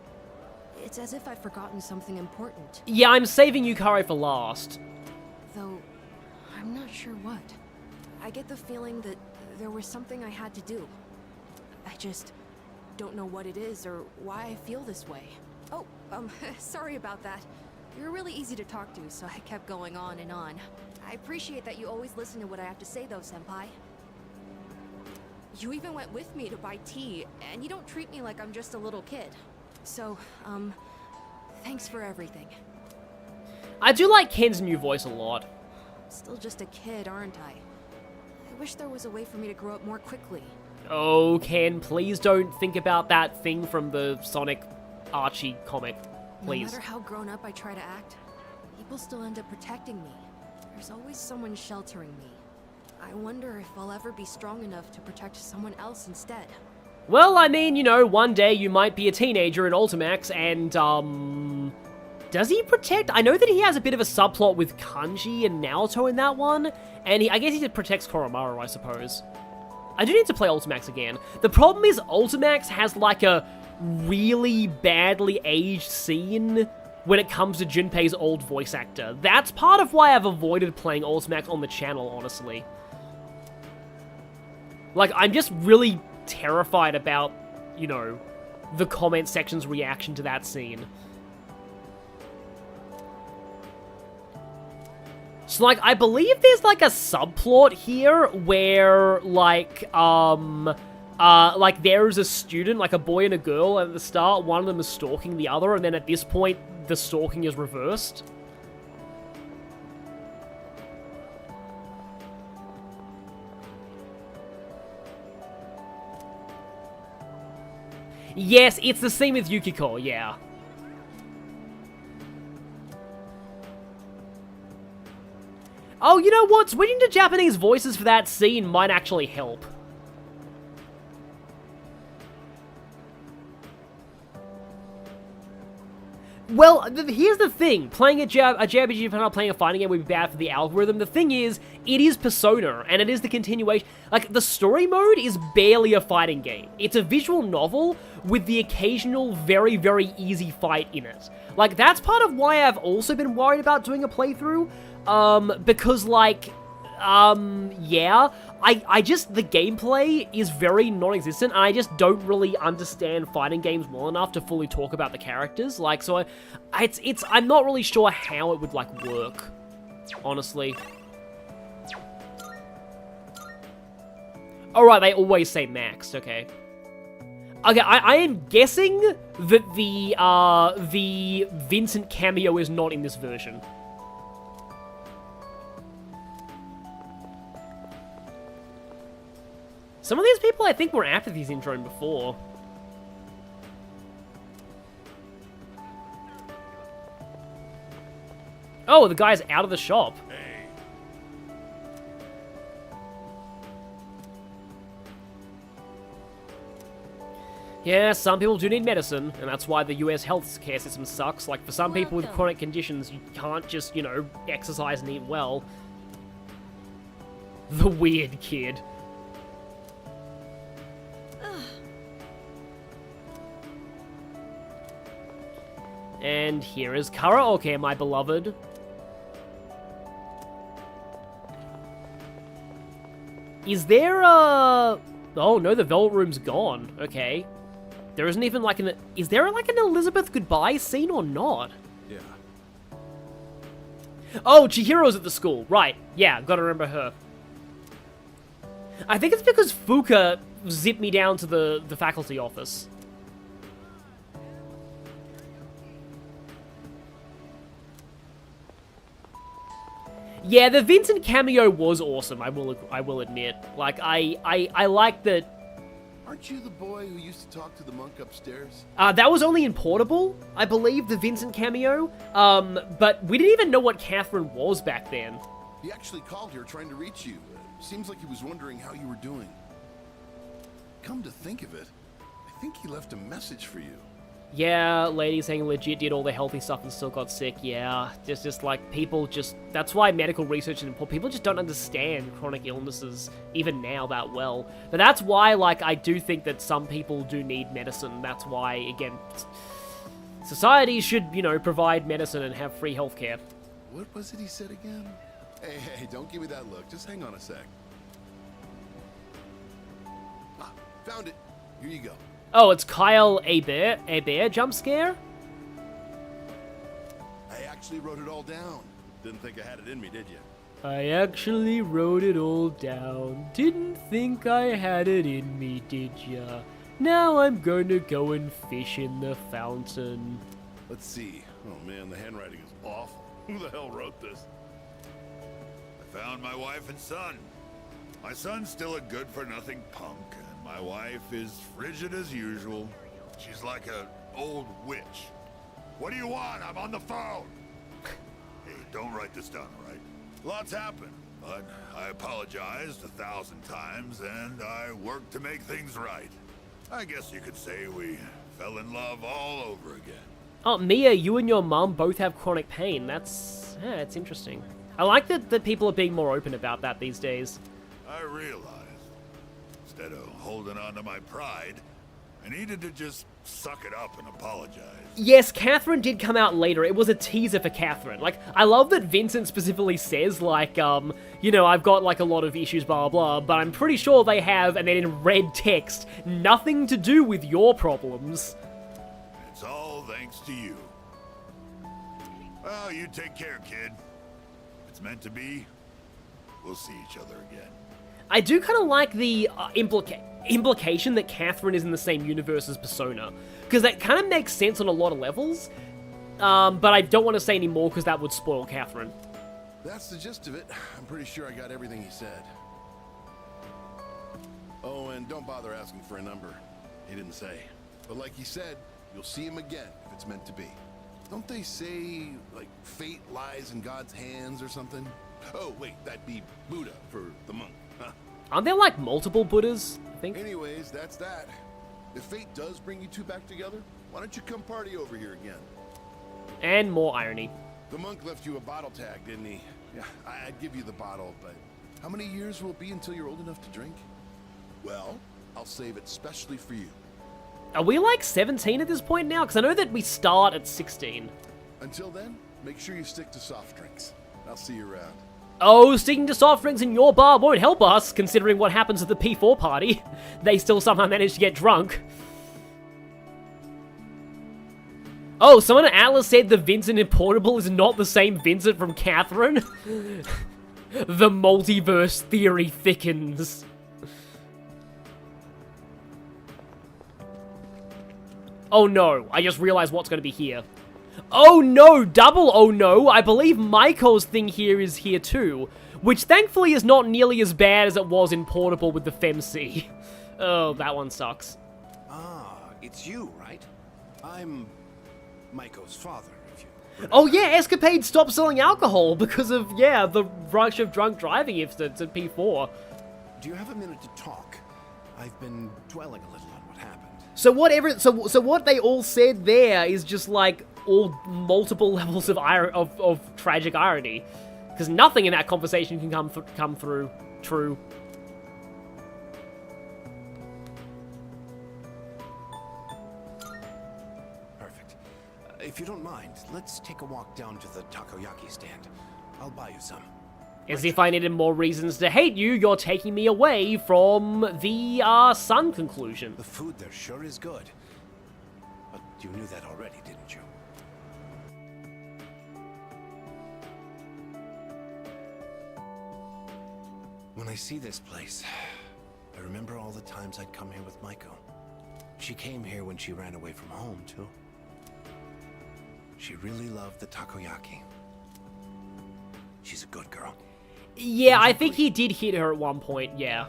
It's as if I've forgotten something important. Yeah, I'm saving Yukari for last. Though, I'm not sure what. I get the feeling that there was something I had to do. I just don't know what it is or why I feel this way. Oh, sorry about that. You're really easy to talk to, so I kept going on and on. I appreciate that you always listen to what I have to say, though, Senpai. You even went with me to buy tea, and you don't treat me like I'm just a little kid. So, thanks for everything. I do like Ken's new voice a lot. I'm still just a kid, aren't I? I wish there was a way for me to grow up more quickly. Oh, Ken, please don't think about that thing from the Sonic Archie comic. Please. No matter how grown up I try to act, people still end up protecting me. There's always someone sheltering me. I wonder if I'll ever be strong enough to protect someone else instead. Well, I mean, you know, one day you might be a teenager in Ultimax, and, does he protect? I know that he has a bit of a subplot with Kanji and Naoto in that one, and I guess he just protects Koromaru, I suppose. I do need to play Ultimax again. The problem is Ultimax has, like, a really badly aged scene when it comes to Junpei's old voice actor. That's part of why I've avoided playing Ultimax on the channel, honestly. Like, I'm just really terrified about, you know, the comment section's reaction to that scene. So, like, I believe there's, like, a subplot here where, like, there's a student, like a boy and a girl, and at the start, one of them is stalking the other, and then at this point, the stalking is reversed. Yes, it's the same with Yukiko, yeah. Oh, you know what? Switching to Japanese voices for that scene might actually help. Well, here's the thing. Playing a JRPG if not playing a fighting game would be bad for the algorithm. The thing is, it is Persona, and it is the continuation. Like, the story mode is barely a fighting game. It's a visual novel with the occasional very, very easy fight in it. Like, that's part of why I've also been worried about doing a playthrough. Because, like, yeah, I just, the gameplay is very non-existent, and I just don't really understand fighting games well enough to fully talk about the characters, like, so I'm not really sure how it would, like, work, honestly. Alright, they always say maxed, okay. Okay, I am guessing that the Vincent cameo is not in this version. Some of these people I think were after these intro before. Oh, the guy's out of the shop. Yeah, some people do need medicine, and that's why the US healthcare system sucks. Like, for some people with chronic conditions, you can't just, you know, exercise and eat well. The weird kid. And here is Karaoke, my beloved. Is there a... Oh, no, the Velvet Room's gone. Okay. There isn't even, like, an... Is there, like, an Elizabeth goodbye scene or not? Yeah. Oh, Chihiro's at the school. Right. Yeah, gotta remember her. I think it's because Fuka zipped me down to the faculty office. Yeah, the Vincent cameo was awesome. I will admit. Like I like that. Aren't you the boy who used to talk to the monk upstairs? That was only in Portable, I believe, the Vincent cameo. But we didn't even know what Catherine was back then. He actually called here trying to reach you. Seems like he was wondering how you were doing. Come to think of it, I think he left a message for you. Yeah, lady saying legit did all the healthy stuff and still got sick. Yeah, just like people just... That's why medical research is important. People just don't understand chronic illnesses, even now, that well. But that's why, like, I do think that some people do need medicine. That's why, again, society should, you know, provide medicine and have free healthcare. What was it he said again? Hey, don't give me that look. Just hang on a sec. Ah, found it. Here you go. Oh, it's Kyle a bear jump scare? I actually wrote it all down. Didn't think I had it in me, did you? I actually wrote it all down. Didn't think I had it in me, did ya? Now I'm going to go and fish in the fountain. Let's see. Oh man, the handwriting is awful. Who the hell wrote this? I found my wife and son. My son's still a good-for-nothing punk, and my wife is frigid as usual. She's like an old witch. What do you want? I'm on the phone. Hey, don't write this down, all right? Lots happened, but I apologized 1,000 times, and I worked to make things right. I guess you could say we fell in love all over again. Oh, Mia, you and your mum both have chronic pain. That's interesting. I like that people are being more open about that these days. I realized, instead of holding on to my pride, I needed to just suck it up and apologize. Yes, Catherine did come out later. It was a teaser for Catherine. Like, I love that Vincent specifically says, like, you know, I've got, like, a lot of issues, blah, blah, but I'm pretty sure they have, and then in red text, nothing to do with your problems. It's all thanks to you. Well, you take care, kid. If it's meant to be, we'll see each other again. I do kind of like the implication that Catherine is in the same universe as Persona, because that kind of makes sense on a lot of levels, but I don't want to say any more because that would spoil Catherine. That's the gist of it. I'm pretty sure I got everything he said. Oh, and don't bother asking for a number. He didn't say. But like he said, you'll see him again if it's meant to be. Don't they say, like, fate lies in God's hands or something? Oh, wait, that'd be Buddha for the monk. Huh. Aren't there, like, multiple Buddhas, I think? Anyways, that's that. If fate does bring you two back together, why don't you come party over here again? And more irony. The monk left you a bottle tag, didn't he? Yeah, I'd give you the bottle, but how many years will it be until you're old enough to drink? Well, I'll save it specially for you. Are we, like, 17 at this point now? Because I know that we start at 16. Until then, make sure you stick to soft drinks. I'll see you around. Oh, sticking to soft drinks in your bar won't help us, considering what happens at the P4 party. They still somehow manage to get drunk. Oh, someone at Atlas said the Vincent in Portable is not the same Vincent from Catherine. The multiverse theory thickens. Oh no, I just realized what's going to be here. Oh no, double oh no, I believe Maiko's thing here is here too, which thankfully is not nearly as bad as it was in Portable with the FemC. Oh, that one sucks. Ah, it's you, right? I'm Maiko's father, if you remember. Oh yeah, Escapade stopped selling alcohol because of, yeah, the rush of drunk driving incidents at P4. Do you have a minute to talk? I've been dwelling a little on what happened. So what they all said there is just like all multiple levels of tragic irony, because nothing in that conversation can come through true. Perfect. If you don't mind, let's take a walk down to the takoyaki stand. I'll buy you some. As if I needed more reasons to hate you, you're taking me away from the Sun conclusion. The food there sure is good. But you knew that already, didn't you? When I see this place, I remember all the times I'd come here with Maiko. She came here when she ran away from home, too. She really loved the takoyaki. She's a good girl. Yeah, I think he did hit her at one point, yeah.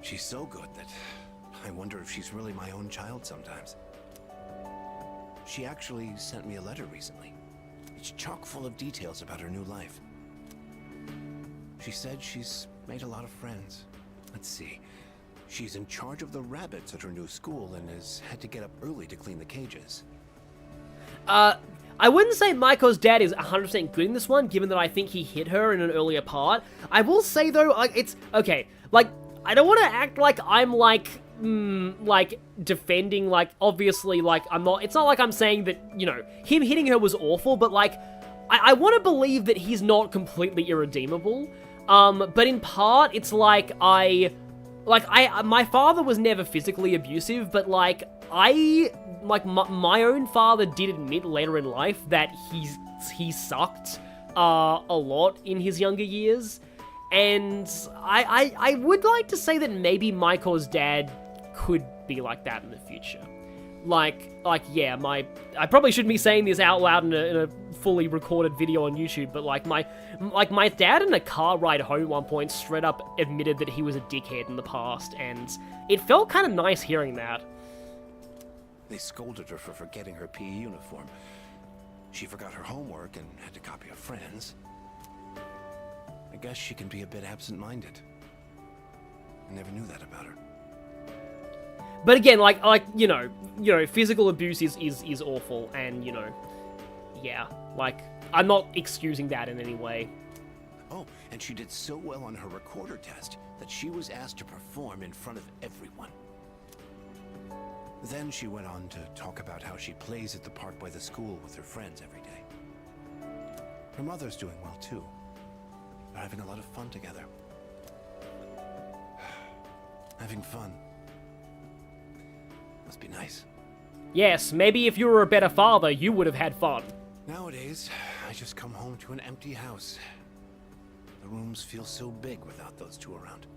She's so good that I wonder if she's really my own child sometimes. She actually sent me a letter recently. It's chock full of details about her new life. She said she's made a lot of friends. Let's see. She's in charge of the rabbits at her new school and has had to get up early to clean the cages. I wouldn't say Maiko's dad is 100% good in this one, given that I think he hit her in an earlier part. I will say, though, like, it's... Okay, like, I don't want to act like I'm, like, defending, like, obviously, like, I'm not... It's not like I'm saying that, you know, him hitting her was awful, but, like, I want to believe that he's not completely irredeemable. But in part, it's like, my father was never physically abusive, but, like, my own father did admit later in life that he sucked a lot in his younger years, and I would like to say that maybe Maiko's dad could be like that in the future. Yeah, I probably shouldn't be saying this out loud in a fully recorded video on YouTube, but my dad in a car ride home at one point straight up admitted that he was a dickhead in the past, and it felt kind of nice hearing that. They scolded her for forgetting her PE uniform. She forgot her homework and had to copy a friend's. I guess she can be a bit absent-minded. I never knew that about her. But again, you know, physical abuse is awful, and, you know, yeah, like, I'm not excusing that in any way. Oh, and she did so well on her recorder test that she was asked to perform in front of everyone. Then she went on to talk about how she plays at the park by the school with her friends every day. Her mother's doing well, too. They're having a lot of fun together. Having fun. Must be nice. Yes, maybe if you were a better father, you would have had fun. Nowadays, I just come home to an empty house. The rooms feel so big without those two around.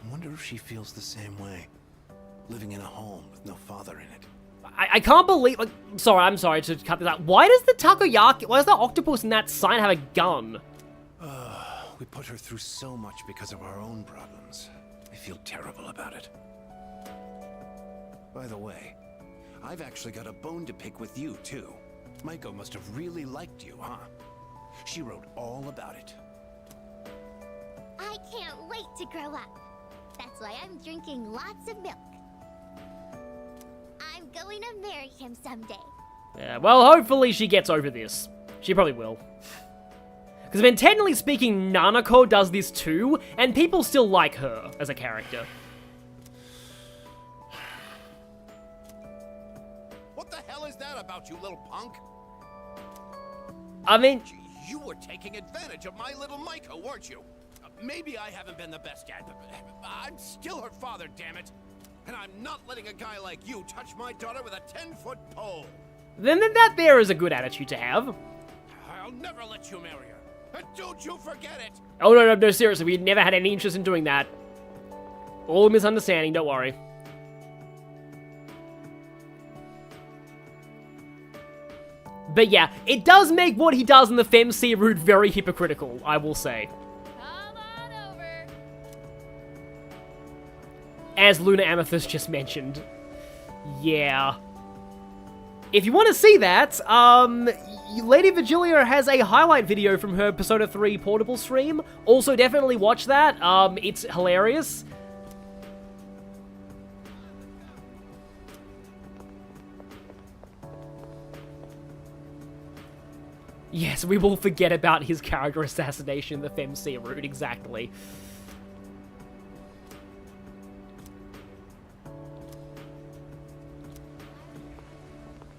I wonder if she feels the same way. Living in a home with no father in it. I can't believe... Like, I'm sorry to cut this out. Why does the octopus in that sign have a gun? We put her through so much because of our own problems. I feel terrible about it. By the way, I've actually got a bone to pick with you, too. Maiko must have really liked you, huh? She wrote all about it. I can't wait to grow up. That's why I'm drinking lots of milk. I'm going to marry him someday. Yeah, well, hopefully she gets over this. She probably will. Because, I mean, technically speaking, Nanako does this too, and people still like her as a character. What the hell is that about, you little punk? I mean... You were taking advantage of my little Maiko, weren't you? Maybe I haven't been the best dad, but I'm still her father, damn it. And I'm not letting a guy like you touch my daughter with a 10-foot pole. Then that there is a good attitude to have. I'll never let you marry her. And don't you forget it. Oh, no, seriously, we never had any interest in doing that. All a misunderstanding, don't worry. But yeah, it does make what he does in the FemC route very hypocritical, I will say. Come on over. As Luna Amethyst just mentioned. Yeah. If you want to see that, Lady Vigilia has a highlight video from her Persona 3 Portable stream. Also, definitely watch that. It's hilarious. Yes, we will forget about his character assassination in the FemC route, exactly.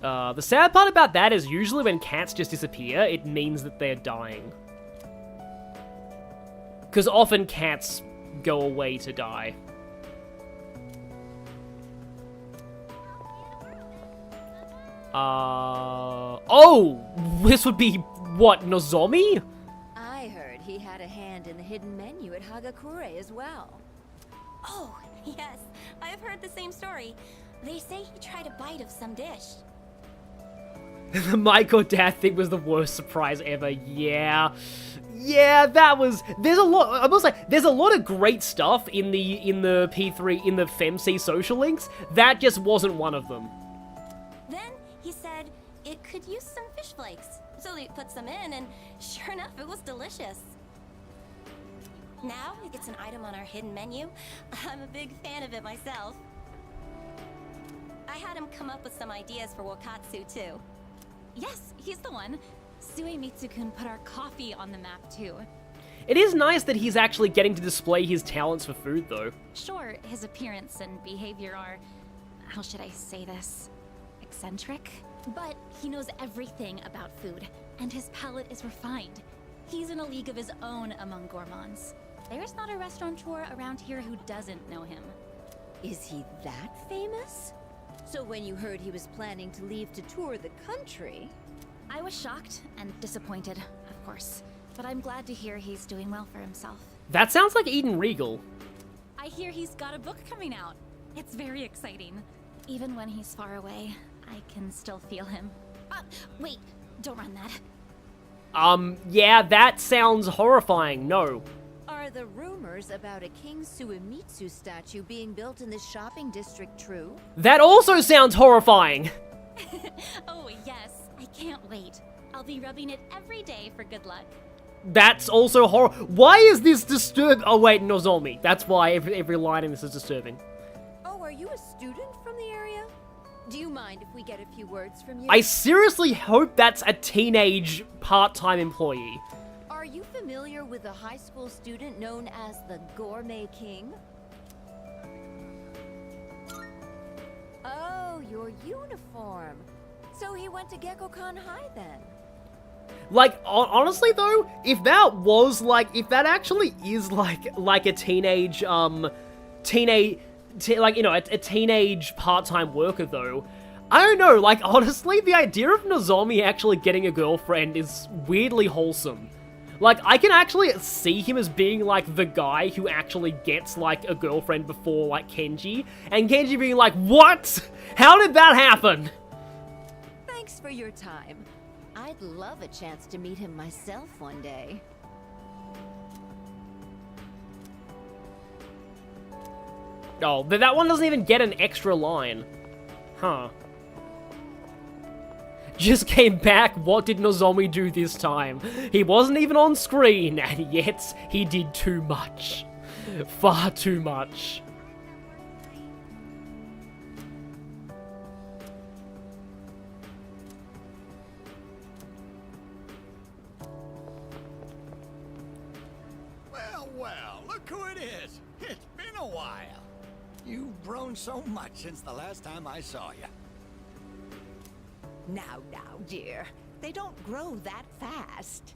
The sad part about that is usually when cats just disappear, it means that they're dying. Because often cats go away to die. Oh! This would be, what, Nozomi? I heard he had a hand in the hidden menu at Hagakure as well. Oh, yes. I've heard the same story. They say he tried a bite of some dish. The Mike or Dad thing was the worst surprise ever. Yeah. Yeah, that was... There's a lot... I must say, there's a lot of great stuff in the P3, in the FemC social links. That just wasn't one of them. Then he said it could use some fish flakes. So they put some in, and sure enough, it was delicious. Now it's an item on our hidden menu. I'm a big fan of it myself. I had him come up with some ideas for Wakatsu, too. Yes, he's the one. Suemitsu-kun put our coffee on the map, too. It is nice that he's actually getting to display his talents for food, though. Sure, his appearance and behavior are... how should I say this? Eccentric? But he knows everything about food, and his palate is refined. He's in a league of his own among gourmands. There's not a restaurateur around here who doesn't know him. Is he that famous? So when you heard he was planning to leave to tour the country... I was shocked and disappointed, of course. But I'm glad to hear he's doing well for himself. That sounds like Eden Regal. I hear he's got a book coming out. It's very exciting. Even when he's far away, I can still feel him. Wait, don't run that. Yeah, that sounds horrifying. No. Are the rumors about a King Suemitsu statue being built in this shopping district true? That also sounds horrifying. Oh, yes. I can't wait. I'll be rubbing it every day for good luck. That's also Why is this disturbing? Oh, wait, Nozomi. That's why every line in this is disturbing. Oh, are you a student from the area? Do you mind if we get a few words from you? I seriously hope that's a teenage part-time employee. Are you familiar with a high school student known as the Gourmet King? Oh, your uniform. So he went to Gekkoukan High then? Like, honestly though, if that actually is like a teenage, a teenage part-time worker though, I don't know, like, honestly, the idea of Nozomi actually getting a girlfriend is weirdly wholesome. Like, I can actually see him as being, like, the guy who actually gets, like, a girlfriend before, like, Kenji, and Kenji being like, what? How did that happen? Thanks for your time. I'd love a chance to meet him myself one day. Oh, but that one doesn't even get an extra line. Huh. Just came back, what did Nozomi do this time? He wasn't even on screen, and yet he did too much. Far too much. Well, look who it is. It's been a while. You've grown so much since the last time I saw you. Now, dear. They don't grow that fast.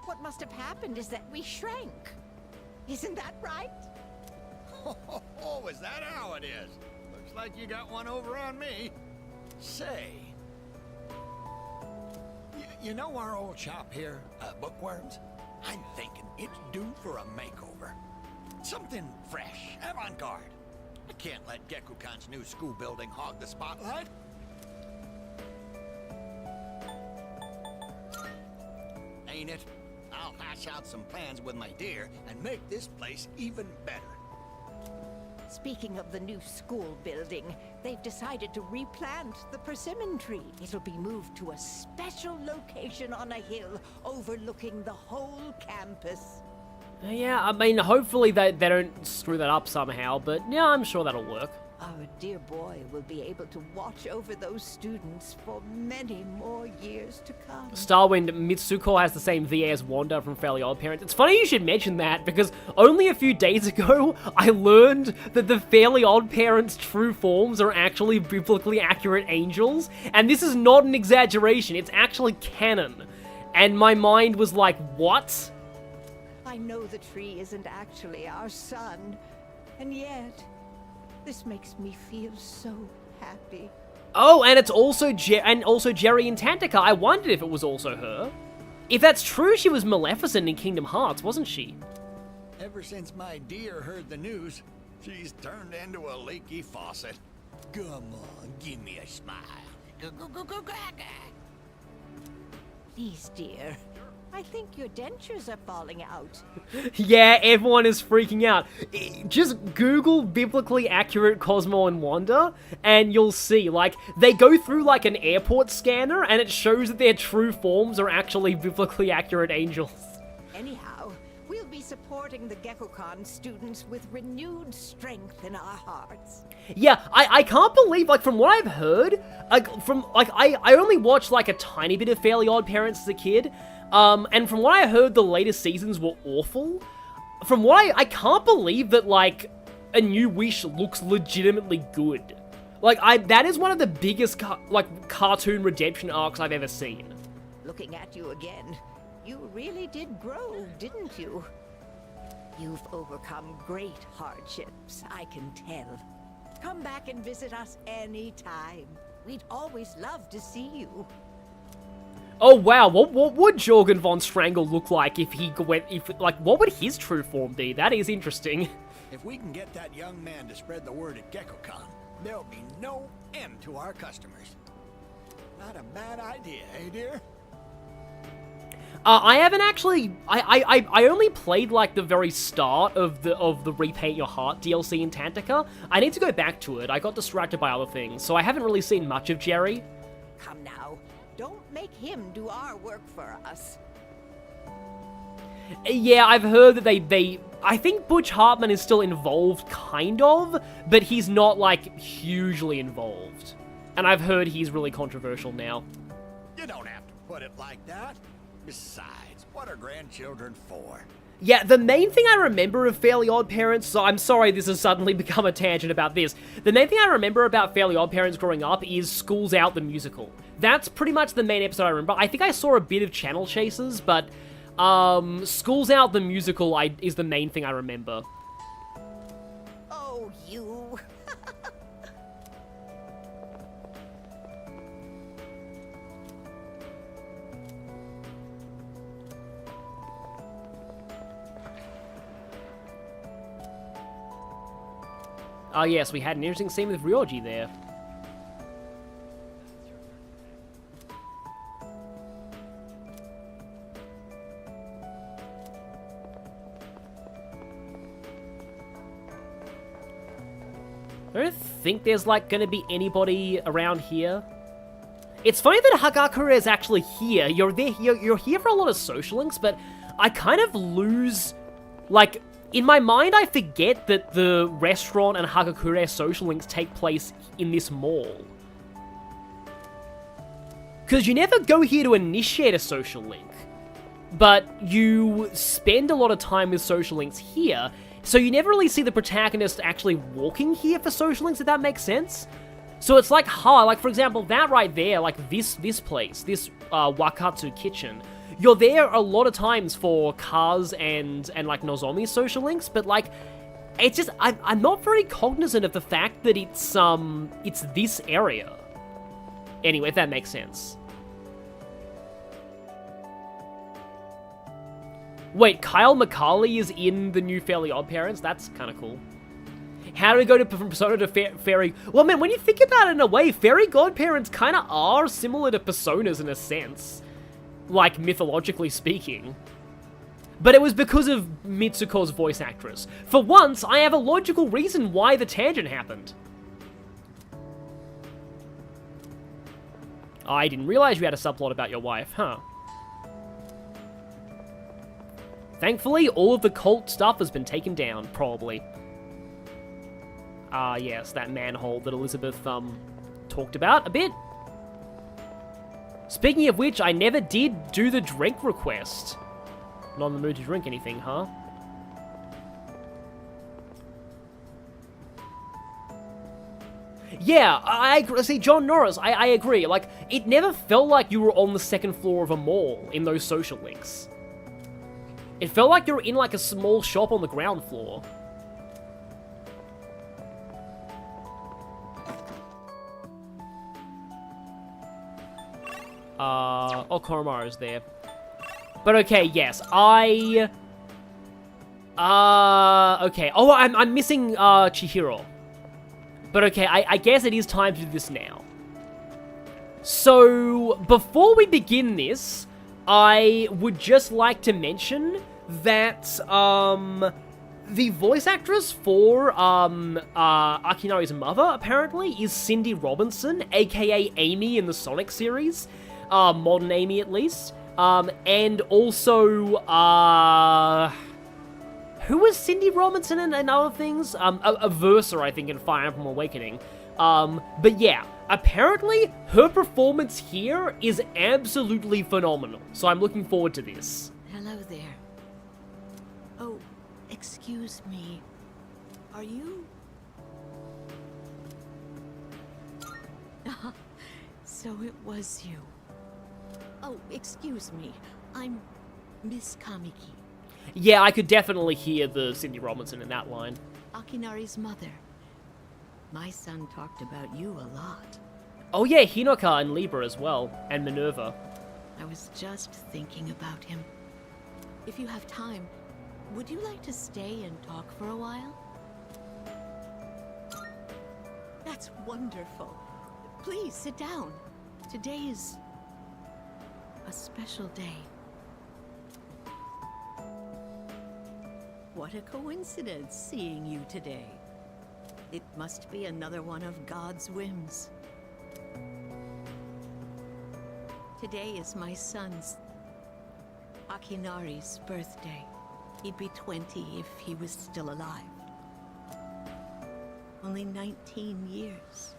What must have happened is that we shrank. Isn't that right? Oh, is that how it is? Looks like you got one over on me. Say, you know our old shop here, Bookworms? I'm thinking it's due for a makeover. Something fresh, avant-garde. I can't let Gekkoukan's new school building hog the spotlight. Ain't it? I'll hash out some plans with my dear and make this place even better. Speaking of the new school building, they've decided to replant the persimmon tree. It'll be moved to a special location on a hill overlooking the whole campus. Yeah, I mean, hopefully they don't screw that up somehow, but yeah, I'm sure that'll work. Our dear boy will be able to watch over those students for many more years to come. Starwind, Mitsuko has the same VA as Wanda from Fairly OddParents. It's funny you should mention that, because only a few days ago, I learned that the Fairly OddParents' true forms are actually biblically accurate angels, and this is not an exaggeration, it's actually canon. And my mind was like, what? I know the tree isn't actually our son, and yet, this makes me feel so happy. Oh, and it's also Jerry and Tantica. I wondered if it was also her. If that's true, she was Maleficent in Kingdom Hearts, wasn't she? Ever since my dear heard the news, she's turned into a leaky faucet. Come on, give me a smile, Please, dear. I think your dentures are falling out. Yeah, everyone is freaking out. Just Google biblically accurate Cosmo and Wanda, and you'll see, like, they go through, like, an airport scanner, and it shows that their true forms are actually biblically accurate angels. Anyhow, we'll be supporting the GeckoCon students with renewed strength in our hearts. Yeah, I can't believe, like, from what I've heard, I only watched, like, a tiny bit of Fairly Odd Parents as a kid, and from what I heard, the latest seasons were awful. From what I can't believe that, like, A New Wish looks legitimately good. Like, that is one of the biggest, cartoon redemption arcs I've ever seen. Looking at you again, you really did grow, didn't you? You've overcome great hardships, I can tell. Come back and visit us anytime. We'd always love to see you. Oh wow, what would Jorgen von Strangle look like if he went, what would his true form be? That is interesting. If we can get that young man to spread the word at GeckoCon, there'll be no end to our customers. Not a bad idea, eh, dear? I haven't actually, I only played, like, the very start of the Repaint Your Heart DLC in Tantica. I need to go back to it. I got distracted by other things, so I haven't really seen much of Jerry. Come now, don't make him do our work for us. Yeah, I've heard that I think Butch Hartman is still involved, kind of, but he's not, like, hugely involved. And I've heard he's really controversial now. You don't have to put it like that. Besides, what are grandchildren for? Yeah, the main thing I remember of Fairly Odd Parents, so I'm sorry this has suddenly become a tangent about this, the main thing I remember about Fairly Odd Parents growing up is School's Out the musical. That's pretty much the main episode I remember. I think I saw a bit of Channel Chasers, but School's Out the musical is the main thing I remember. Oh, you. Oh yes, we had an interesting scene with Ryoji there. I don't think there's, like, gonna be anybody around here. It's funny that Hagakure is actually here. You're here for a lot of social links, but I kind of lose, like, in my mind, I forget that the restaurant and Hagakure social links take place in this mall. Because you never go here to initiate a social link, but you spend a lot of time with social links here, so you never really see the protagonist actually walking here for social links, if that makes sense. So it's like hard, like for example, that right there, like this place, this Wakatsu kitchen, you're there a lot of times for Kaz and like Nozomi's social links, but like, it's just, I'm not very cognizant of the fact that it's this area. Anyway, if that makes sense. Wait, Kyle McCarley is in the new Fairly Odd Parents? That's kind of cool. How do we go from Persona to Fairy? Well, man, when you think about it in a way, Fairy Godparents kind of are similar to Personas in a sense. Like, mythologically speaking. But it was because of Mitsuko's voice actress. For once, I have a logical reason why the tangent happened. I didn't realize you had a subplot about your wife, huh? Thankfully, all of the cult stuff has been taken down, probably. Ah, yes, that manhole that Elizabeth, talked about a bit. Speaking of which, I never did do the drink request. Not in the mood to drink anything, huh? Yeah, I agree. See, John Norris, I agree. Like, it never felt like you were on the second floor of a mall in those social links. It felt like you were in, like, a small shop on the ground floor. Oh, Koromaru's there. But okay, yes, okay. Oh, I'm missing, Chihiro. But okay, I guess it is time to do this now. So, before we begin this, I would just like to mention that, the voice actress for, Akinari's mother, apparently, is Cindy Robinson, aka Amy in the Sonic series. Modern Amy, at least. And also, who was Cindy Robinson in other things? A Versa, I think, in Fire Emblem Awakening. But yeah, apparently, her performance here is absolutely phenomenal. So I'm looking forward to this. Hello there. Oh, excuse me. Are you... So it was you. Oh, excuse me. I'm Miss Kamiki, Yeah, I could definitely hear the Cindy Robinson in that line. Akinari's mother. My son talked about you a lot. Oh yeah, Hinoka and Libra as well, and Minerva. I was just thinking about him. If you have time, would you like to stay and talk for a while? That's wonderful. Please sit down. Today is a special day. What a coincidence seeing you today. It must be another one of God's whims. Today is my son's, Akinari's, birthday. He'd be 20 if he was still alive. Only 19 years.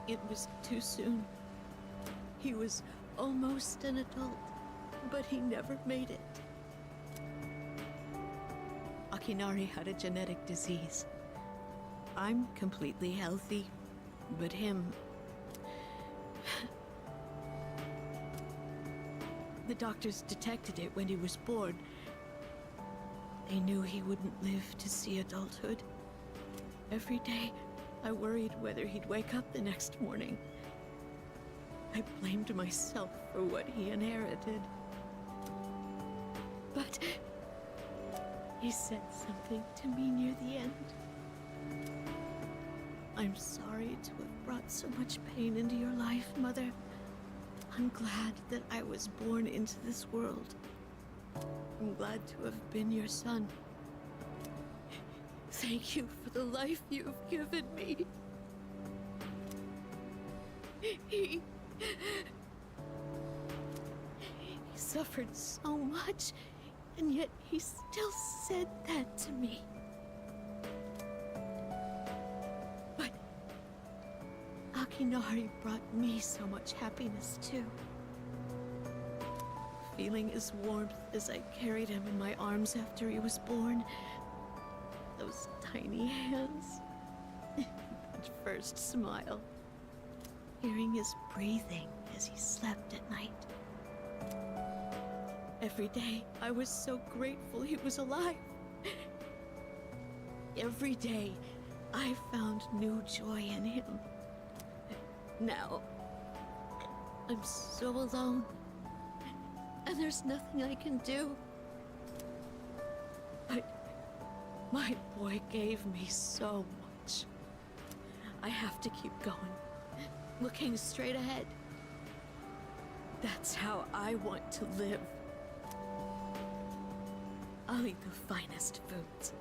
It was too soon. He was almost an adult, but he never made it. Akinari had a genetic disease. I'm completely healthy, but him... The doctors detected it when he was born. They knew he wouldn't live to see adulthood. Every day, I worried whether he'd wake up the next morning. I blamed myself for what he inherited. But he said something to me near the end. I'm sorry to have brought so much pain into your life, Mother. I'm glad that I was born into this world. I'm glad to have been your son. Thank you for the life you've given me. He suffered so much, and yet he still said that to me. But Akinari brought me so much happiness too. Feeling his warmth as I carried him in my arms after he was born. Those tiny hands. That first smile. Hearing his breathing as he slept at night. Every day, I was so grateful he was alive. Every day, I found new joy in him. Now, I'm so alone, and there's nothing I can do. But my boy gave me so much. I have to keep going, looking straight ahead. That's how I want to live. I'll eat the finest foods,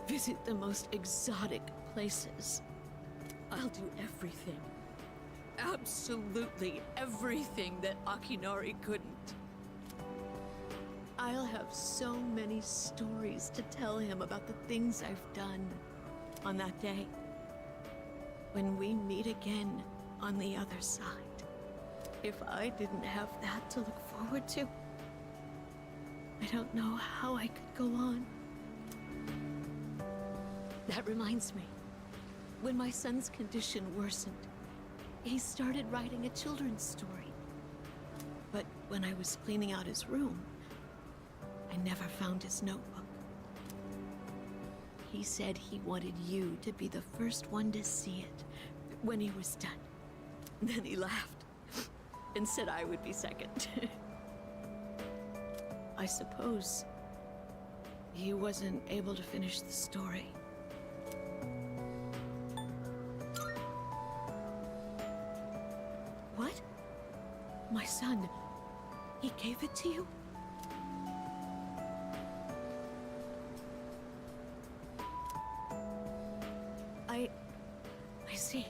visit the most exotic places. I'll do everything, absolutely everything that Akinari couldn't. I'll have so many stories to tell him about the things I've done on that day. When we meet again on the other side. If I didn't have that to look forward to, I don't know how I could go on. That reminds me, when my son's condition worsened, he started writing a children's story. But when I was cleaning out his room, I never found his notebook. He said he wanted you to be the first one to see it when he was done. Then he laughed and said I would be second. I suppose he wasn't able to finish the story. What? my son. He gave it to you? I see.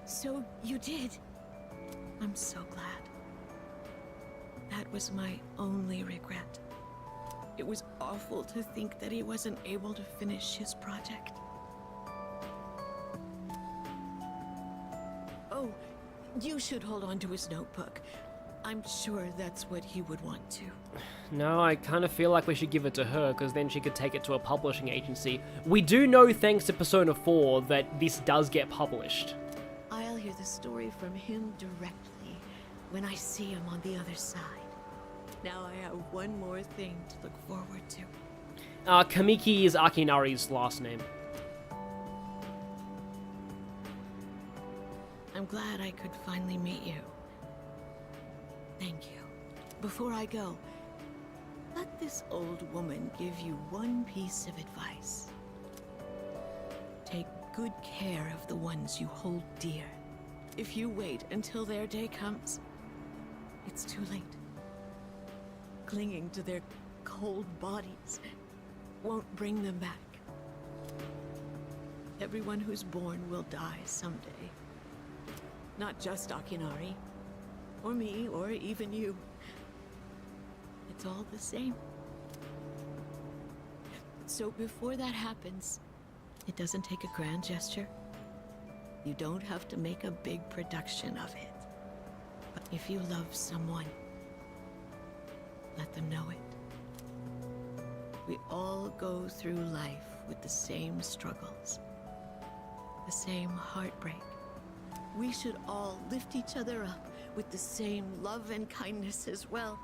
So you did. I'm so glad. That was my only regret. It was awful to think that he wasn't able to finish his project. Oh, you should hold on to his notebook. I'm sure that's what he would want to. No, I kind of feel like we should give it to her, because then she could take it to a publishing agency. We do know, thanks to Persona 4, that this does get published. I'll hear the story from him directly when I see him on the other side. Now I have one more thing to look forward to. Kamiki is Akinari's last name. I'm glad I could finally meet you. Thank you. Before I go, let this old woman give you one piece of advice. Take good care of the ones you hold dear. If you wait until their day comes, it's too late. Clinging to their cold bodies won't bring them back. Everyone who's born will die someday. Not just Akinari, or me, or even you. It's all the same. So before that happens, it doesn't take a grand gesture. You don't have to make a big production of it. But if you love someone, let them know it. We all go through life with the same struggles, the same heartbreak. We should all lift each other up with the same love and kindness as well.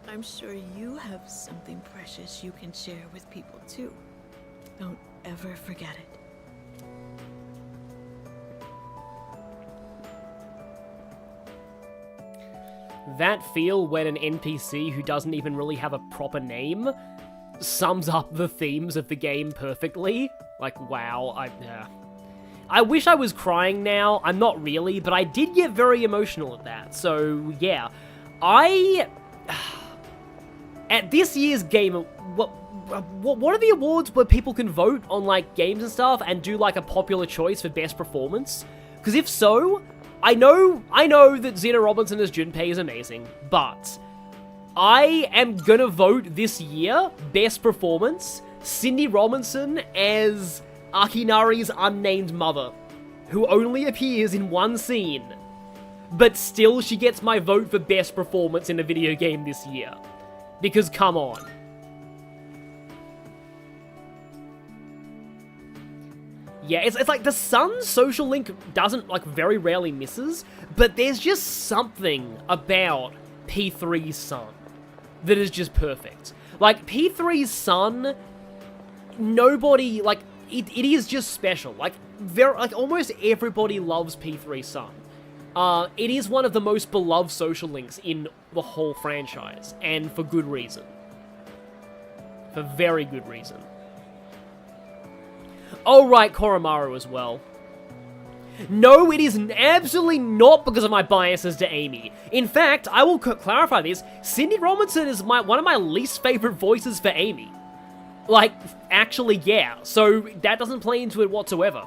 I'm sure you have something precious you can share with people too. Don't ever forget it. That feel when an NPC who doesn't even really have a proper name sums up the themes of the game perfectly. Like, wow, I wish I was crying now. I'm not really, but I did get very emotional at that. So, yeah. At this year's game, what are the awards where people can vote on, like, games and stuff and do, like, a popular choice for best performance? Because if so, I know that Zena Robinson as Junpei is amazing, but I am gonna vote this year, best performance, Cindy Robinson as Akinari's unnamed mother, who only appears in one scene, but still she gets my vote for best performance in a video game this year. Because come on. Yeah, it's like the Sun's social link doesn't, like, very rarely misses, but there's just something about P3's Sun that is just perfect. Like, P3's Sun, nobody, like, it is just special. Like, almost everybody loves P3's Sun. It is one of the most beloved social links in the whole franchise, and for good reason. For very good reason. Oh right, Koromaru as well. No, it is absolutely not because of my biases to Amy. In fact, I will clarify this, Cindy Robinson is one of my least favorite voices for Amy. Like, actually, yeah, so that doesn't play into it whatsoever.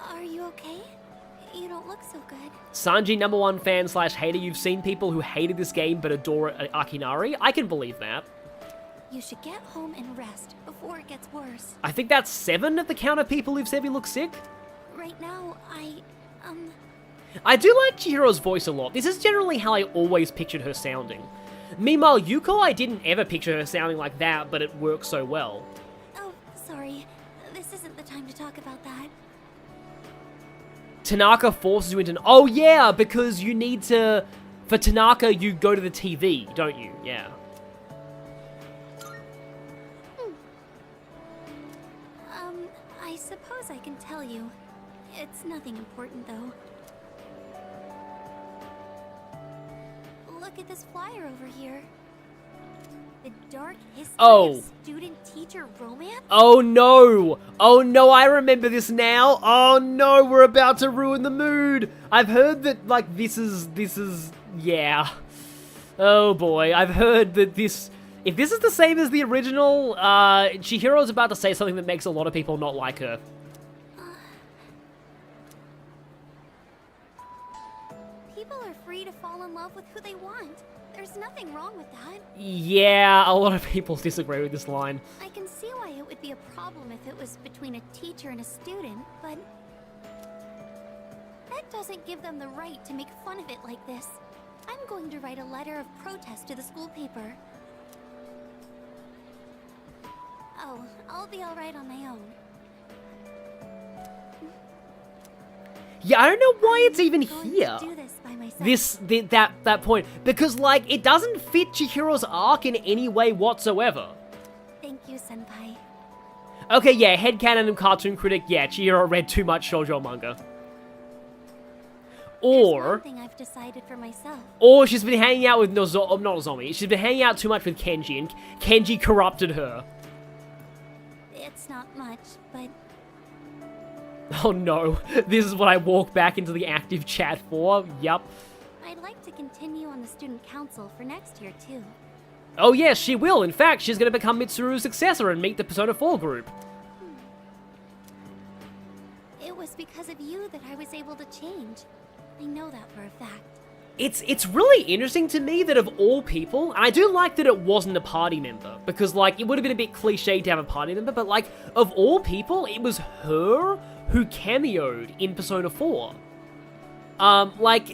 Are you okay? You don't look so good. Sanji #1 fan / hater, you've seen people who hated this game but adore Akinari? I can believe that. You should get home and rest before it gets worse. I think that's 7 at the count of people who've said we look sick. Right now, I do like Chihiro's voice a lot. This is generally how I always pictured her sounding. Meanwhile, Yuko, I didn't ever picture her sounding like that, but it works so well. Oh, sorry. This isn't the time to talk about that. Tanaka forces you into... Oh, yeah, because you need to... For Tanaka, you go to the TV, don't you? Yeah. I suppose I can tell you. It's nothing important, though. look at this flyer over here. The dark history Oh. of student-teacher romance? Oh no! Oh no, I remember this now! Oh no, we're about to ruin the mood! I've heard that, like, this is, yeah. Oh boy, I've heard that this, if this is the same as the original, Chihiro's about to say something that makes a lot of people not like her. People are free to fall in love with who they want. There's nothing wrong with that. Yeah, a lot of people disagree with this line. I can see why it would be a problem if it was between a teacher and a student, but that doesn't give them the right to make fun of it like this. I'm going to write a letter of protest to the school paper. Oh, I'll be alright on my own. Yeah, I don't know why it's even here. Do this by myself. That point. Because, like, it doesn't fit Chihiro's arc in any way whatsoever. Thank you, Senpai. Okay, yeah, headcanon and cartoon critic, yeah, Chihiro read too much shoujo manga. Or... One thing I've decided for myself. Or she's been hanging out with not Nozomi. She's been hanging out too much with Kenji, and Kenji corrupted her. It's not much, but... Oh no, this is what I walk back into the active chat for. Yup. I'd like to continue on the student council for next year, too. Oh yes, she will. In fact, she's going to become Mitsuru's successor and meet the Persona 4 group. It was because of you that I was able to change. I know that for a fact. It's really interesting to me that of all people, and I do like that it wasn't a party member, because, like, it would have been a bit cliche to have a party member, but, like, of all people, it was her who cameoed in Persona 4. It's like,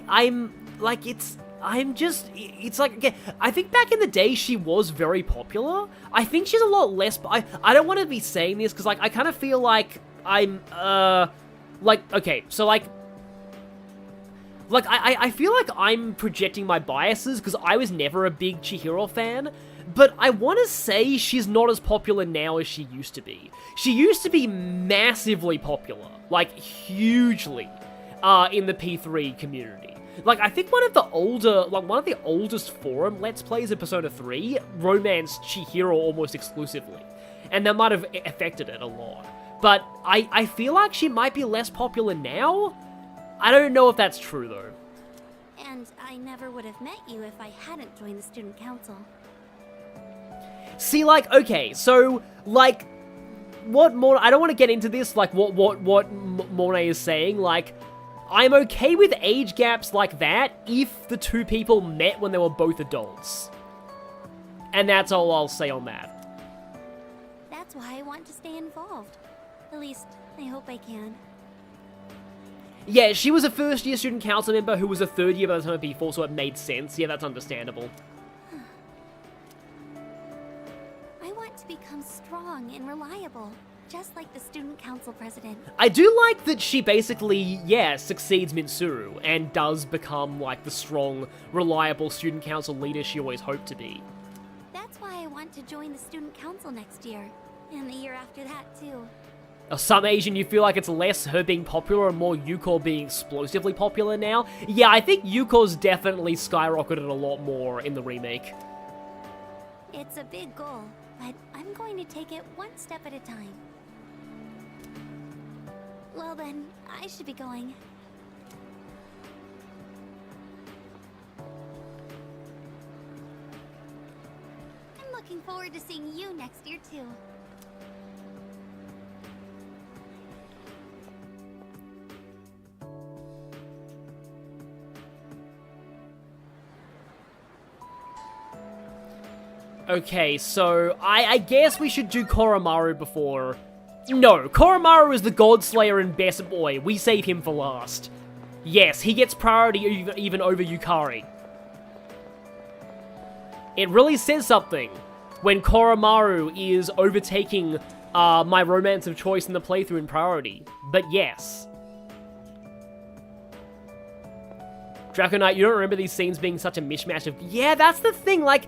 again, I think back in the day she was very popular. I think she's a lot less, I don't want to be saying this, because, like, I kind of feel like I'm, okay, so, like, I feel like I'm projecting my biases, because I was never a big Chihiro fan, but I want to say she's not as popular now as she used to be. She used to be massively popular, like, hugely, in the P3 community. Like, I think one of the oldest forum Let's Plays of Persona 3 romanced Chihiro almost exclusively, and that might have affected it a lot. But I feel like she might be less popular now. I don't know if that's true, though. And I never would have met you if I hadn't joined the student council. See, like, okay, so, like, what Morna... I don't want to get into this, like, what Morna is saying, like, I'm okay with age gaps like that if the two people met when they were both adults. And that's all I'll say on that. That's why I want to stay involved. At least, I hope I can. Yeah, she was a first-year student council member who was a third-year by the time of P4, so it made sense. Yeah, that's understandable. I want to become strong and reliable, just like the student council president. I do like that she basically, yeah, succeeds Mitsuru and does become, like, the strong, reliable student council leader she always hoped to be. That's why I want to join the student council next year, and the year after that, too. Some Asian, you feel like it's less her being popular and more Yuko being explosively popular now? Yeah, I think Yuko's definitely skyrocketed a lot more in the remake. It's a big goal, but I'm going to take it one step at a time. Well then, I should be going. I'm looking forward to seeing you next year, too. Okay, so I guess we should do Koromaru before... No, Koromaru is the Godslayer and best boy. We save him for last. Yes, he gets priority even over Yukari. It really says something when Koromaru is overtaking my romance of choice in the playthrough in priority. But yes. Draco Knight, you don't remember these scenes being such a mishmash of... Yeah, that's the thing, like...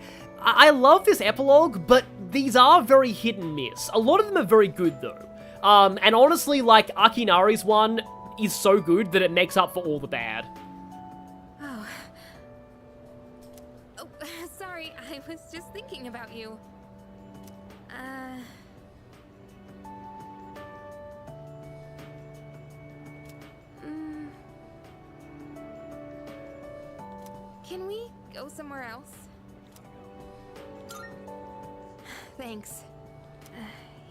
I love this epilogue, but these are very hit and miss. A lot of them are very good, though. And honestly, like, Akinari's one is so good that it makes up for all the bad. Oh. was just thinking about you. Can we go somewhere else? Thanks.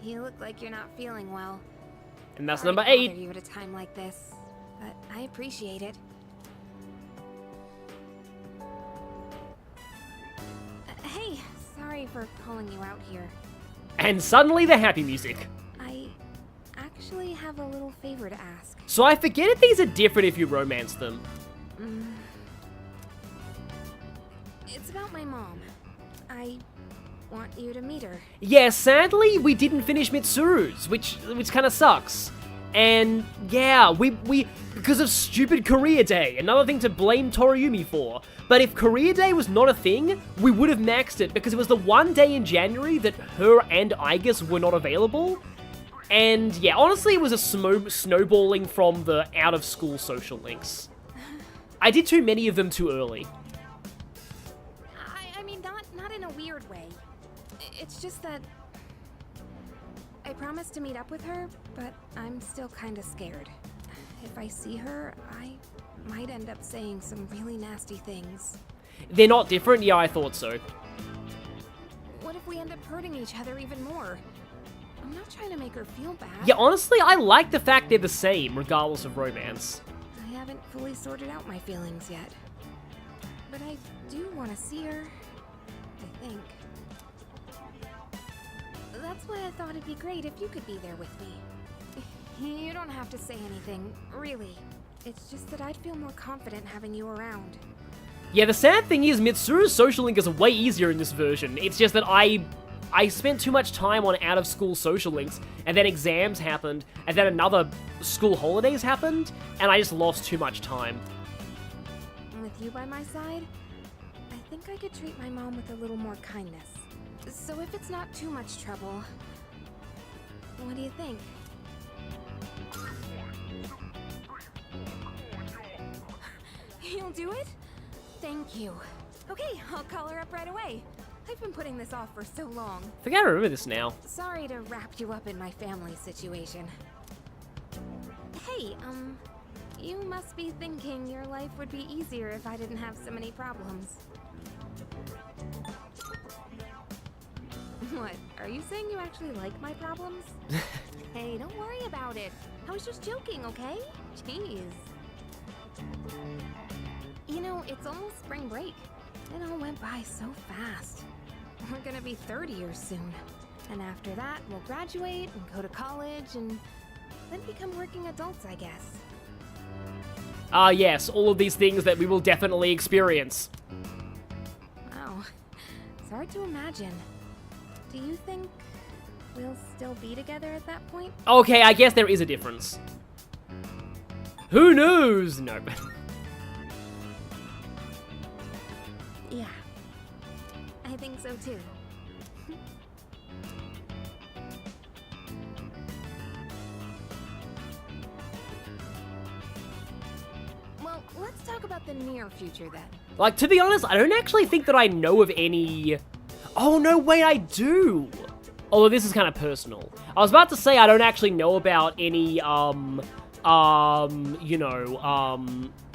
You look like you're not feeling well. And that's Sorry number to bother 8. you at a time like this, but I appreciate it. Hey, sorry for calling you out here. And suddenly the happy music. I actually have a little favor to ask. So I forget if these are different if you romance them. It's about my mom. I want you to meet her. Yeah, sadly, we didn't finish Mitsuru's, which kind of sucks. And yeah, we because of stupid Career Day, another thing to blame Toriyumi for. But if Career Day was not a thing, we would have maxed it because it was the one day in January that her and Aigis were not available. And yeah, honestly, it was a snowballing from the out-of-school social links. I did too many of them too early. I mean, not in a weird way. It's just that I promised to meet up with her, but I'm still kind of scared. If I see her, I might end up saying some really nasty things. They're not different? Yeah, I thought so. What if we end up hurting each other even more? I'm not trying to make her feel bad. Yeah, honestly, I like the fact they're the same, regardless of romance. I haven't fully sorted out my feelings yet. But I do want to see her, I think. That's why I thought it'd be great if you could be there with me. You don't have to say anything, really. It's just that I'd feel more confident having you around. Yeah, the sad thing is Mitsuru's social link is way easier in this version. It's just that I spent too much time on out-of-school social links, and then exams happened, and then another school holidays happened, and I just lost too much time. With you by my side, I think I could treat my mom with a little more kindness. So if it's not too much trouble, what do you think? You'll do it? Thank you. Okay, I'll call her up right away. I've been putting this off for so long. I think I remember this now. Sorry to wrap you up in my family situation. Hey, you must be thinking your life would be easier if I didn't have so many problems. What? Are you saying you actually like my problems? Hey, don't worry about it. I was just joking, okay? Jeez. You know, it's almost spring break. It all went by so fast. We're gonna be 30 years soon. And after that, we'll graduate and go to college and then become working adults, I guess. Ah, yes, all of these things that we will definitely experience. Wow. It's hard to imagine. Do you think we'll still be together at that point? Okay, I guess there is a difference. Who knows? No. Yeah. I think so too. Well, let's talk about the near future then. Like, to be honest, I don't actually think that I know of any... Oh, no, wait, I do! Although this is kind of personal. I was about to say I don't actually know about any,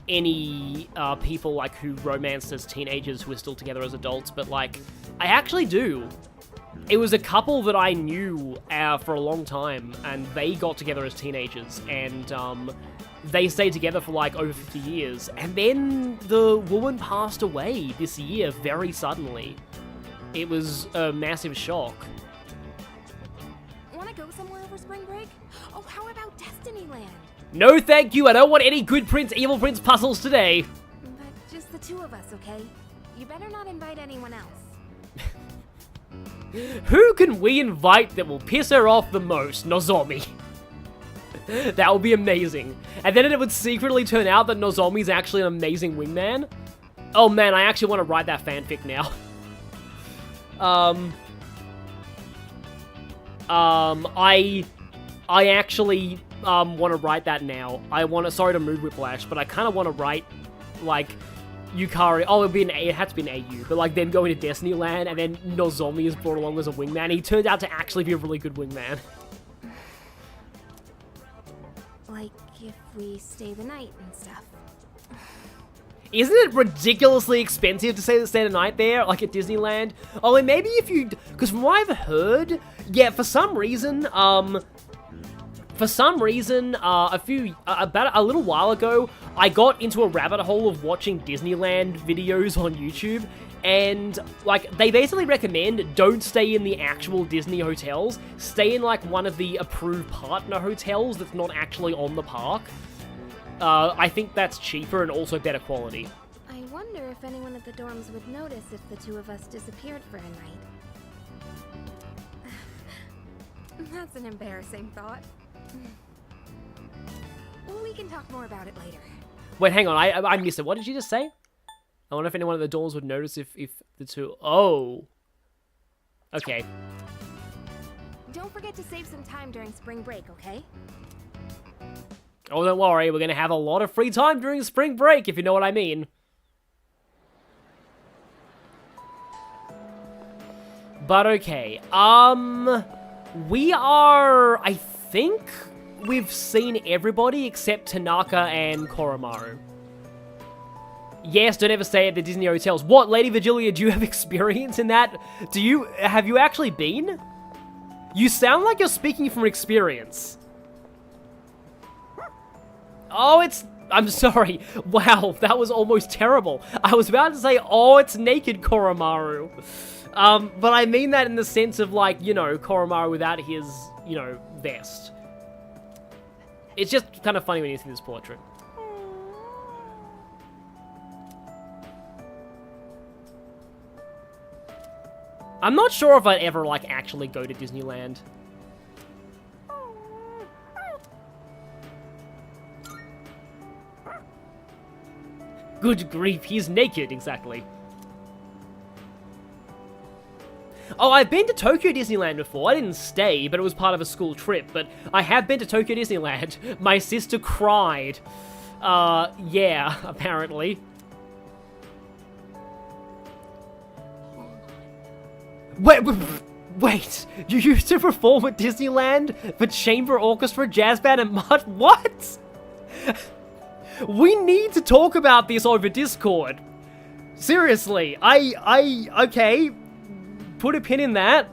any people, like, who romanced as teenagers who are still together as adults, but, like, I actually do. It was a couple that I knew for a long time, and they got together as teenagers, and, they stayed together for, like, over 50 years, and then the woman passed away this year very suddenly. It was a massive shock. Want to go somewhere over spring break? Oh, how about Destinyland? No thank you, I don't want any Good Prince, Evil Prince puzzles today. But just the two of us, okay? You better not invite anyone else. Who can we invite that will piss her off the most? Nozomi. That would be amazing. And then it would secretly turn out that Nozomi's actually an amazing wingman. Oh man, I actually want to write that fanfic now. I actually, want to write that now. Sorry to Mood Whiplash, but I kind of want to write, like, Yukari, oh, it had to be an AU, but like them going to Destiny Land and then Nozomi is brought along as a wingman. He turned out to actually be a really good wingman. Like if we stay the night and stuff. Isn't it ridiculously expensive to stay the night there, like at Disneyland? Oh, and maybe if you, because from what I've heard, yeah, for some reason, about a little while ago, I got into a rabbit hole of watching Disneyland videos on YouTube, and like they basically recommend don't stay in the actual Disney hotels, stay in like one of the approved partner hotels that's not actually on the park. I think that's cheaper and also better quality. I wonder if anyone at the dorms would notice if the two of us disappeared for a night. That's an embarrassing thought. We can talk more about it later. Wait, hang on, I missed it. What did you just say? I wonder if anyone at the dorms would notice if the two... Oh. Okay. Don't forget to save some time during spring break, okay? Oh, don't worry, we're gonna have a lot of free time during spring break, if you know what I mean. But okay, we are, I think we've seen everybody except Tanaka and Koromaru. Yes, don't ever stay at the Disney hotels. What, Lady Virgilia, do you have experience in that? Have you actually been? You sound like you're speaking from experience. Oh, I'm sorry. Wow, that was almost terrible. I was about to say, oh, it's naked Koromaru. But I mean that in the sense of, like, you know, Koromaru without his, you know, vest. It's just kind of funny when you see this portrait. I'm not sure if I'd ever, like, actually go to Disneyland. Good grief, he's naked, exactly. Oh, I've been to Tokyo Disneyland before. I didn't stay, but it was part of a school trip. But I have been to Tokyo Disneyland. My sister cried. Yeah, apparently. Wait, you used to perform at Disneyland for chamber orchestra, jazz band, and mud? What? We need to talk about this over Discord. Seriously, okay. Put a pin in that.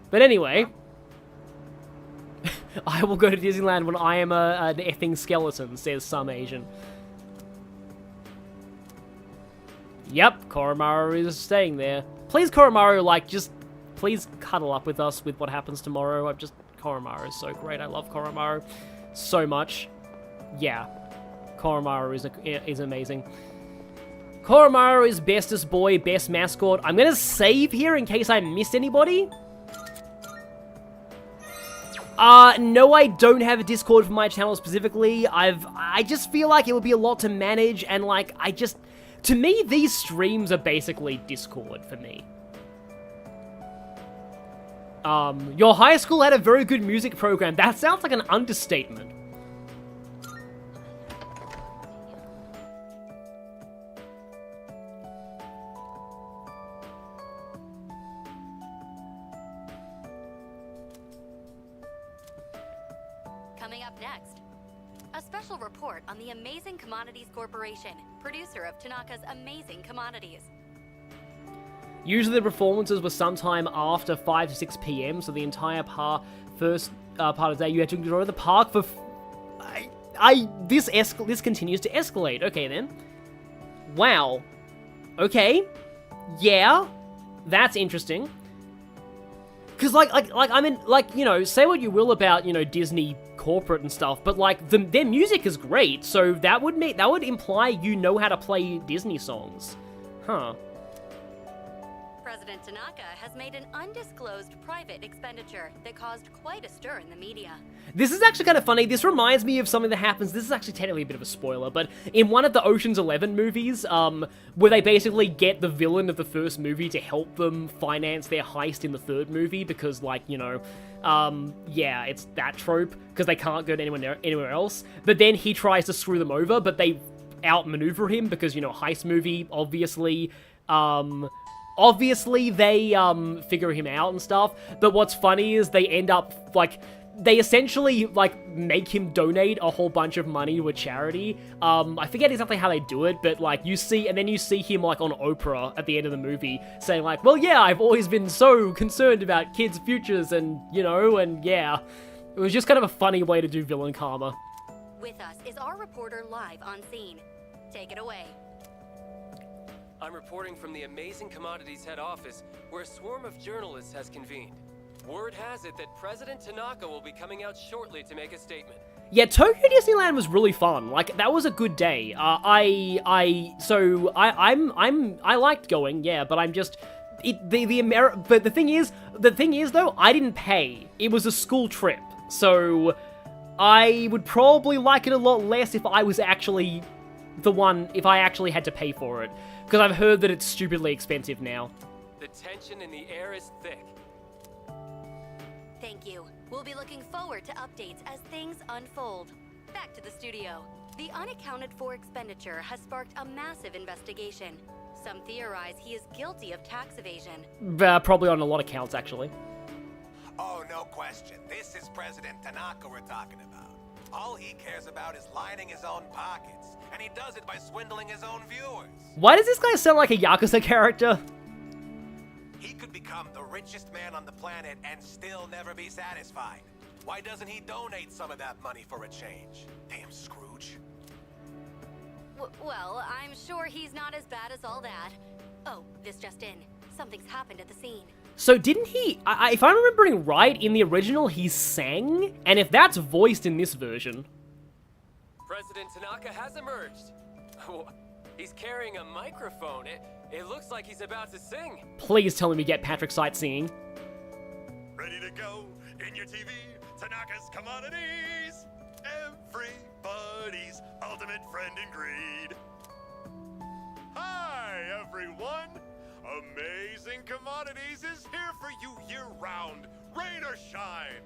But anyway, I will go to Disneyland when I am an effing skeleton, says some Asian. Yep, Koromaru is staying there. Please, Koromaru, like, just please cuddle up with us with what happens tomorrow. Koromaru is so great. I love Koromaru so much. Yeah, Koromaru is amazing. Koromaru is bestest boy, best mascot. I'm gonna save here in case I missed anybody. No, I don't have a Discord for my channel specifically. I just feel like it would be a lot to manage, and like, to me, these streams are basically Discord for me. Your high school had a very good music program. That sounds like an understatement. Coming up next, a special report on the Amazing Commodities Corporation, producer of Tanaka's Amazing Commodities. Usually the performances were sometime after 5 to 6 p.m, so the entire first part of the day you had to go to the park for... This continues to escalate. Okay, then. Wow. Okay. Yeah. That's interesting. Because, I mean, you know, say what you will about, you know, Disney corporate and stuff, but, like, their music is great, so that would imply you know how to play Disney songs. Huh. President Tanaka has made an undisclosed private expenditure that caused quite a stir in the media. This is actually kind of funny. This reminds me of something that happens. This is actually technically a bit of a spoiler, but in one of the Ocean's 11 movies, where they basically get the villain of the first movie to help them finance their heist in the third movie because, like, you know, yeah, it's that trope because they can't go to anywhere else. But then he tries to screw them over, but they outmaneuver him because, you know, heist movie, obviously. Obviously, they, figure him out and stuff, but what's funny is they end up, like, they essentially, like, make him donate a whole bunch of money to a charity. I forget exactly how they do it, but, like, you see him, like, on Oprah at the end of the movie, saying, like, well, yeah, I've always been so concerned about kids' futures, and, you know, and, yeah. It was just kind of a funny way to do villain karma. With us is our reporter live on scene. Take it away. I'm reporting from the Amazing Commodities head office, where a swarm of journalists has convened. Word has it that President Tanaka will be coming out shortly to make a statement. Yeah, Tokyo Disneyland was really fun. Like, that was a good day. I liked going, yeah, but I'm just... but the thing is though, I didn't pay. It was a school trip, so I would probably like it a lot less if I was actually if I actually had to pay for it. Because I've heard that it's stupidly expensive now. The tension in the air is thick. Thank you. We'll be looking forward to updates as things unfold. Back to the studio. The unaccounted for expenditure has sparked a massive investigation. Some theorize he is guilty of tax evasion. Probably on a lot of counts, actually. Oh, no question. This is President Tanaka we're talking about. All he cares about is lining his own pockets, and he does it by swindling his own viewers. Why does this guy sound like a Yakuza character? He could become the richest man on the planet and still never be satisfied. Why doesn't he donate some of that money for a change? Damn Scrooge. Well, I'm sure he's not as bad as all that. Oh, this just in. Something's happened at the scene. So didn't he, if I'm remembering right, in the original he sang? And if that's voiced in this version... President Tanaka has emerged. He's carrying a microphone. It looks like he's about to sing. Please tell me we get Patrick Sight singing. Ready to go in your TV, Tanaka's Commodities. Everybody's ultimate friend in greed. Hi, everyone. Amazing Commodities is here for you year-round, rain or shine.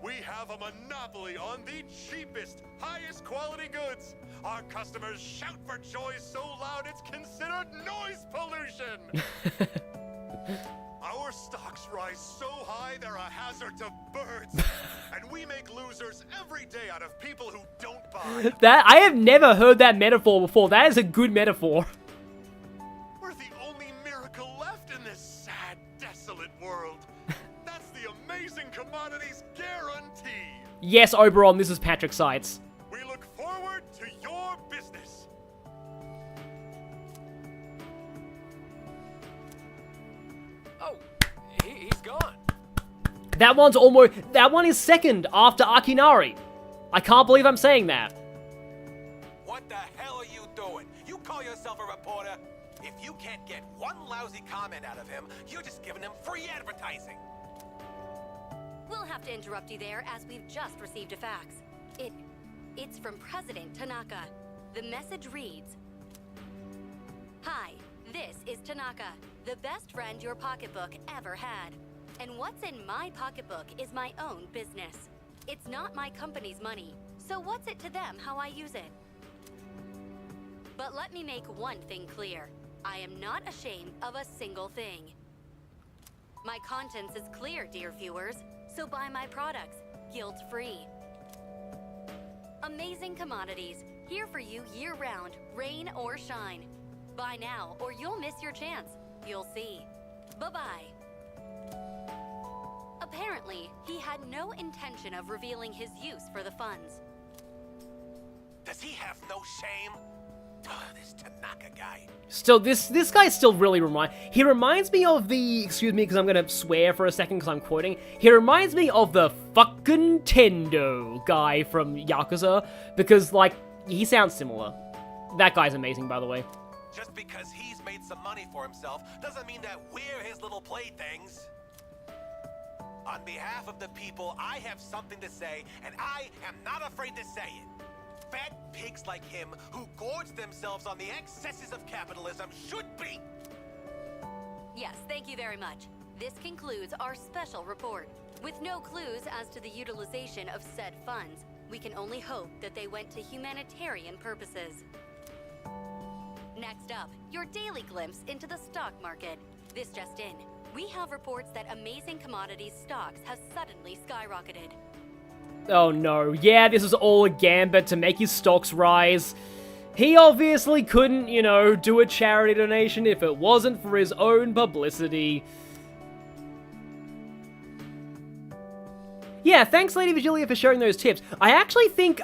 We have a monopoly on the cheapest, highest quality goods. Our customers shout for joy so loud it's considered noise pollution. Our stocks rise so high they're a hazard to birds. And we make losers every day out of people who don't buy. I have never heard that metaphor before. That is a good metaphor. We're the only miracle left in this sad, desolate world. That's the Amazing Commodities guarantee. Yes, Oberon, this is Patrick Sights. We look forward to your business. Oh, he's gone. That one is second after Akinari. I can't believe I'm saying that. What the hell are you doing? You call yourself a reporter? If you can't get one lousy comment out of him, you're just giving him free advertising. We'll have to interrupt you there as we've just received a fax. It's from President Tanaka. The message reads, "Hi, this is Tanaka, the best friend your pocketbook ever had. And what's in my pocketbook is my own business. It's not my company's money, so what's it to them how I use it? But let me make one thing clear. I am not ashamed of a single thing. My contents is clear, dear viewers, so buy my products, guilt-free. Amazing Commodities, here for you year-round, rain or shine. Buy now, or you'll miss your chance. You'll see. Bye-bye." Apparently, he had no intention of revealing his use for the funds. Does he have no shame? This Tanaka guy. Still, this guy still really reminds me of the, excuse me because I'm gonna swear for a second because I'm quoting, he reminds me of the fucking Tendo guy from Yakuza, because, like, he sounds similar. That guy's amazing, by the way. Just because he's made some money for himself doesn't mean that we're his little playthings. On behalf of the people, I have something to say, and I am not afraid to say it. Fat pigs like him who gorge themselves on the excesses of capitalism should be... Yes, thank you very much. This concludes our special report. With no clues as to the utilization of said funds, we can only hope that they went to humanitarian purposes. Next up, your daily glimpse into the stock market. This just in. We have reports that Amazing Commodities stocks have suddenly skyrocketed. Oh no, yeah, this was all a gambit to make his stocks rise. He obviously couldn't, you know, do a charity donation if it wasn't for his own publicity. Yeah, thanks Lady Vigilia for sharing those tips. I actually think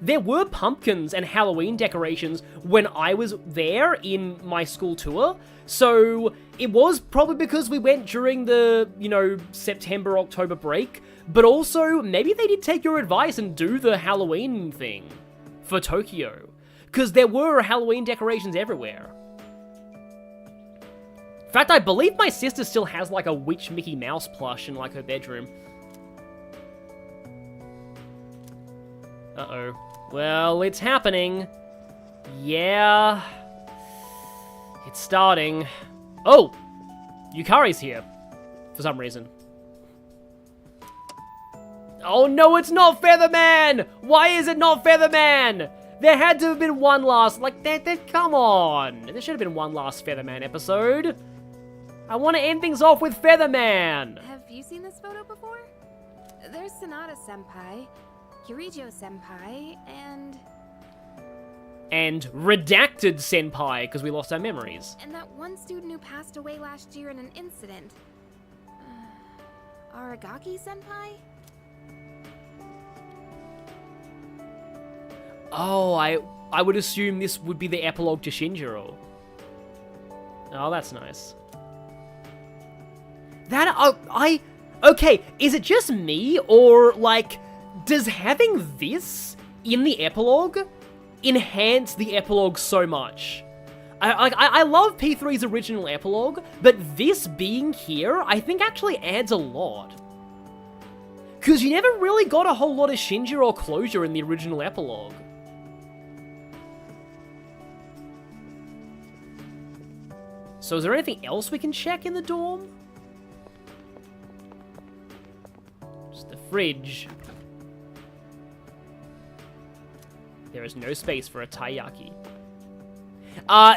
there were pumpkins and Halloween decorations when I was there in my school tour. So it was probably because we went during the, you know, September, October break. But also, maybe they did take your advice and do the Halloween thing for Tokyo. Because there were Halloween decorations everywhere. In fact, I believe my sister still has like a witch Mickey Mouse plush in like her bedroom. Uh-oh. Well, it's happening. Yeah. It's starting. Oh! Yukari's here. For some reason. Oh no, it's not Featherman! Why is it not Featherman? There had to have been one last, like, come on. There should have been one last Featherman episode. I want to end things off with Featherman. Have you seen this photo before? There's Sanada-senpai, Kirijo-senpai, and Redacted Senpai, because we lost our memories. And that one student who passed away last year in an incident. Aragaki-senpai? Oh, I would assume this would be the epilogue to Shinjiro. Oh, that's nice. Okay, is it just me, or, like, does having this in the epilogue enhance the epilogue so much? I love P3's original epilogue, but this being here, I think actually adds a lot. Because you never really got a whole lot of Shinjiro closure in the original epilogue. So is there anything else we can check in the dorm? Just the fridge. There is no space for a taiyaki.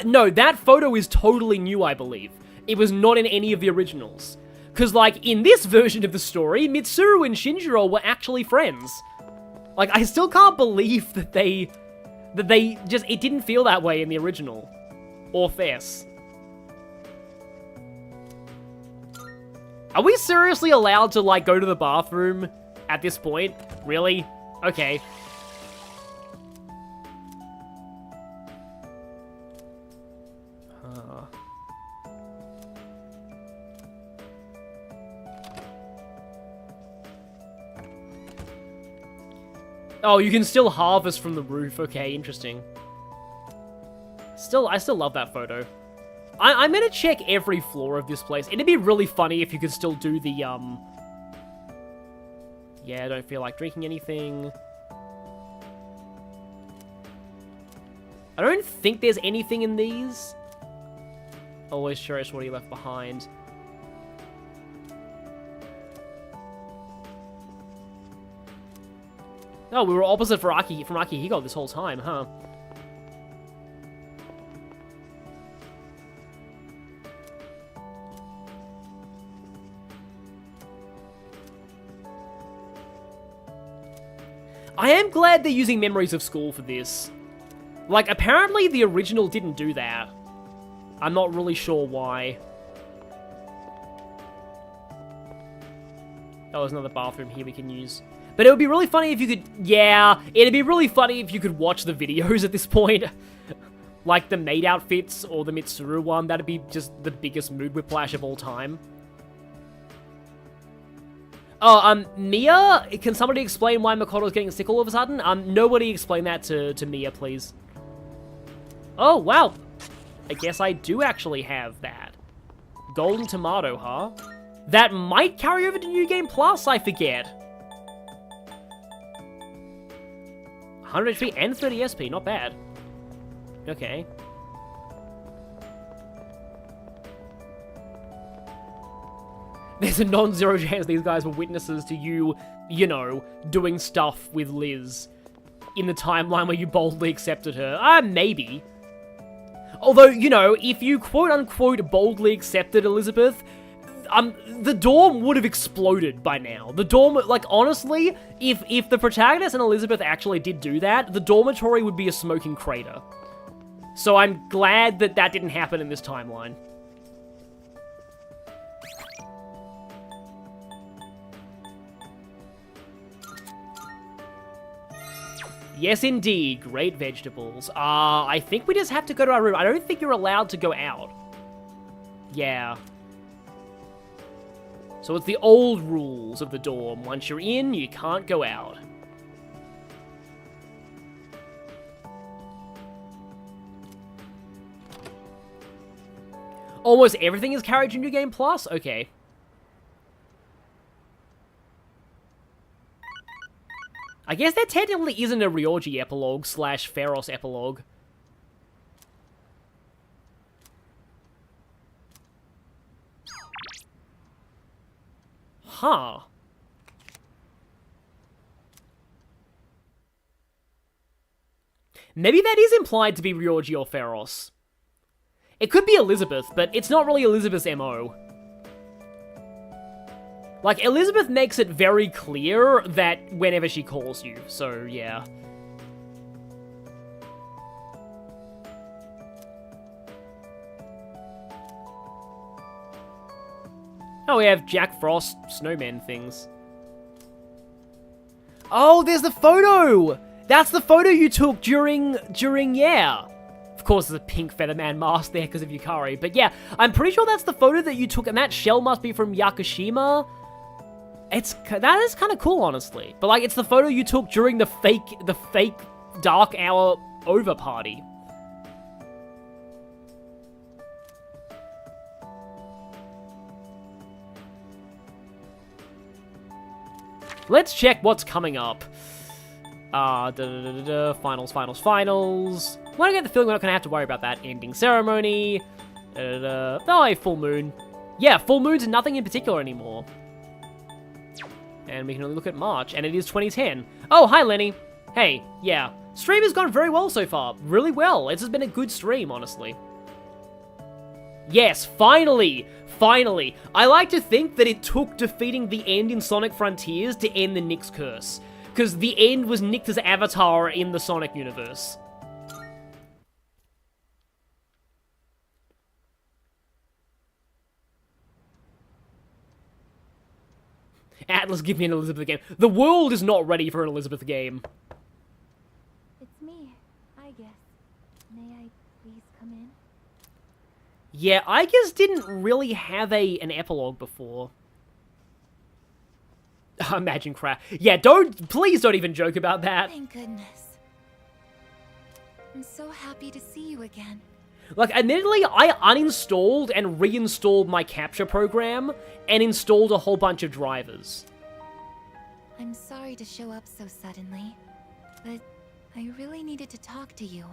No, that photo is totally new, I believe. It was not in any of the originals. Because, like, in this version of the story, Mitsuru and Shinjiro were actually friends. Like, I still can't believe that they just, it didn't feel that way in the original. Or Fess. Are we seriously allowed to, like, go to the bathroom at this point? Really? Okay. Oh, you can still harvest from the roof. Okay, interesting. I still love that photo. I'm gonna check every floor of this place. It'd be really funny if you could still do the, Yeah, I don't feel like drinking anything. I don't think there's anything in these. Always cherish what he left behind. Oh, we were opposite from Akihiko this whole time, huh? I am glad they're using Memories of School for this. Like, apparently the original didn't do that. I'm not really sure why. Oh, there's another bathroom here we can use. But it would be really funny if you could... Yeah, it'd be really funny if you could watch the videos at this point. Like the maid outfits or the Mitsuru one. That'd be just the biggest mood whiplash of all time. Oh, Mia? Can somebody explain why Makoto's getting sick all of a sudden? Nobody explain that to Mia, please. Oh, wow. I guess I do actually have that. Golden Tomato, huh? That might carry over to New Game Plus, I forget. 100 HP and 30 SP, not bad. Okay. There's a non-zero chance these guys were witnesses to you, you know, doing stuff with Liz in the timeline where you boldly accepted her. Maybe. Although, you know, if you quote-unquote boldly accepted Elizabeth, the dorm would have exploded by now. The dorm, like, honestly, if the protagonist and Elizabeth actually did do that, the dormitory would be a smoking crater. So I'm glad that that didn't happen in this timeline. Yes, indeed. Great vegetables. I think we just have to go to our room. I don't think you're allowed to go out. Yeah. So it's the old rules of the dorm. Once you're in, you can't go out. Almost everything is carried to New Game Plus? Okay. I guess there technically isn't a Ryoji epilogue / Pharos epilogue. Huh. Maybe that is implied to be Ryoji or Pharos. It could be Elizabeth, but it's not really Elizabeth's MO. Like, Elizabeth makes it very clear that whenever she calls you, so yeah. Oh, we have Jack Frost snowman things. Oh, there's the photo! That's the photo you took during, yeah. Of course, there's a pink Featherman mask there because of Yukari, but yeah, I'm pretty sure that's the photo that you took, and that shell must be from Yakushima. That is kind of cool, honestly. But, like, it's the photo you took during the fake Dark Hour over party. Let's check what's coming up. Finals. Well, I get the feeling we're not gonna have to worry about that. Ending ceremony. Oh, full moon. Yeah, full moons and nothing in particular anymore. And we can only look at March, and it is 2010. Oh, hi, Lenny. Hey, yeah. Stream has gone very well so far. Really well. It's just been a good stream, honestly. Yes, finally! Finally! I like to think that it took defeating the End in Sonic Frontiers to end the Nyx curse. Because the End was Nyx's avatar in the Sonic universe. Atlas, give me an Elizabeth game. The world is not ready for an Elizabeth game. It's me, I guess. May I please come in? Yeah, I guess didn't really have an epilogue before. Imagine crap. Yeah, please don't even joke about that. Thank goodness. I'm so happy to see you again. Like, admittedly, I uninstalled and reinstalled my capture program and installed a whole bunch of drivers. I'm sorry to show up so suddenly, but I really needed to talk to you.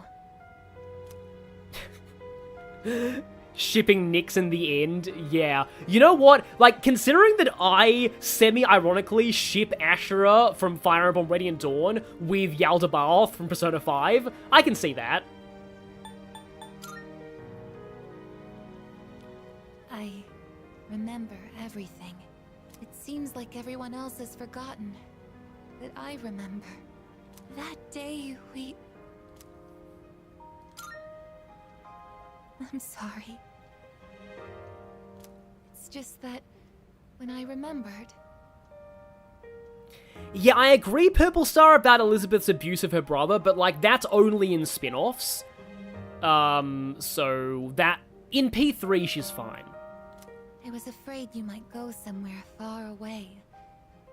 Shipping Nyx in the End, yeah. You know what? Like, considering that I semi-ironically ship Ashura from Fire Emblem Radiant Dawn with Yaldabaoth from Persona 5, I can see that. I remember everything. It seems like everyone else has forgotten. But I remember. That day we... I'm sorry. It's just that when I remembered... Yeah, I agree, Purple Star, about Elizabeth's abuse of her brother, but, like, that's only in spin-offs. So that... In P3, she's fine. I was afraid you might go somewhere far away.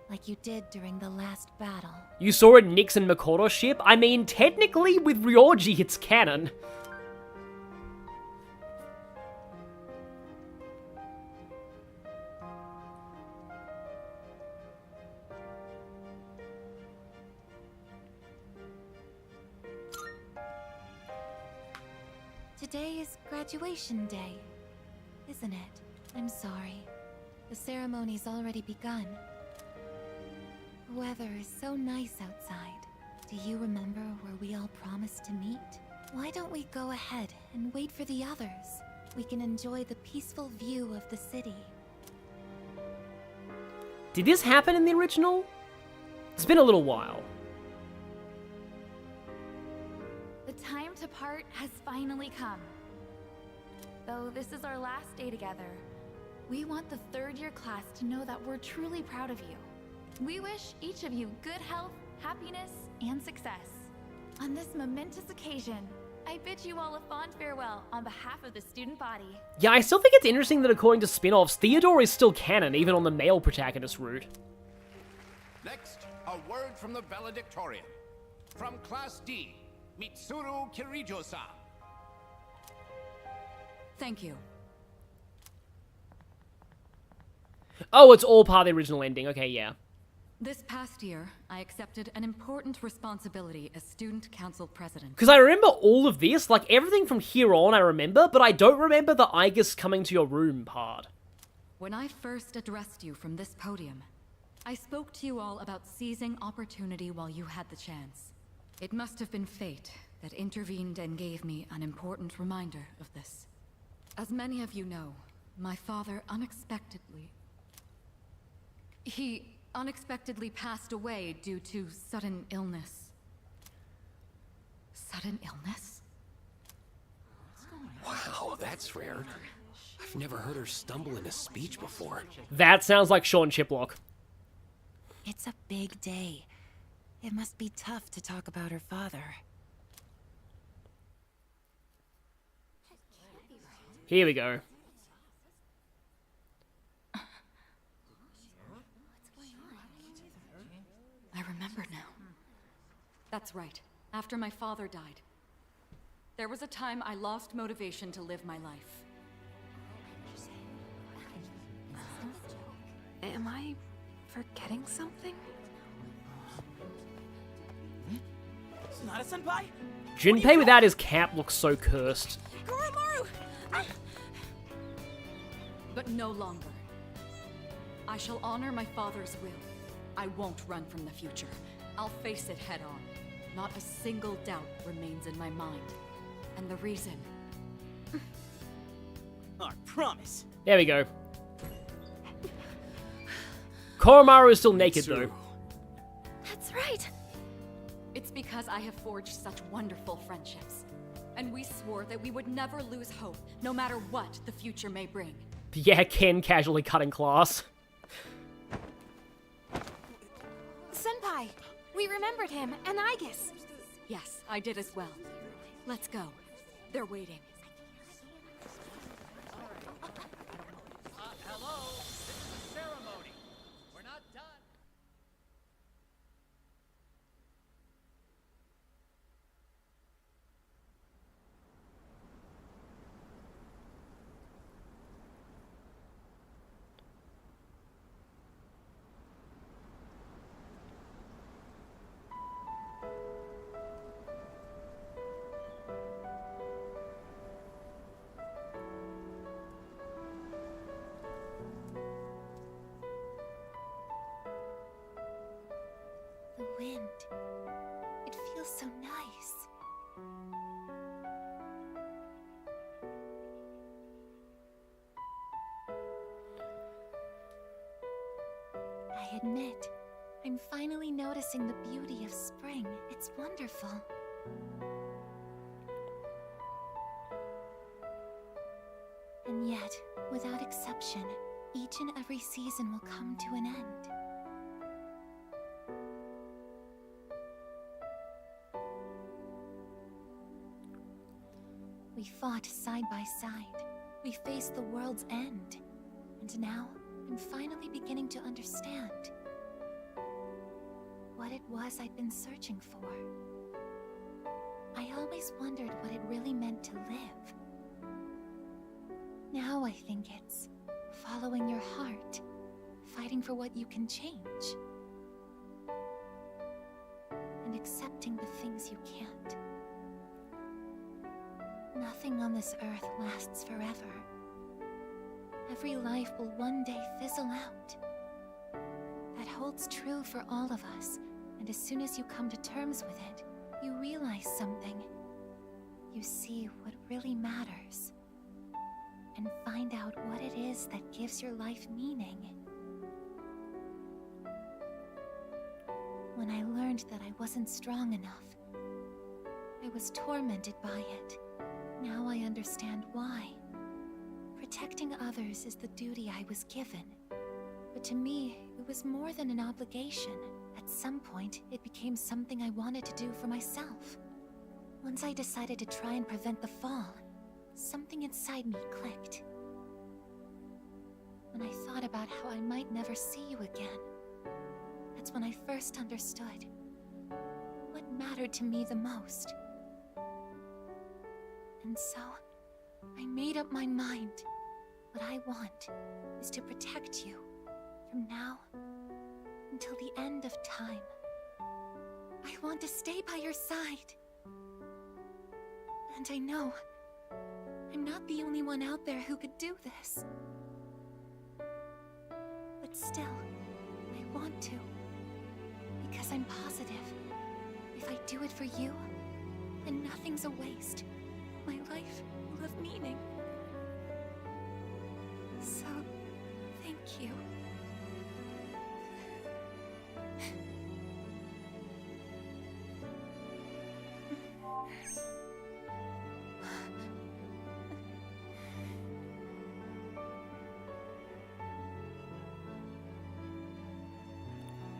Like you did during the last battle. You saw a Nyx and Makoto ship? I mean, technically, with Ryoji, it's canon. Today is graduation day, isn't it? I'm sorry. The ceremony's already begun. The weather is so nice outside. Do you remember where we all promised to meet? Why don't we go ahead and wait for the others? We can enjoy the peaceful view of the city. Did this happen in the original? It's been a little while. The time to part has finally come. Though this is our last day together, we want the third-year class to know that we're truly proud of you. We wish each of you good health, happiness, and success. On this momentous occasion, I bid you all a fond farewell on behalf of the student body. Yeah, I still think it's interesting that according to spin-offs, Theodore is still canon, even on the male protagonist route. Next, a word from the valedictorian. From Class D, Mitsuru Kirijo-san. Thank you. Oh, it's all part of the original ending. Okay, yeah. This past year, I accepted an important responsibility as student council president. Because I remember all of this, like everything from here on I remember, but I don't remember the Aegis coming to your room part. When I first addressed you from this podium, I spoke to you all about seizing opportunity while you had the chance. It must have been fate that intervened and gave me an important reminder of this. As many of you know, my father unexpectedly passed away due to sudden illness. Sudden illness? Wow, that's rare. I've never heard her stumble in a speech before. That sounds like Sean Chiplock. It's a big day. It must be tough to talk about her father. Here we go. I remember now. That's right. After my father died, there was a time I lost motivation to live my life. Am I forgetting something? Sonata-senpai? Junpei without his cap looks so cursed. Koromaru! But no longer. I shall honor my father's will. I won't run from the future. I'll face it head on. Not a single doubt remains in my mind. And the reason... Our promise. There we go. Koromaru is still naked, though. That's right. It's because I have forged such wonderful friendships. And we swore that we would never lose hope, no matter what the future may bring. Yeah, Ken casually cutting class. Senpai, we remembered him, and Aegis. Yes, I did as well. Let's go. They're waiting. Hello, this is a ceremony. We're not done. The wind. It feels so nice. I admit, I'm finally noticing the beauty of spring. It's wonderful. And yet, without exception, each and every season will come to an end. We fought side by side. We faced the world's end. And now, I'm finally beginning to understand what it was I'd been searching for. I always wondered what it really meant to live. Now I think it's following your heart, fighting for what you can change, and accepting the things you can't. Nothing on this earth lasts forever. Every life will one day fizzle out. That holds true for all of us, and as soon as you come to terms with it, you realize something. You see what really matters, and find out what it is that gives your life meaning. When I learned that I wasn't strong enough, I was tormented by it. Now I understand why. Protecting others is the duty I was given. But to me, it was more than an obligation. At some point, it became something I wanted to do for myself. Once I decided to try and prevent the fall, something inside me clicked. When I thought about how I might never see you again, that's when I first understood what mattered to me the most. And so, I made up my mind. What I want is to protect you from now until the end of time. I want to stay by your side. And I know I'm not the only one out there who could do this. But still, I want to. Because I'm positive, if I do it for you, then nothing's a waste. My life will have meaning. So, thank you.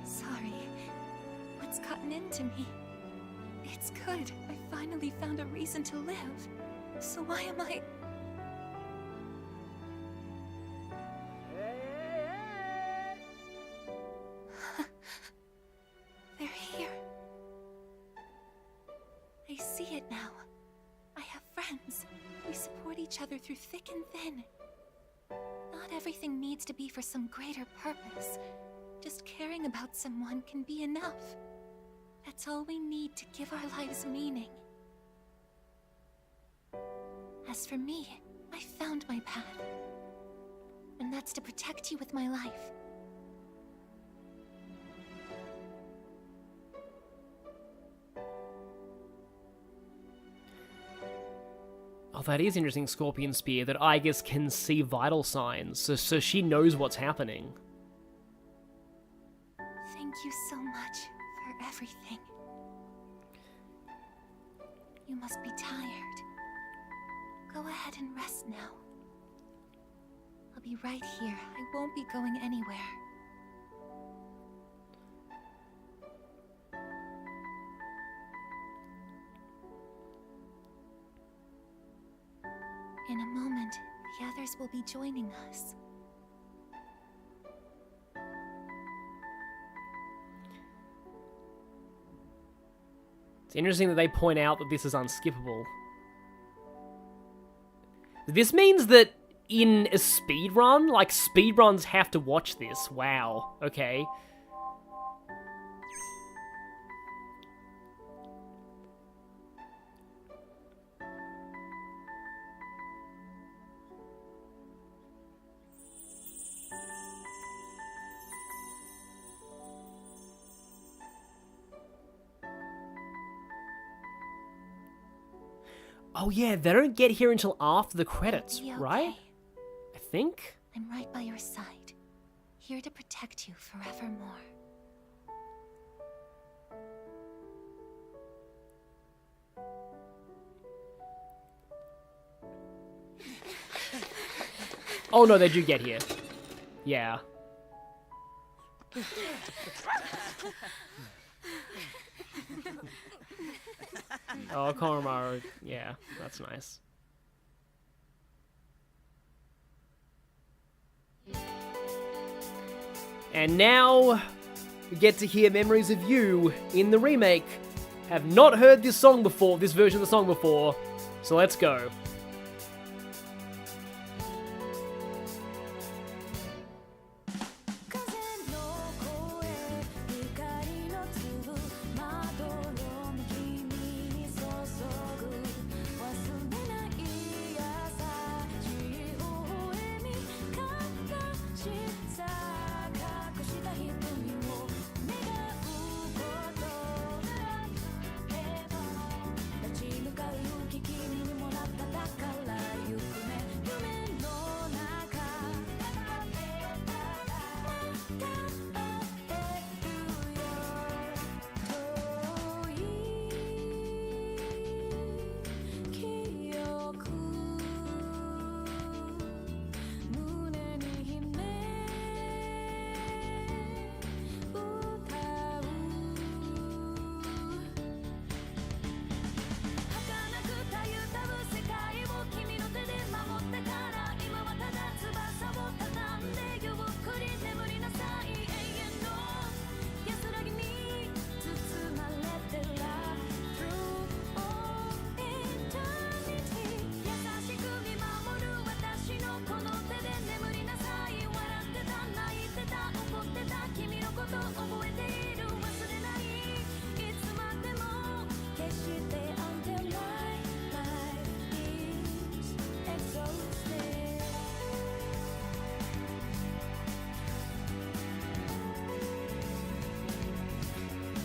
Sorry. What's gotten into me? It's good. I finally found a reason to live. So why am I... They're here. I see it now. I have friends. We support each other through thick and thin. Not everything needs to be for some greater purpose. Just caring about someone can be enough. That's all we need to give our lives meaning. As for me, I found my path. And that's to protect you with my life. Oh, that is interesting, Scorpion Spear, that Aigis can see vital signs, so she knows what's happening. Thank you so much for everything. You must be tired. Go ahead and rest now. I'll be right here. I won't be going anywhere. In a moment, the others will be joining us. It's interesting that they point out that this is unskippable. This means that in a speedrun, like, speedruns have to watch this. Wow, okay. Oh yeah, they don't get here until after the credits, You'll be right? okay. I think? I'm right by your side, here to protect you forevermore. Oh no, they do get here. Yeah. Oh, Koromaru. Yeah, that's nice. And now, we get to hear Memories of You in the remake. Have not heard this song before, this version of the song before, so let's go.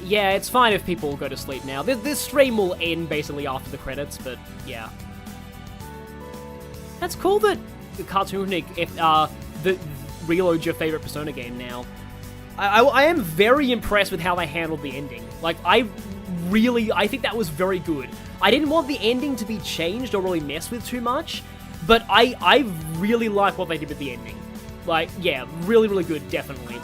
Yeah, it's fine if people go to sleep now. This stream will end basically after the credits, but yeah. That's cool that the Cartoon reloads your favorite Persona game now. I am very impressed with how they handled the ending. Like, I think that was very good. I didn't want the ending to be changed or really messed with too much, but I really like what they did with the ending. Like, yeah, really, really good, definitely.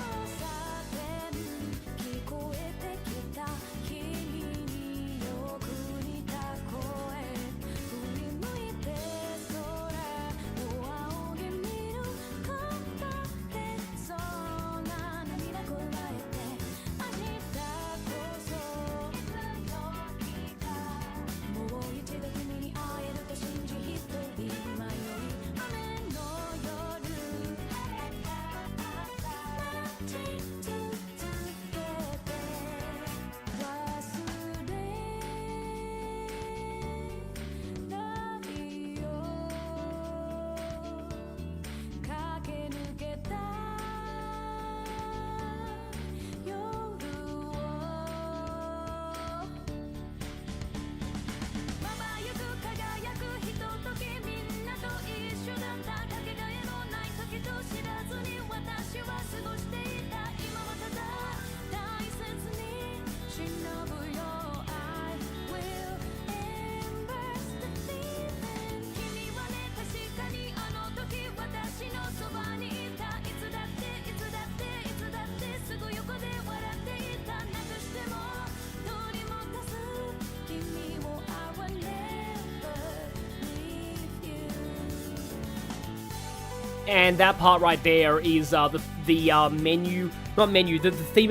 And that part right there is the theme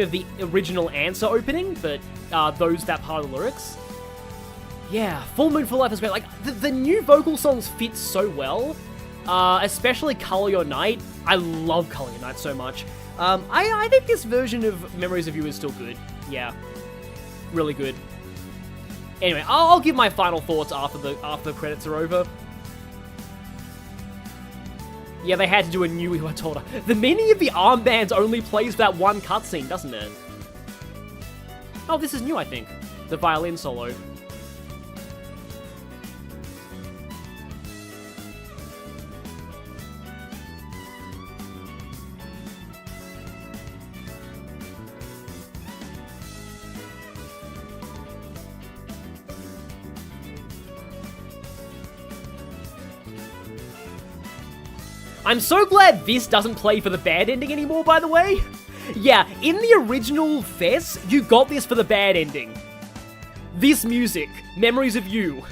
of the original Answer opening, but that part of the lyrics. Yeah, Full Moon for Life is great. Like, the new vocal songs fit so well, especially Color Your Night. I love Color Your Night so much. I think this version of Memories of You is still good. Yeah, really good. Anyway, I'll give my final thoughts after the credits are over. Yeah, they had to do a new Iwatoda. The meaning of the armbands only plays that one cutscene, doesn't it? Oh, this is new, I think. The violin solo. I'm so glad this doesn't play for the bad ending anymore, by the way. Yeah, in the original FES, you got this for the bad ending. This music, Memories of You,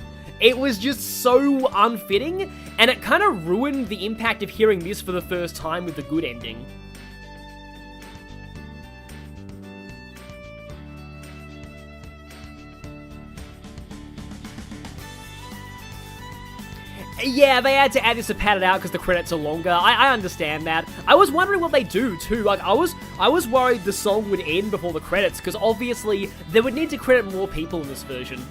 it was just so unfitting, and it kind of ruined the impact of hearing this for the first time with the good ending. Yeah, they had to add this to pad it out because the credits are longer. I understand that. I was wondering what they do too. Like, I was worried the song would end before the credits because obviously they would need to credit more people in this version.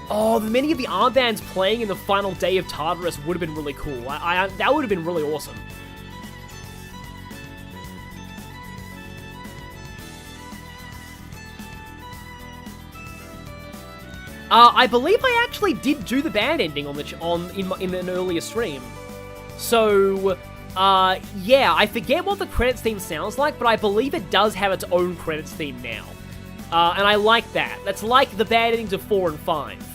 Oh, many of the armbands playing in the final day of Tartarus would have been really cool. That would have been really awesome. I believe I actually did do the band ending in an earlier stream. So, yeah, I forget what the credits theme sounds like, but I believe it does have its own credits theme now. And I like that. That's like the band endings of 4 and 5.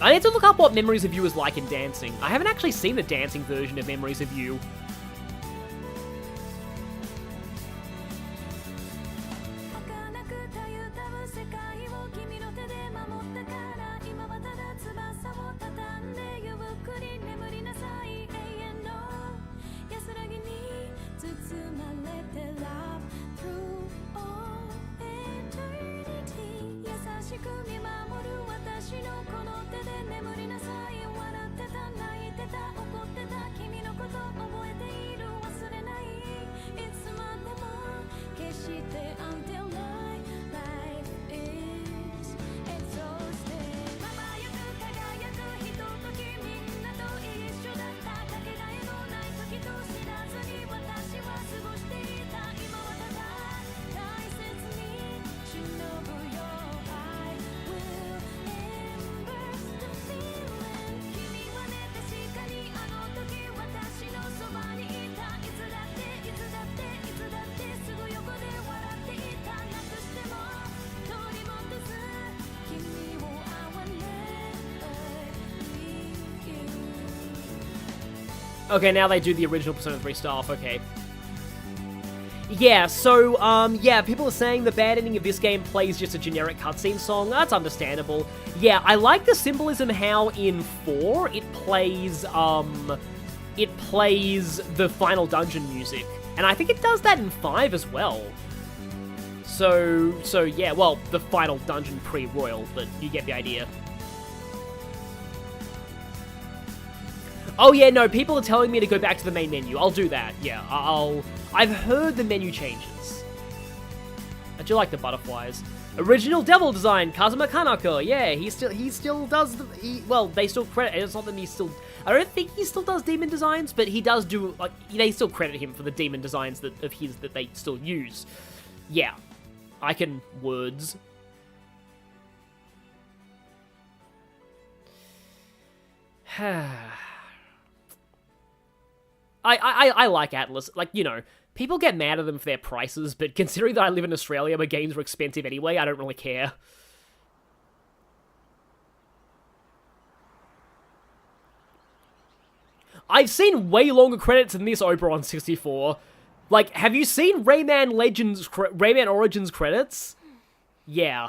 I need to look up what Memories of You is like in dancing. I haven't actually seen the dancing version of Memories of You. Okay, now they do the original Persona 3 stuff, okay. Yeah, so, yeah, people are saying the bad ending of this game plays just a generic cutscene song. That's understandable. Yeah, I like the symbolism how in 4 it plays the final dungeon music. And I think it does that in 5 as well. So yeah, well, the final dungeon pre-royal, but you get the idea. Oh yeah, no, people are telling me to go back to the main menu. I'll do that, yeah. I've heard the menu changes. I do like the butterflies. Original devil design, Kazuma Kanako. Yeah, he still does well, they still credit, it's not that he still, I don't think he still does demon designs, but he does do, like, they still credit him for the demon designs that they still use. Yeah. I can words. I like Atlas. Like, you know, people get mad at them for their prices, but considering that I live in Australia where games are expensive anyway, I don't really care. I've seen way longer credits than this Oberon 64. Like, have you seen Rayman Origins credits? Yeah.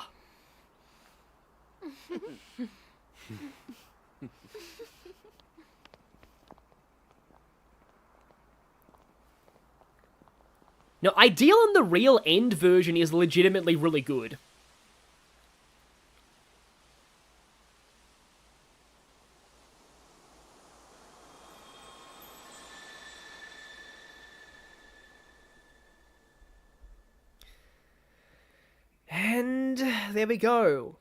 No, Ideal in the real end version is legitimately really good. And there we go.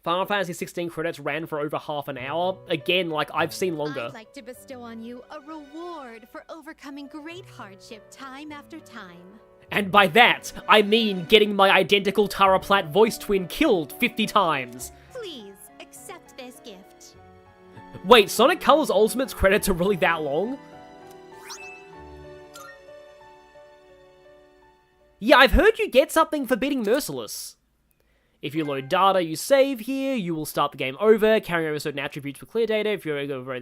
Final Fantasy 16 credits ran for over half an hour. Again, like, I've seen longer. I'd like to bestow on you a reward for overcoming great hardship time after time. And by that, I mean getting my identical Tara Platt voice twin killed 50 times. Please, accept this gift. Wait, Sonic Colors Ultimate's credits are really that long? Yeah, I've heard you get something for beating Merciless. If you load data, you save here, you will start the game over, carrying over certain attributes for clear data. If you upload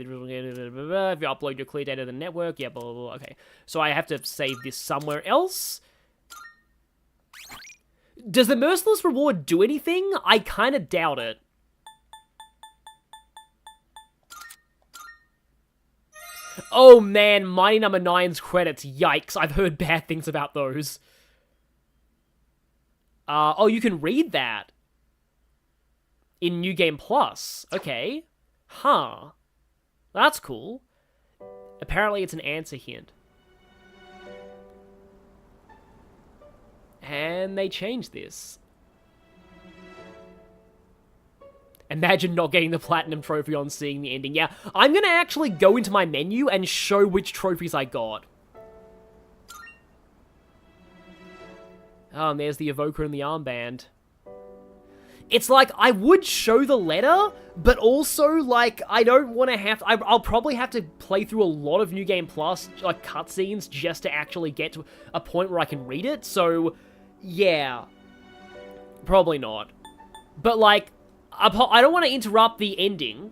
your clear data to the network, yeah, blah, blah, blah. Okay, so I have to save this somewhere else. Does the Merciless reward do anything? I kind of doubt it. Oh man, Mighty Number 9's credits, yikes, I've heard bad things about those. Oh, you can read that in New Game Plus. Okay. Huh. That's cool. Apparently it's an answer hint. And they changed this. Imagine not getting the Platinum Trophy on seeing the ending. Yeah, I'm gonna actually go into my menu and show which trophies I got. Oh, and there's the Evoker and the armband. It's like, I would show the letter, but also, like, I don't want to have... I'll probably have to play through a lot of New Game Plus, like, cutscenes, just to actually get to a point where I can read it, so, yeah. Probably not. But, like, I don't want to interrupt the ending,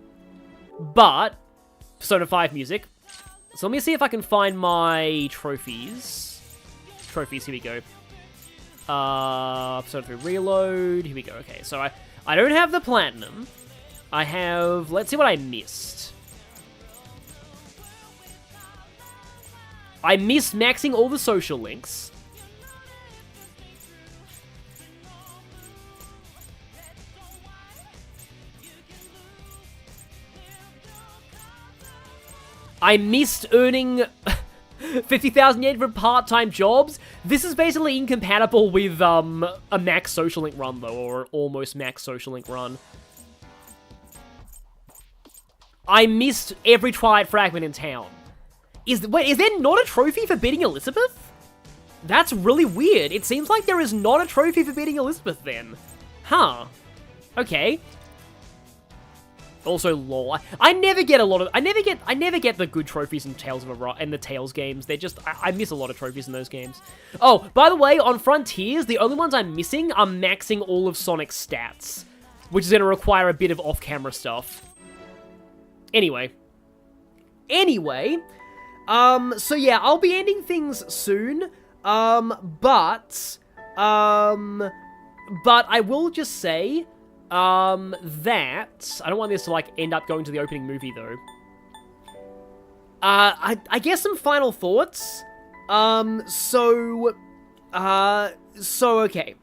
but... Persona 5 music. So let me see if I can find my trophies. Trophies, here we go. Persona 3 Reload, here we go, okay, so I don't have the Platinum, I have, let's see what I missed. I missed maxing all the social links. I missed earning 50,000 yen for part-time jobs. This is basically incompatible with a max social link run, though, or almost max social link run. I missed every Twilight Fragment in town. Wait, is there not a trophy for beating Elizabeth? That's really weird. It seems like there is not a trophy for beating Elizabeth then. Huh. Okay. Also, lol. I never get the good trophies in the Tales games. They're just, I miss a lot of trophies in those games. Oh, by the way, on Frontiers, the only ones I'm missing are maxing all of Sonic's stats, which is going to require a bit of off-camera stuff. Anyway, so yeah, I'll be ending things soon, but I will just say, that, I don't want this to, like, end up going to the opening movie, though. I guess some final thoughts, so okay.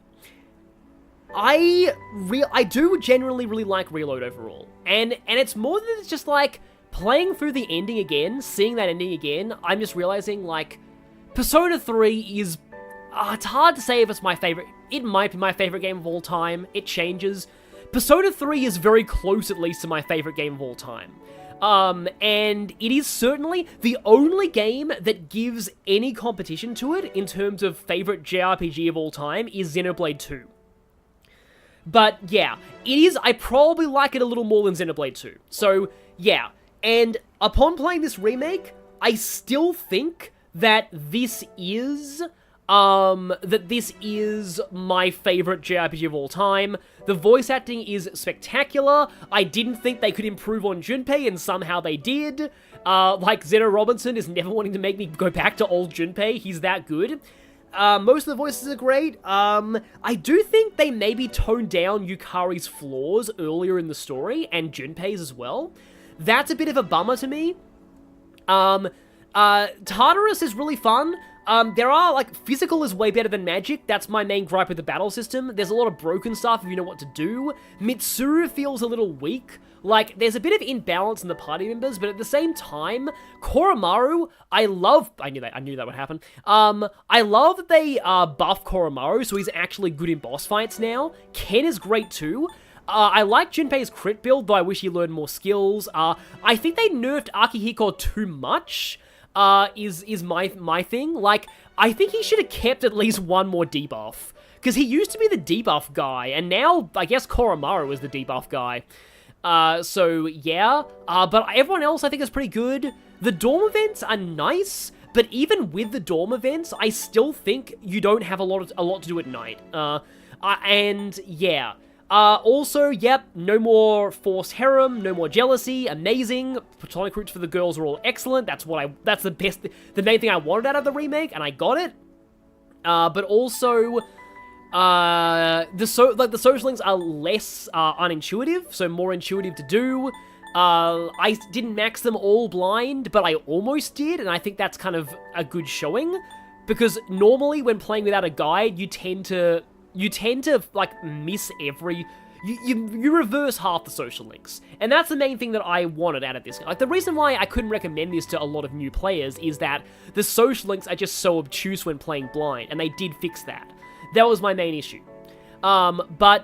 I do generally really like Reload overall, and it's more than it's just, like, playing through the ending again, seeing that ending again, I'm just realizing, like, Persona 3 is, it's hard to say if it's my favorite. It might be my favorite game of all time. It changes. Persona 3 is very close, at least, to my favorite game of all time. And it is certainly the only game that gives any competition to it in terms of favorite JRPG of all time is Xenoblade 2. But, yeah, it is, I probably like it a little more than Xenoblade 2. So, yeah, and upon playing this remake, I still think that this is my favorite JRPG of all time. The voice acting is spectacular. I didn't think they could improve on Junpei, and somehow they did. Like, Zeno Robinson is never wanting to make me go back to old Junpei. He's that good. Most of the voices are great. I do think they maybe toned down Yukari's flaws earlier in the story, and Junpei's as well. That's a bit of a bummer to me. Tartarus is really fun. There are, like, physical is way better than magic. That's my main gripe with the battle system. There's a lot of broken stuff if you know what to do. Mitsuru feels a little weak. Like, there's a bit of imbalance in the party members, but at the same time, Koromaru, I knew that would happen. I love that they, buff Koromaru, so he's actually good in boss fights now. Ken is great too. I like Junpei's crit build, though I wish he learned more skills. I think they nerfed Akihiko too much. Is my thing. Like, I think he should have kept at least one more debuff. Because he used to be the debuff guy, and now, I guess Koromaru is the debuff guy. So, yeah. But everyone else I think is pretty good. The dorm events are nice, but even with the dorm events, I still think you don't have a lot to do at night. And, yeah. Also, yep, no more forced harem, no more jealousy, amazing. Platonic roots for the girls are all excellent. That's the main thing I wanted out of the remake, and I got it. But also, the social links are less unintuitive, so more intuitive to do. I didn't max them all blind, but I almost did, and I think that's kind of a good showing, because normally when playing without a guide, you tend to like, miss you reverse half the social links. And that's the main thing that I wanted out of this. Like, the reason why I couldn't recommend this to a lot of new players is that the social links are just so obtuse when playing blind, and they did fix that. That was my main issue. But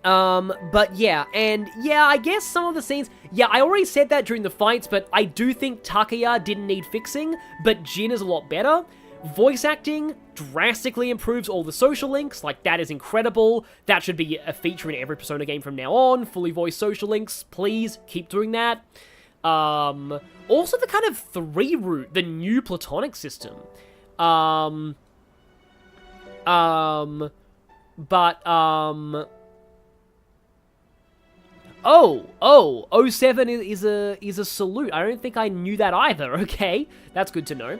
yeah, and yeah, I guess some of the scenes, yeah, I already said that during the fights, but I do think Takaya didn't need fixing, but Jin is a lot better. Voice acting drastically improves all the social links, like, that is incredible. That should be a feature in every Persona game from now on. Fully voiced social links, please keep doing that. Also the kind of 3 route, the new platonic system. Oh, 07 is a salute. I don't think I knew that either. Okay, that's good to know.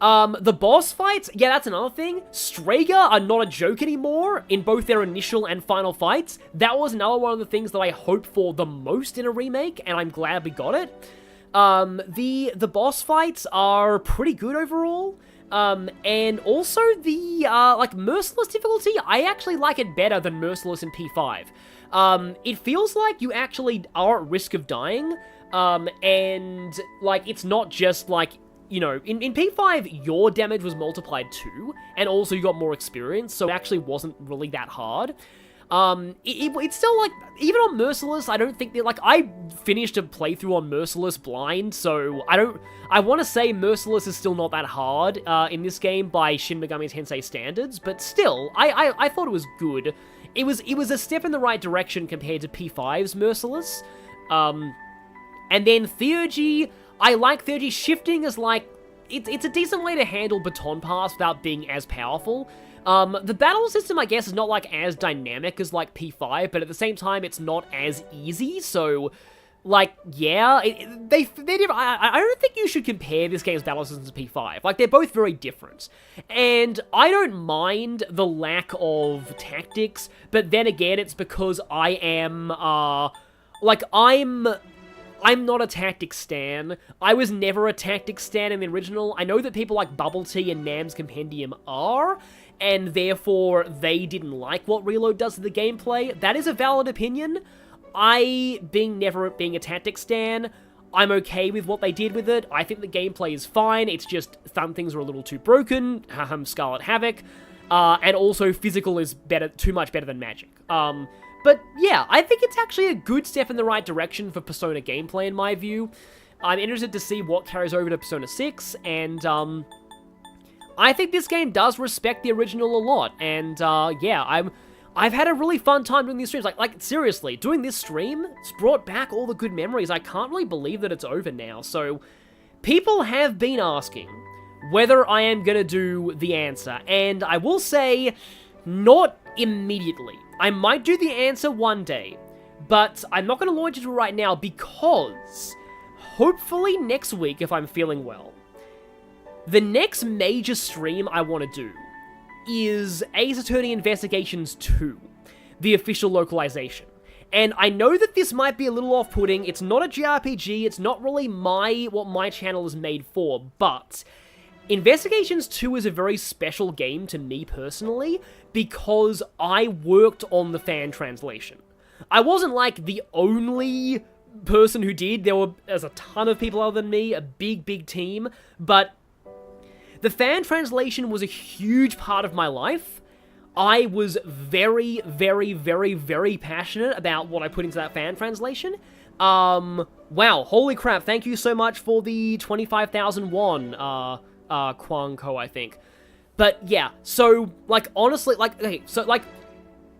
The boss fights, yeah, that's another thing. Strega are not a joke anymore in both their initial and final fights. That was another one of the things that I hoped for the most in a remake, and I'm glad we got it. The boss fights are pretty good overall. And also the, like, Merciless difficulty, I actually like it better than Merciless in P5. It feels like you actually are at risk of dying, and, like, it's not just, like, you know, in P5, your damage was multiplied too, and also you got more experience, so it actually wasn't really that hard. It's still, like, even on Merciless, I don't think that, like, I finished a playthrough on Merciless blind, so I want to say Merciless is still not that hard, in this game by Shin Megami Tensei standards, but still, I thought it was good. It was a step in the right direction compared to P5's Merciless. And then Theurgy, I like Theurgy. Shifting is like, it's a decent way to handle baton pass without being as powerful. The battle system, I guess, is not, like, as dynamic as, like, P5, but at the same time, it's not as easy, so, like, yeah, they're different. I don't think you should compare this game's battle systems to P5. Like, they're both very different. And I don't mind the lack of tactics, but then again, it's because I am, like, I'm not a tactics stan. I was never a tactics stan in the original. I know that people like Bubble Tea and Nam's Compendium are, and therefore they didn't like what Reload does to the gameplay. That is a valid opinion. Never being a tactics stan, I'm okay with what they did with it. I think the gameplay is fine. It's just some things are a little too broken. Scarlet Havoc. And also physical is too much better than magic. But yeah, I think it's actually a good step in the right direction for Persona gameplay in my view. I'm interested to see what carries over to Persona 6, and I think this game does respect the original a lot, and yeah, I've had a really fun time doing these streams. Like seriously, doing this stream, it's brought back all the good memories. I can't really believe that it's over now. So, people have been asking whether I am gonna do the answer, and I will say, not immediately. I might do the answer one day, but I'm not gonna launch it right now because, hopefully next week, if I'm feeling well, the next major stream I want to do is Ace Attorney Investigations 2, the official localization. And I know that this might be a little off-putting, it's not a JRPG, it's not really what my channel is made for, but Investigations 2 is a very special game to me personally, because I worked on the fan translation. I wasn't, like, the only person who did, there's a ton of people other than me, a big team, but the fan translation was a huge part of my life. I was very passionate about what I put into that fan translation. Wow, holy crap, thank you so much for the 25,000 won, Kwang Ko, I think. But yeah, so, like, honestly, like, okay, so, like,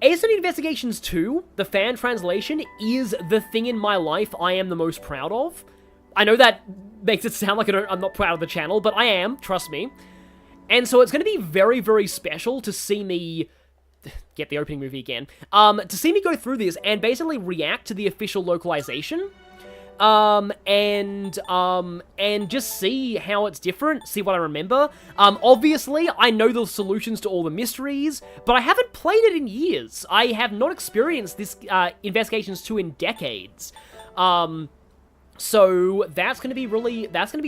Ace Attorney Investigations 2, the fan translation, is the thing in my life I am the most proud of. I know that makes it sound like I'm not proud of the channel, but I am, trust me. And so it's going to be very special to see me get the opening movie again. To see me go through this and basically react to the official localization. And just see how it's different, see what I remember. Obviously, I know the solutions to all the mysteries, but I haven't played it in years. I have not experienced this, Investigations 2 in decades. So that's gonna be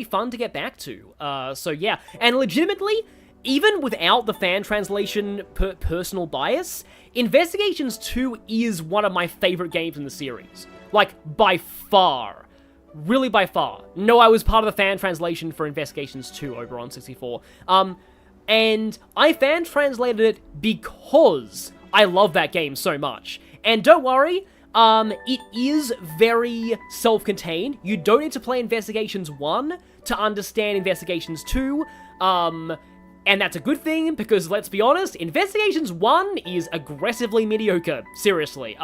fun to get back to. So yeah, and legitimately, even without the fan translation personal bias, Investigations 2 is one of my favorite games in the series. Like, by far. Really by far. No, I was part of the fan translation for Investigations 2 over on 64. And I fan translated it because I love that game so much. And don't worry, it is very self-contained. You don't need to play Investigations 1 to understand Investigations 2, and that's a good thing, because let's be honest, Investigations 1 is aggressively mediocre, seriously.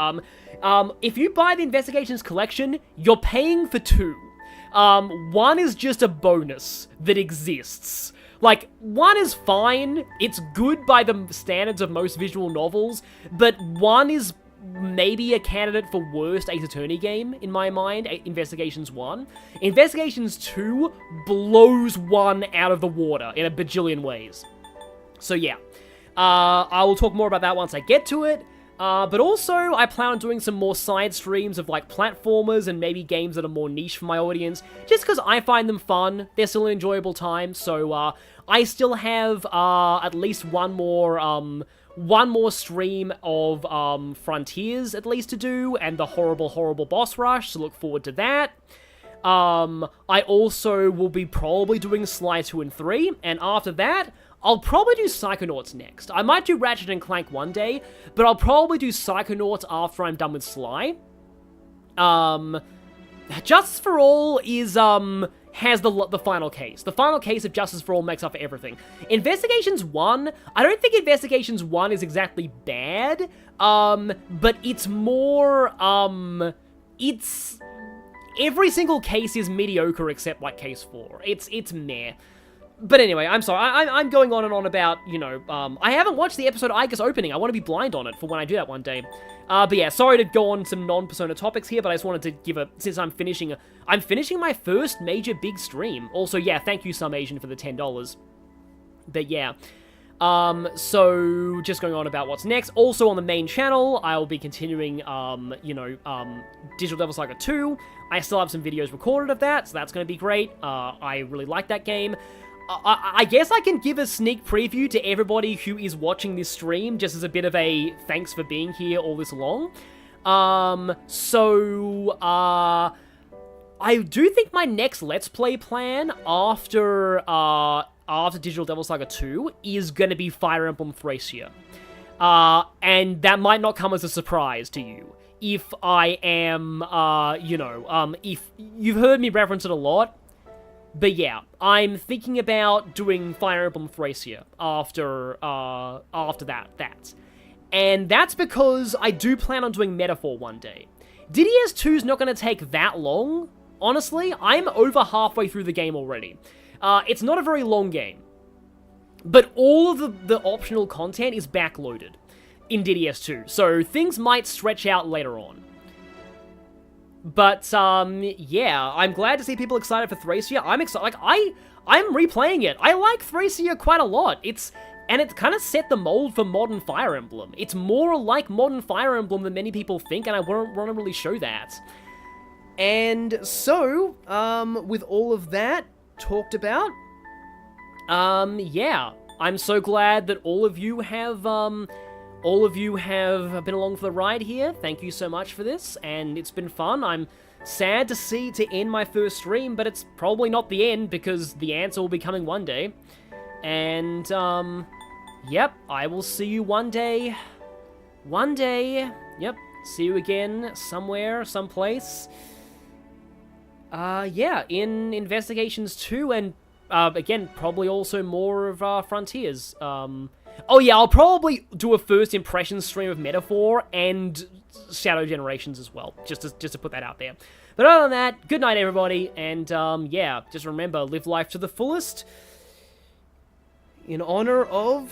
If you buy the Investigations collection, you're paying for 2. 1 is just a bonus that exists. Like, 1 is fine, it's good by the standards of most visual novels, but 1 is maybe a candidate for worst Ace Attorney game, in my mind, Investigations 1. Investigations 2 blows 1 out of the water in a bajillion ways. So yeah, I will talk more about that once I get to it. But also, I plan on doing some more side streams of, like, platformers and maybe games that are more niche for my audience, just because I find them fun. They're still an enjoyable time, so, I still have, at least one more stream of, Frontiers, at least, to do, and the horrible, horrible boss rush, so look forward to that. I also will be probably doing Sly 2 and 3, and after that, I'll probably do Psychonauts next. I might do Ratchet and Clank one day, but I'll probably do Psychonauts after I'm done with Sly. Justice for All is, has the final case. The final case of Justice for All makes up for everything. Investigations 1, I don't think Investigations 1 is exactly bad, but it's more, it's... Every single case is mediocre except, like, case 4. It's meh. But anyway, I'm sorry, I'm going on and on about, you know, I haven't watched the episode I guess opening. I want to be blind on it for when I do that one day. But yeah, sorry to go on some non-Persona topics here, but I just wanted to give since I'm finishing my first major big stream. Also, yeah, thank you, Some Asian, for the $10. But yeah, so just going on about what's next. Also on the main channel, I will be continuing, Digital Devil Saga 2. I still have some videos recorded of that, so that's going to be great. I really like that game. I guess I can give a sneak preview to everybody who is watching this stream, just as a bit of a thanks for being here all this long. I do think my next Let's Play plan after Digital Devil Saga 2 is gonna be Fire Emblem Thracia. And that might not come as a surprise to you. If I am, if you've heard me reference it a lot. But yeah, I'm thinking about doing Fire Emblem Thracia after that. And that's because I do plan on doing Metaphor one day. DDS 2 is not going to take that long, honestly. I'm over halfway through the game already. It's not a very long game. But all of the optional content is backloaded in DDS 2, so things might stretch out later on. But, yeah, I'm glad to see people excited for Thracia. I'm excited, like, I'm replaying it. I like Thracia quite a lot. It kind of set the mold for modern Fire Emblem. It's more like modern Fire Emblem than many people think, and I want to really show that. And so, with all of that talked about, yeah, I'm so glad that all of you have been along for the ride here. Thank you so much for this, and it's been fun. I'm sad to end my first stream, but it's probably not the end, because the answer will be coming one day. And, yep, I will see you one day. One day. Yep, see you again somewhere, someplace. Yeah, in Investigations 2, and, again, probably also more of, Frontiers. Oh yeah, I'll probably do a first impressions stream of Metaphor and Shadow Generations as well, just to put that out there. But other than that, good night everybody, and yeah, just remember, live life to the fullest, in honor of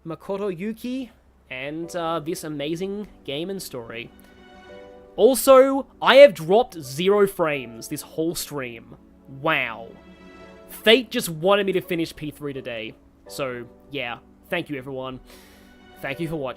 Makoto Yuki and this amazing game and story. Also, I have dropped 0 frames this whole stream. Wow. Fate just wanted me to finish P3 today, so yeah. Thank you, everyone. Thank you for watching.